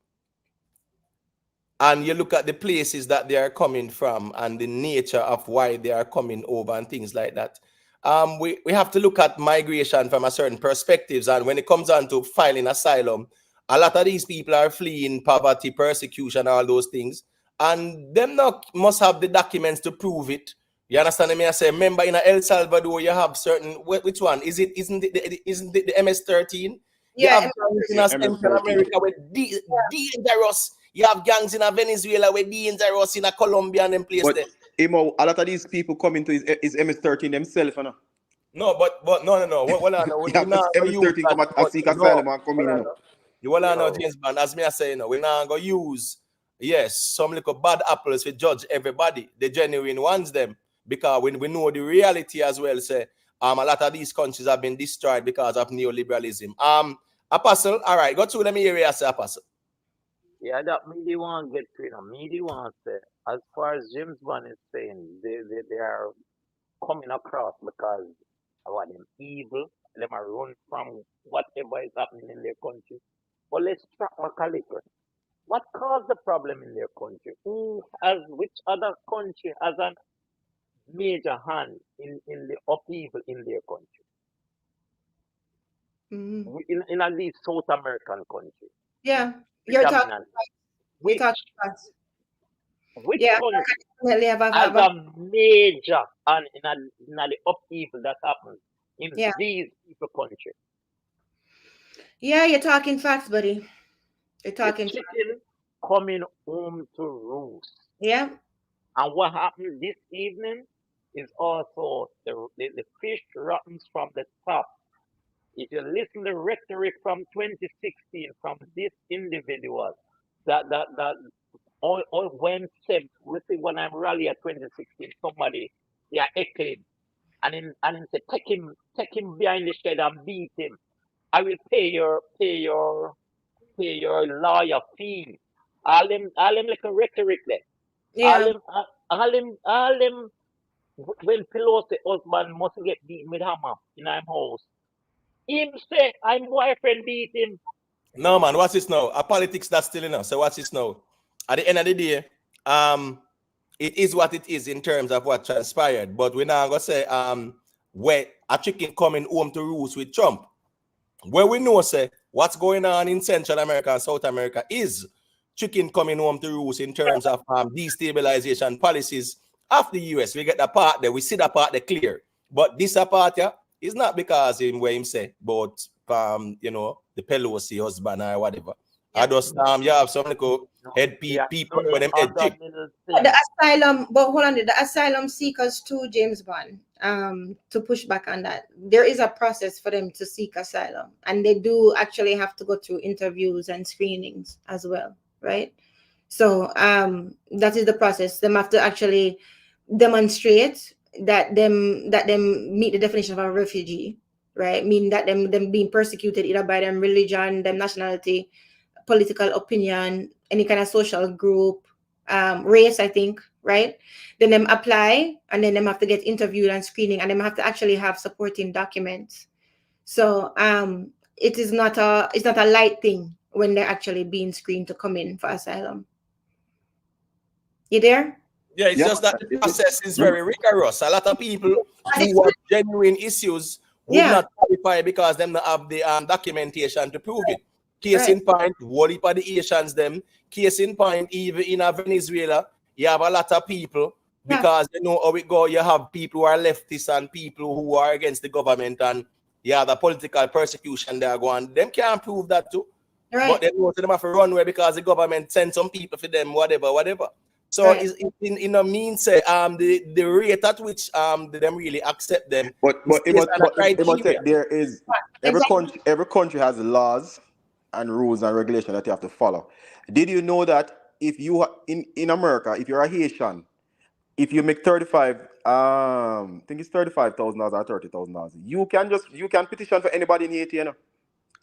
and you look at the places that they are coming from and the nature of why they are coming over and things like that. We have to look at migration from a certain perspectives. And when it comes on to filing asylum, a lot of these people are fleeing poverty, persecution, all those things. And them not must have the documents to prove it. You understand me? I say, remember in El Salvador, you have certain, which one? Isn't it the MS-13? You Yeah, have gangs in Central MS-13. America with dangerous. You have gangs in Venezuela with dangerous in Colombia and them place But there. Emo, a lot of these people coming to his MS-13 themselves, you know. No, but no. You We have not this gonna use MS-13 that. come at But seek no, asylum and come in, you know. you will know James Bond. As me I say, we're not gonna use some little bad apples to judge everybody, the genuine ones them, because when we know the reality as well, say a lot of these countries have been destroyed because of neoliberalism. Apostle, all right, go to let me hear you say Apostle. Yeah, that me the one get to, me the one say, as far as James Bond is saying, they are coming across because of what them evil, them are run from whatever is happening in their country. But let's track back a little. What caused the problem in their country? Which other country has a major hand in the upheaval in their country? Mhm. In at least South American country, Yeah, you're talking predominantly. you're Which talking fast. which Yeah, I country can definitely has a major and in the upheaval that happens in yeah. these people country? Yeah, you're talking facts, buddy. You're The talking facts. chicken coming home to roost. Yeah. And what happened this evening is also the fish rottens from the top. If you listen to rhetoric from 2016 from this individual, that all when said, we see when I'm rally at 2016, somebody they are echoing and say take him behind the shed and beat him. I will pay your lawyer fee. All them like a rhetoric there. Yeah. All them when Pelosi husband must get beaten with hammer in our house. Him say I'm boyfriend beat him. No man, what's this now? A politics that's still enough. So what's this now? At the end of the day, it is what it is in terms of what transpired. But we're not gonna say where a chicken coming home to roost with Trump. Where we know say what's going on in Central America and South America is chicken coming home to roost in terms of destabilization policies of the US. We get the part there, we see the part there clear. But this part here is not because in where him say about the Pelosi husband or whatever. I just you have some little head people when them head chick. The asylum, but hold on, the asylum seekers too, James Bond. To push back on that, there is a process for them to seek asylum, and they do actually have to go through interviews and screenings as well, right? So that is the process. Them have to actually demonstrate that them meet the definition of a refugee, right? Mean that them being persecuted either by them religion, them nationality, political opinion, any kind of social group, race, I think, right? Then them apply, and then them have to get interviewed and screening, and them have to actually have supporting documents. So it is not a light thing when they're actually being screened to come in for asylum. You there? Yeah, it's Yeah. just that the process is very rigorous. A lot of people who have genuine issues would not qualify because them not have the documentation to prove it. Case in point, whole heap of the Asians them. Case in point, even in Venezuela, you have a lot of people because you know how it go. You have people who are leftists and people who are against the government, and the political persecution they are going. Them can't prove that too. But they know them have to run away because the government send some people for them, whatever. So it's in a means the rate at which them really accept them. But there is every country has laws and rules and regulations that you have to follow. Did you know that if you in America, if you're a Haitian, if you make 35, I think it's $35,000 or $30,000, you can petition for anybody in Haiti, you know.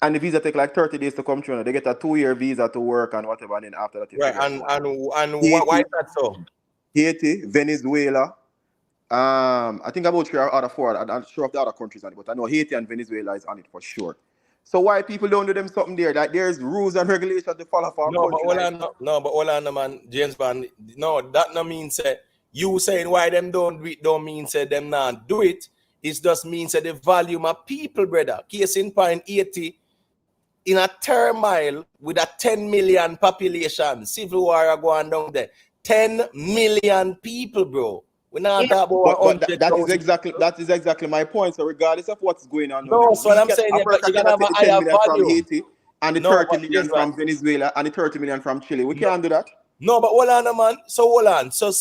And the visa take like 30 days to come through. You know. They get a 2-year visa to work and whatever, and then after that you figure it out. And why is that so? Haiti, Venezuela. I think about 3 or other 4. I'm not sure of the other countries on it, but I know Haiti and Venezuela is on it for sure. So why people don't do them something there? That there's rules and regulations to follow for a country. But hold on, man, James Bond. No, that no means you saying why them don't do it don't mean say them not do it. It just means the volume of people, brother. Case in point, Haiti in a turmoil with a 10 million population, civil war going down there. 10 million people, bro. We're not talking about that is exactly my point. So regardless of what's going on, no, so I'm saying America you can have take a the 10 higher million value from Haiti and the 30 million from Venezuela and the 30 million from Chile. We can't do that. No, but hold on, man. So hold on. So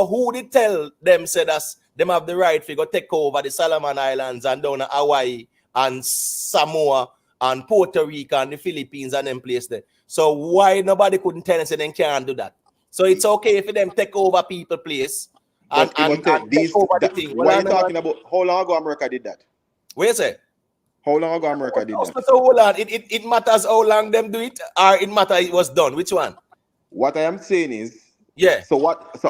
who did tell them say that them have the right to go take over the Solomon Islands and down to Hawaii and Samoa and Puerto Rico and the Philippines and them place there? So why nobody couldn't tell them say they can't do that? So it's okay for them take over people place and take over the thing. Why are you talking about? How long ago America did that? Where you say? How long ago America did that? So hold on. It matters how long them do it, or it matters it was done. Which one? What I am saying is, So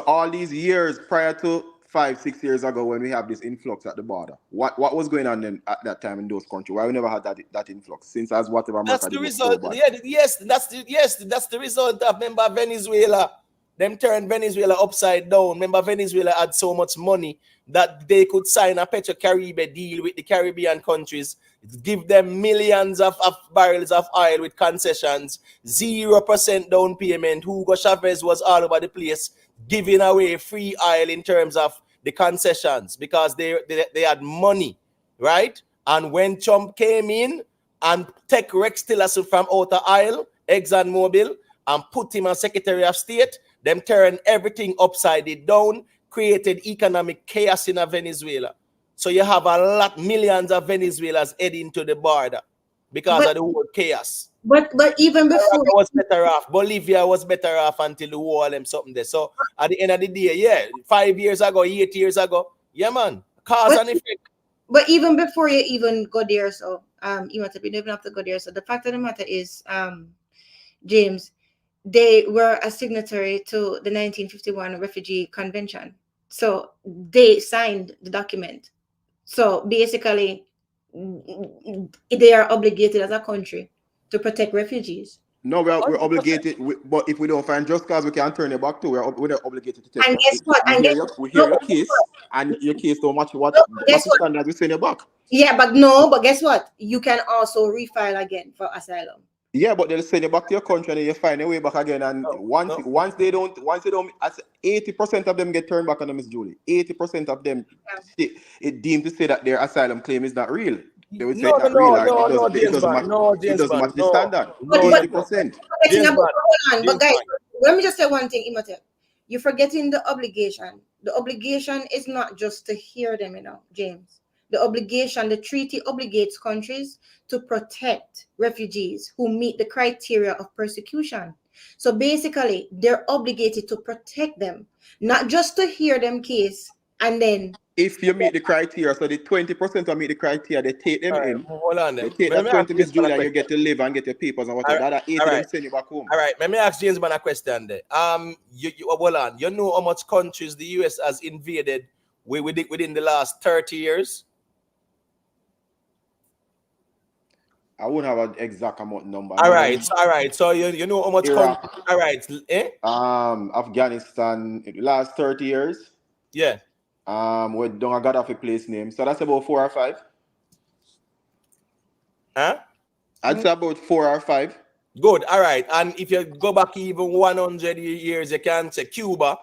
all these years prior to 5-6 years ago, when we have this influx at the border, what was going on then at that time in those countries? Why we never had that influx? Since as whatever America that's the result. That's the result of remember Venezuela. Them turned Venezuela upside down. Remember, Venezuela had so much money that they could sign a Petro-Caribbean deal with the Caribbean countries, give them millions of barrels of oil with concessions, 0% down payment. Hugo Chavez was all over the place giving away free oil in terms of the concessions because they had money, right? And when Trump came in and take Rex Tillerson from outer oil, ExxonMobil, and put him as Secretary of State, them turned everything upside down, created economic chaos in Venezuela. So you have millions of Venezuelans heading to the border because of the whole chaos. But even before was better off, Bolivia was better off until the war and something there. So at the end of the day, 5 years ago, 8 years ago, man, cause and effect. But even before you even go there, so you don't even have to go there. So the fact of the matter is, James, they were a signatory to the 1951 Refugee Convention. So they signed the document. So basically, they are obligated as a country to protect refugees. No, we're obligated, but if we don't find just cause, we can't turn it back to. We're obligated to take. And guess what? We hear your case, and your case don't match what standards we send it back. Yeah, but guess what? You can also refile again for asylum. Yeah, but they'll send you back to your country and you find a way back again. And once they don't, 80% of them get turned back on them, Miss Julie. 80% of them it deemed to say that their asylum claim is not real. They would say it's not real. It doesn't match the standard. 80%. But guys, let me just say one thing, Imate. You're forgetting the obligation. The obligation is not just to hear them, James. the treaty obligates countries to protect refugees who meet the criteria of persecution. So basically, they're obligated to protect them, not just to hear them case and then. If you meet the criteria, so the 20% will meet the criteria, they take them All right, in. hold on They then. take Let that me ask 20 James Miss Man a Julia and you question. get to live and get your papers and All whatever. right, That 80 all them right, send you back home. all right. Let me ask James Man a question there. You hold on. You know how much countries the US has invaded within the last 30 years? I wouldn't have an exact amount number. All No, right, all right. So you know how much countries? Iraq, All right, Afghanistan, in the last 30 years. Yeah. We don't got off a place name. So that's about 4 or 5. Huh? I'd say about 4 or 5. Good. All right. And if you go back even 100 years, you can say Cuba,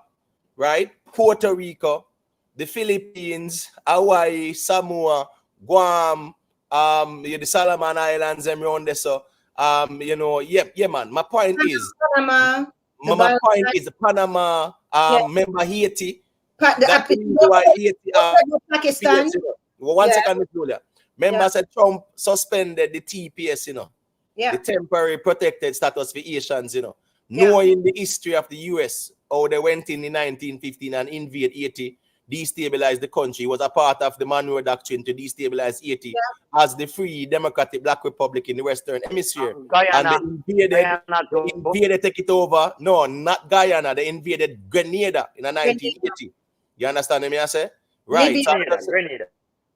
right? Puerto Rico, the Philippines, Hawaii, Samoa, Guam, the Solomon Islands, and around there. So, yeah, man. My point is, Panama, the my point Bible, is Panama, yeah, remember Haiti. the That's the reason why Haiti, Pakistan, TPS, Well, one yeah, second, Miss Julia. Remember, yeah, I said Trump suspended the TPS, the yeah, temporary protected status for Asians, yeah, knowing the history of the US, how they went in 1915 and invade Haiti, destabilize the country. It was a part of the Monroe Doctrine to destabilize Haiti yeah. as the free democratic black republic in the Western Hemisphere. And Guyana, they invaded, take it over. No, not Guyana. They invaded Grenada in 1980. You understand what I say? Right. Libya, So Grenada.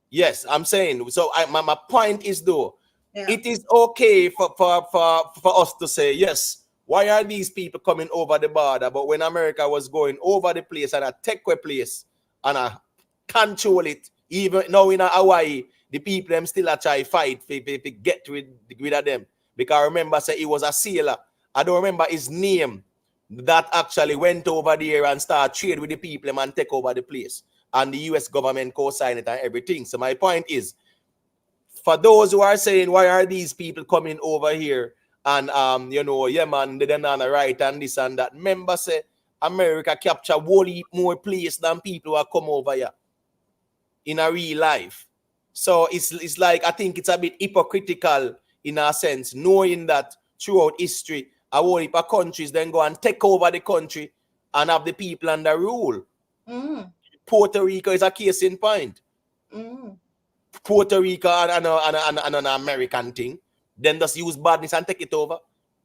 yes, I'm saying. So my point is though, yeah. it is okay for us to say, yes, why are these people coming over the border? But when America was going over the place and take a place and control it, even now in Hawaii, the people them still a try fight to get rid of them. Because I remember say he was a sailor. I don't remember his name that actually went over there and start trade with the people and take over the place. And the US government co-signed it and everything. So my point is, for those who are saying, why are these people coming over here? And yeah, man, they don't have right and this and that. Remember, say America capture whole heap more place than people who are come over here in a real life. So it's like I think it's a bit hypocritical in a sense, knowing that throughout history, a whole heap of countries then go and take over the country and have the people under rule. Puerto Rico is a case in point. Puerto Rico and an American thing, then just use badness and take it over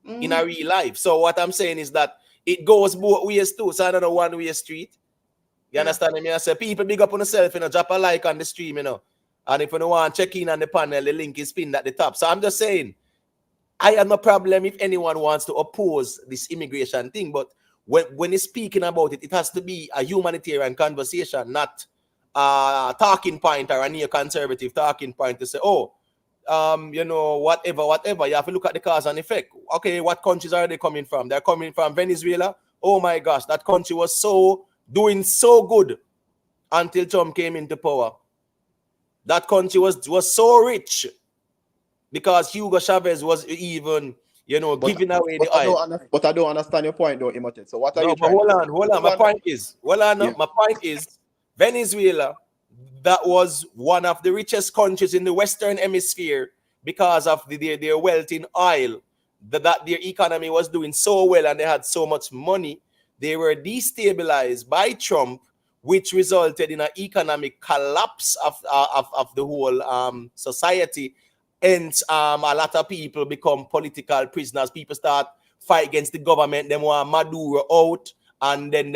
in a real life. So what I'm saying is that it goes both ways too. So I don't know one-way street. You understand me? I say people big up on yourself, drop a like on the stream, And if you don't want to check in on the panel, the link is pinned at the top. So I'm just saying, I have no problem if anyone wants to oppose this immigration thing, but when it's speaking about it, it has to be a humanitarian conversation, not talking point or a neoconservative talking point to say, whatever. You have to look at the cause and effect. Okay, what countries are they coming from? They're coming from Venezuela. Oh my gosh, that country was doing so good until Trump came into power. That country was so rich because Hugo Chavez was even, giving away the oil. But I don't understand your point though, Imotet. So what are No, you but trying to say? hold on. My point is, Venezuela, that was one of the richest countries in the Western Hemisphere because of their wealth in oil. That their economy was doing so well and they had so much money. They were destabilized by Trump, which resulted in an economic collapse of the whole society. And a lot of people become political prisoners. People start fight against the government. Them want Maduro out, and then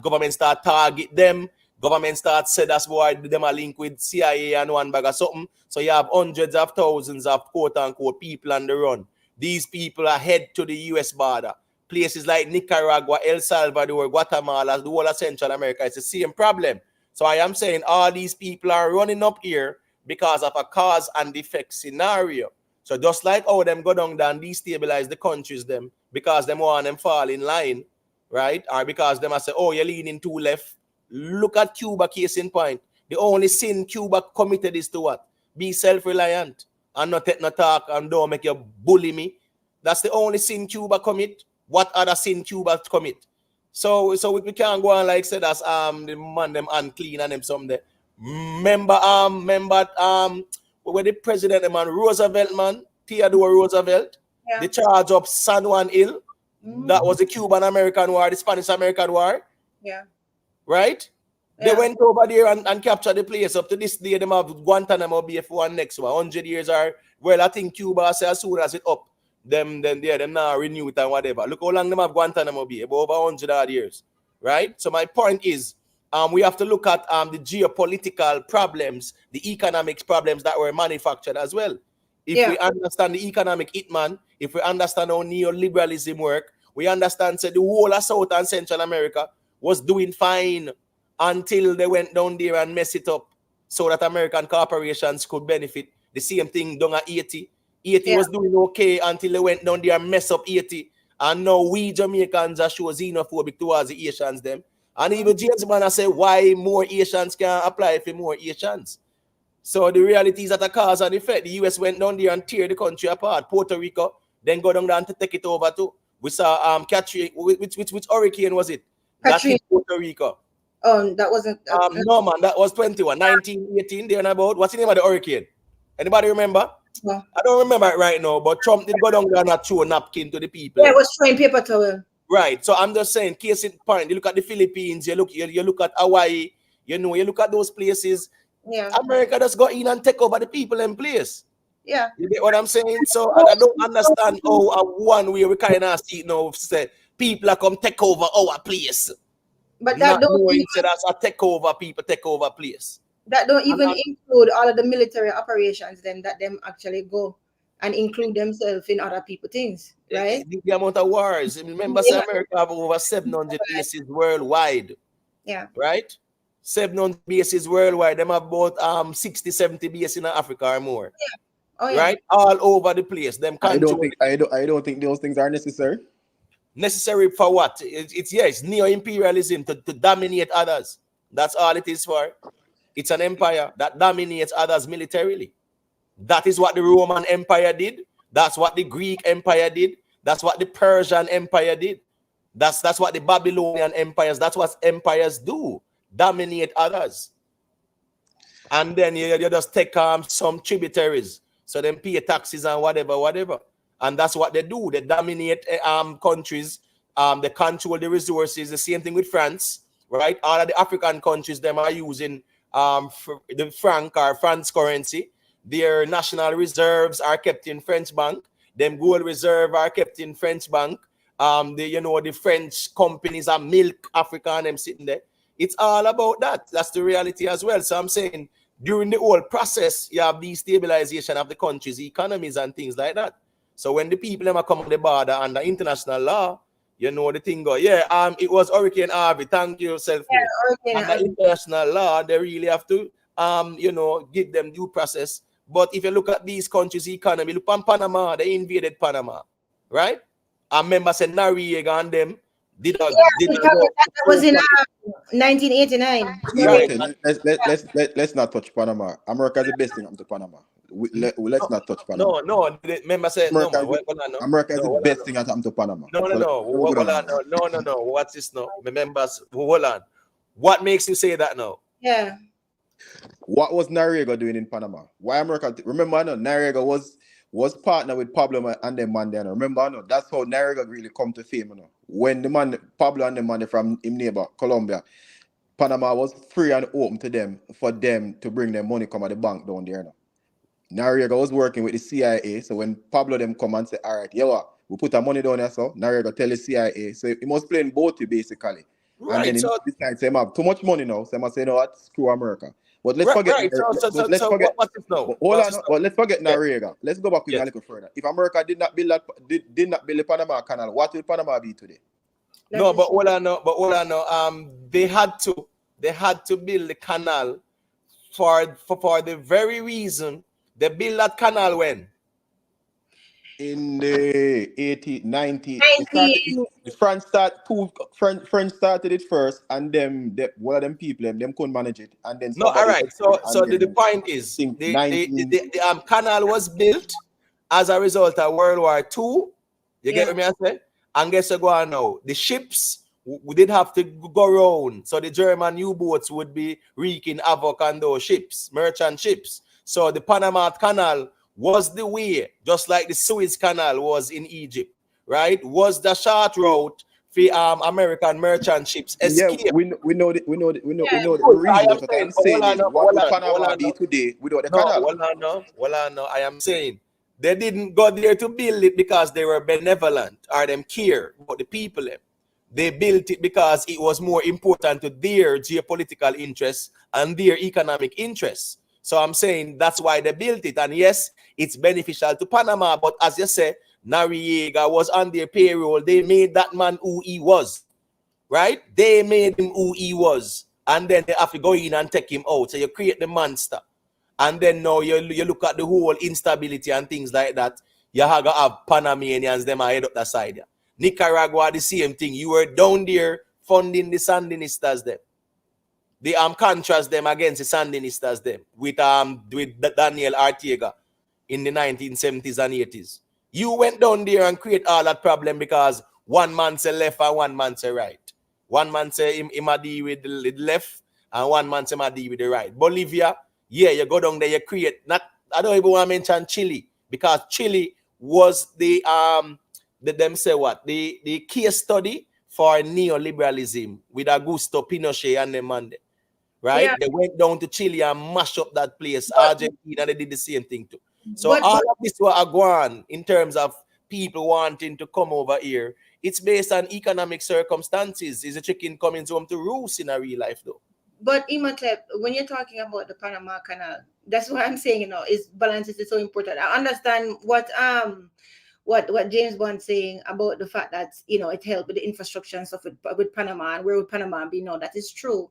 government start target them. Government start say that's why them are linked with CIA and one bag of something. So you have hundreds of thousands of quote unquote people on the run. These people are head to the US border. Places like Nicaragua, El Salvador, Guatemala, the whole of Central America, it's the same problem. So I am saying all these people are running up here because of a cause and effect scenario. So just like how them go down and destabilize the countries them because them want them fall in line, right? Or because them say, oh, you're leaning too left. Look at Cuba case in point. The only sin Cuba committed is to what? Be self-reliant and not take no talk and don't make you bully me. That's the only sin Cuba commit. What other sin Cuba commit? So we can't go on like say that's the man them unclean and them something there. Remember, when the president, man, Roosevelt, man, Theodore Roosevelt, Yeah. they charge up San Juan Hill. That was the Cuban American War, the Spanish American War, Yeah. right? They Yeah. went over there and captured the place. Up to this day, them have Guantanamo Bay for one next one. 100 years are, well, I think Cuba say as soon as it up, them now renew it and whatever. Look how long them have Guantanamo Bay, about over 100 odd years, right? So my point is, we have to look at the geopolitical problems, the economics problems that were manufactured as well. If we understand the economic hitman, if we understand how neoliberalism work, we understand the whole of South and Central America was doing fine until they went down there and mess it up so that American corporations could benefit. The same thing done at 80. 80 was doing okay until they went down there and mess up 80. And now we Jamaicans are show xenophobic towards the Asians them. And even James Mann say why more Asians can apply for more Asians. So the reality is that a cause and effect. The US went down there and tear the country apart. Puerto Rico, then go down there and to take it over too. We saw Katrina, which hurricane was it? That hit Puerto Rico. That wasn't. No, man, that was 1918, there and about. What's the name of the hurricane? Anybody remember? No. I don't remember it right now, but Trump did go down there and throw a napkin to the people. Yeah, it was throwing paper towel. Right. So I'm just saying, case in point, you look at the Philippines, you look at Hawaii, you look at those places. Yeah. America just go in and take over the people in place. Yeah. You get what I'm saying? So I don't understand how one way we kind of see say people are come take over our place. But that don't even say that's a take over place. That don't even include all of the military operations then that them actually go and include themselves in other people things, right? The amount of wars. Remember, America have over 700 bases worldwide. Yeah. Right? 700 bases worldwide. Them have about 60, 70 bases in Africa or more. Yeah. Oh, yeah. Right? All over the place. Them I don't think those things are necessary. Necessary for what? It's neo-imperialism to dominate others. That's all it is for. It's an empire that dominates others militarily. That is what the Roman Empire did. That's what the Greek Empire did. That's what the Persian Empire did. That's what the Babylonian empires, that's what empires do. Dominate others. And then you just take some tributaries. So then pay taxes and whatever. And that's what they do. They dominate countries. They control the resources. The same thing with France, right? All of the African countries, them are using the franc or France currency. Their national reserves are kept in French bank. Them gold reserve are kept in French bank. The French companies are milk Africa and them sitting there. It's all about that. That's the reality as well. So I'm saying during the whole process, you have destabilization of the country's economies and things like that. So when the people them come on the border under international law, the thing go, it was Hurricane Harvey. Thank you, self. Under international law, they really have to give them due process. But if you look at these countries' economy, look on Panama, they invaded Panama, right? I remember saying Noriega and them that was in 1989. Right. Let's not touch Panama. America is the best thing to Panama. Let's not touch Panama. No. Remember saying America is the best thing to Panama. No. What's this now? Remember, hold on. What makes you say that now? Yeah. What was Noriega doing in Panama? Why America? Remember, Noriega was partner with Pablo and them man there. Remember, that's how Noriega really come to fame. When the man Pablo and the man from his neighbor Colombia, Panama was free and open to them for them to bring their money come at the bank down there. Noriega was working with the CIA, so when Pablo them come and say, all right, we put our money down there, so Noriega tell the CIA, so he must play in both basically. Right, and then he decides to have too much money now, so he must say, what, screw America. But let's forget. Let's forget Noriega. Let's go back a little further. If America did not build the Panama Canal, what will Panama be today? No, but all I know, they had to build the canal for the very reason they built that canal when? In the 90. The French started it first, and one of them people them couldn't manage it, and then all right. So the point is the canal was built as a result of World War II. You get what I say? And guess what go on now? The ships we did have to go around. So the German U-boats would be wreaking havoc on those ships, merchant ships. So the Panama Canal was the way, just like the Suez Canal was in Egypt, right? Was the short route for American merchant ships Yeah, escape. we know the Good. I reason. am But what saying, I'm but saying is, what hold would on, hold Panama on, be no, today without the no, canal? hold on, no. I am saying they didn't go there to build it because they were benevolent or them care about the people. They built it because it was more important to their geopolitical interests and their economic interests. So I'm saying that's why they built it. And yes, it's beneficial to Panama. But as you say, Noriega was on their payroll. They made that man who he was, right? They made him who he was. And then they have to go in and take him out. So you create the monster. And then now you look at the whole instability and things like that. You have Panamanians, them head up the side. Yeah. Nicaragua, the same thing. You were down there funding the Sandinistas them. The contrast them against the Sandinistas them with Daniel Ortega in the 1970s and 80s. You went down there and create all that problem because one man say left and one man say right. One man say him a deal with the left and one man say him a deal with the right. Bolivia, yeah, you go down there, you create not. I don't even want to mention Chile because Chile was the them say what the case study for neoliberalism with Augusto Pinochet and them man there, right? Yeah. They went down to Chile and mash up that place. But, Argentina, they did the same thing too. So but all of this were going in terms of people wanting to come over here. It's based on economic circumstances. Is a chicken coming home to roost in a real life though? But Imhotep, when you're talking about the Panama Canal, that's what I'm saying, is balance is so important. I understand what James Bond's saying about the fact that it helped with the infrastructure and stuff with Panama, and where would Panama be now. That is true.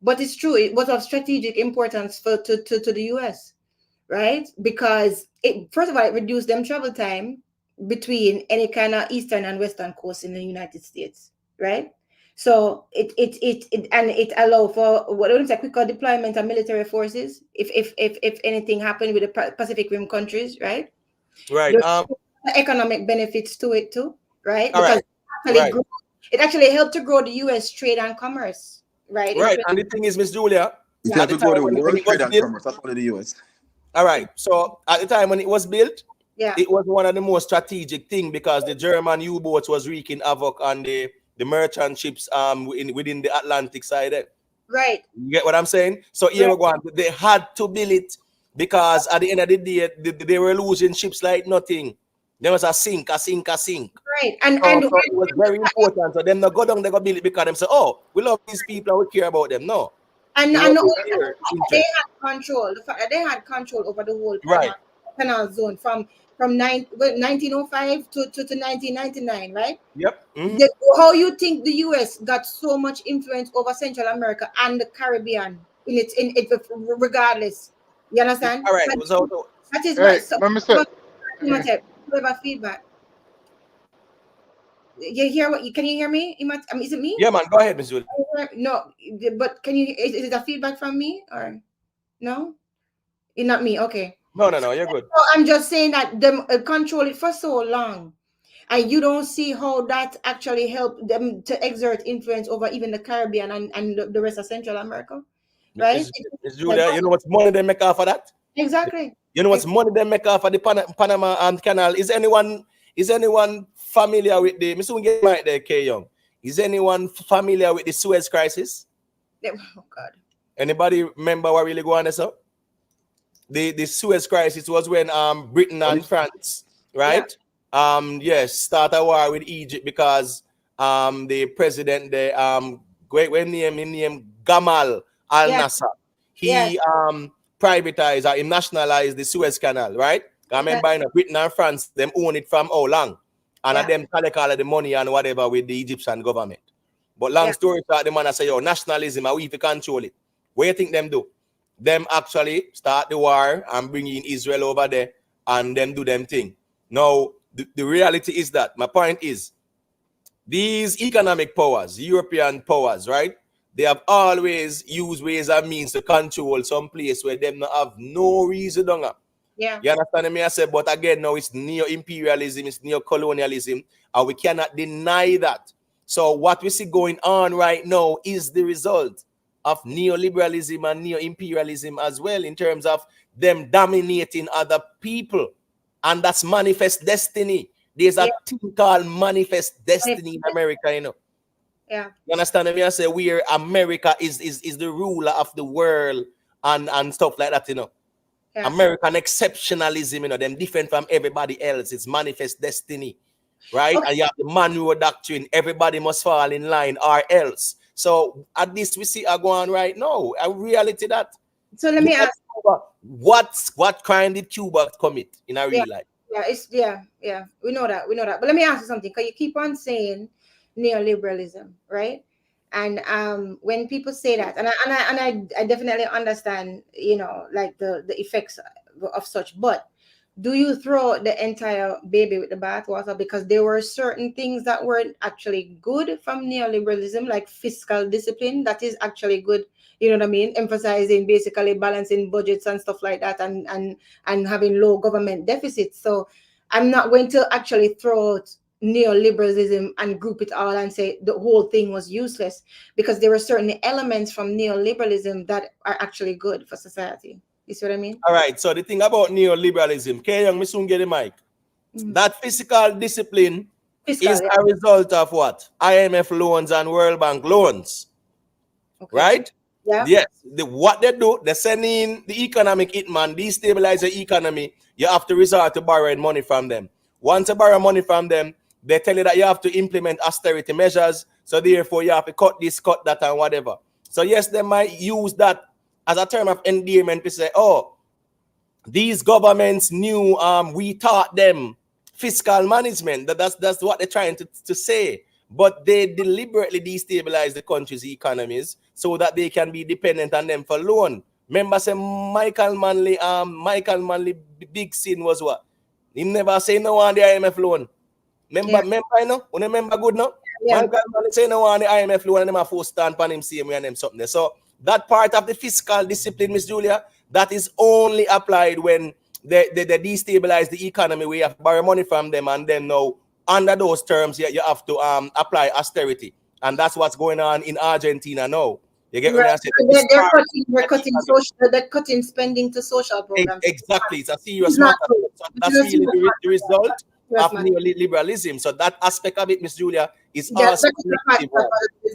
But it's true, it was of strategic importance to the US, right? Because first of all, it reduced them travel time between any kind of eastern and western coast in the United States, right? So it allow for what I say quicker deployment of military forces if anything happened with the Pacific Rim countries, right? Right. There's economic benefits to it too, right? All Because right. it actually helped to grow the US trade and commerce, right? Right. And the thing is, Miss Julia, It Yeah. at have the to time go to when World it was Trade and built, Commerce. That's one of the US. all right. So at the time when it was built, Yeah. it was one of the most strategic thing because the German U-boats was wreaking havoc on the merchant ships within the Atlantic side. Right. You get what I'm saying? So here we go. They had to build it because at the end of the day, they were losing ships like nothing. There was a sink. Right. And So it was very important. So them not go down, they go build it because them say, oh, we love these people and we care about them. No. And It I was know in their they interest. had control. The fact that they had control over the whole Right. Canal zone from 1905 to 1999, right? Yep. Mm-hmm. How you think the US got so much influence over Central America and the Caribbean in it regardless? You understand? All right. So That is why. Hey, So, let me say. whoever feedback. You hear what? Can you hear me? Is it me? yeah, man, go ahead, Miss Julie. No, but can you? Is it a feedback from me or no? It's not me. Okay. No, you're good. So I'm just saying that them control it for so long, and you don't see how that actually helped them to exert influence over even the Caribbean and the rest of Central America, right? Miss Julia, you know what's money they make off of that? Exactly. You know what's money they make off of the Panama Canal? Is anyone familiar with the? Mr. Get right there, K Young. Is anyone familiar with the Suez Crisis? Oh God. Anybody remember what really going on there? The Suez Crisis was when Britain and France, right? Yes, start a war with Egypt because the president when name Gamal Al Nasser, he privatized or he nationalized the Suez Canal, right? I remember Britain and France, them own it from how long? And them collect all of the money and whatever with the Egyptian government. But long story short, the man say, yo, nationalism, and we to control it. What do you think them do? Them actually start the war and bring in Israel over there and them do them thing. Now, the reality is that, my point is, these economic powers, European powers, right? They have always used ways and means to control some place where them not have no reason to. Yeah. You understand me? I said, but again, now it's neo-imperialism, it's neo-colonialism, and we cannot deny that. So what we see going on right now is the result of neoliberalism and neo-imperialism as well, in terms of them dominating other people. And that's manifest destiny. There's a thing called manifest destiny in America, you know. Yeah. You understand me? I say where America is the ruler of the world and stuff like that, you know. Yeah. American exceptionalism, you know, them different from everybody else. It's manifest destiny, right? Okay. And you have the Monroe Doctrine. Everybody must fall in line or else. So at least we see are going right now. A reality that. So let me ask. What crime did Cuba commit in a real life? Yeah, we know that. But let me ask you something, because you keep on saying neoliberalism, right? And when people say that, and I definitely understand, you know, like the effects of such, but do you throw the entire baby with the bathwater? Because there were certain things that weren't actually good from neoliberalism, like fiscal discipline, that is actually good. You know what I mean? Emphasizing basically balancing budgets and stuff like that, and having low government deficits. So I'm not going to actually throw out neoliberalism and group it all and say the whole thing was useless, because there were certain elements from neoliberalism that are actually good for society. You see what I mean? All right. So the thing about neoliberalism, Young, me soon get the mic. That fiscal discipline is a result of what? IMF loans and World Bank loans. Okay. Right? Yeah. Yes. What they do, they send in the economic hitman, destabilize the economy. You have to resort to borrowing money from them. Once you borrow money from them, they tell you that you have to implement austerity measures. So therefore, you have to cut this, cut that, and whatever. So yes, they might use that as a term of endearment to say, oh, these governments knew we taught them fiscal management. That's what they're trying to say. But they deliberately destabilize the country's economies so that they can be dependent on them for loan. Remember, say Michael Manley big sin was what? He never say no on the IMF loan. Remember, I know? You remember good now? Yeah. Michael Manley say no on the IMF loan and them a forced stand on him same way and them something there. So that part of the fiscal discipline, Miss Julia, that is only applied when they destabilize the economy. We have to borrow money from them, and then now under those terms, you have to apply austerity, and that's what's going on in Argentina now. You get what I say? They're cutting spending to social programs. Exactly, it's a serious matter. So that's really the result of neoliberalism. So that aspect of it, Miss Julia, is also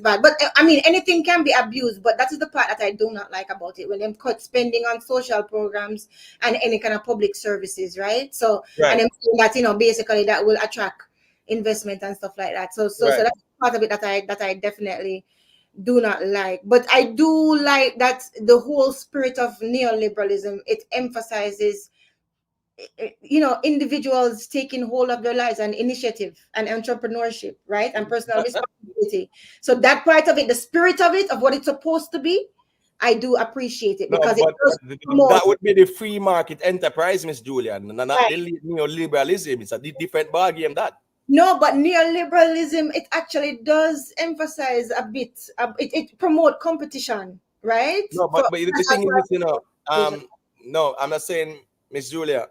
bad. But I mean, anything can be abused, but that is the part that I do not like about it, when them cut spending on social programs and any kind of public services, right? So and them saying that, you know, basically that will attract investment and stuff like that. So that's part of it that I definitely do not like. But I do like that the whole spirit of neoliberalism, it emphasizes, you know, individuals taking hold of their lives and initiative and entrepreneurship, right? And personal responsibility. So that part of it, the spirit of it, of what it's supposed to be, I do appreciate it, because that would be the free market enterprise, Miss Julia, not the neoliberalism. It's a different bargain that. No, but neoliberalism, it actually does emphasize a bit. It promote competition, right? No, but the thing is, you know, no, I'm not saying, Miss Julia,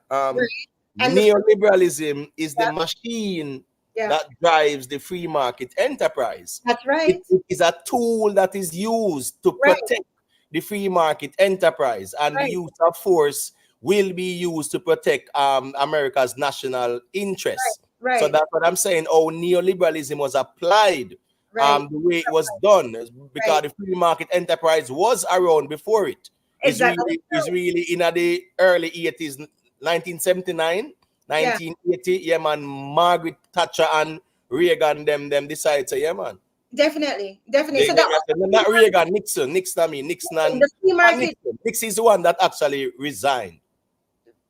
neoliberalism is the machine that drives the free market enterprise. That's right. It is a tool that is used to protect the free market enterprise, and the use of force will be used to protect America's national interests. Right. So that's what I'm saying. Oh, neoliberalism was applied the way it was done, because the free market enterprise was around before it. Exactly. It's really in the early 80s, 1979, 1980. Yeah, man. Margaret Thatcher and Reagan, them decide to, yeah, man. Definitely. So not Reagan, Nixon. Nixon and Nixon is the one that actually resigned.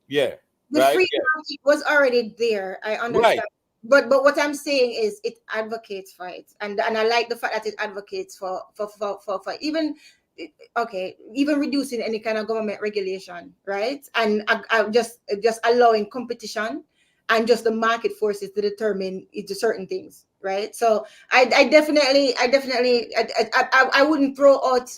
Yeah. The free market was already there. I understand. But what I'm saying is it advocates for it. And I like the fact that it advocates for even even reducing any kind of government regulation, right? And just allowing competition and just the market forces to determine certain things, right? So I definitely wouldn't throw out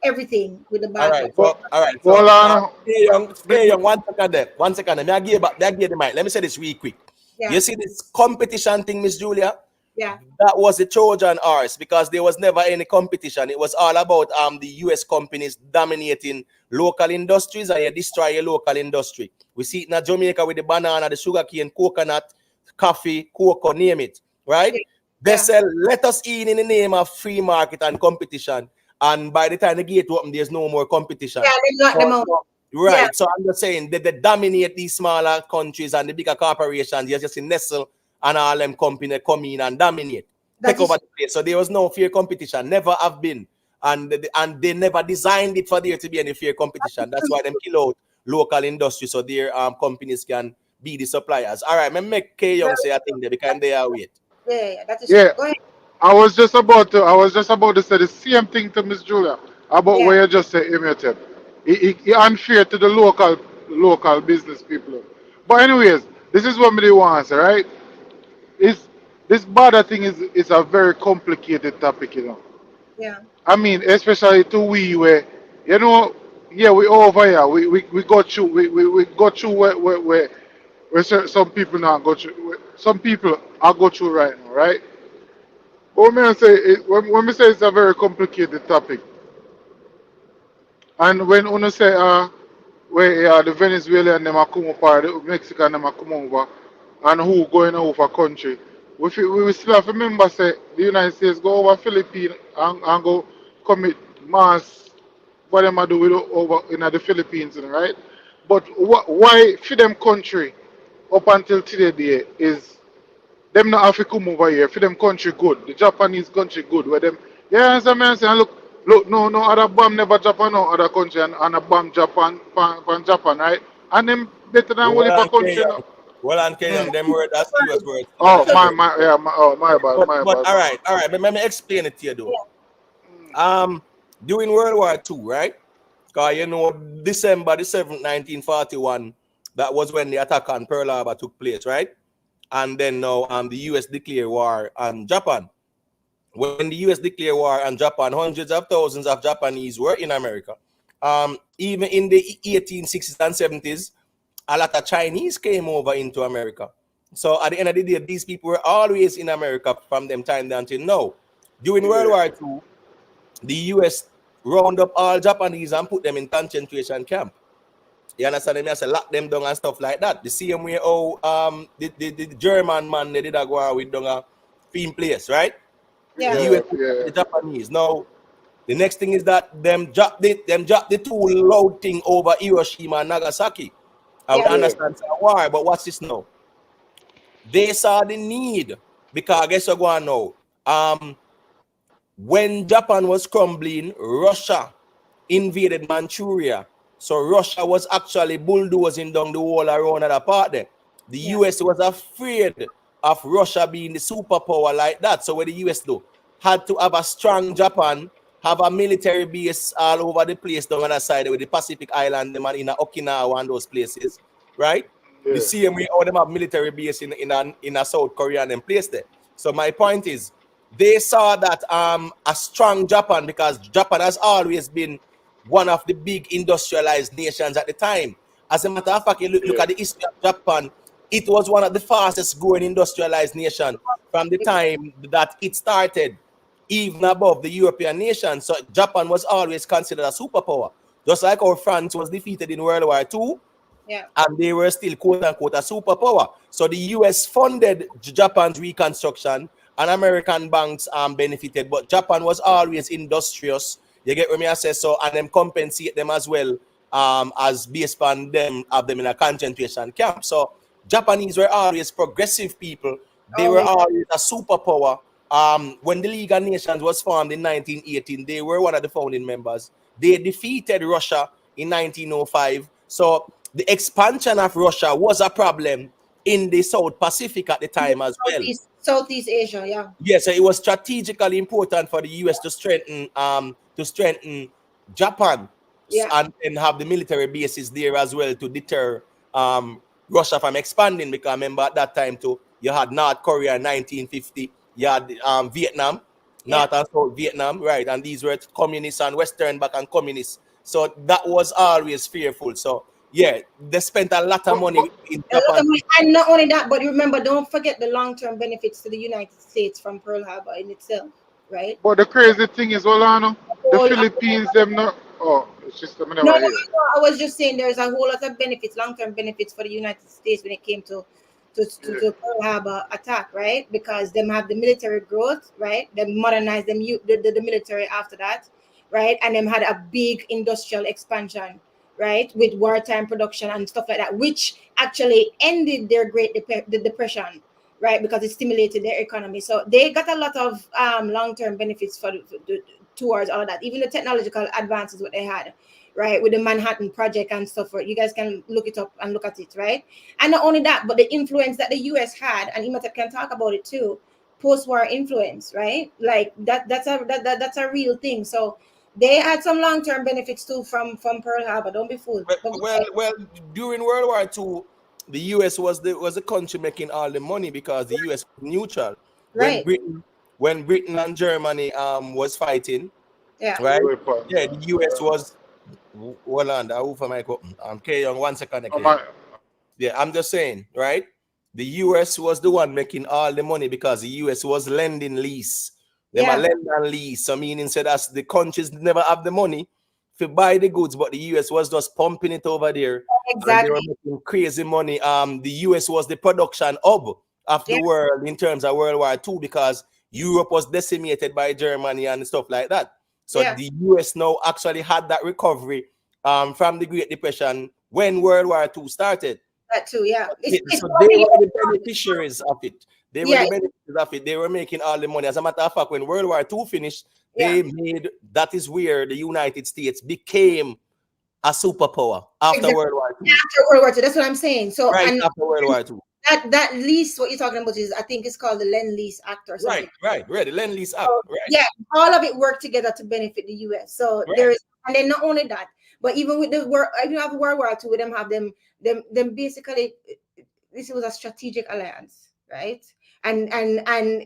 everything with the bad. All right. So, hold on. Young, 1 second there. 1 second. May I give the mic? Let me say this real quick. Yeah. You see this competition thing, Miss Julia? Yeah. That was the Trojan horse because there was never any competition. It was all about the US companies dominating local industries and you destroy your local industry. We see it in Jamaica with the banana, the sugarcane, coconut, coffee, cocoa, name it, right? Yeah. They Yeah. sell let us in the name of free market and competition. And by the time the gate open, there's no more competition. Yeah, they knock them out. Yeah. Right. So I'm just saying they dominate these smaller countries and the bigger corporations. You just see Nestle and all them company come in and dominate, take That over is the place. So there was no fair competition, never have been. And they never designed it for there to be any fair competition. That's why them kill out local industry so their companies can be the suppliers. All right, me make K Young say I think they because they are wait. yeah, that is Yeah, true. Go ahead. I was just about to say the same thing to Miss Julia about Yeah. what you just said, Imhotep. It unfair to the local business people. But anyways, this is what me want to say, right? Is this border thing is a very complicated topic, you know. Yeah. I mean, especially to we where you know, yeah, we over here. We go through we go through where some people not go through some people are go through right now, right? But when I say when we say it's a very complicated topic, and when una say where the Venezuelan them a come up or the Mexican them a come over, and who going over country, we still have to remember say the United States go over Philippines and go commit mass what them a do with over in the Philippines, you know, right? But why for them country up until today day is them not have to come over here. For them country good. The Japanese country good. Where them yeah, as a man saying look, no other bomb never Japan no other country and a bomb Japan pan Japan, right? And them better than Well only for on K country Young. now. Well on K Young, them word that's serious words. Them Oh serious words. my bad, But my but bad, all my right, bad. all right. But let me explain it to you though. Yeah. During World War II, right? Because you know, December the 7th, 1941, that was when the attack on Pearl Harbor took place, right? And then now the US declared war on Japan. When the US declared war on Japan, hundreds of thousands of Japanese were in America. Even in the 1860s and 70s, a lot of Chinese came over into America. So at the end of the day, these people were always in America from them time down until now. During World Yeah, War II, the US round up all Japanese and put them in concentration camp. You understand me? I say lock them down and stuff like that. The same way how the German man they did a go with down a film place, right? The Yeah. US yeah, put yeah, the Japanese. Now the next thing is that them drop the two loud thing over Hiroshima and Nagasaki. I would Yeah. yeah, understand why, but what's this now? They saw the need because I guess you're going now. When Japan was crumbling, Russia invaded Manchuria. So Russia was actually bulldozing down the wall around that part there. The Yeah. US was afraid of Russia being the superpower like that. So what the US do? Had to have a strong Japan, have a military base all over the place down on the side with the Pacific Island, them and in Okinawa and those places, right? The yeah, same way all them have military base in a South Korea and them place there. So my point is they saw that a strong Japan because Japan has always been one of the big industrialized nations at the time. As a matter of fact, you look yeah, at the history of Japan, it was one of the fastest growing industrialized nation from the time that it started, even above the European nations. So Japan was always considered a superpower. Just like how France was defeated in World War II, Yeah. and they were still quote unquote a superpower. So the US funded Japan's reconstruction and American banks benefited, but Japan was always industrious. You get what me I say? So and them compensate them as well as based on them have them in a concentration camp. So Japanese were always progressive people. They were Always. always a superpower. When the League of Nations was formed in 1918, they were one of the founding members. They defeated Russia in 1905. So the expansion of Russia was a problem in the South Pacific at the In the time as well. Southeast Asia. Yeah. Yes, so it was strategically important for the US to strengthen Japan Yeah. and have the military bases there as well to deter Russia from expanding. Because remember at that time too, you had North Korea in 1950, you had Vietnam, Yeah. North and South Vietnam, right? And these were communists and Western back and communists. So that was always fearful. So Yeah, they spent a lot of money in A lot Japan. of money. And not only that, but remember, don't forget the long-term benefits to the United States from Pearl Harbor in itself, right? But the crazy thing is, Olano, the Whole Philippines, them not. Oh, it's just me No, never no, hear. I was just saying there's a whole lot of benefits, long-term benefits for the United States when it came Yeah. to Pearl Harbor attack, right? Because them have the military growth, right? They modernized them, the military after that, right? And them had a big industrial expansion, right? With wartime production and stuff like that, which actually ended their the depression, right? Because it stimulated their economy. So they got a lot of long-term benefits towards all of that. Even the technological advances what they had, right, with the Manhattan Project and stuff. You guys can look it up and look at it, right? And not only that, but the influence that the US had, and Imhotep can talk about it too, post-war influence, right? Like that's a real thing. So they had some long-term benefits too from Pearl Harbor. Don't be fooled. But go ahead. Well, during World War II, the US was the country making all the money because the US was neutral. When Right. Britain and Germany was fighting, Yeah. right? Weapons. Yeah, the US was hold on, I for my okay, on 1 second, Oh, okay. my, Yeah, I'm just saying, right? The US was the one making all the money because the US was lending lease. Them a Yeah. lend and lease. So meaning said as the countries never have the money to buy the goods, but the US was just pumping it over there and they were Exactly. making crazy money. The US was the production hub of the Yeah. world in terms of World War II because Europe was decimated by Germany and stuff like that. So Yeah. the US now actually had that recovery from the Great Depression when World War II started. That too. Yeah. It's So they probably were the beneficiaries of it. They were yeah. the beneficiaries of it. They were making all the money. As a matter of fact, when World War II finished, Yeah. they made that is where the United States became a superpower after Exactly. World War II. After World War II. That's what I'm saying. So Right and after World War II. that lease what you're talking about is I think it's called the Lend Lease Act or something. Right. The Lend-Lease Act. So, Right. yeah, all of it worked together to benefit the US. So there Right. is, and then not only that, but even with the world, even after World War II, with them have them basically. This was a strategic alliance, right? And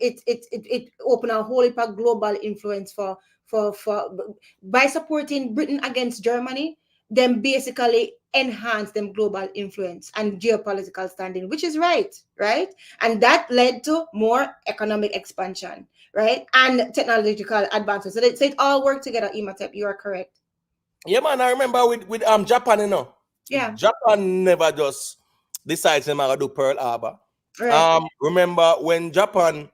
it opened a whole heap of global influence for by supporting Britain against Germany, them basically enhance them global influence and geopolitical standing, which is right? And that led to more economic expansion, right? And technological advances. So it all worked together, Imhotep. You are correct. Yeah, man. I remember with Japan, Yeah. Japan never just decides them to do Pearl Harbor. Right. Remember when Japan,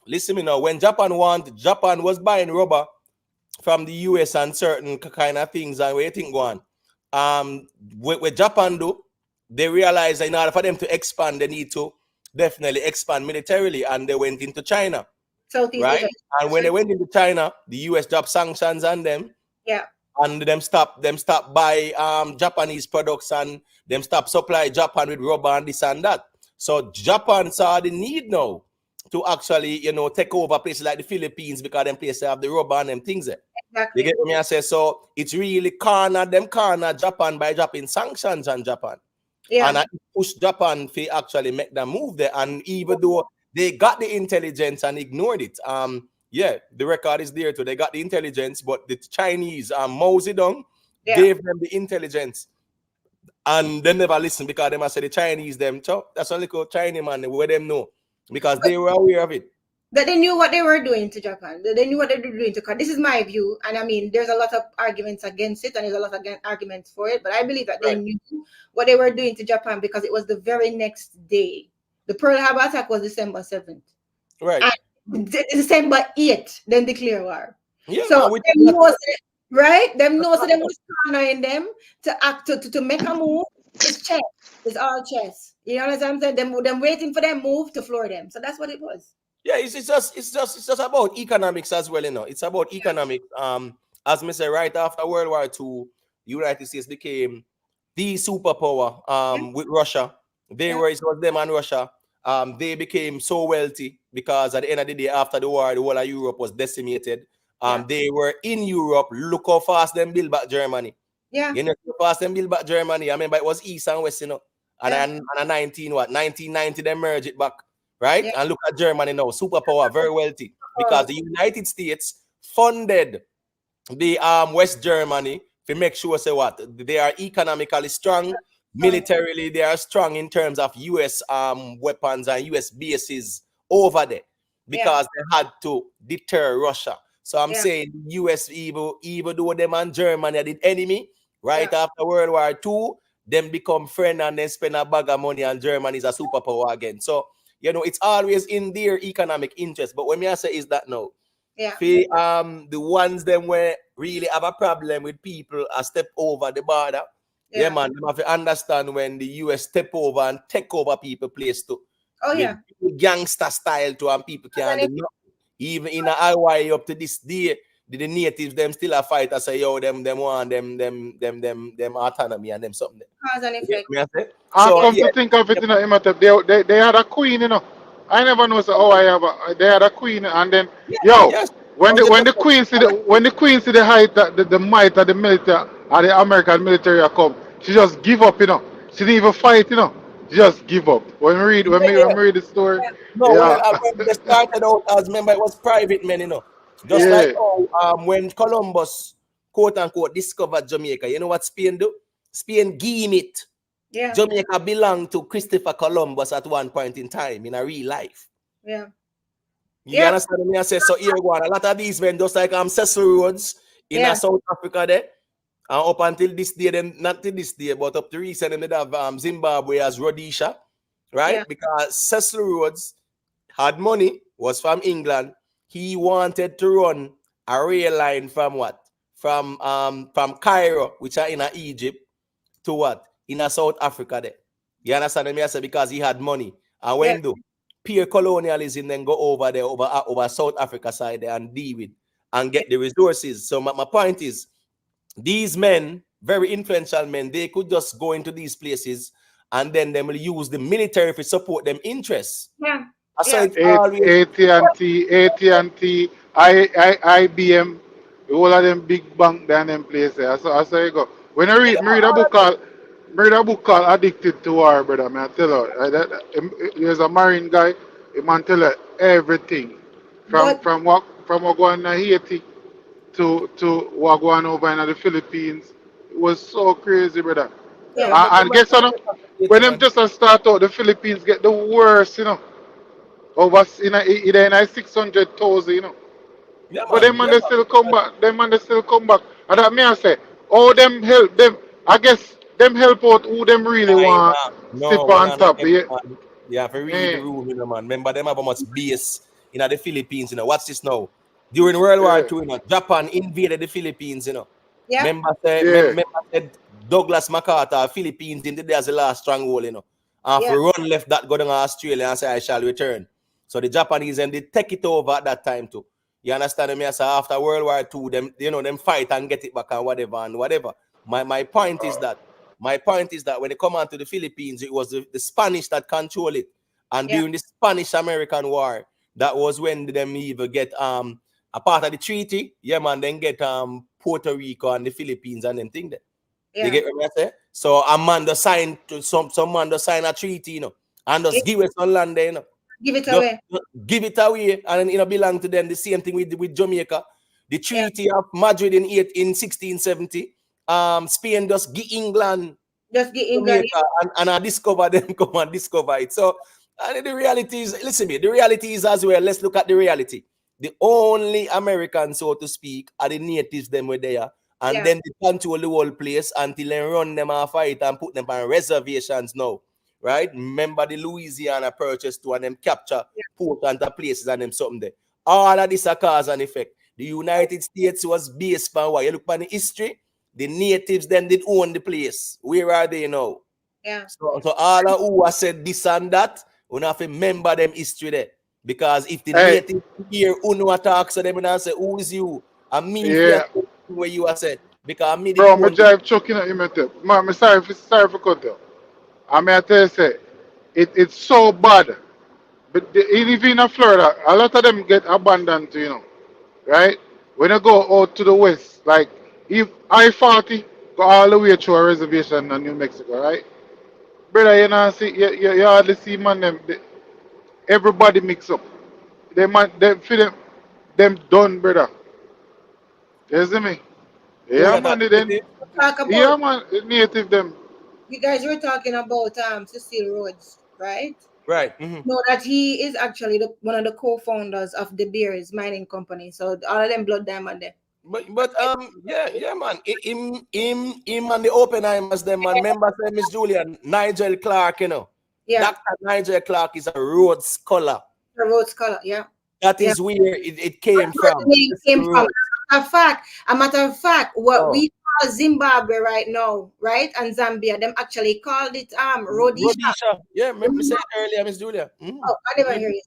listen me now, when Japan was buying rubber from the US and certain kind of things and where you think going. What Japan do, they realize that in order for them to expand, they need to definitely expand militarily, and they went into China, Southeast right? Asia. And when they went into China, the US dropped sanctions on them, Yeah. and them stop buy Japanese products and them stop supply Japan with rubber and this and that. So Japan saw the need now to actually take over places like the Philippines because them places have the rubber and them things there. You Exactly. get me? I say so. It's really corner Japan by dropping sanctions on Japan, and Yeah. I push Japan to actually make them move there. And even though they got the intelligence and ignored it, yeah, the record is there too. They got the intelligence, but the Chinese, Mao Zedong, Yeah. gave them the intelligence, and they never listen because they must say the Chinese them. So that's a little Chinese man where them know because they were aware of it. That they knew what they were doing to Japan. They knew what they were doing to Korea. This is my view, and I mean, there's a lot of arguments against it, and there's a lot of arguments for it. But I believe that they Right. knew what they were doing to Japan because it was the very next day. The Pearl Harbor attack was December 7th, Right. and December 8th, then declare war. Yeah, So man. them knows, right? Them knows so them was cornering them to act to make a move. It's chess. It's all chess. You know what I'm saying? Them waiting for them move to floor them. So that's what it was. Yeah, it's just about economics as well, It's about economics. As me say, right after World War II, the United States became the superpower with Russia. Yeah. It was them and Russia. They became so wealthy because at the end of the day, after the war, the whole of Europe was decimated. They were in Europe. Look how fast them build back Germany. Yeah. How fast them build back Germany. I remember it was East and West, And Yeah. then and 1990 they merge it back. Right? Yeah. And look at Germany now, superpower, very wealthy, because the United States funded the West Germany to make sure say what they are economically strong, militarily they are strong in terms of US weapons and US bases over there Yeah. because they had to deter Russia. So I'm Yeah. saying US even though them and Germany are the enemy, right Yeah. after World War II, them become friend and then spend a bag of money and Germany is a superpower again. So it's always in their economic interest. But what me I say is that now, Yeah. the ones them where really have a problem with people a step over the border. Yeah, Yeah. man, them have to understand when the US step over and take over people place too. Oh With yeah. gangster style too, and people Cause can't and do if nothing. Even in Hawaii up to this day, the natives them still a fight. I say, yo, them want them autonomy and them something. cause and You get effect. me? I say? And So Yeah. come yeah, to think of it, yeah, you know, Imhotep, they had a queen, you know. I never know. So, oh, they had a queen, and then yo, yes, when the 100%. queen see the height, the might of the military, of the American military come, she just give up, you know. She didn't even fight, you know. She just give up. When we read, Yeah, yeah. when we read the story, No, yeah, when they started out as remember it was private men, just like yeah, when Columbus quote unquote discovered Jamaica. You know what Spain do? Spain gave it. Yeah. Jamaica belonged to Christopher Columbus at one point in time in a real life. Yeah. You Yep. understand me? I say so. Here go on. A lot of these men, just like Cecil Rhodes in Yeah. South Africa, there. And up until this day, then not till this day, but up to recent, they have Zimbabwe as Rhodesia, right? Yeah. Because Cecil Rhodes had money, was from England. He wanted to run a rail line from what? From Cairo, which are in Egypt, to what? In a South Africa there. You understand me? I say because he had money. And Yeah. when do peer colonialism then go over there, over South Africa side there and deal with and get the resources. So my point is these men, very influential men, they could just go into these places and then they will use the military to support them interests. Yeah. So Yeah. it's always AT&T, IBM, all of them big bank down them places. I saw you go. When me read a book called Addicted to War, brother, man, I tell you, there's a marine guy, he man tell you everything. But From what going on Haiti to what going over in the Philippines. It was so crazy, brother. yeah, yeah. And guess what? When them man. just a start out, the Philippines get the worst, you know. Over in a 600,000, you know. Yeah, But them man. man Yeah, they still come man. back. Them man they still come back. And that me I say, oh them help them. I guess them help out who them really want sit No, one on and top. them, Yeah, man. You have to read the yeah, room, man. Remember, them have a much base in the Philippines, Watch this now. During World War yeah, II, Japan invaded the Philippines, Yeah. Remember said Douglas MacArthur, Philippines, in the day as the last stronghold, And Yeah. for run left that going to Australia and say, I shall return. So the Japanese and they take it over at that time too. You understand me? So after World War II, them fight and get it back and whatever. My point is that when they come on to the Philippines, it was the Spanish that control it. And Yeah. during the Spanish-American War, that was when them even get a part of the treaty, yeah man, then get Puerto Rico and the Philippines and them thing there. You Yeah. get what I say? So a man just sign to some man just sign a treaty, and Yeah. just give it some land there, Give it Just, away. just give it away and then belong to them. The same thing with Jamaica. The Yeah. Treaty of Madrid in 1670. Spain just give England Just get England. Jamaica and I discover them come and discover it. So and the reality is, listen me, the reality is as well. Let's look at the reality. The only Americans, so to speak, are the natives them were there. And Yeah. then they control the whole place until they run them off fight and put them on reservations now. Right? Remember the Louisiana purchase to and them capture port and the places and them something there. All of this are cause and effect. The United States was based on what? You look at the history, the natives then did own the place. Where are they now? Yeah. So all of who has said this and that, we have to remember them history there. Because if the hey, natives hear who attack, so they will say, who is you? And me if you yeah. where you are said. Because me did Bro, me own the drive truck in a Man, me sorry for cut you. I mean I tell you say, it's so bad. But even in Florida, a lot of them get abandoned, you know. Right? When you go out to the west, like if I-40 go all the way through a reservation in New Mexico, right? Brother, you know, see, you hardly see man everybody mix up. They man, them done, brother. You see me? Who Yeah, that are man, then. native? Talk about Yeah, man, native them. you guys were talking about Cecil Rhodes, right? Right. Mm-hmm. Know that he is actually one of the co-founders of the Beers mining company. So all of them blood diamond there. But yeah man. Him and the Oppenheimers them man. Remember say Miss Julian, Nigel Clark, you know. Yeah, Dr. Nigel Clark is a Rhodes scholar. the Rhodes scholar. Yeah, That yeah. is where it came That's where from. the name came from. Rhodes. A matter of fact, what Oh. we call Zimbabwe right now, right, and Zambia, them actually called it Rhodesia. Rhodesia. Yeah, me say it earlier, Miss Julia. Mm. Oh, I never hear you.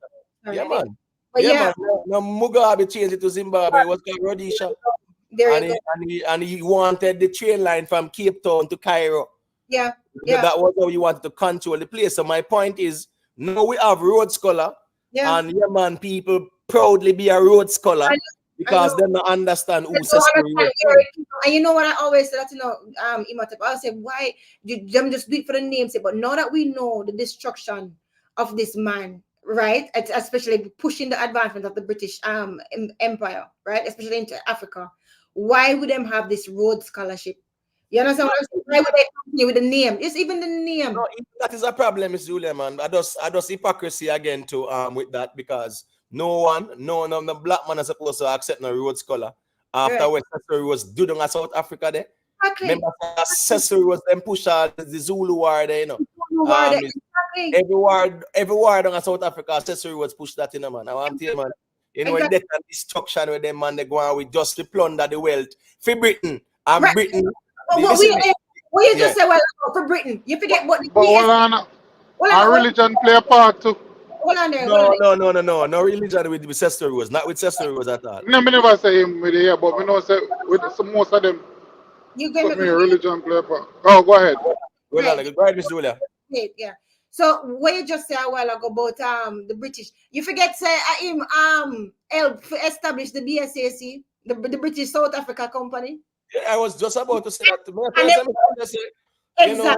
Sorry, Yeah, I didn't. man. But Yeah, yeah, man. No, Mugabe changed it to Zimbabwe. It was called Rhodesia. there you And go. he wanted the train line from Cape Town to Cairo. Yeah, yeah, That was how he wanted to control the place. So my point is, now we have road scholar, yeah. and yeah, man, people proudly be a road scholar I because know. they don't understand They who don't Cecily understand Rhodes is. and you know what I always say that Imhotep, I say why them just do it for the name sake, but now that we know the destruction of this man, right? Especially pushing the advancement of the British Empire, right? Especially into Africa. Why would them have this road scholarship? You understand what I'm saying? Why would they continue with the name? It's even the name. No, that is a problem, Miss Julia, man. I just hypocrisy again to with that because none of the black man is supposed to accept no road scholar. Right. After when Cecily was doing in South Africa there. Exactly. Remember Cecily was them push out the Zulu war there, you know. Exactly. Every war down in South Africa, Cecily was pushed that in, man. I'm telling you, man. You know, Exactly. death and destruction with them, man, they go on with just to plunder the wealth for Britain. And Right. Britain. But what you just said well for Britain, you forget what the But hold PS. on, our religion play a part too. Hold on there. Hold on there. No religion with Cecily was not with Cecily was at all. No, me never say him with it here, but me know say with some most of them. You But can me religion play a part. Oh, go ahead. Go ahead, Miss Julia. Yeah. So what you just said a while ago about the British, you forget say him help establish the BSAC, the British South Africa Company. Yeah, I was just about to say that to me. Exactly. You know,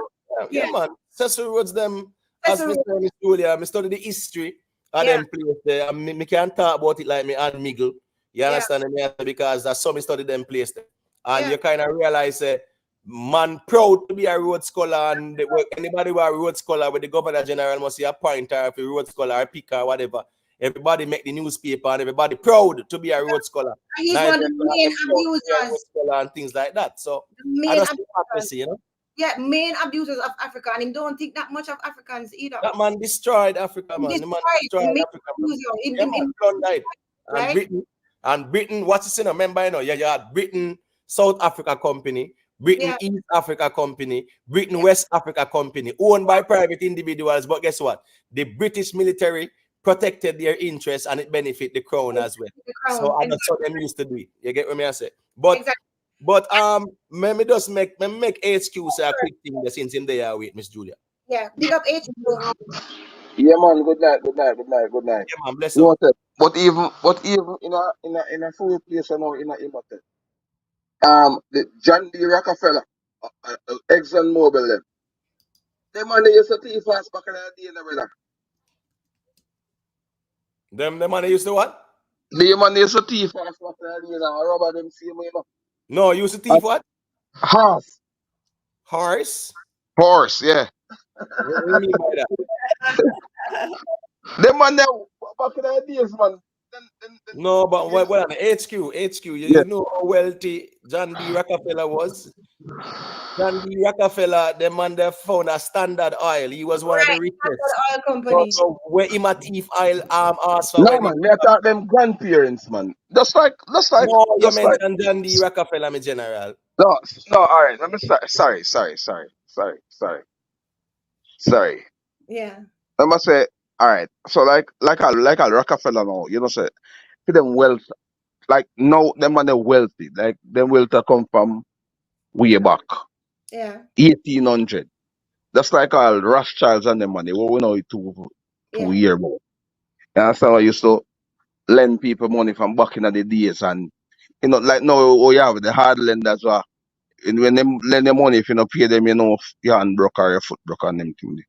yeah, man. Cecily Rhodes them as Mr. Miss Julia, I study the history of them place there. And me can't talk about it like me and Miguel. You understand me? Because that's some study them place there. And you kind of realize man proud to be a road scholar, and anybody who a road scholar with the governor general must see a pointer if a road scholar or picker or whatever. Everybody make the newspaper and everybody proud to be a road scholar. He's one of the main abusers and things like that. So main I just hypocrisy, you know. Yeah, main abusers of Africa, and him don't think that much of Africans either. That man destroyed Africa, man. The man destroyed Africa. Man. Right? And Britain, what's it saying? Remember, you know, you had Britain, South Africa Company, Britain East Africa Company, Britain West Africa Company, owned by private individuals. But guess what? The British military protected their interests and it benefit the crown as well. So I that's what them used to do it. You get what me I say? But me just make HQ say a quick thing since him there with Miss Julia. Yeah, big up HQ. Yeah, man. Good night. Yeah, man. Bless up. But even in a full place, you know, in a Imhotep. The John D. Rockefeller, Exxon Mobil, them man they used to thief us back in the day, brother. Them man used to what? The man used to thief us back in the day, robber them same way, you know. No, used to thief what? Horse. Horse, yeah. What do you mean by that? Them man there back in the days, man. No, but what on HQ, you know how wealthy John D. Rockefeller was? John D. Rockefeller, the man that found a Standard Oil. He was one of the richest. Oil company. So where him a thief oil asked for? No, man, they attack them grandparents, man. Just like. No, you mentioned John D. Rockefeller, my general. No, all right. Let me sorry. Yeah. I must say, all right. So like a Rockefeller now, you know, say for them wealth, like no, them man they wealthy, like them wealth come from way back, Yeah. 1800. That's like all Rothschilds and them money. What we know it two year more. You understand? I used to lend people money from back in the days, and you know, like now we have the hard lenders. And when them lend them money, if you don't pay them, you know, your hand broke or your foot broke and them thing.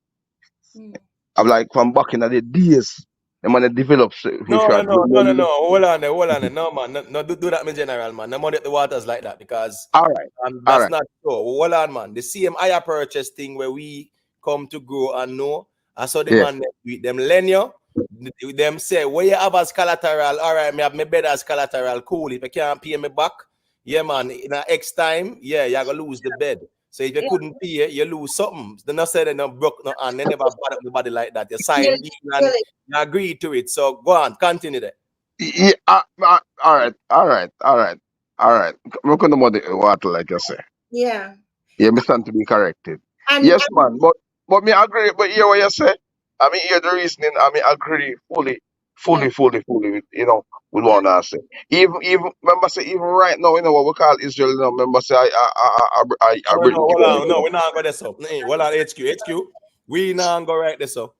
I'm like from back in the days. Them man develop No, fish. Hold on there. No, man. No, do that, my general, man. No money at the waters like that because All right, all that's right. not so. Hold on, man. The same higher purchase thing where we come to grow and know. I saw the Yeah. man them lend you. Them say, where you have as collateral, all right, me have my bed as collateral, cool. If I can't pay me back, yeah, man, in a X time, yeah, you're gonna lose the bed. So if you Yeah. couldn't pay, you lose something. They not say they not broke no and they never bad up nobody like that. You Really, sign deal and really. you agree to it. So go on, continue there. Yeah, all right, all right, all right, all right. We couldn't know the water like you say. Yeah. Yeah, me stand to be corrected. And Yes, man. But me agree. But hear what you say. I mean, hear the reasoning. I mean, agree yeah, fully with with yeah, what I say. Even remember say even right now, what we call Israel. Remember say I No, Britain keep hold on on. No, making. we're not gonna this up. Hold on, HQ. We not gonna write this up.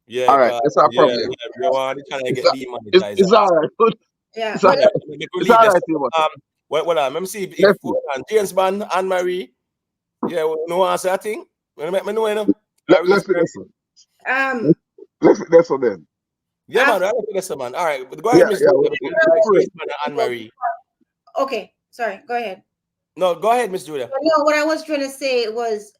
Yeah, All right, cause it's our yeah, problem. we want to try to It's get demonetized. it's all right. yeah. It's all But right. let, We could It's leave all this right, up. Timothy. Well, let me see if Listen, hold on, James Bond, Anne Marie. Yeah, no answer that thing. Let me know, listen, listen, um listen. Then, Yeah, man, after right after this, man. All right, but go yeah, ahead, Miss yeah. Julia. Like Free. James Bond and Anne Marie. okay, sorry, go ahead. No, go ahead, Miss Julia. No, what I was trying to say was,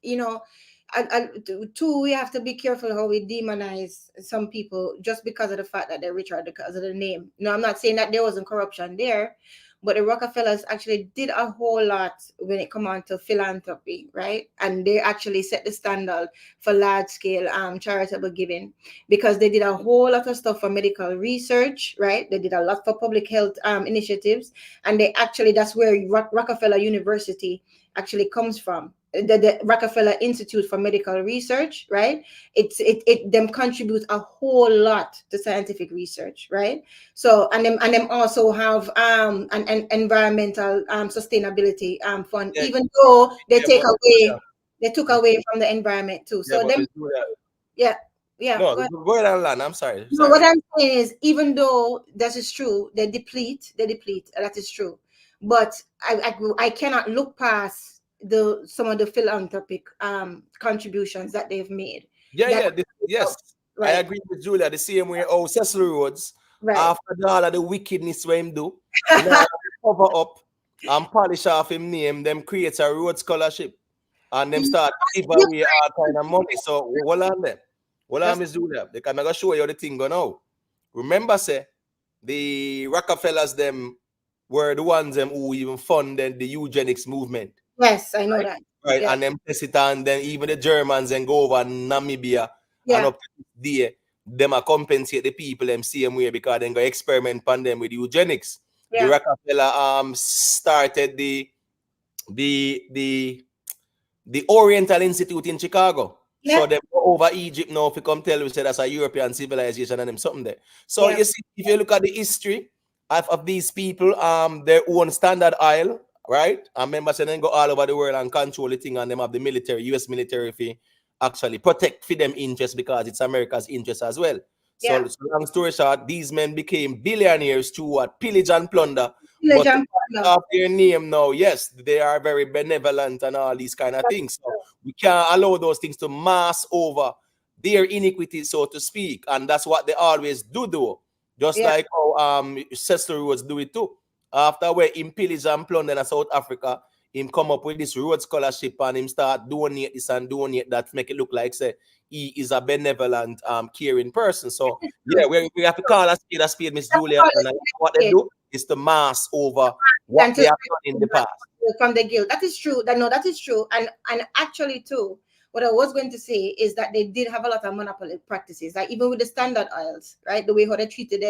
two, we have to be careful how we demonize some people just because of the fact that they're rich or because of the name. No, I'm not saying that there wasn't corruption there, but the Rockefellers actually did a whole lot when it come on to philanthropy, right? And they actually set the standard for large scale charitable giving because they did a whole lot of stuff for medical research, right? They did a lot for public health initiatives, and they actually that's where Rockefeller University actually comes from. The Rockefeller Institute for Medical Research, right? It them contribute a whole lot to scientific research, right? So and them also have an environmental sustainability fund, Yeah, even though yeah, but they took away from the environment too. yeah, So but them, Miss Julia. yeah, yeah. No, Go ahead. go ahead and land. I'm sorry. No, what Sorry. I'm saying is, even though that is true, they deplete. That is true, but I cannot look past some of the philanthropic contributions that they've made. Yeah, That yes, I right, agree with Julia. The same way, oh, Cecil Rhodes, right. after all of the wickedness what him do, in order to cover up and polish off him name, them creates a road scholarship and them start give away all kind of money. So hold on there. Hold on, That's Miss Julia. They can go show you the thing go now. Remember, say, the Rockefellers them were the ones them who even funded the eugenics movement. yes, I know that. Right, Yeah, and them test it, and then even the Germans then go over Namibia and yeah, up to this day, them a compensate the people them same way because they go experiment on them with eugenics. The yeah, Rockefeller started the the Oriental Institute in Chicago. So yeah, they go over Egypt now if you come tell you say that's a European civilization and them something there. So yeah, you see, if you look at the history of these people, their own standard oil, right? And members then go all over the world and control the thing, and them have the military, US military fee actually protect for them interests because it's America's interest as well. yeah. So long story short, these men became billionaires through what pillage and plunder. Village But and partner. of their name now, yes, they are very benevolent and all these kind of things. So we can't allow those things to mass over their iniquity, so to speak. And that's what they always do. Just Yeah, like how Cecil Rhodes do it too. After where him pillage and plunder in South Africa, him come up with this Rhodes scholarship and him start donate this and donate that, make it look like say he is a benevolent, caring person. So yeah, we have to call a spade, Miss Julia, and what they do is to mass over what and they to have done in the past. from the guild. That is true. That is true. And actually too, what I was going to say is that they did have a lot of monopoly practices, like even with the Standard Oils, right? The way how they treated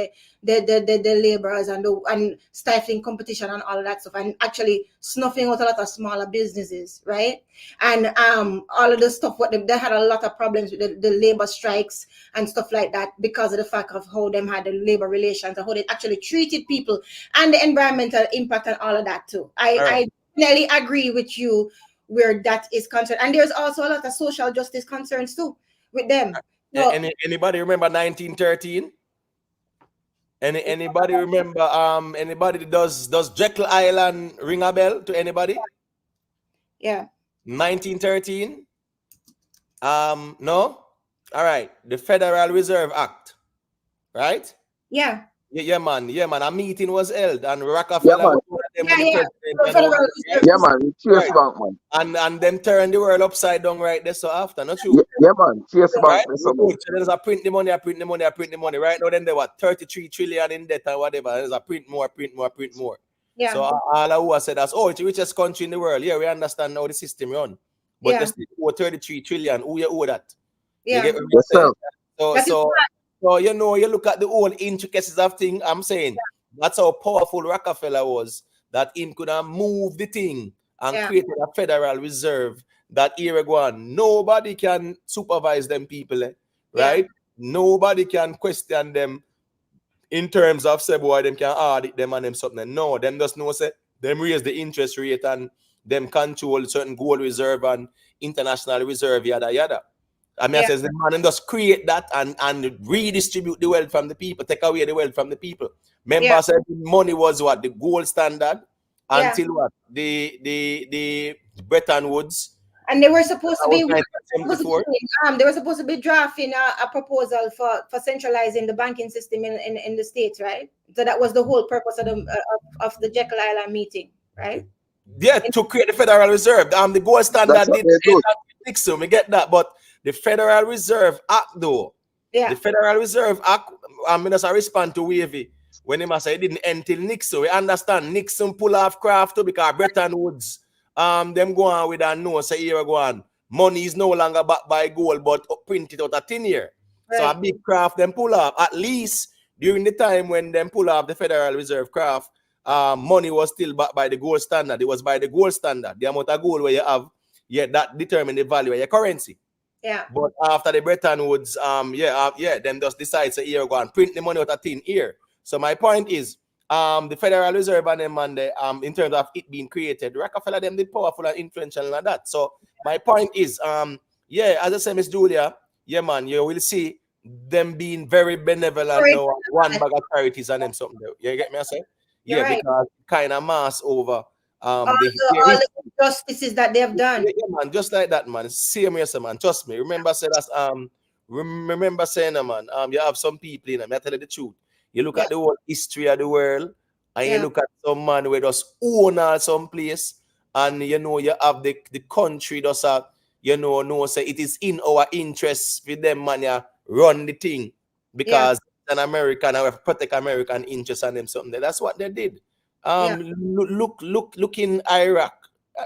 the laborers and stifling competition and all of that stuff, and actually snuffing out a lot of smaller businesses, right? And all of the stuff. They had a lot of problems with the labor strikes and stuff like that because of the fact of how them had the labor relations and how they actually treated people and the environmental impact and all of that too. I definitely agree with you where that is concerned. And there's also a lot of social justice concerns too with them. So Anybody remember 1913? Anybody remember anybody does Jekyll Island ring a bell to anybody? yeah. 1913? No? All right. The Federal Reserve Act. right? Yeah. Yeah, man. A meeting was held, and Yeah, Rockefeller man. was one of them Yeah, with the yeah. president The and all Federal that, right? Reserve Yeah, System. man. Chase Right. Bank, man. And them turn the world upside down right there. So after, not true. Yeah, man. Chase Right? Bank, me We so man. good. So there's a print the money, I print the money, I print the money. Right now, then they were 33 trillion in debt and whatever. There's a print more, print more, print more. Yeah. So all of who have said that's it's the richest country in the world. Yeah, we understand how the system run. But Yeah. you still owe 33 trillion. Who you owe that? You Yeah. get what I'm Yes, saying? sir. That is So you know, you look at the whole intricacies of thing. I'm saying that's how powerful Rockefeller was, that him could have moved the thing and Yeah. created a Federal Reserve that era go on. Nobody can supervise them people, right? Yeah. Nobody can question them in terms of say boy them can audit them and them something. No, them just know say them raise the interest rate and them control certain gold reserve and international reserve, yada yada. I mean, I Yeah. says the man and just create that and redistribute the wealth from the people, take away the wealth from the people. Remember, Yeah. I said money was what the gold standard Yeah. until what the Bretton Woods. And they were supposed to That was be 1974. they were supposed to be drafting a proposal for centralizing the banking system in the states, right? So that was the whole purpose of the Jekyll Island meeting, right? Yeah, to create the Federal Reserve. The gold standard That's what did they do. Nixon. We get that, but the Federal Reserve Act, though, Yeah. the Federal Reserve Act, I'm gonna respond to Wavy when he say it didn't end till Nixon. We understand Nixon pull off craft too because Bretton Woods, them go on with a no say here go on. Money is no longer backed by gold, but printed out a tin year. So a Right. big craft them pull off. At least during the time when them pull off the Federal Reserve craft, money was still backed by the gold standard. It was by the gold standard. The amount of gold where you have, yeah, that determine the value of your currency. Yeah. But after the Bretton Woods, then just decide say here go and print the money out of thin here. So my point is, the Federal Reserve and them and the, in terms of it being created, Rockefeller them did powerful and influential and that. So my point is, as I said, Miss Julia, yeah man, you will see them being very benevolent now, one bag of charities and them something. You get me? I say, You're yeah, right. because kind of mass over all the injustices that they have done. Yeah, man, just like that, man. Same yes, man. Trust me. Remember, say that's remember saying, man, you have some people, you know, I tell you the truth. You look at the whole history of the world, and you look at some man where just own some place, and you know you have the country does say it is in our interest for them man ya run the thing because an American and we have to protect American interests and them something. That's what they did. Look in Iraq.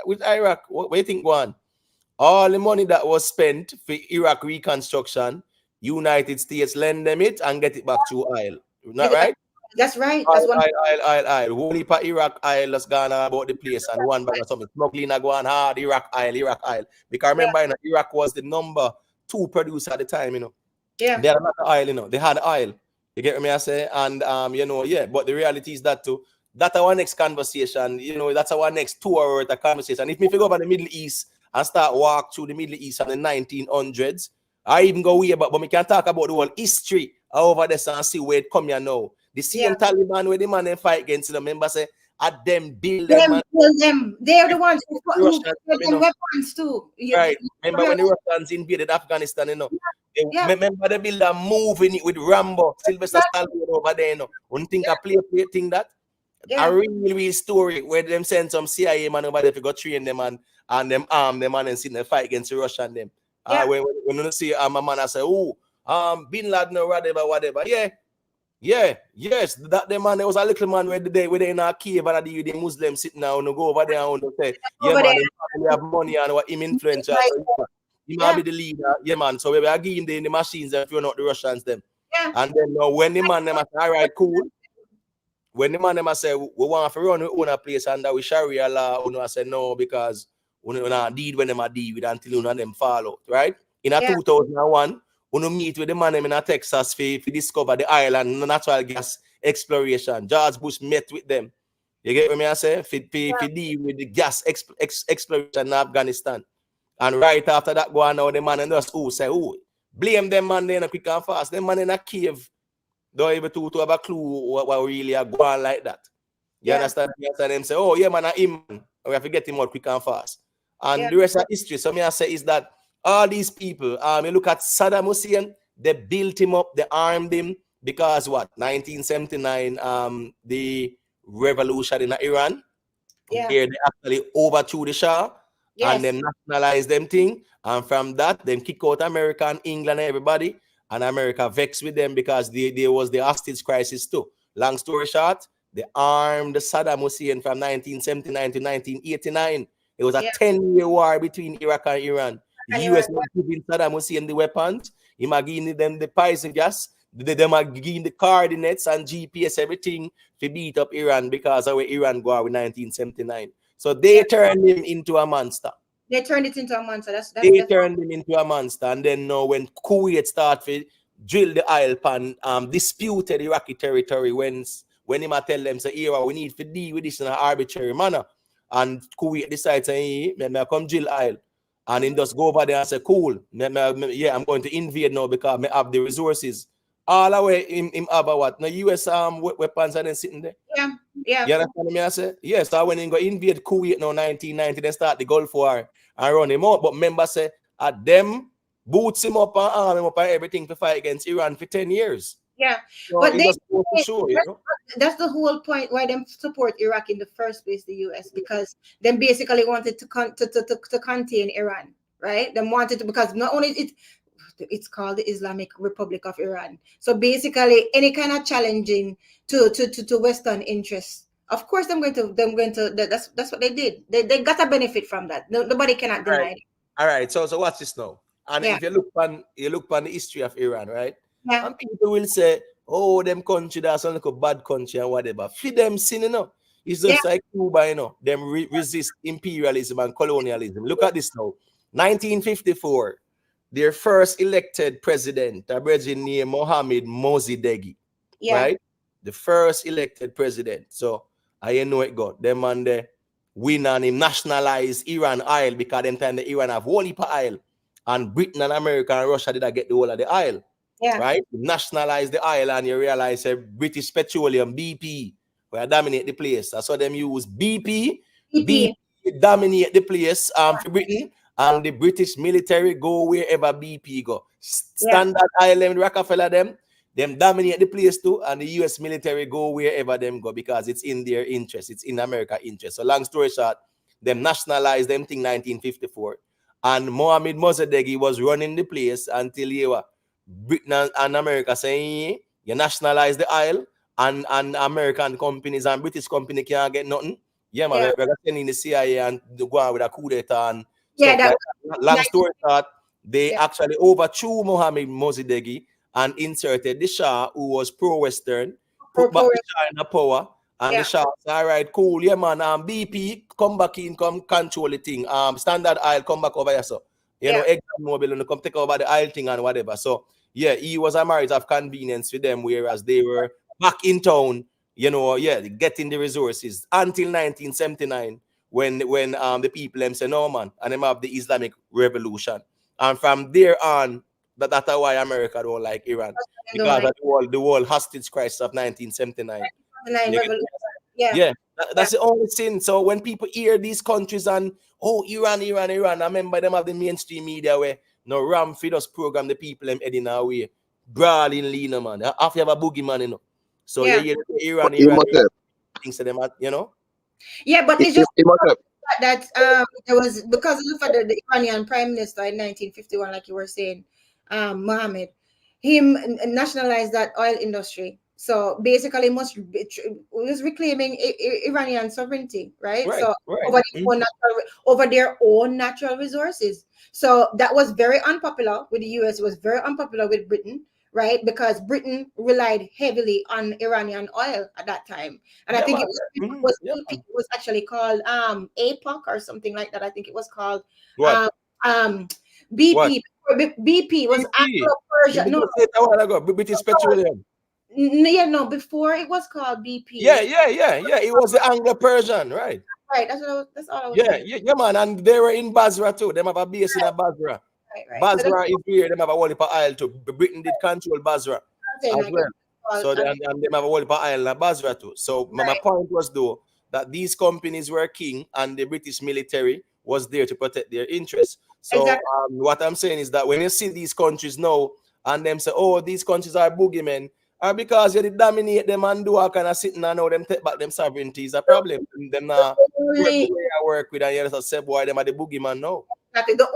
With Iraq, what do you think go on? All the money that was spent for Iraq reconstruction, United States lend them it and get it back to oil. Not right? That's right. That's one. Oil. Whole heap of Iraq oil has gone about the place and one bag of something. Smuggling go on hard, Iraq oil. Because remember, you know, Iraq was the number 2 producer at the time, you know. Yeah. They had a lot of oil, you know. They had oil. You get what I say? And you know, but the reality is that too. That's our next conversation. You know, that's our next 2 hour conversation. If we go over the Middle East and start walk through the Middle East in the 1900s, I even go way back, but we can talk about the whole history over there and see where it come here now. The same Taliban where the man they fight against them, remember say at them build them. They're the ones who the weapons too. Right. Remember when the Russians invaded Afghanistan, you know? Remember they build a moving it with Rambo, Sylvester Stallone over there, you know. One think a play thing that. A real story where them send some CIA man over there to go train them and them arm them and sit in the fight against the Russian them. When you see a man I say, Bin Laden or whatever. Yes, that the man, there was a little man where they in a cave and the Muslim sitting down and go over there and say, man, he have money and what him influential. So, he might be the leader, man. So we are giving the machines if you're not the Russians them. And then when the man them say, all right, cool. When the man them say we want to run we own a place under we Sharia law, I say no because we not deed when them a deed with until them fall out, right? In 2001, we meet with the man them in Texas for discover the island natural gas exploration. George Bush met with them. You get what I say? For deal with the gas exploration in Afghanistan. And right after that, go on now, the man and just say, blame them man there in a quick and fast. Them man in a cave. Don't even to have a clue what really are going like that. You understand? Them say, man, him. We have to get him out quick and fast. And the rest of history, so me I say is that all these people, you look at Saddam Hussein, they built him up, they armed him, because what 1979 the revolution in Iran, Yeah. where they actually overthrew the Shah and Yes. then nationalized them thing. And from that, then kick out America and England and everybody. And America vexed with them because there was the hostage crisis too. Long story short, they armed Saddam Hussein from 1979 to 1989. It was a Yeah. 10-year war between Iraq and Iran. The And US Iran. was giving Saddam Hussein the weapons. He was giving them the poison gas. They were giving the coordinates and GPS, everything to beat up Iran because of where Iran go with 1979. So they turned him into a monster. They turned it into a monster. That's They turned him into a monster. And then now when Kuwait started drill the oil pan, disputed Iraqi territory when him tell them say, here we need to deal with this in an arbitrary manner. And Kuwait decides, hey, me come drill oil. And him just go over there and say, cool, yeah, I'm going to invade now because I have the resources. All the way him have a what? No US weapons and then sitting there. Yeah, yeah. You understand me? I say? Yes, so when he go invade Kuwait now 1990, they start the Gulf War and run him out. But members say at them boots him up and arm him up and everything to fight against Iran for 10 years. Yeah, so but it just goes to show, you know? that's the whole point why them support Iraq in the first place, the US, because them basically wanted to contain Iran, right? Them wanted to, because not only it's called the Islamic Republic of Iran. So basically, any kind of challenging to Western interests, of course, that's what they did. They got a benefit from that. Nobody cannot deny it. All right. So watch this now. And Yeah. if you look on the history of Iran, right? Yeah. And people will say, oh, them country that's like a bad country and whatever. For them sin, you know. It's just like Cuba, you know. Them resist imperialism and colonialism. Look at this now. 1954, their first elected president, a Brazilian named Mohamed Mossadegh, right? The first elected president. So I know it got them and the win and him nationalize Iran oil because them time the Iran have whole heap of oil. And Britain and America and Russia did get the whole of the oil. Yeah. Right? Nationalize the oil and you realize British Petroleum, BP, will dominate the place. That's why them use BP dominate the place for Britain, and the British military go wherever BP go. Standard Island, Rockefeller, them dominate the place too, and the US military go wherever them go because it's in their interest, it's in America interest. So long story short, them nationalized them thing 1954, and Mohamed Mossadegh was running the place until he was Britain and America saying you nationalize the oil and American companies and British company can't get nothing. Yeah, man, we're sending the CIA and go on with a coup d'etat and stuff like that. Long story short, they actually overthrew Mohamed Mossadegh and inserted the Shah, who was pro-Western, put back the Shah in the power, and the Shah said, all right, cool, yeah, man, BP, come back in, come control the thing. Standard Oil, come back over here, so. You know, ExxonMobil, come take over the oil thing and whatever. So, yeah, he was a marriage of convenience for them, whereas they were back in town, you know, getting the resources until 1979 when the people them say, no, man, and them have the Islamic Revolution. And from there on, that's why America don't like Iran. Because of the whole hostage crisis of 1979. Yeah, that's the only thing. So when people hear these countries and Iran, I remember them have the mainstream media where no Ram feed us program the people them heading our way. Brawling leaner man. After you have a boogeyman, you know. So Iran, things to them, you know. Yeah, but it's just that there was because of the Iranian Prime Minister in 1951, like you were saying, Mohammed, him nationalized that oil industry. So basically, was reclaiming Iranian sovereignty, right? So over their own natural resources. So that was very unpopular with the US. It was very unpopular with Britain, right? Because Britain relied heavily on Iranian oil at that time, and I think it was actually called APOC or something like that. I think it was called BP. BP was Anglo-Persian. No, British Petroleum. Yeah, no, before it was called BP. Yeah. It was the Anglo-Persian, right? Right. That's all I was saying. Yeah, man. And they were in Basra too. They have a base in Basra. Right. Basra is here. They have a whole heap of oil too. Britain did control Basra as well. So they have a whole heap of oil in Basra too. So my point was though that these companies were king and the British military was there to protect their interests. So what I'm saying is that when you see these countries now and them say, these countries are boogeymen, Or because you dominate them and do all kind of sitting and now them take back them sovereignty is a problem. Them work Only the way I work with and you just say, boy, them are the boogeyman now. exactly the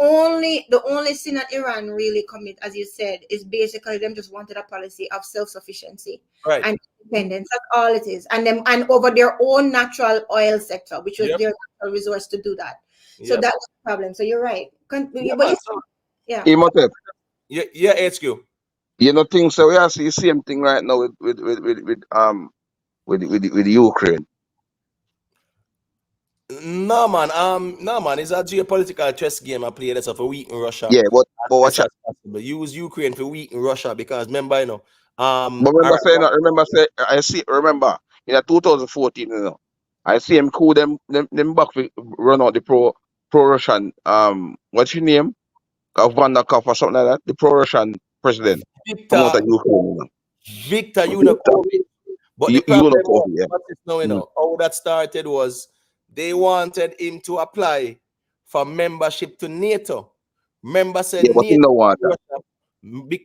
only sin that Iran really commit, as you said, is basically them just wanted a policy of self-sufficiency Right. and independence. That's all it is. And over their own natural oil sector, which was Yep. their natural resource to do that. So Yep. that's the problem. So you're right. Yeah, But man, so, yeah. Imhotep, yeah, HQ. you know things so we are see the same thing right now with Ukraine. No man, it's a geopolitical chess game I play that's for weak in Russia Yeah, but as watch best out. as possible. Use Ukraine for weak in Russia because remember, you know, But all remember right, saying that, I see remember in 2014, you know, I see him coup them back for run out the pro Russian what's your name? Vandakov or something like that, the pro Russian president come out Victor, of Ukraine, you know. Victor Victor, Yanukovych. But the you know problem was, yeah. what is now, you know, how that started was they wanted him to apply for membership to NATO. Member said Yeah, but he NATO no want that.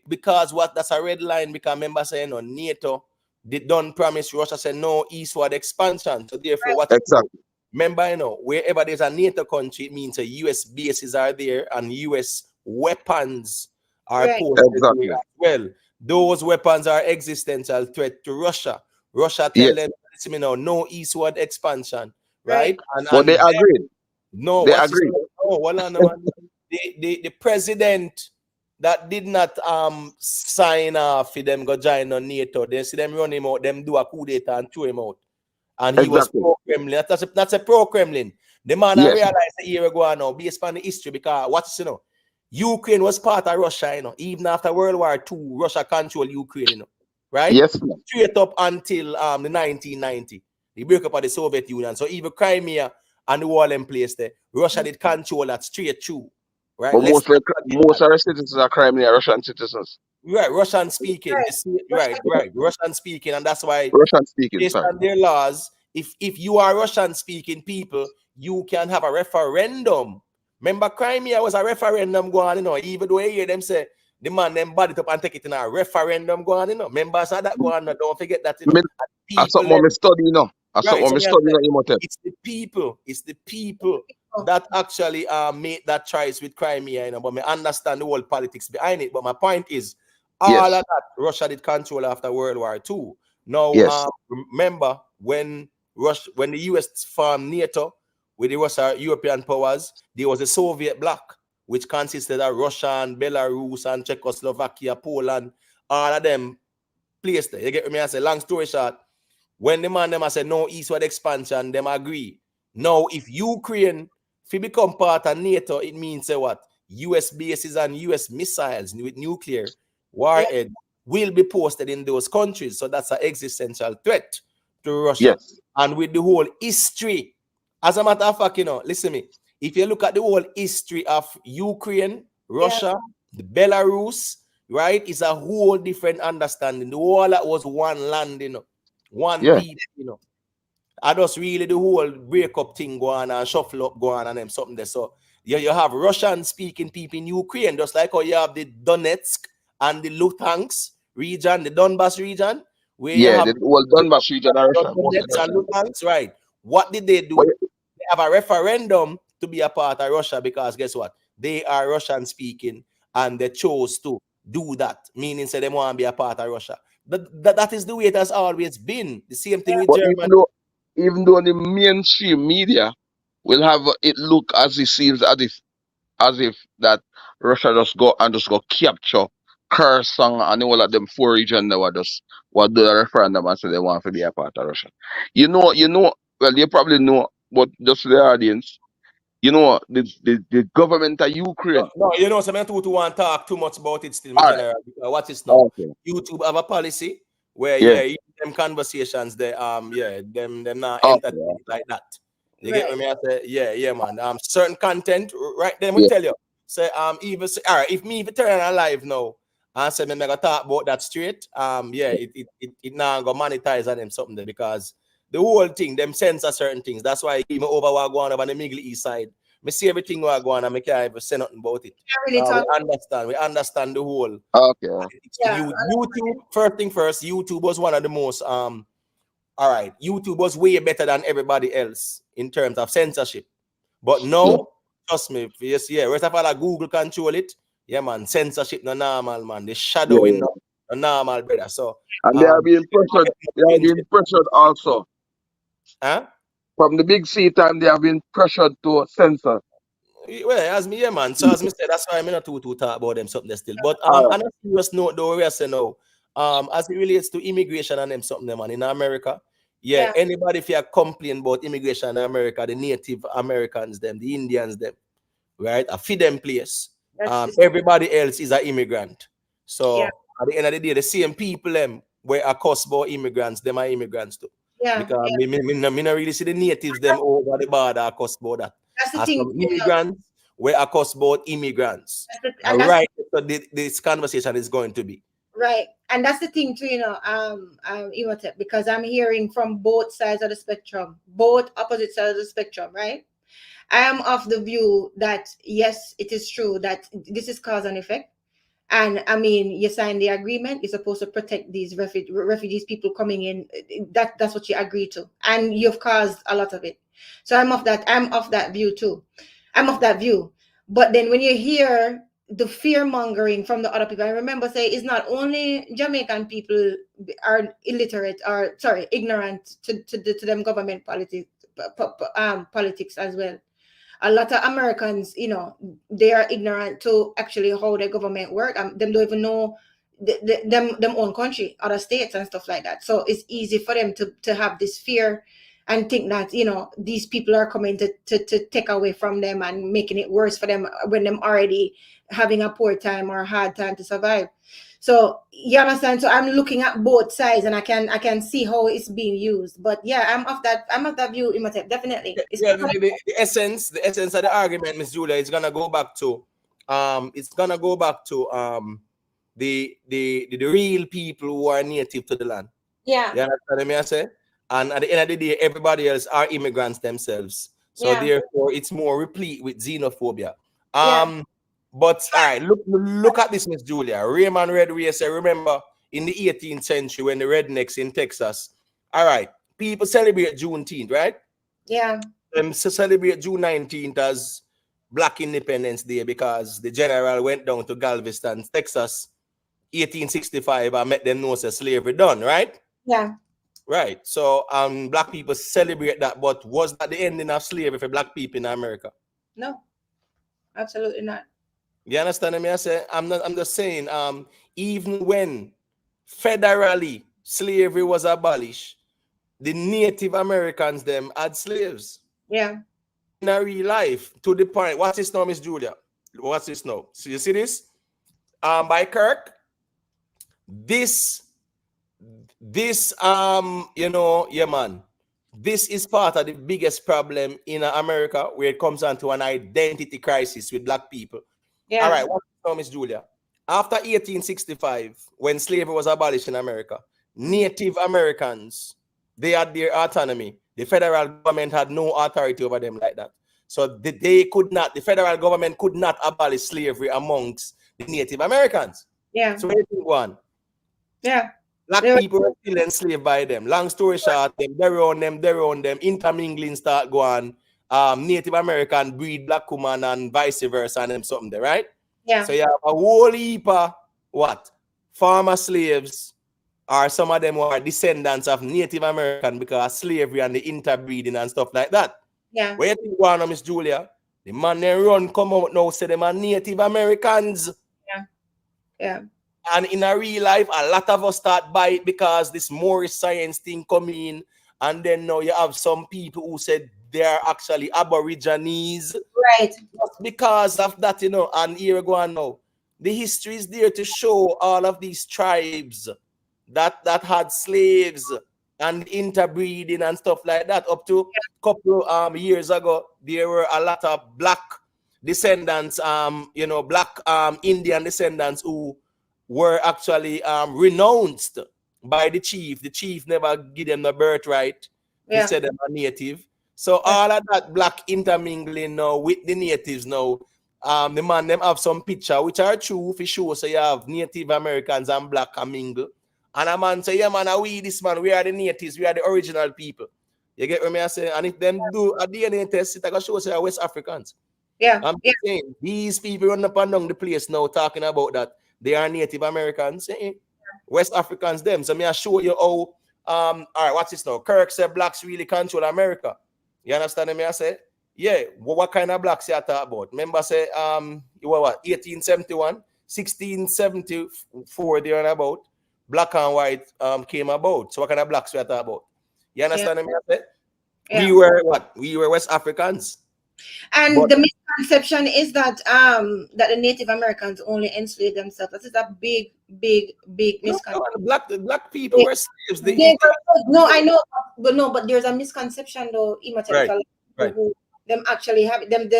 because what that's a red line because member saying no NATO they don't promise Russia said no eastward expansion. So therefore, what you do? Exactly. Remember, you know, wherever there's a NATO country, it means a US bases are there and US weapons are Right. posted there Exactly. as well. Those weapons are existential threat to Russia. Russia tell Yes. them, listen, you know, no eastward expansion, Right. right? And But they then agreed. no, They watch this. agreed. No, hold on, man. The president that did not sign off for them go join on NATO, they see them run him out, them do a coup d'etat and throw him out. And he was Exactly. pro-Kremlin. That's a pro-Kremlin. The man I Yes. realized a year ago now, based on the history, because what you know, Ukraine was part of Russia, you know. Even after World War II, Russia controlled Ukraine, you know. Right? Yes. Straight up until the 1990. The breakup of the Soviet Union. So even Crimea and the wall in place there, Russia did control that straight through. Right? But Let's not forget most that. of our citizens are Crimean Russian citizens. Right, Russian speaking. Right. Right, Russian speaking, and that's why Russian speaking, based sorry. on their laws, if you are Russian speaking people, you can have a referendum. Remember, Crimea was a referendum going on, you know, even though you hear them say the man them body it up and take it in a referendum going on, you know. Members of that going on, don't forget that, you know. Me, I People something me study, you know. I right, something so me me I study, say, you know, Imhotep. it's the people that actually made that choice with Crimea, you know, but me understand the whole politics behind it. But my point is, all of Yes. that Russia did control after World War II. Now, Yes. remember when the US formed NATO with the Russia European powers, there was a Soviet bloc which consisted of Russia and Belarus and Czechoslovakia, Poland, all of them placed there. You get me? I say, long story short, when the man them I said no eastward expansion, them agree. Now, if Ukraine if you become part of NATO, it means say what? US bases and US missiles with nuclear warhead will be posted in those countries. So that's an existential threat to Russia. Yes. And with the whole history, as a matter of fact, you know, listen to me. If you look at the whole history of Ukraine, Russia, the Belarus, right, it's a whole different understanding. The whole that was one land, you know, one Yeah. people, you know. I just really the whole breakup thing going on and shuffle up going on and them something there. So you have Russian speaking people in Ukraine, just like how you have the Donetsk and the Luhansk region, the Donbass region, where you Yeah, have the whole Donbass region are Russian, mostly Donetsk and Russian. Luhansk, right? What did they But do? They have a referendum to be a part of Russia because guess what? They are Russian speaking and they chose to do that, meaning say they want to be a part of Russia. That is the way it has always been. The same thing with but Germany. even though the mainstream media will have it look as it seems as if that Russia just go capture Kherson and all of them four regions that were just what do a referendum and say they want to be a part of Russia. Well you probably know, but just for the audience, the government of No, Ukraine. no, you know, so I don't want to talk too much about it still, my All right. general. Because what is now? Okay. YouTube have a policy where, Yeah. them conversations, they them not Okay. entertain it like that. You get Right. me? I say, yeah, man. Certain content, right? Then we Yeah. tell you, say, even say, all right, if me even turn on live now and say, me gonna talk about that straight, it now go monetize on them something there because the whole thing, them censor certain things. That's why even over what going on the Middle East side. Me see everything we go on and I can't even say nothing about it. Really talk. We understand the whole Okay. Yeah. YouTube, first thing first, YouTube was one of the most all right, YouTube was way better than everybody else in terms of censorship. But Yeah. now, trust me, yes, yeah, rest of all Google control it. Yeah, man, censorship no normal, man. The shadowing Yeah. no normal, brother. So And they are being pressured. They are being pressured also. huh? From the big C time, they have been pressured to censor. Well, as me, yeah, man. So as me said, that's why I'm not too talk about them something still. But All right. on a serious note, though, we are saying now, as it relates to immigration and them something, man, in America, yeah, Yeah. anybody if you complain about immigration in America, the Native Americans, them, the Indians, them, right? I feed them place. That's Everybody else is an immigrant. So yeah. at the end of the day, the same people them where are cost about immigrants, them are immigrants too. Yeah. Because Yeah. me not really see the natives them over the border are cost about that. That's the As thing. some immigrants where are cost about immigrants. And that's Right, so this conversation is going to be. right. And that's the thing too, Imhotep, because I'm hearing from both sides of the spectrum, both opposite sides of the spectrum, right? I am of the view that yes, it is true that this is cause and effect. And I mean, you sign the agreement. You're supposed to protect these refugees, people coming in. That's what you agree to, and you've caused a lot of it. So I'm of that view too. I'm of that view. But then when you hear the fear mongering from the other people, I remember say it's not only Jamaican people are illiterate or sorry ignorant to them government politics as well. A lot of Americans, they are ignorant to actually how the government work. Them don't even know them own country, other states and stuff like that. So it's easy for them to have this fear and think that these people are coming to take away from them and making it worse for them when them already having a poor time or a hard time to survive. So you understand. So I'm looking at both sides, and I can see how it's being used. But yeah, I'm of that view, Imhotep, definitely. Yeah, the essence of the argument, Miss Julia, is gonna go back to the real people who are native to the land. Yeah. You understand me? I say, and at the end of the day, everybody else are immigrants themselves. So Yeah. therefore, it's more replete with xenophobia. Yeah. But all right, look at this, Miss Julia. Raymond Redway say, remember in the 18th century when the rednecks in Texas, all right, people celebrate Juneteenth, right? Yeah. Celebrate June 19th as Black Independence Day because the general went down to Galveston, Texas, 1865, and met them know that slavery done, right? Yeah. Right. So black people celebrate that, but was that the ending of slavery for black people in America? No, absolutely not. You understand me? I say I'm just saying, even when federally slavery was abolished, the Native Americans them had slaves. Yeah. In a real life, to the point. What's this now, Miss Julia? What's this now? So you see this? By Kirk, this yeah, man. This is part of the biggest problem in America where it comes down to an identity crisis with black people. Yeah. All right, what's this now, Miss Julia? After 1865, when slavery was abolished in America, Native Americans, they had their autonomy. The federal government had no authority over them like that. So the federal government could not abolish slavery amongst the Native Americans. Yeah. So anything go on. Yeah. Black people were still enslaved by them. Long story short, they own them, intermingling start going. Native American breed black woman and vice versa, and them something there, right? Yeah. So you have a whole heap of what? Former slaves, or some of them who are descendants of Native American because of slavery and the interbreeding and stuff like that. Yeah. Where you think go on, Miss Julia? The man they run come out now say them are Native Americans. Yeah. Yeah. And in a real life, a lot of us start by it because this Moorish science thing come in. And then now you have some people who said they are actually Aborigines. Right. Just because of that, and here we go on now. The history is there to show all of these tribes that had slaves and interbreeding and stuff like that. Up to a couple years ago, there were a lot of black descendants, black Indian descendants who were actually renounced by the chief. The chief never give them the birthright. Yeah. He said them are native. So all of that black intermingling now with the natives now, the man them have some picture which are true for sure. So you have Native Americans and black mingle. And a man say, yeah man, we this man, we are the natives, we are the original people. You get what me I say? And if them do a DNA test, it can show say West Africans. Yeah. I'm saying these people run up and down the place now talking about that they are Native Americans, West Africans them. So me I show you how all right, what's this now? Kirk said blacks really control America. You understand me? I say, yeah, what kind of blacks you talk about? Remember say you were what 1871, 1674 there and about black and white came about. So what kind of blacks we talk about? You understand me? I say? Yeah. We were what? We were West Africans. And But the misconception is that that the Native Americans only enslaved themselves. That is a big misconception. Black people were slaves. No, I know, but there's a misconception though, immaterial Right. who them actually have them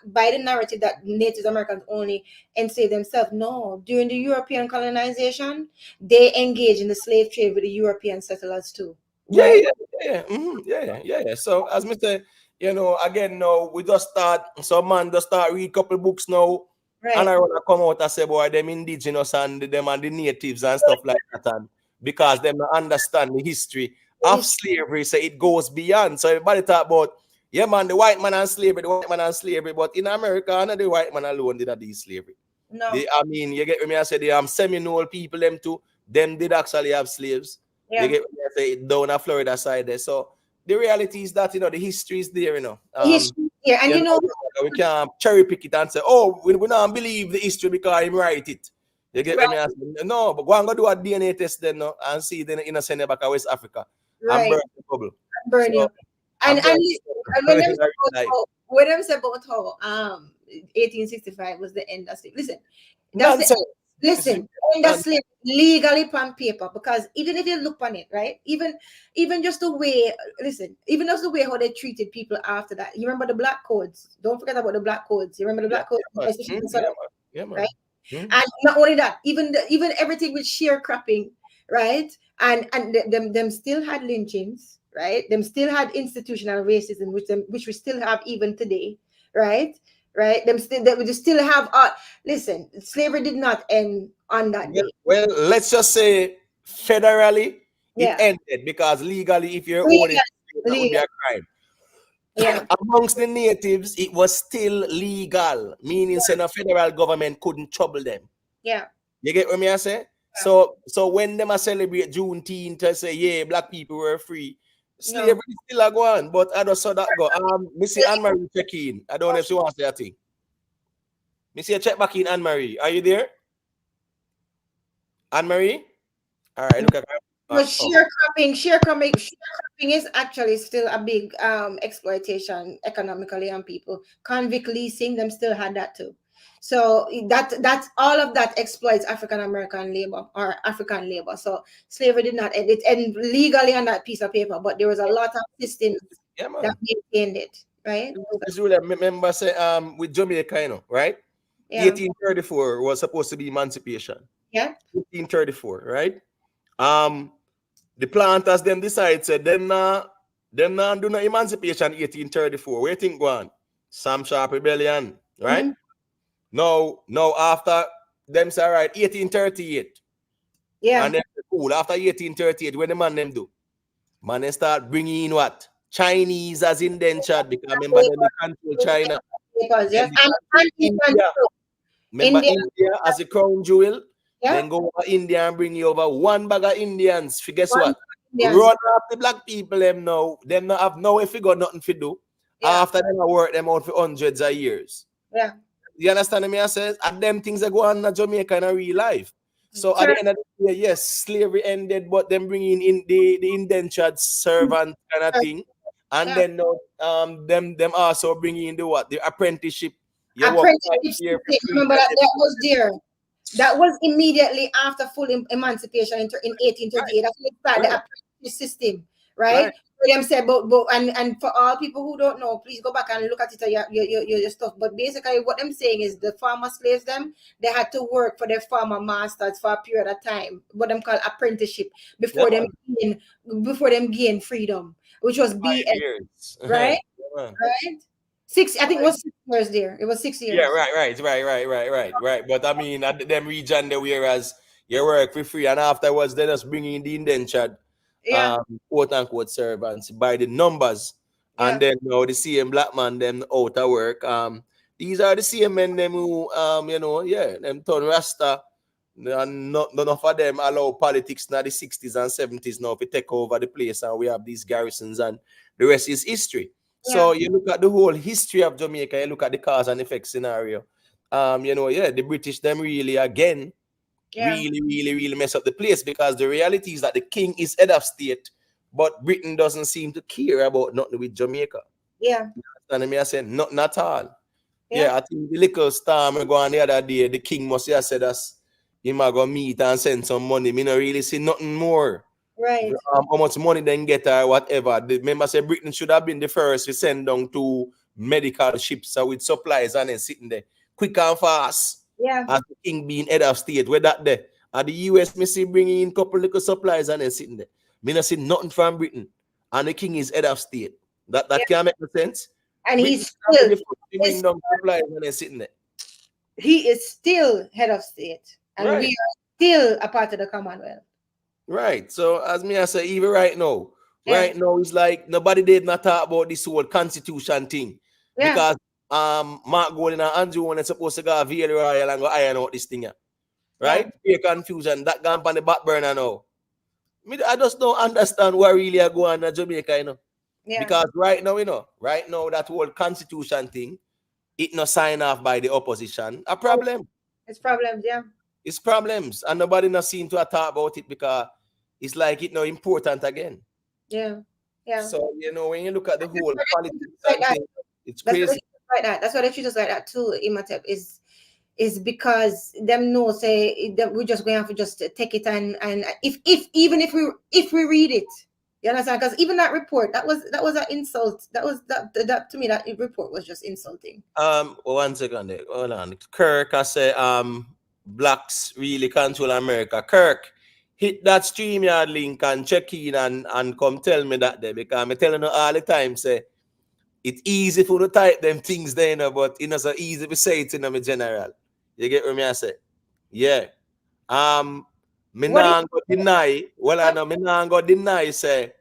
by the narrative that Native Americans only enslave themselves. No, during the European colonization, they engage in the slave trade with the European settlers too. Right? Yeah. So as me say, again, now we just start. Some man just start read couple books now, and I wanna come out and say, boy, them indigenous and them and the natives and stuff like that, and because them not understand the history of slavery, so it goes beyond. So everybody talk about, yeah, man, the white man and slavery, but in America, not the white man alone did do slavery. No. I mean, you get me? I say the Seminole people, them too, them did actually have slaves. Yeah. You get me? I say down at Florida side there. So the reality is that the history is there, Yeah, and we can't cherry pick it and say, oh, we don't believe the history because he write it. You get me? I say, no, but go and go do a DNA test then, and see then send it back to West Africa and burn the bubble. Burn you. And when them say about how 1865 was the end of slavery. Listen, listen, end of slavery legally on paper, because even if you look on it, right? Even just the way, even just the way how they treated people after that. You remember the black codes? Don't forget about the black codes. You remember the black codes? Right? And not only that, even everything with sharecropping, right? And them still had lynchings, right? Them still had institutional racism, which we still have even today, right? Right? They still have. Listen, slavery did not end on that day. Well, let's just say federally it ended, because legally, if you're owning it, that would be a crime. Yeah. Amongst the natives, it was still legal, meaning saying the federal government couldn't trouble them. Yeah. You get what me I say? So when them a celebrate Juneteenth to say, yeah, black people were free, slavery still a go on, but I just saw that go. Missy Anne-Marie check in. I don't know if she wants that thing. Missy, check back in, Anne-Marie. Are you there? Anne-Marie? All right, look at her. But sharecropping is actually still a big exploitation economically on people. Convict leasing, them still had that too. So that's all of that exploits African American labor or African labor. So slavery did not end. It ended legally on that piece of paper, but there was a lot of systems that maintained it, right? Remember, say with Jamaica, right? Yeah. 1834 was supposed to be emancipation. Yeah. 1834, right? The planters them decide said them not do no emancipation 1834. Where you think go on? Sam Sharp rebellion, right? No, after them say right, 1838. Yeah. And then cool. After 1838, when the man them do? Man they start bringing in what? Chinese as indentured, because remember them they control China. Remember India as a crown jewel? Yeah. Then go over India and bring you over one bag of Indians. Guess what? Run off the black people them now. Them not have no if you got nothing to do. Yeah. After them I work them out for hundreds of years. Yeah. You understand me? I says, and them things that go on in Jamaica in real life. So at the end of the day, yes, slavery ended, but them bringing in the indentured servant kind of thing. And then them also bringing in the what? The apprenticeship. Remember that was there. That was immediately after full emancipation in 1838. That's when they started the apprenticeship system, right? Them said, but and for all people who don't know, please go back and look at it your stuff. But basically, what I'm saying is the farmer slaves them, they had to work for their farmer masters for a period of time, what them call apprenticeship, before them gain freedom, which was BS, right? right? I think it was 6 years there. It was 6 years. Yeah, right. But I mean, at them region there, whereas you work for free, and afterwards they just bring in the indentured, Yeah, quote unquote servants by the numbers, and yeah, then the same black man them out of work. These are the same men them who them turn rasta, and none of them allow politics in the 60s and 70s now to take over the place, and we have these garrisons, and the rest is history. So yeah, you look at the whole history of Jamaica, you look at the cause and effect scenario. The British them really again yeah, really mess up the place, because the reality is that the king is head of state, but Britain doesn't seem to care about nothing with Jamaica. yeah, And me I say nothing at all. yeah, Yeah, I think the little storm we go on the other day, the king must have said us he might go meet and send some money. Me not really see nothing more. right. How much money they get or whatever. The member said Britain should have been the first to send down to medical ships with supplies and then sitting there quick and fast. Yeah, As the king being head of state, where that there. And the US me see bringing in couple little supplies and then sitting there. Me not see nothing from Britain. And the king is head of state. That yeah. can make no sense. And Britain he's can be still, the first to bring is, down supplies and then sitting there. he is still head of state, and we Right. are still a part of the Commonwealth. Right. So as me I say, even Yeah, right now it's like nobody did not talk about this whole constitution thing. yeah, Because Mark Golden and Andrew one is supposed to go via the royal and go iron out this thing. yeah, Right? Fear confusion. That gone on the back burner now. I just don't understand what really are going on in Jamaica, yeah. Because right now that whole constitution thing, it not signed off by the opposition. A problem. It's problems. Yeah, It's problems. And nobody not seem to talk about it because it's like it no important again. yeah, yeah. So when you look at the whole politics Like and that. things, it's That's what crazy. they treat us like that. That's why they treat us like that too. Imhotep is because them know say that we're just going to have to just take it and if even if we read it, you understand? Because even that report that was an insult. That to me that report was just insulting. 1 second there. Hold on. Kirk, I say blacks really control America. Kirk, hit that StreamYard link and check in and come tell me that there, because I'm telling you all the time, say it's easy for to type them things there, but it's not so easy to say it in my general. You get what me I say? Yeah. Me What nah go deny. Well, I know me nah go deny say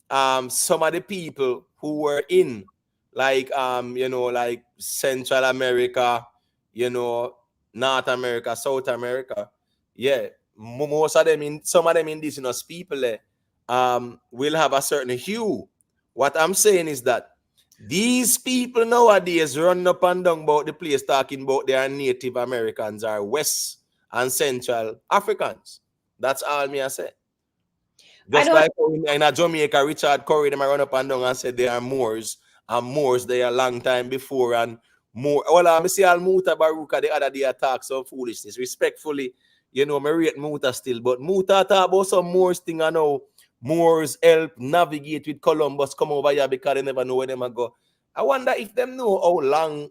some of the people who were in like like Central America, North America, South America, yeah, most of them in some of them indigenous people will have a certain hue. What I'm saying is that these people nowadays run up and down about the place talking about their Native Americans or West and Central Africans. That's all me I say. I Just don't. like in a Jamaica, Richard Curry, them a run up and down and said they are Moors, and Moors they a long time before, and more. Well, I see Al Muta Baruka the other day attack some foolishness. Respectfully, me rate Muta still, but Muta talk about some Moors thing. I know Moors help navigate with Columbus come over here because they never know where them a go. I wonder if them know how long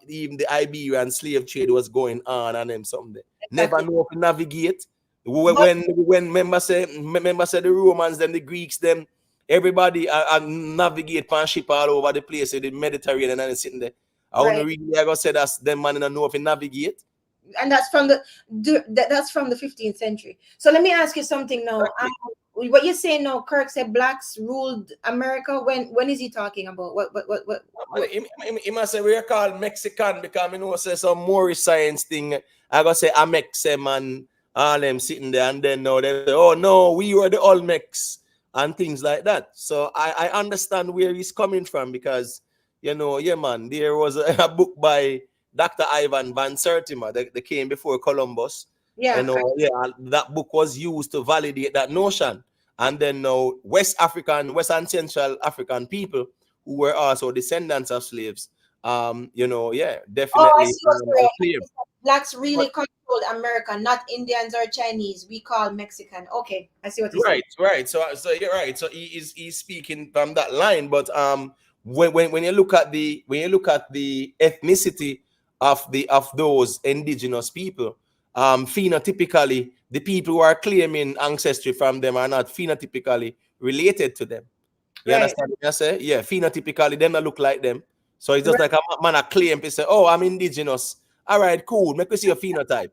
even the Iberian slave trade was going on and them something. Never know how to navigate. When members say the Romans, them the Greeks, them everybody navigate pan ship all over the place in the Mediterranean and sitting there. I want to Right. really I go say that's them man don't know if they navigate. And that's from that's from the 15th century. So let me ask you something now. What you're saying now, Kirk said blacks ruled America. When is he talking about? What? He must say we're called Mexican because I know say some Moorish science thing. I gotta say Amexem and all them sitting there, and then now they say, oh no, we were the Olmecs and things like that. So I understand where he's coming from because yeah man, there was a book by Dr. Ivan Van Sertima that came before Columbus. Yeah. That book was used to validate that notion. And then now West and Central African people who were also descendants of slaves, Oh, I definitely see what's going clear. on. Blacks really But controlled America, not Indians or Chinese. We call Mexican. Okay, I see what you're saying. right. So you're right. So he's speaking from that line. But when you look at the ethnicity of those indigenous people, phenotypically, the people who are claiming ancestry from them are not phenotypically related to them. You Right. understand what I say? Yeah, phenotypically, them not look like them. So it's just like a man a claim to say, oh, I'm indigenous. All right, cool. Make us see your phenotype.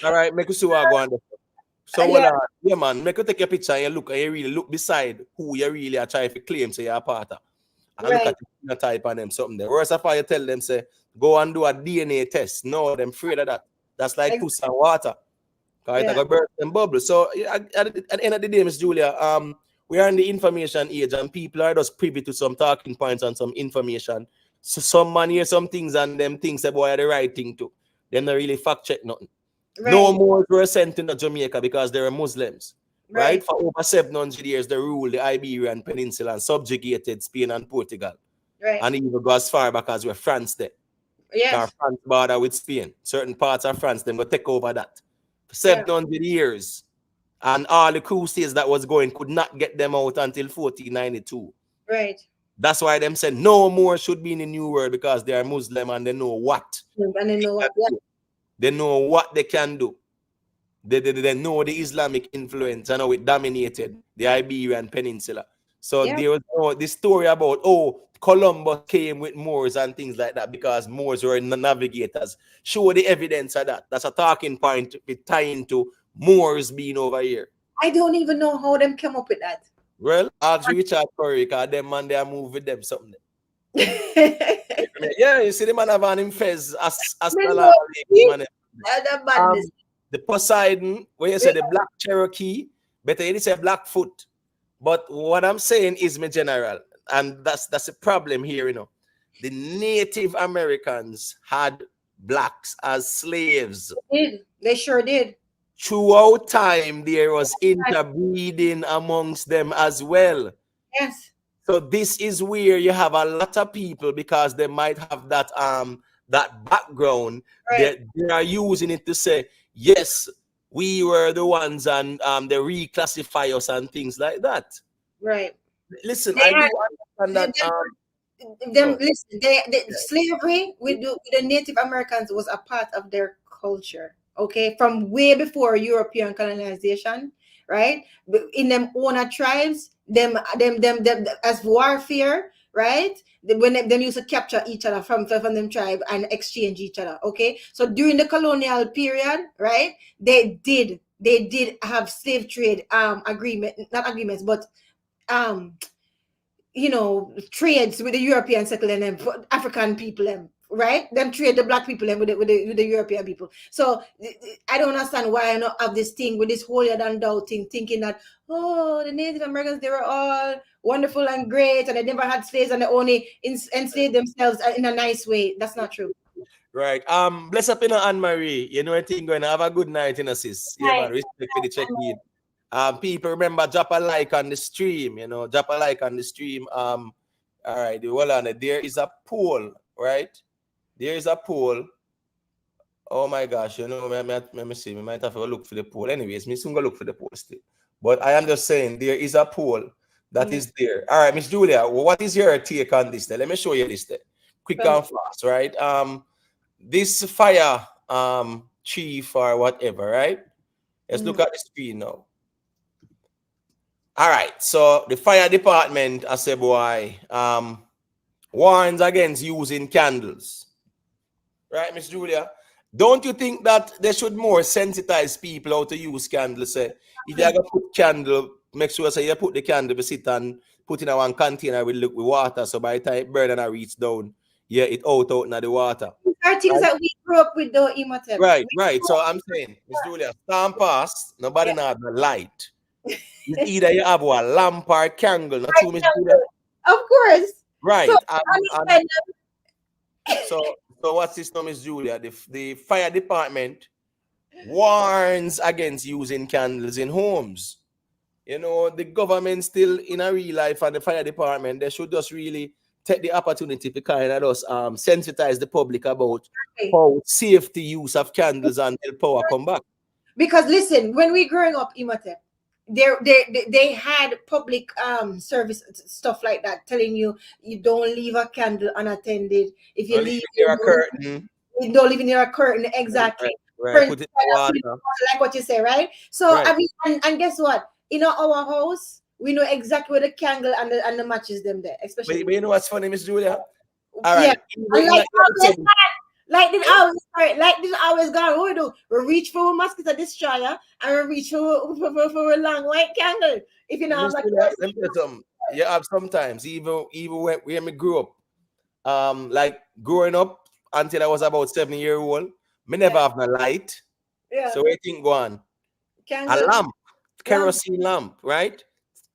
All right, make us see what I go on. So Yeah. well, yeah, man, make you take a picture and you look and you really look beside who you really are trying to claim say you're a part of. And look Right. at the phenotype on them, something there. Whereas if I tell them, say, go and do a DNA test. No, them afraid of that. That's like Ex- pussy and water. Because Yeah. it's a burst and bubble. So at the end of the day, Miss Julia, we are in the information age and people are just privy to some talking points and some information. So some man hear some things and them things say, boy, are the right thing too. Them not really fact check nothing. No Right. more were sent into Jamaica because they are Muslims. Right? Right. For over 700 years, they ruled the Iberian Peninsula and subjugated Spain and Portugal. Right. And even go as far back as where France there. Because Yes. France border with Spain. Certain parts of France, them will take over that. For Yeah. 700 years. And all the crusades that was going could not get them out until 1492. Right. That's why them said no more should be in the New World because they are Muslim and they know what. And they know what. Yeah. They know what they can do. They know the Islamic influence and how it dominated the Iberian Peninsula. So Yeah. there was this story about, oh, Columbus came with Moors and things like that because Moors were navigators. Show the evidence of that. That's a talking point with tying to Moors being over here. I don't even know how them came up with that. Well, ask Richard Curry because them man they are move with them something. Yeah, you see the man have an him fez as the madness. the Poseidon, where you say the black Cherokee, better you say Blackfoot. But what I'm saying is my general, and that's a problem here, you know. The Native Americans had blacks as slaves. They sure did. Throughout time, there was interbreeding amongst them as well. Yes. So this is where you have a lot of people because they might have that background. Right. They are using it to say, yes, we were the ones and they reclassify us and things like that. Right. Listen, They I had, do understand that. listen, slavery with the Native Americans was a part of their culture. Okay, from way before European colonization, right? In them own tribes, them as warfare, right? When them used to capture each other from them tribe and exchange each other. Okay, so during the colonial period, right? They did have slave trade not agreements, but trades with the European settling them, African people them, right? Them trade the black people them with the European people. So I don't understand why I not have this thing with this holier than thou thing, thinking that, oh, the Native Americans, they were all wonderful and great and they never had slaves and they only enslaved themselves in a nice way. That's not true. Right. Bless up in Anne Marie. You know anything going? Have a good night, in sis. Yeah, man. Respect for the check-in. People remember drop a like on the stream, drop a like on the stream. All right, hold on. There is a poll, right? There is a poll. Oh my gosh, let me see. We might have to look for the poll. Anyways, me soon go look for the poll still. But I am just saying there is a poll that is there. All right, Miss Julia, what is your take on this? Let me show you this. Quick and fast, right? This fire chief or whatever, right? Let's look at the screen now. All right, so the fire department, I say, boy, warns against using candles. Right, Miss Julia? Don't you think that they should more sensitize people how to use candles? Say, if you're going to put candle, make sure say you put the candle, we sit and put in a one container with water, so by the time it burn and I reach down, yeah, it out in the water. These are things that we grew up with, though, Imhotep. Right. So I'm saying, Miss Julia, storm past, nobody know the light. It's either you have a lamp or candle, not true, Miss Julia? Of course. Right. So, so what's this now, Miss Julia? The fire department warns against using candles in homes. The government still in a real life and the fire department, they should just really take the opportunity to kind of just sensitize the public about how safety use of candles until power come back. Because listen, when we growing up, Imhotep, they had public service stuff like that, telling you don't leave a candle unattended. If you leave near a curtain, you don't leave near a curtain. Exactly. Right. Put it in water. Like what you say, right? So I mean, and guess what? In our house, we know exactly where the candle and the matches them there, especially. But you know what's funny, Miss Julia? All Yeah. right. And In like that, this always gone. What we do? We reach for a mosquito destroyer and we reach for a long white candle. If you know how Miss much Julia, let me tell you something. You have sometimes, even when me grew up, like growing up until I was about 7 years old, me never have no light. yeah. So where you think go on? A Candle lamp, lamp. kerosene lamp, right?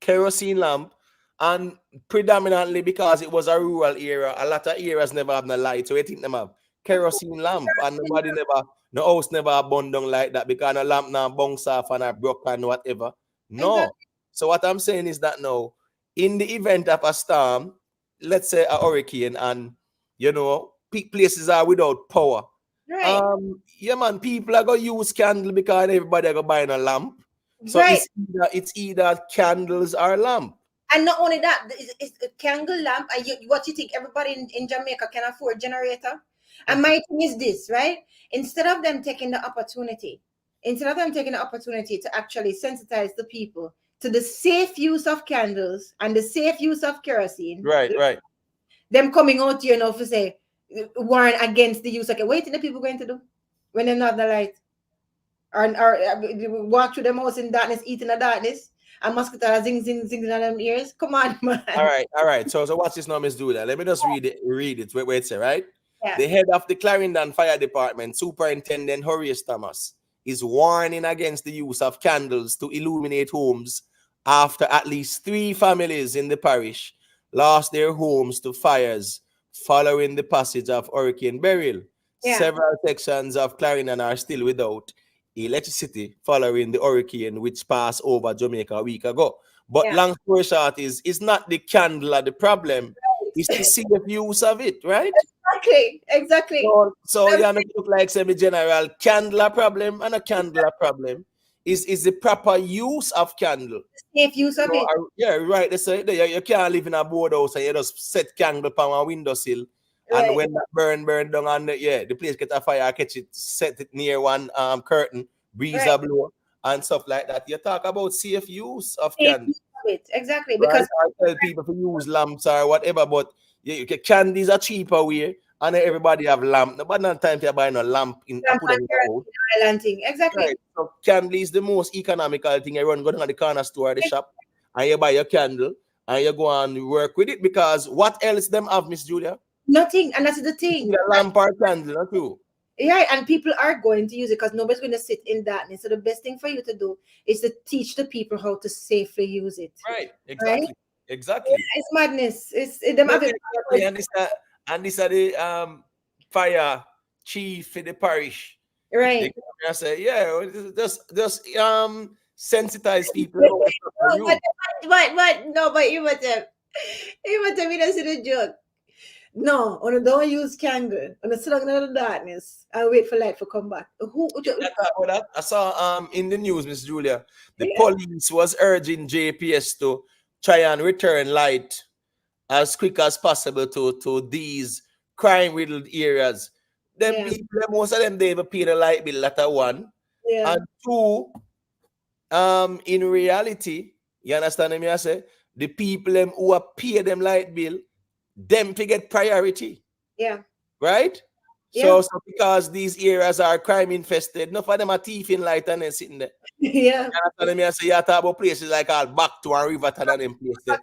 Kerosene lamp. And predominantly because it was a rural area, a lot of areas never have no light. So you think them have kerosene lamp and nobody never, no house never burn down like that because no lamp now bounce off and a broke and whatever. No. Exactly. So what I'm saying is that now, in the event of a storm, let's say a hurricane, and places are without power. Right. Yeah, man, people are gonna use candle because everybody are gonna buy a lamp. So Right. it's either candles or lamp. And not only that, it's a candle lamp. And what you think? Everybody in Jamaica can afford generator. And my thing is this, right? Instead of them taking the opportunity, to actually sensitize the people to the safe use of candles and the safe use of kerosene, Right. them coming out here now to say warn against the use of it. What do you think the people going to do when they're not the light? Or walk through them house in darkness, eat in the darkness, and mosquitoes zing in them ears. Come on, man. All right. So watch this now, Miss Dula. Let me just read it. Where it say, right? Yeah. The head of the Clarendon Fire Department, Superintendent Horace Thomas, is warning against the use of candles to illuminate homes after at least 3 families in the parish lost their homes to fires following the passage of Hurricane Beryl. Yeah. Several sections of Clarendon are still without electricity following the hurricane which passed over Jamaica a week ago. But Yeah. long story short is, it's not the candle are the problem. It's the safe use of it, right? Exactly. So yeah, make it look like semi-general candle a problem and a candle a problem. Is the proper use of candle. Safe use of it. Yeah, right. They say you can't live in a board house and you just set candle on a windowsill. Right. And when that burn down and the place get a fire, catch it, set it near one curtain, breeze a blow and stuff like that. You talk about safe use of Safe candle. use of it. Exactly. Right? Because I tell people to use lamps or whatever, but candies are cheaper way, and everybody have lamp. Nobody not time to buy no lamp in put them in the house. island thing. Exactly. Right. So candle is the most economical thing. You go down to the corner store or the shop and you buy your candle and you go and work with it, because what else them have, Miss Julia? Nothing. And that's the thing. The lamp or candle, not true. Yeah, and people are going to use it because nobody's going to sit in darkness. So the best thing for you to do is to teach the people how to safely use it. Right. Exactly. Right? Exactly. Yeah, it's madness. It's them having. Exactly. And this are the fire chief in the parish. Right. I say, yeah, just sensitize people. But you must have me that's a joke. No, on don't use candle. On the sit down in the darkness and wait for light to come back. I saw in the news, Miss Julia, the police was urging JPS to try and return light as quick as possible to these crime-riddled areas. People, most of them, they even pay the light bill, letter one. Yeah. And two, in reality, you understand me? I say the people them who are pay them light bill, them to get priority. Yeah. Right? Yeah. So because these areas are crime infested, enough of them are thief in light and then sitting there. Yeah. You know, I say you talk about places like all back to and Riverton and them places.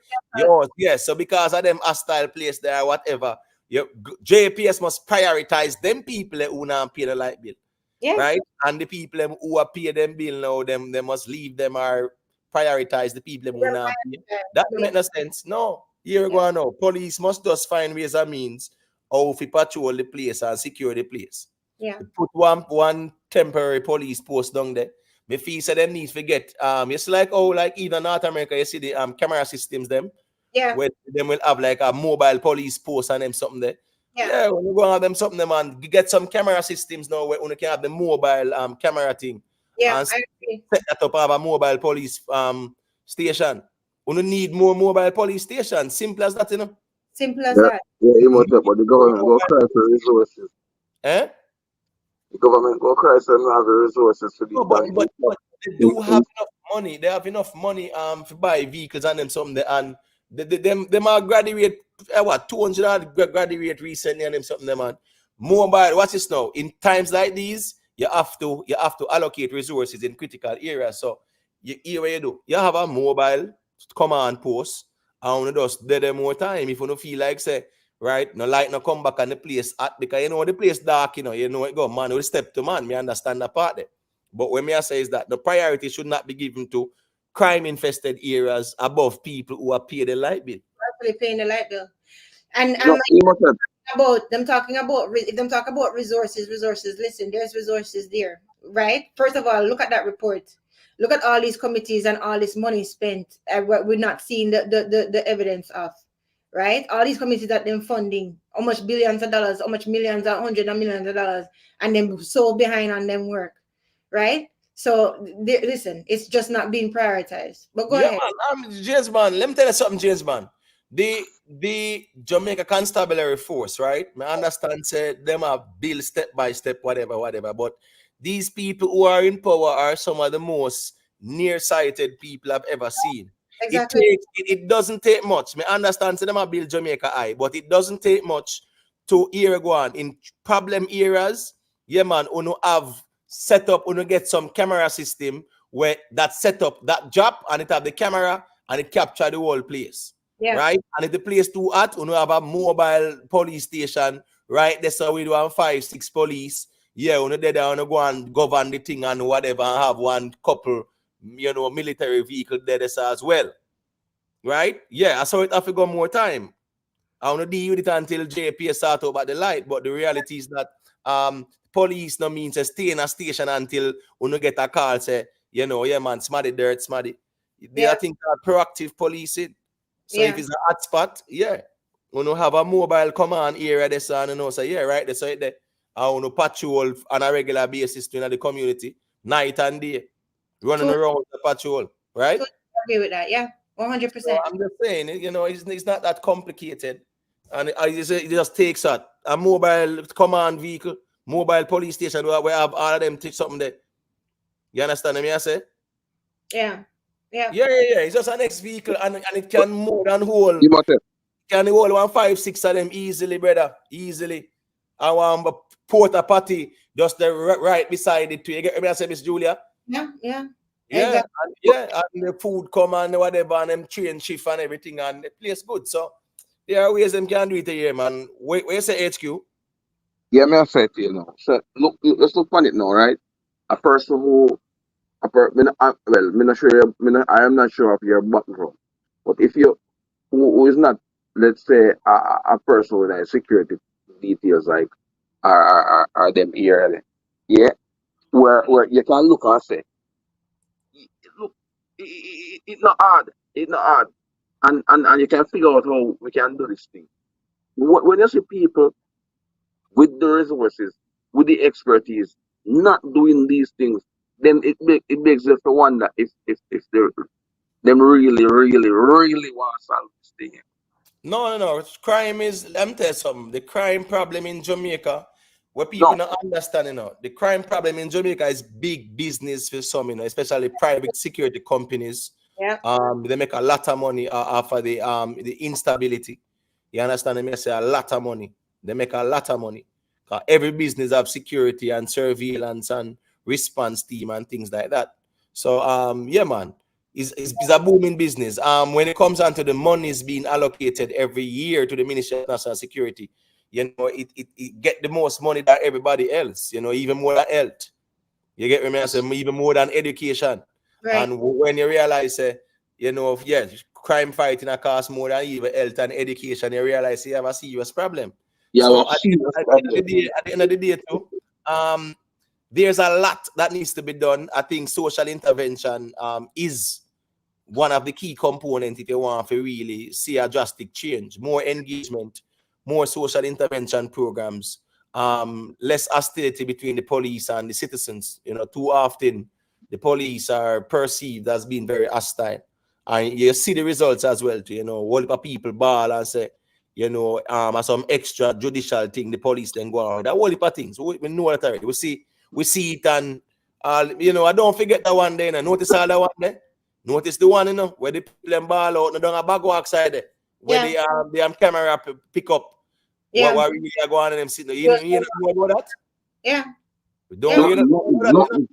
Yes. So because of them hostile place there or whatever, JPS must prioritize them people who not pay the light bill. Yeah. Right? And the people who are pay them bill now, they must leave them or prioritize the people who not pay. That don't make no sense. No. Here we go now. Police must just find ways and means how to patrol the place and secure the place. Yeah. Put one temporary police post down there. Me feel say them need to get it's like even North America, you see the camera systems them. Yeah. Where them will have like a mobile police post and them something there. Yeah. When you go and have them something them and get some camera systems now where you can have the mobile camera thing. Yeah, and I agree. set that up, have a mobile police station. You need more mobile police stations. Simple as that, you know. Simple as that. Yeah, you must have, but the government go cry for resources. Eh? The government go cry so not have the resources to do but they do have enough money. They have enough money to buy vehicles and them something there, and them are graduate what 200 graduate recently and them something them man. Mobile, watch this now. In times like these, you have to allocate resources in critical areas. So you hear what you do. You have a mobile command post, and you just dead them more time if you don't feel like say right, no light no come back on the place at because you know the place dark, you know it go man will step to man. Me understand that part there. But what me I say is that the priority should not be given to crime-infested areas above people who are paid the light bill. Actually paying the light bill. And You know, you must have, about them talking about them talk about resources. Listen, there's resources there, right? First of all, look at that report. Look at all these committees and all this money spent. What we're not seeing the evidence of, right? All these committees that them funding, how much billions of dollars, how much millions, hundreds of millions of dollars, and them so behind on them work, right? So listen, it's just not being prioritized. But go Yeah, ahead. man. James man, let me tell you something, James man. The Jamaica Constabulary Force, right? I understand say them are built step by step, whatever. But these people who are in power are some of the most nearsighted people I've ever seen. Exactly. It doesn't take much. I understand say them are build Jamaica high, but it doesn't take much to hear go on in problem areas. Yeah, man, uno have set up, uno get some camera system where that set up that job and it have the camera and it capture the whole place. Yeah. Right? And if the place too hot, you have a mobile police station, right? That's how we do have 5-6 police. Yeah, you they down go and govern the thing and whatever and have one couple, military vehicle there as well. Right? Yeah, so it have to go more time. I want to deal with it until JP start about the light, but the reality is that police no means to stay in a station until you get a call say, yeah man, smarty dirt, smarty. They are things called proactive policing. So if it's a hot spot, you have a mobile command area this and say, yeah, right, that's right there. I want to patrol on a regular basis in the community, night and day, running around the patrol, right? Agree with that, yeah. 100%. So I'm just saying, it's not that complicated. And it just takes a mobile command vehicle, mobile police station where we have all of them take something there. You understand me? I say? Yeah. Yeah. It's just an next vehicle and it can more than hold. you must have, Can hold 1, 5, 6 of them easily, brother. Easily. I want porta potty just right beside it too. You get me? I say, Miss Julia? Yeah. Yeah, Exactly. and the food come and whatever, and them train shift and everything, and the place good. So there are ways them can do it here, man. Where you say HQ? yeah, me I say to you now. So let's look on it now, right? A person who, me not sure, I am not sure of your background, but if you, who is not, let's say, a person with a security details like are them here, yeah, where you can look and say, look, it's not hard, and you can figure out how we can do this thing. When you see people with the resources, with the expertise, not doing these things, then it makes you to wonder if them really want to solve this thing. No. Crime is, let me tell you something. The crime problem in Jamaica, where people No, not understand, the crime problem in Jamaica is big business for some, especially private security companies. Yeah. They make a lot of money off of the instability. You understand me? I say a lot of money. They make a lot of money. Every business have security and surveillance and response team and things like that. So yeah, man. It's a booming business. When it comes down to the monies being allocated every year to the Ministry of National Security, it get the most money than everybody else, even more than health. You get me? I say even more than education. Right. And when you realize, crime fighting costs more than even health and education, you realize you have a serious problem. yeah, So well, at see, the end of the day, too, there's a lot that needs to be done. I think social intervention is one of the key components if you want to really see a drastic change. More engagement, more social intervention programs, less hostility between the police and the citizens. Too often the police are perceived as being very hostile. And you see the results as well too, whole heap of people ball and say, some extra judicial thing the police then go on. That whole heap of things. We know that already. We see it on I don't forget that one day. Notice all that one there. Notice the one, where the people them ball out, down a bag walk side there, where the camera pick up what really are going on and them sitting. You know about that? Yeah. We don't hear nothing about that.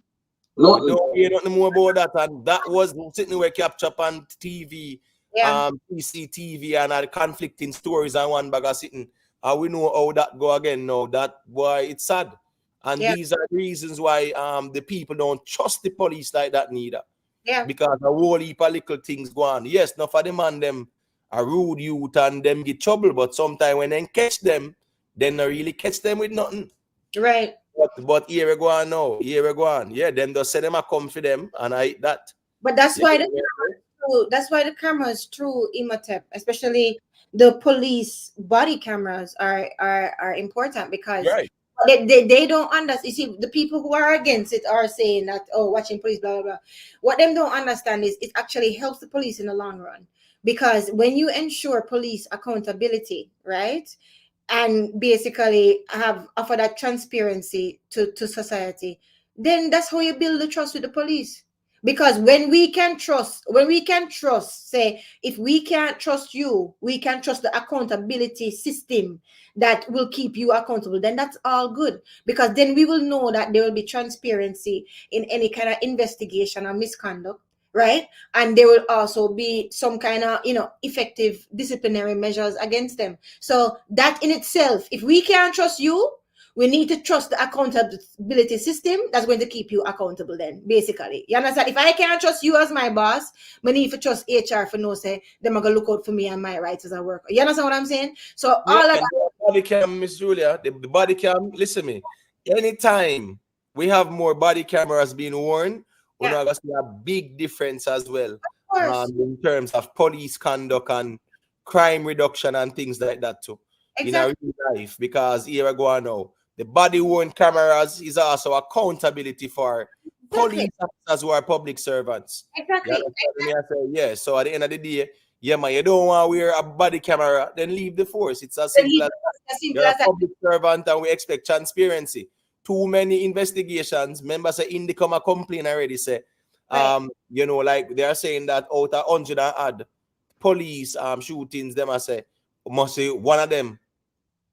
We don't hear nothing more about that, and that was sitting where captured on TV, CCTV, and the conflicting stories and one bag of sitting. And we know how that go again now. That boy, it's sad. And these are the reasons why the people don't trust the police like that neither. Yeah. Because a whole heap of little things go on. Yes, now for the man them a rude youth and them get trouble, but sometimes when they catch them, then they really catch them with nothing. Right. But here we go on now. Here we go on. Yeah, them just say them a come for them, and I eat that. But that's why the cameras through Imhotep, especially the police body cameras, are important because they don't understand. You see, the people who are against it are saying that, oh, watching police, blah blah blah. What them don't understand is it actually helps the police in the long run, because when you ensure police accountability, right, and basically offer that transparency to society, then that's how you build the trust with the police. Because when we can trust, say, if we can't trust you, we can trust the accountability system that will keep you accountable, then that's all good. Because then we will know that there will be transparency in any kind of investigation or misconduct, right? And there will also be some kind of, effective disciplinary measures against them. So that in itself, if we can't trust you, we need to trust the accountability system that's going to keep you accountable then, basically. You understand? If I can't trust you as my boss, I need to trust HR for no say, them are going to look out for me and my rights as a worker. You understand what I'm saying? So all of that. Body cam, Miss Julia, the body cam, listen to me. Anytime we have more body cameras being worn, we're not going to see a big difference as well in terms of police conduct and crime reduction and things like that too. Exactly. In our real life, because here we go now. The body worn cameras is also accountability for police officers who are public servants. Exactly. Yeah. So at the end of the day, yeah, man, you don't want to wear a body camera, then leave the force. It's as simple as you're a public servant and we expect transparency. Too many investigations. Members say in the come a complaint already say, like they are saying that out of 100 and odd police shootings, them I say must say one of them.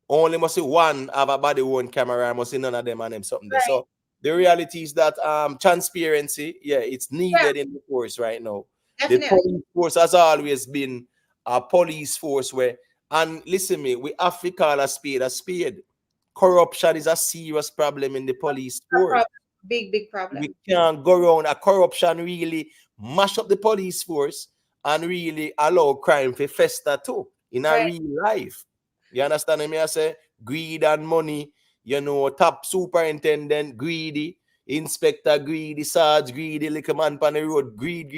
Only must see one have a body worn camera, must see none of them and them something there. So the reality is that transparency, it's needed in the force right now. Definitely. The police force has always been a police force where, and listen me, we have to call a spade a spade. Corruption is a serious problem in the police force. Big problem. We can't go around a corruption really mash up the police force and really allow crime to fester too in a real life. You understand me? I say greed and money, top superintendent greedy, inspector greedy, sarge greedy, little man on the road, greed.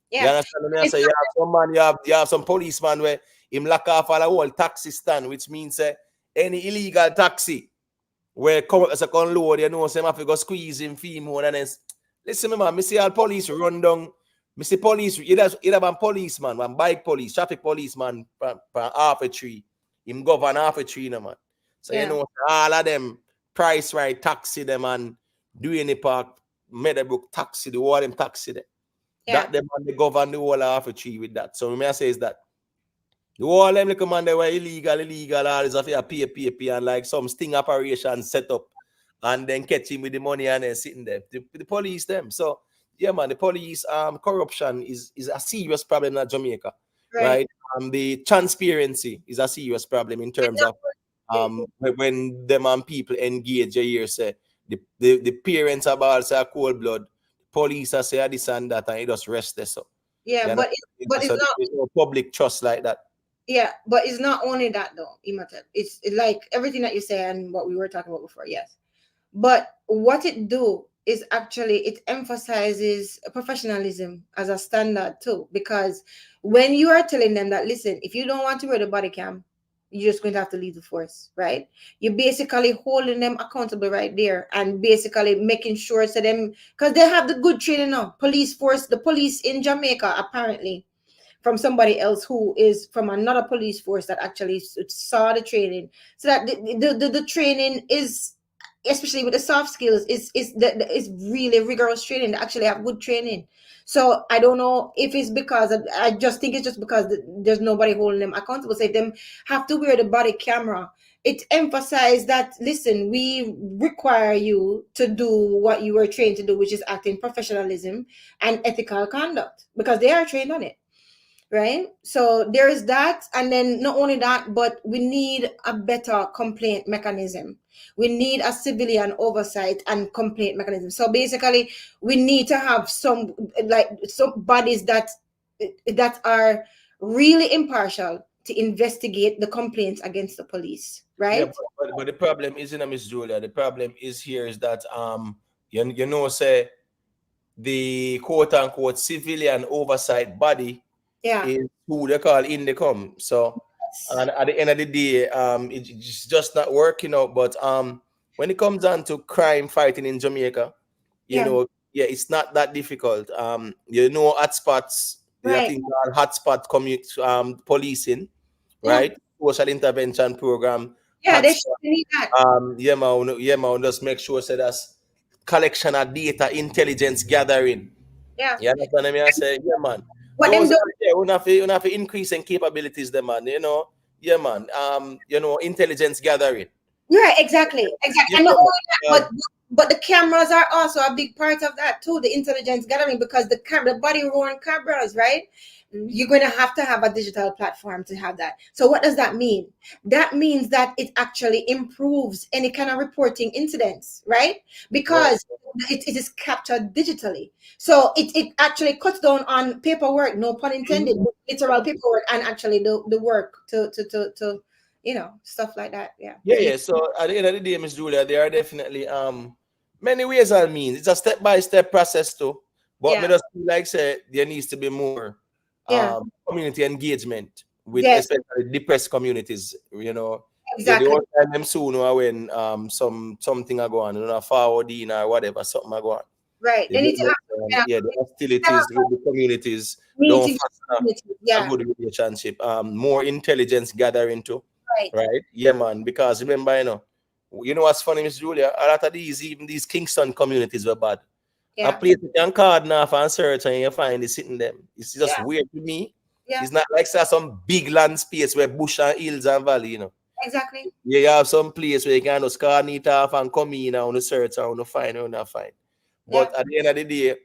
Yeah. You understand me? I say you have some man, you have some policeman where him lock off all the whole taxi stand, which means any illegal taxi where come as a con load, some have to go squeeze him, fee more and then listen, man, me see all police run down. Me see police, either one policeman, one bike police, traffic policeman from half a tree. Him govern half a tree, man. So all of them price right taxi them and do any park, Meadowbrook taxi, the whole them taxi them. That them and they govern the whole half a tree with that. So me I say is that the whole them little man they were illegal, all is of your pay and like some sting operation set up and then catch him with the money and then sitting there. The police them. So yeah, man, the police corruption is a serious problem in Jamaica. Right? The transparency is a serious problem in terms of when them and people engage here say the parents are about say cold blood, police are say this and that, and it just rest there. So but it's not there's no public trust like that. Yeah, but it's not only that though, Imhotep. It's like everything that you say and what we were talking about before, yes. But what it do is actually it emphasizes professionalism as a standard too. Because when you are telling them that, listen, if you don't want to wear the body cam, you're just going to have to leave the force, right? You're basically holding them accountable right there and basically making sure to them, because they have the good training now. Police force, the police in Jamaica apparently, from somebody else who is from another police force that actually saw the training, so that the training is especially with the soft skills, is really rigorous training. They actually have good training. So I don't know if it's because I just think it's just because there's nobody holding them accountable. So if them have to wear the body camera, it emphasized that, listen, we require you to do what you were trained to do, which is acting professionalism and ethical conduct, because they are trained on it, right? So there is that. And then not only that, but we need a better complaint mechanism. We need a civilian oversight and complaint mechanism. So basically we need to have some bodies that are really impartial to investigate the complaints against the police, Yeah, right? but the problem isn't, Miss Julia. The problem is here is that you know say the quote unquote civilian oversight body Yeah. is who they call Indicom. So and at the end of the day, it's just not working out. But when it comes down to crime fighting in Jamaica, you Yeah. know, yeah, it's not that difficult. You know, hotspots, there are Right. things called hotspot policing, Yeah. right? Social intervention program, Yeah, they should hotspot. need that. Yeah, man, just make sure say that's collection of data, intelligence gathering. Yeah. You understand what I mean? I say, yeah, man. What them Those do? are yeah, we have to increase in capabilities, them man. You know, yeah, man. Intelligence gathering. Yeah, exactly, exactly. Yeah, And not only man. that, but the cameras are also a big part of that too, the intelligence gathering, because the body worn cameras, right? You're going to have a digital platform to have that. So what does that mean? That means that it actually improves any kind of reporting incidents, right? Right. Because it is captured digitally. So it actually cuts down on paperwork, no pun intended, literal paperwork, and actually the work to stuff like that. Yeah. Yeah, yeah. So at the end of the day, Miss Julia, there are definitely many ways and means. It's a step by step process too. But me Yeah. just feel like say there needs to be more Yeah. community engagement with Yes. especially depressed communities. Yeah, the Exactly. only time them soon or when something are going on, forwarding or whatever, something are going on. Right. They need to have, Yeah, the they need to have hostilities with the communities don't meetings foster with communities. a Yeah. good relationship. More intelligence gathering too. Right. Right? Yeah, man. Because remember, what's funny, Miss Julia? A lot of even these Kingston communities were bad. A Yeah. place you can card off and search and you find it sitting them. It's just Yeah. weird to me. Yeah. It's not like some big land space where bush and hills and valley. Exactly. Yeah, you have some place where you can just scan it off and come in and on the search and on the find or not find. Yeah. But at the end of the day,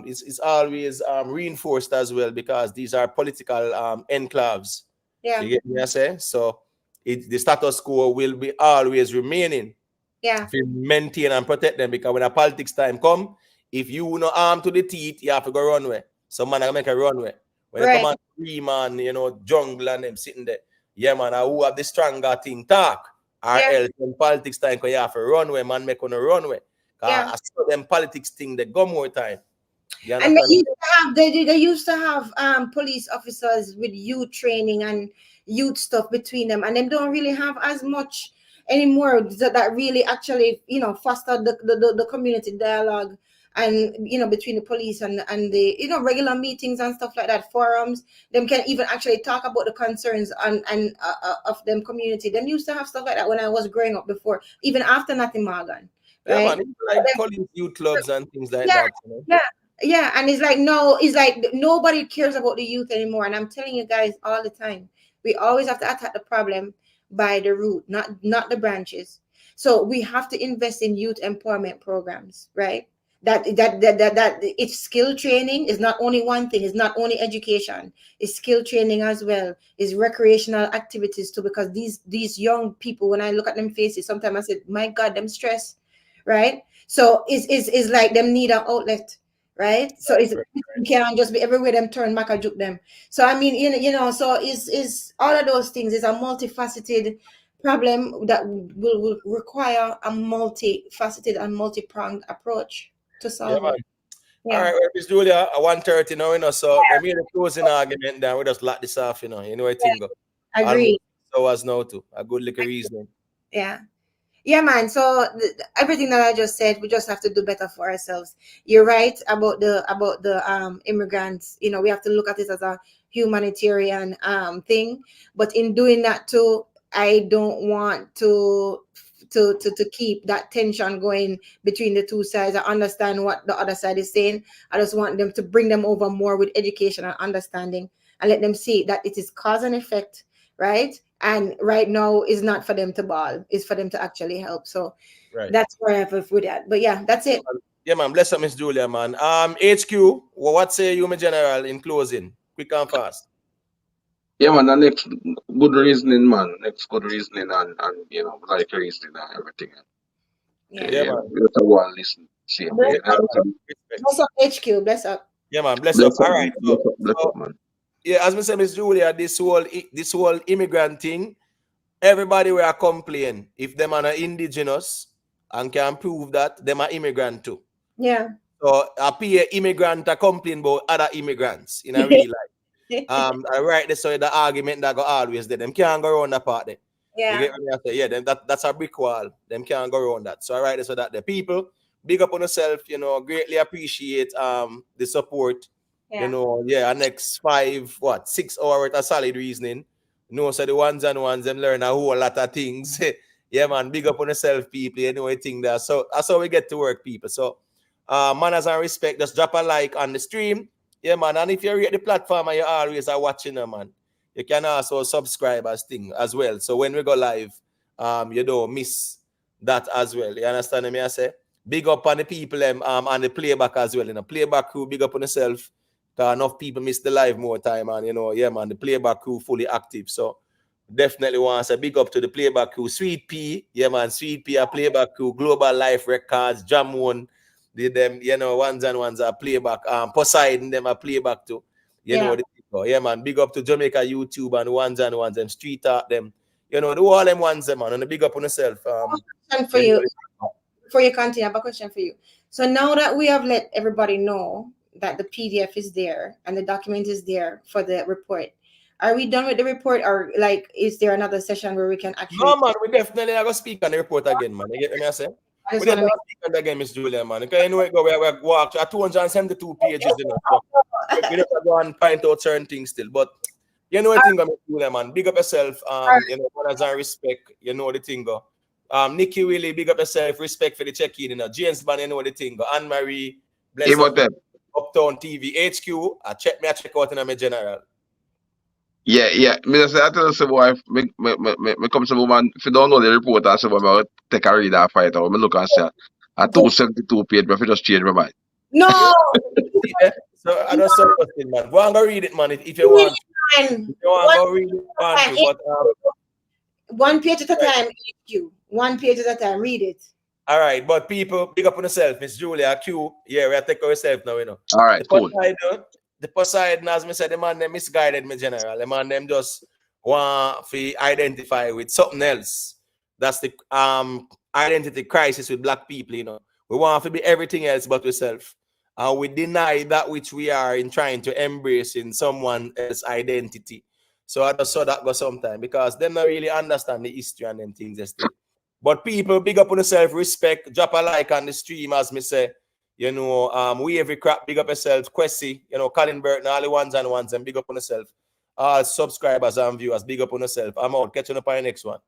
it's always reinforced as well because these are political enclaves. Yeah. You get me, I say? So the status quo will be always remaining Yeah. to maintain and protect them because when a politics time come, if you no arm to the teeth, you have to go runway. Some man are make a runway. When they come Right. on three man, jungle and them sitting there. Yeah, man, who have the stronger thing talk. Or Yeah. else when politics time, because you have to runway, man, make on a runway. Yeah. I saw them politics thing, they go more time. You And they understand? used to have they used to have police officers with youth training and youth stuff between them, and them don't really have as much anymore that really actually foster the community dialogue and between the police and the regular meetings and stuff like that, forums. Them can even actually talk about the concerns and of them community. Them used to have stuff like that when I was growing up before, even after Nothing Morgan, Yeah, right? man, it's like police youth clubs and things like Yeah, that. yeah, yeah. And it's like, no, it's like nobody cares about the youth anymore. And I'm telling you guys all the time, we always have to attack the problem by the root, not the branches. So we have to invest in youth empowerment programs, right? That it's skill training is not only one thing, it's not only education, it's skill training as well, is recreational activities too, because these young people, when I look at them faces, sometimes I say, my God, them stress, right? So it's like them need an outlet, right? So it's you can't just be everywhere them turn back and juke them. So I mean, so is all of those things is a multifaceted problem that will require a multifaceted and multi-pronged approach to Yeah, solve man. it. All Yeah, right, well, Miss Julia, at 1:30 now, so when we the closing argument, then we just lock this off, you know what thing go. Almost agree. hours now too. A good liquor reasoning. Yeah. Yeah, man. So everything that I just said, we just have to do better for ourselves. You're right about the immigrants. We have to look at it as a humanitarian thing. But in doing that too, I don't want to to keep that tension going between the two sides. I understand what the other side is saying. I just want them to bring them over more with education and understanding, and let them see that it is cause and effect, right? And right now is not for them to ball, it's for them to actually help. So Right. that's where I have with that. But yeah, that's it. Yeah, man. Bless up, Miss Julia, man. HQ, what say you, my general, in closing? Quick and fast. Yeah, man, the next good reasoning, man. Next good reasoning and like reasoning and everything. Yeah. Yeah, Yeah, man. we have to go and listen. See, Bless Yeah, up, respect. bless up HQ, bless up. Yeah, man. Bless up. bless up, All right. man. Bless up, bless So up, man. yeah, as I said, Miss Julia, this whole immigrant thing, everybody will complain if them are indigenous and can prove that them are immigrant too. Yeah. So I pay immigrant to complain about other immigrants in a real life. I write this so the argument that go always there. Them can't go around that part there. You Yeah. get what I say? Yeah, then that's a brick wall. Them can't go around that. So I write this so that the people big up on yourself, greatly appreciate the support. Yeah. Our next 6 hour worth of solid reasoning. So the ones and ones them learn a whole lot of things. Yeah, man, big up on yourself, people. You think that. So that's how we get to work, people. So manners and respect, just drop a like on the stream. Yeah, man. And if you're at the platform and you always are watching them, man, you can also subscribe as well. So when we go live, you don't miss that as well. You understand me? I say big up on the people and the playback as well. Playback crew, big up on yourself. Enough people miss the live more time, and yeah, man, the playback crew fully active. So definitely want to say big up to the playback crew. Sweet P, yeah, man, Sweet P, a playback crew, Global Life Records, Jamon, them, ones and ones are playback. Poseidon, them are playback too. Yeah. Yeah, man, big up to Jamaica YouTube and ones, them street art, them. The all them ones, them, man, and the big up on yourself. Question for you, before you continue, I have a question for you. So now that we have let everybody know that the PDF is there and the document is there for the report, are we done with the report, or like is there another session where we can actually? No, man, we definitely are going to speak on the report again, man. You get me, I say? I We just want to definitely make. speak on it again, Miss Julia, man. Because anyway, we walk at 272 pages, So we have to go and point out certain things still. But the thing, Miss Julia, man. Big up yourself. Manners and respect. The thing, go. Nikki Willie, big up yourself. Respect for the check-in, James Ban, the thing, go. Anne Marie, bless up. Uptown TV, HQ. I check out in my general. Yeah. Me just say I tell you, say boy, me come to woman. If you don't know the report, I say boy, I take a read and fight out. Me look and say a 272 page, but if you just change my mind. No. Yeah. So I don't say nothing, man. Go and go read it, man. If you want. If you want to go read it, but one page at a time, HQ. One page at a time. Read it. all right, but people, big up on yourself, Miss Julia Q. Yeah, we are taking ourselves now, All right, cool. The Poseidon, as me said, the man them misguided me, general. The man them just want to identify with something else. That's the identity crisis with black people, We want to be everything else but ourselves. And we deny that which we are in trying to embrace in someone else's identity. So I just saw that go sometime because them not really understand the history and them things still. But people, big up on yourself, respect, drop a like on the stream, as me say. We every crap, big up yourself, Quessy, Colin Burton, all the ones and ones, and big up on yourself. All subscribers and viewers, big up on yourself. I'm out. Catching up on the next one.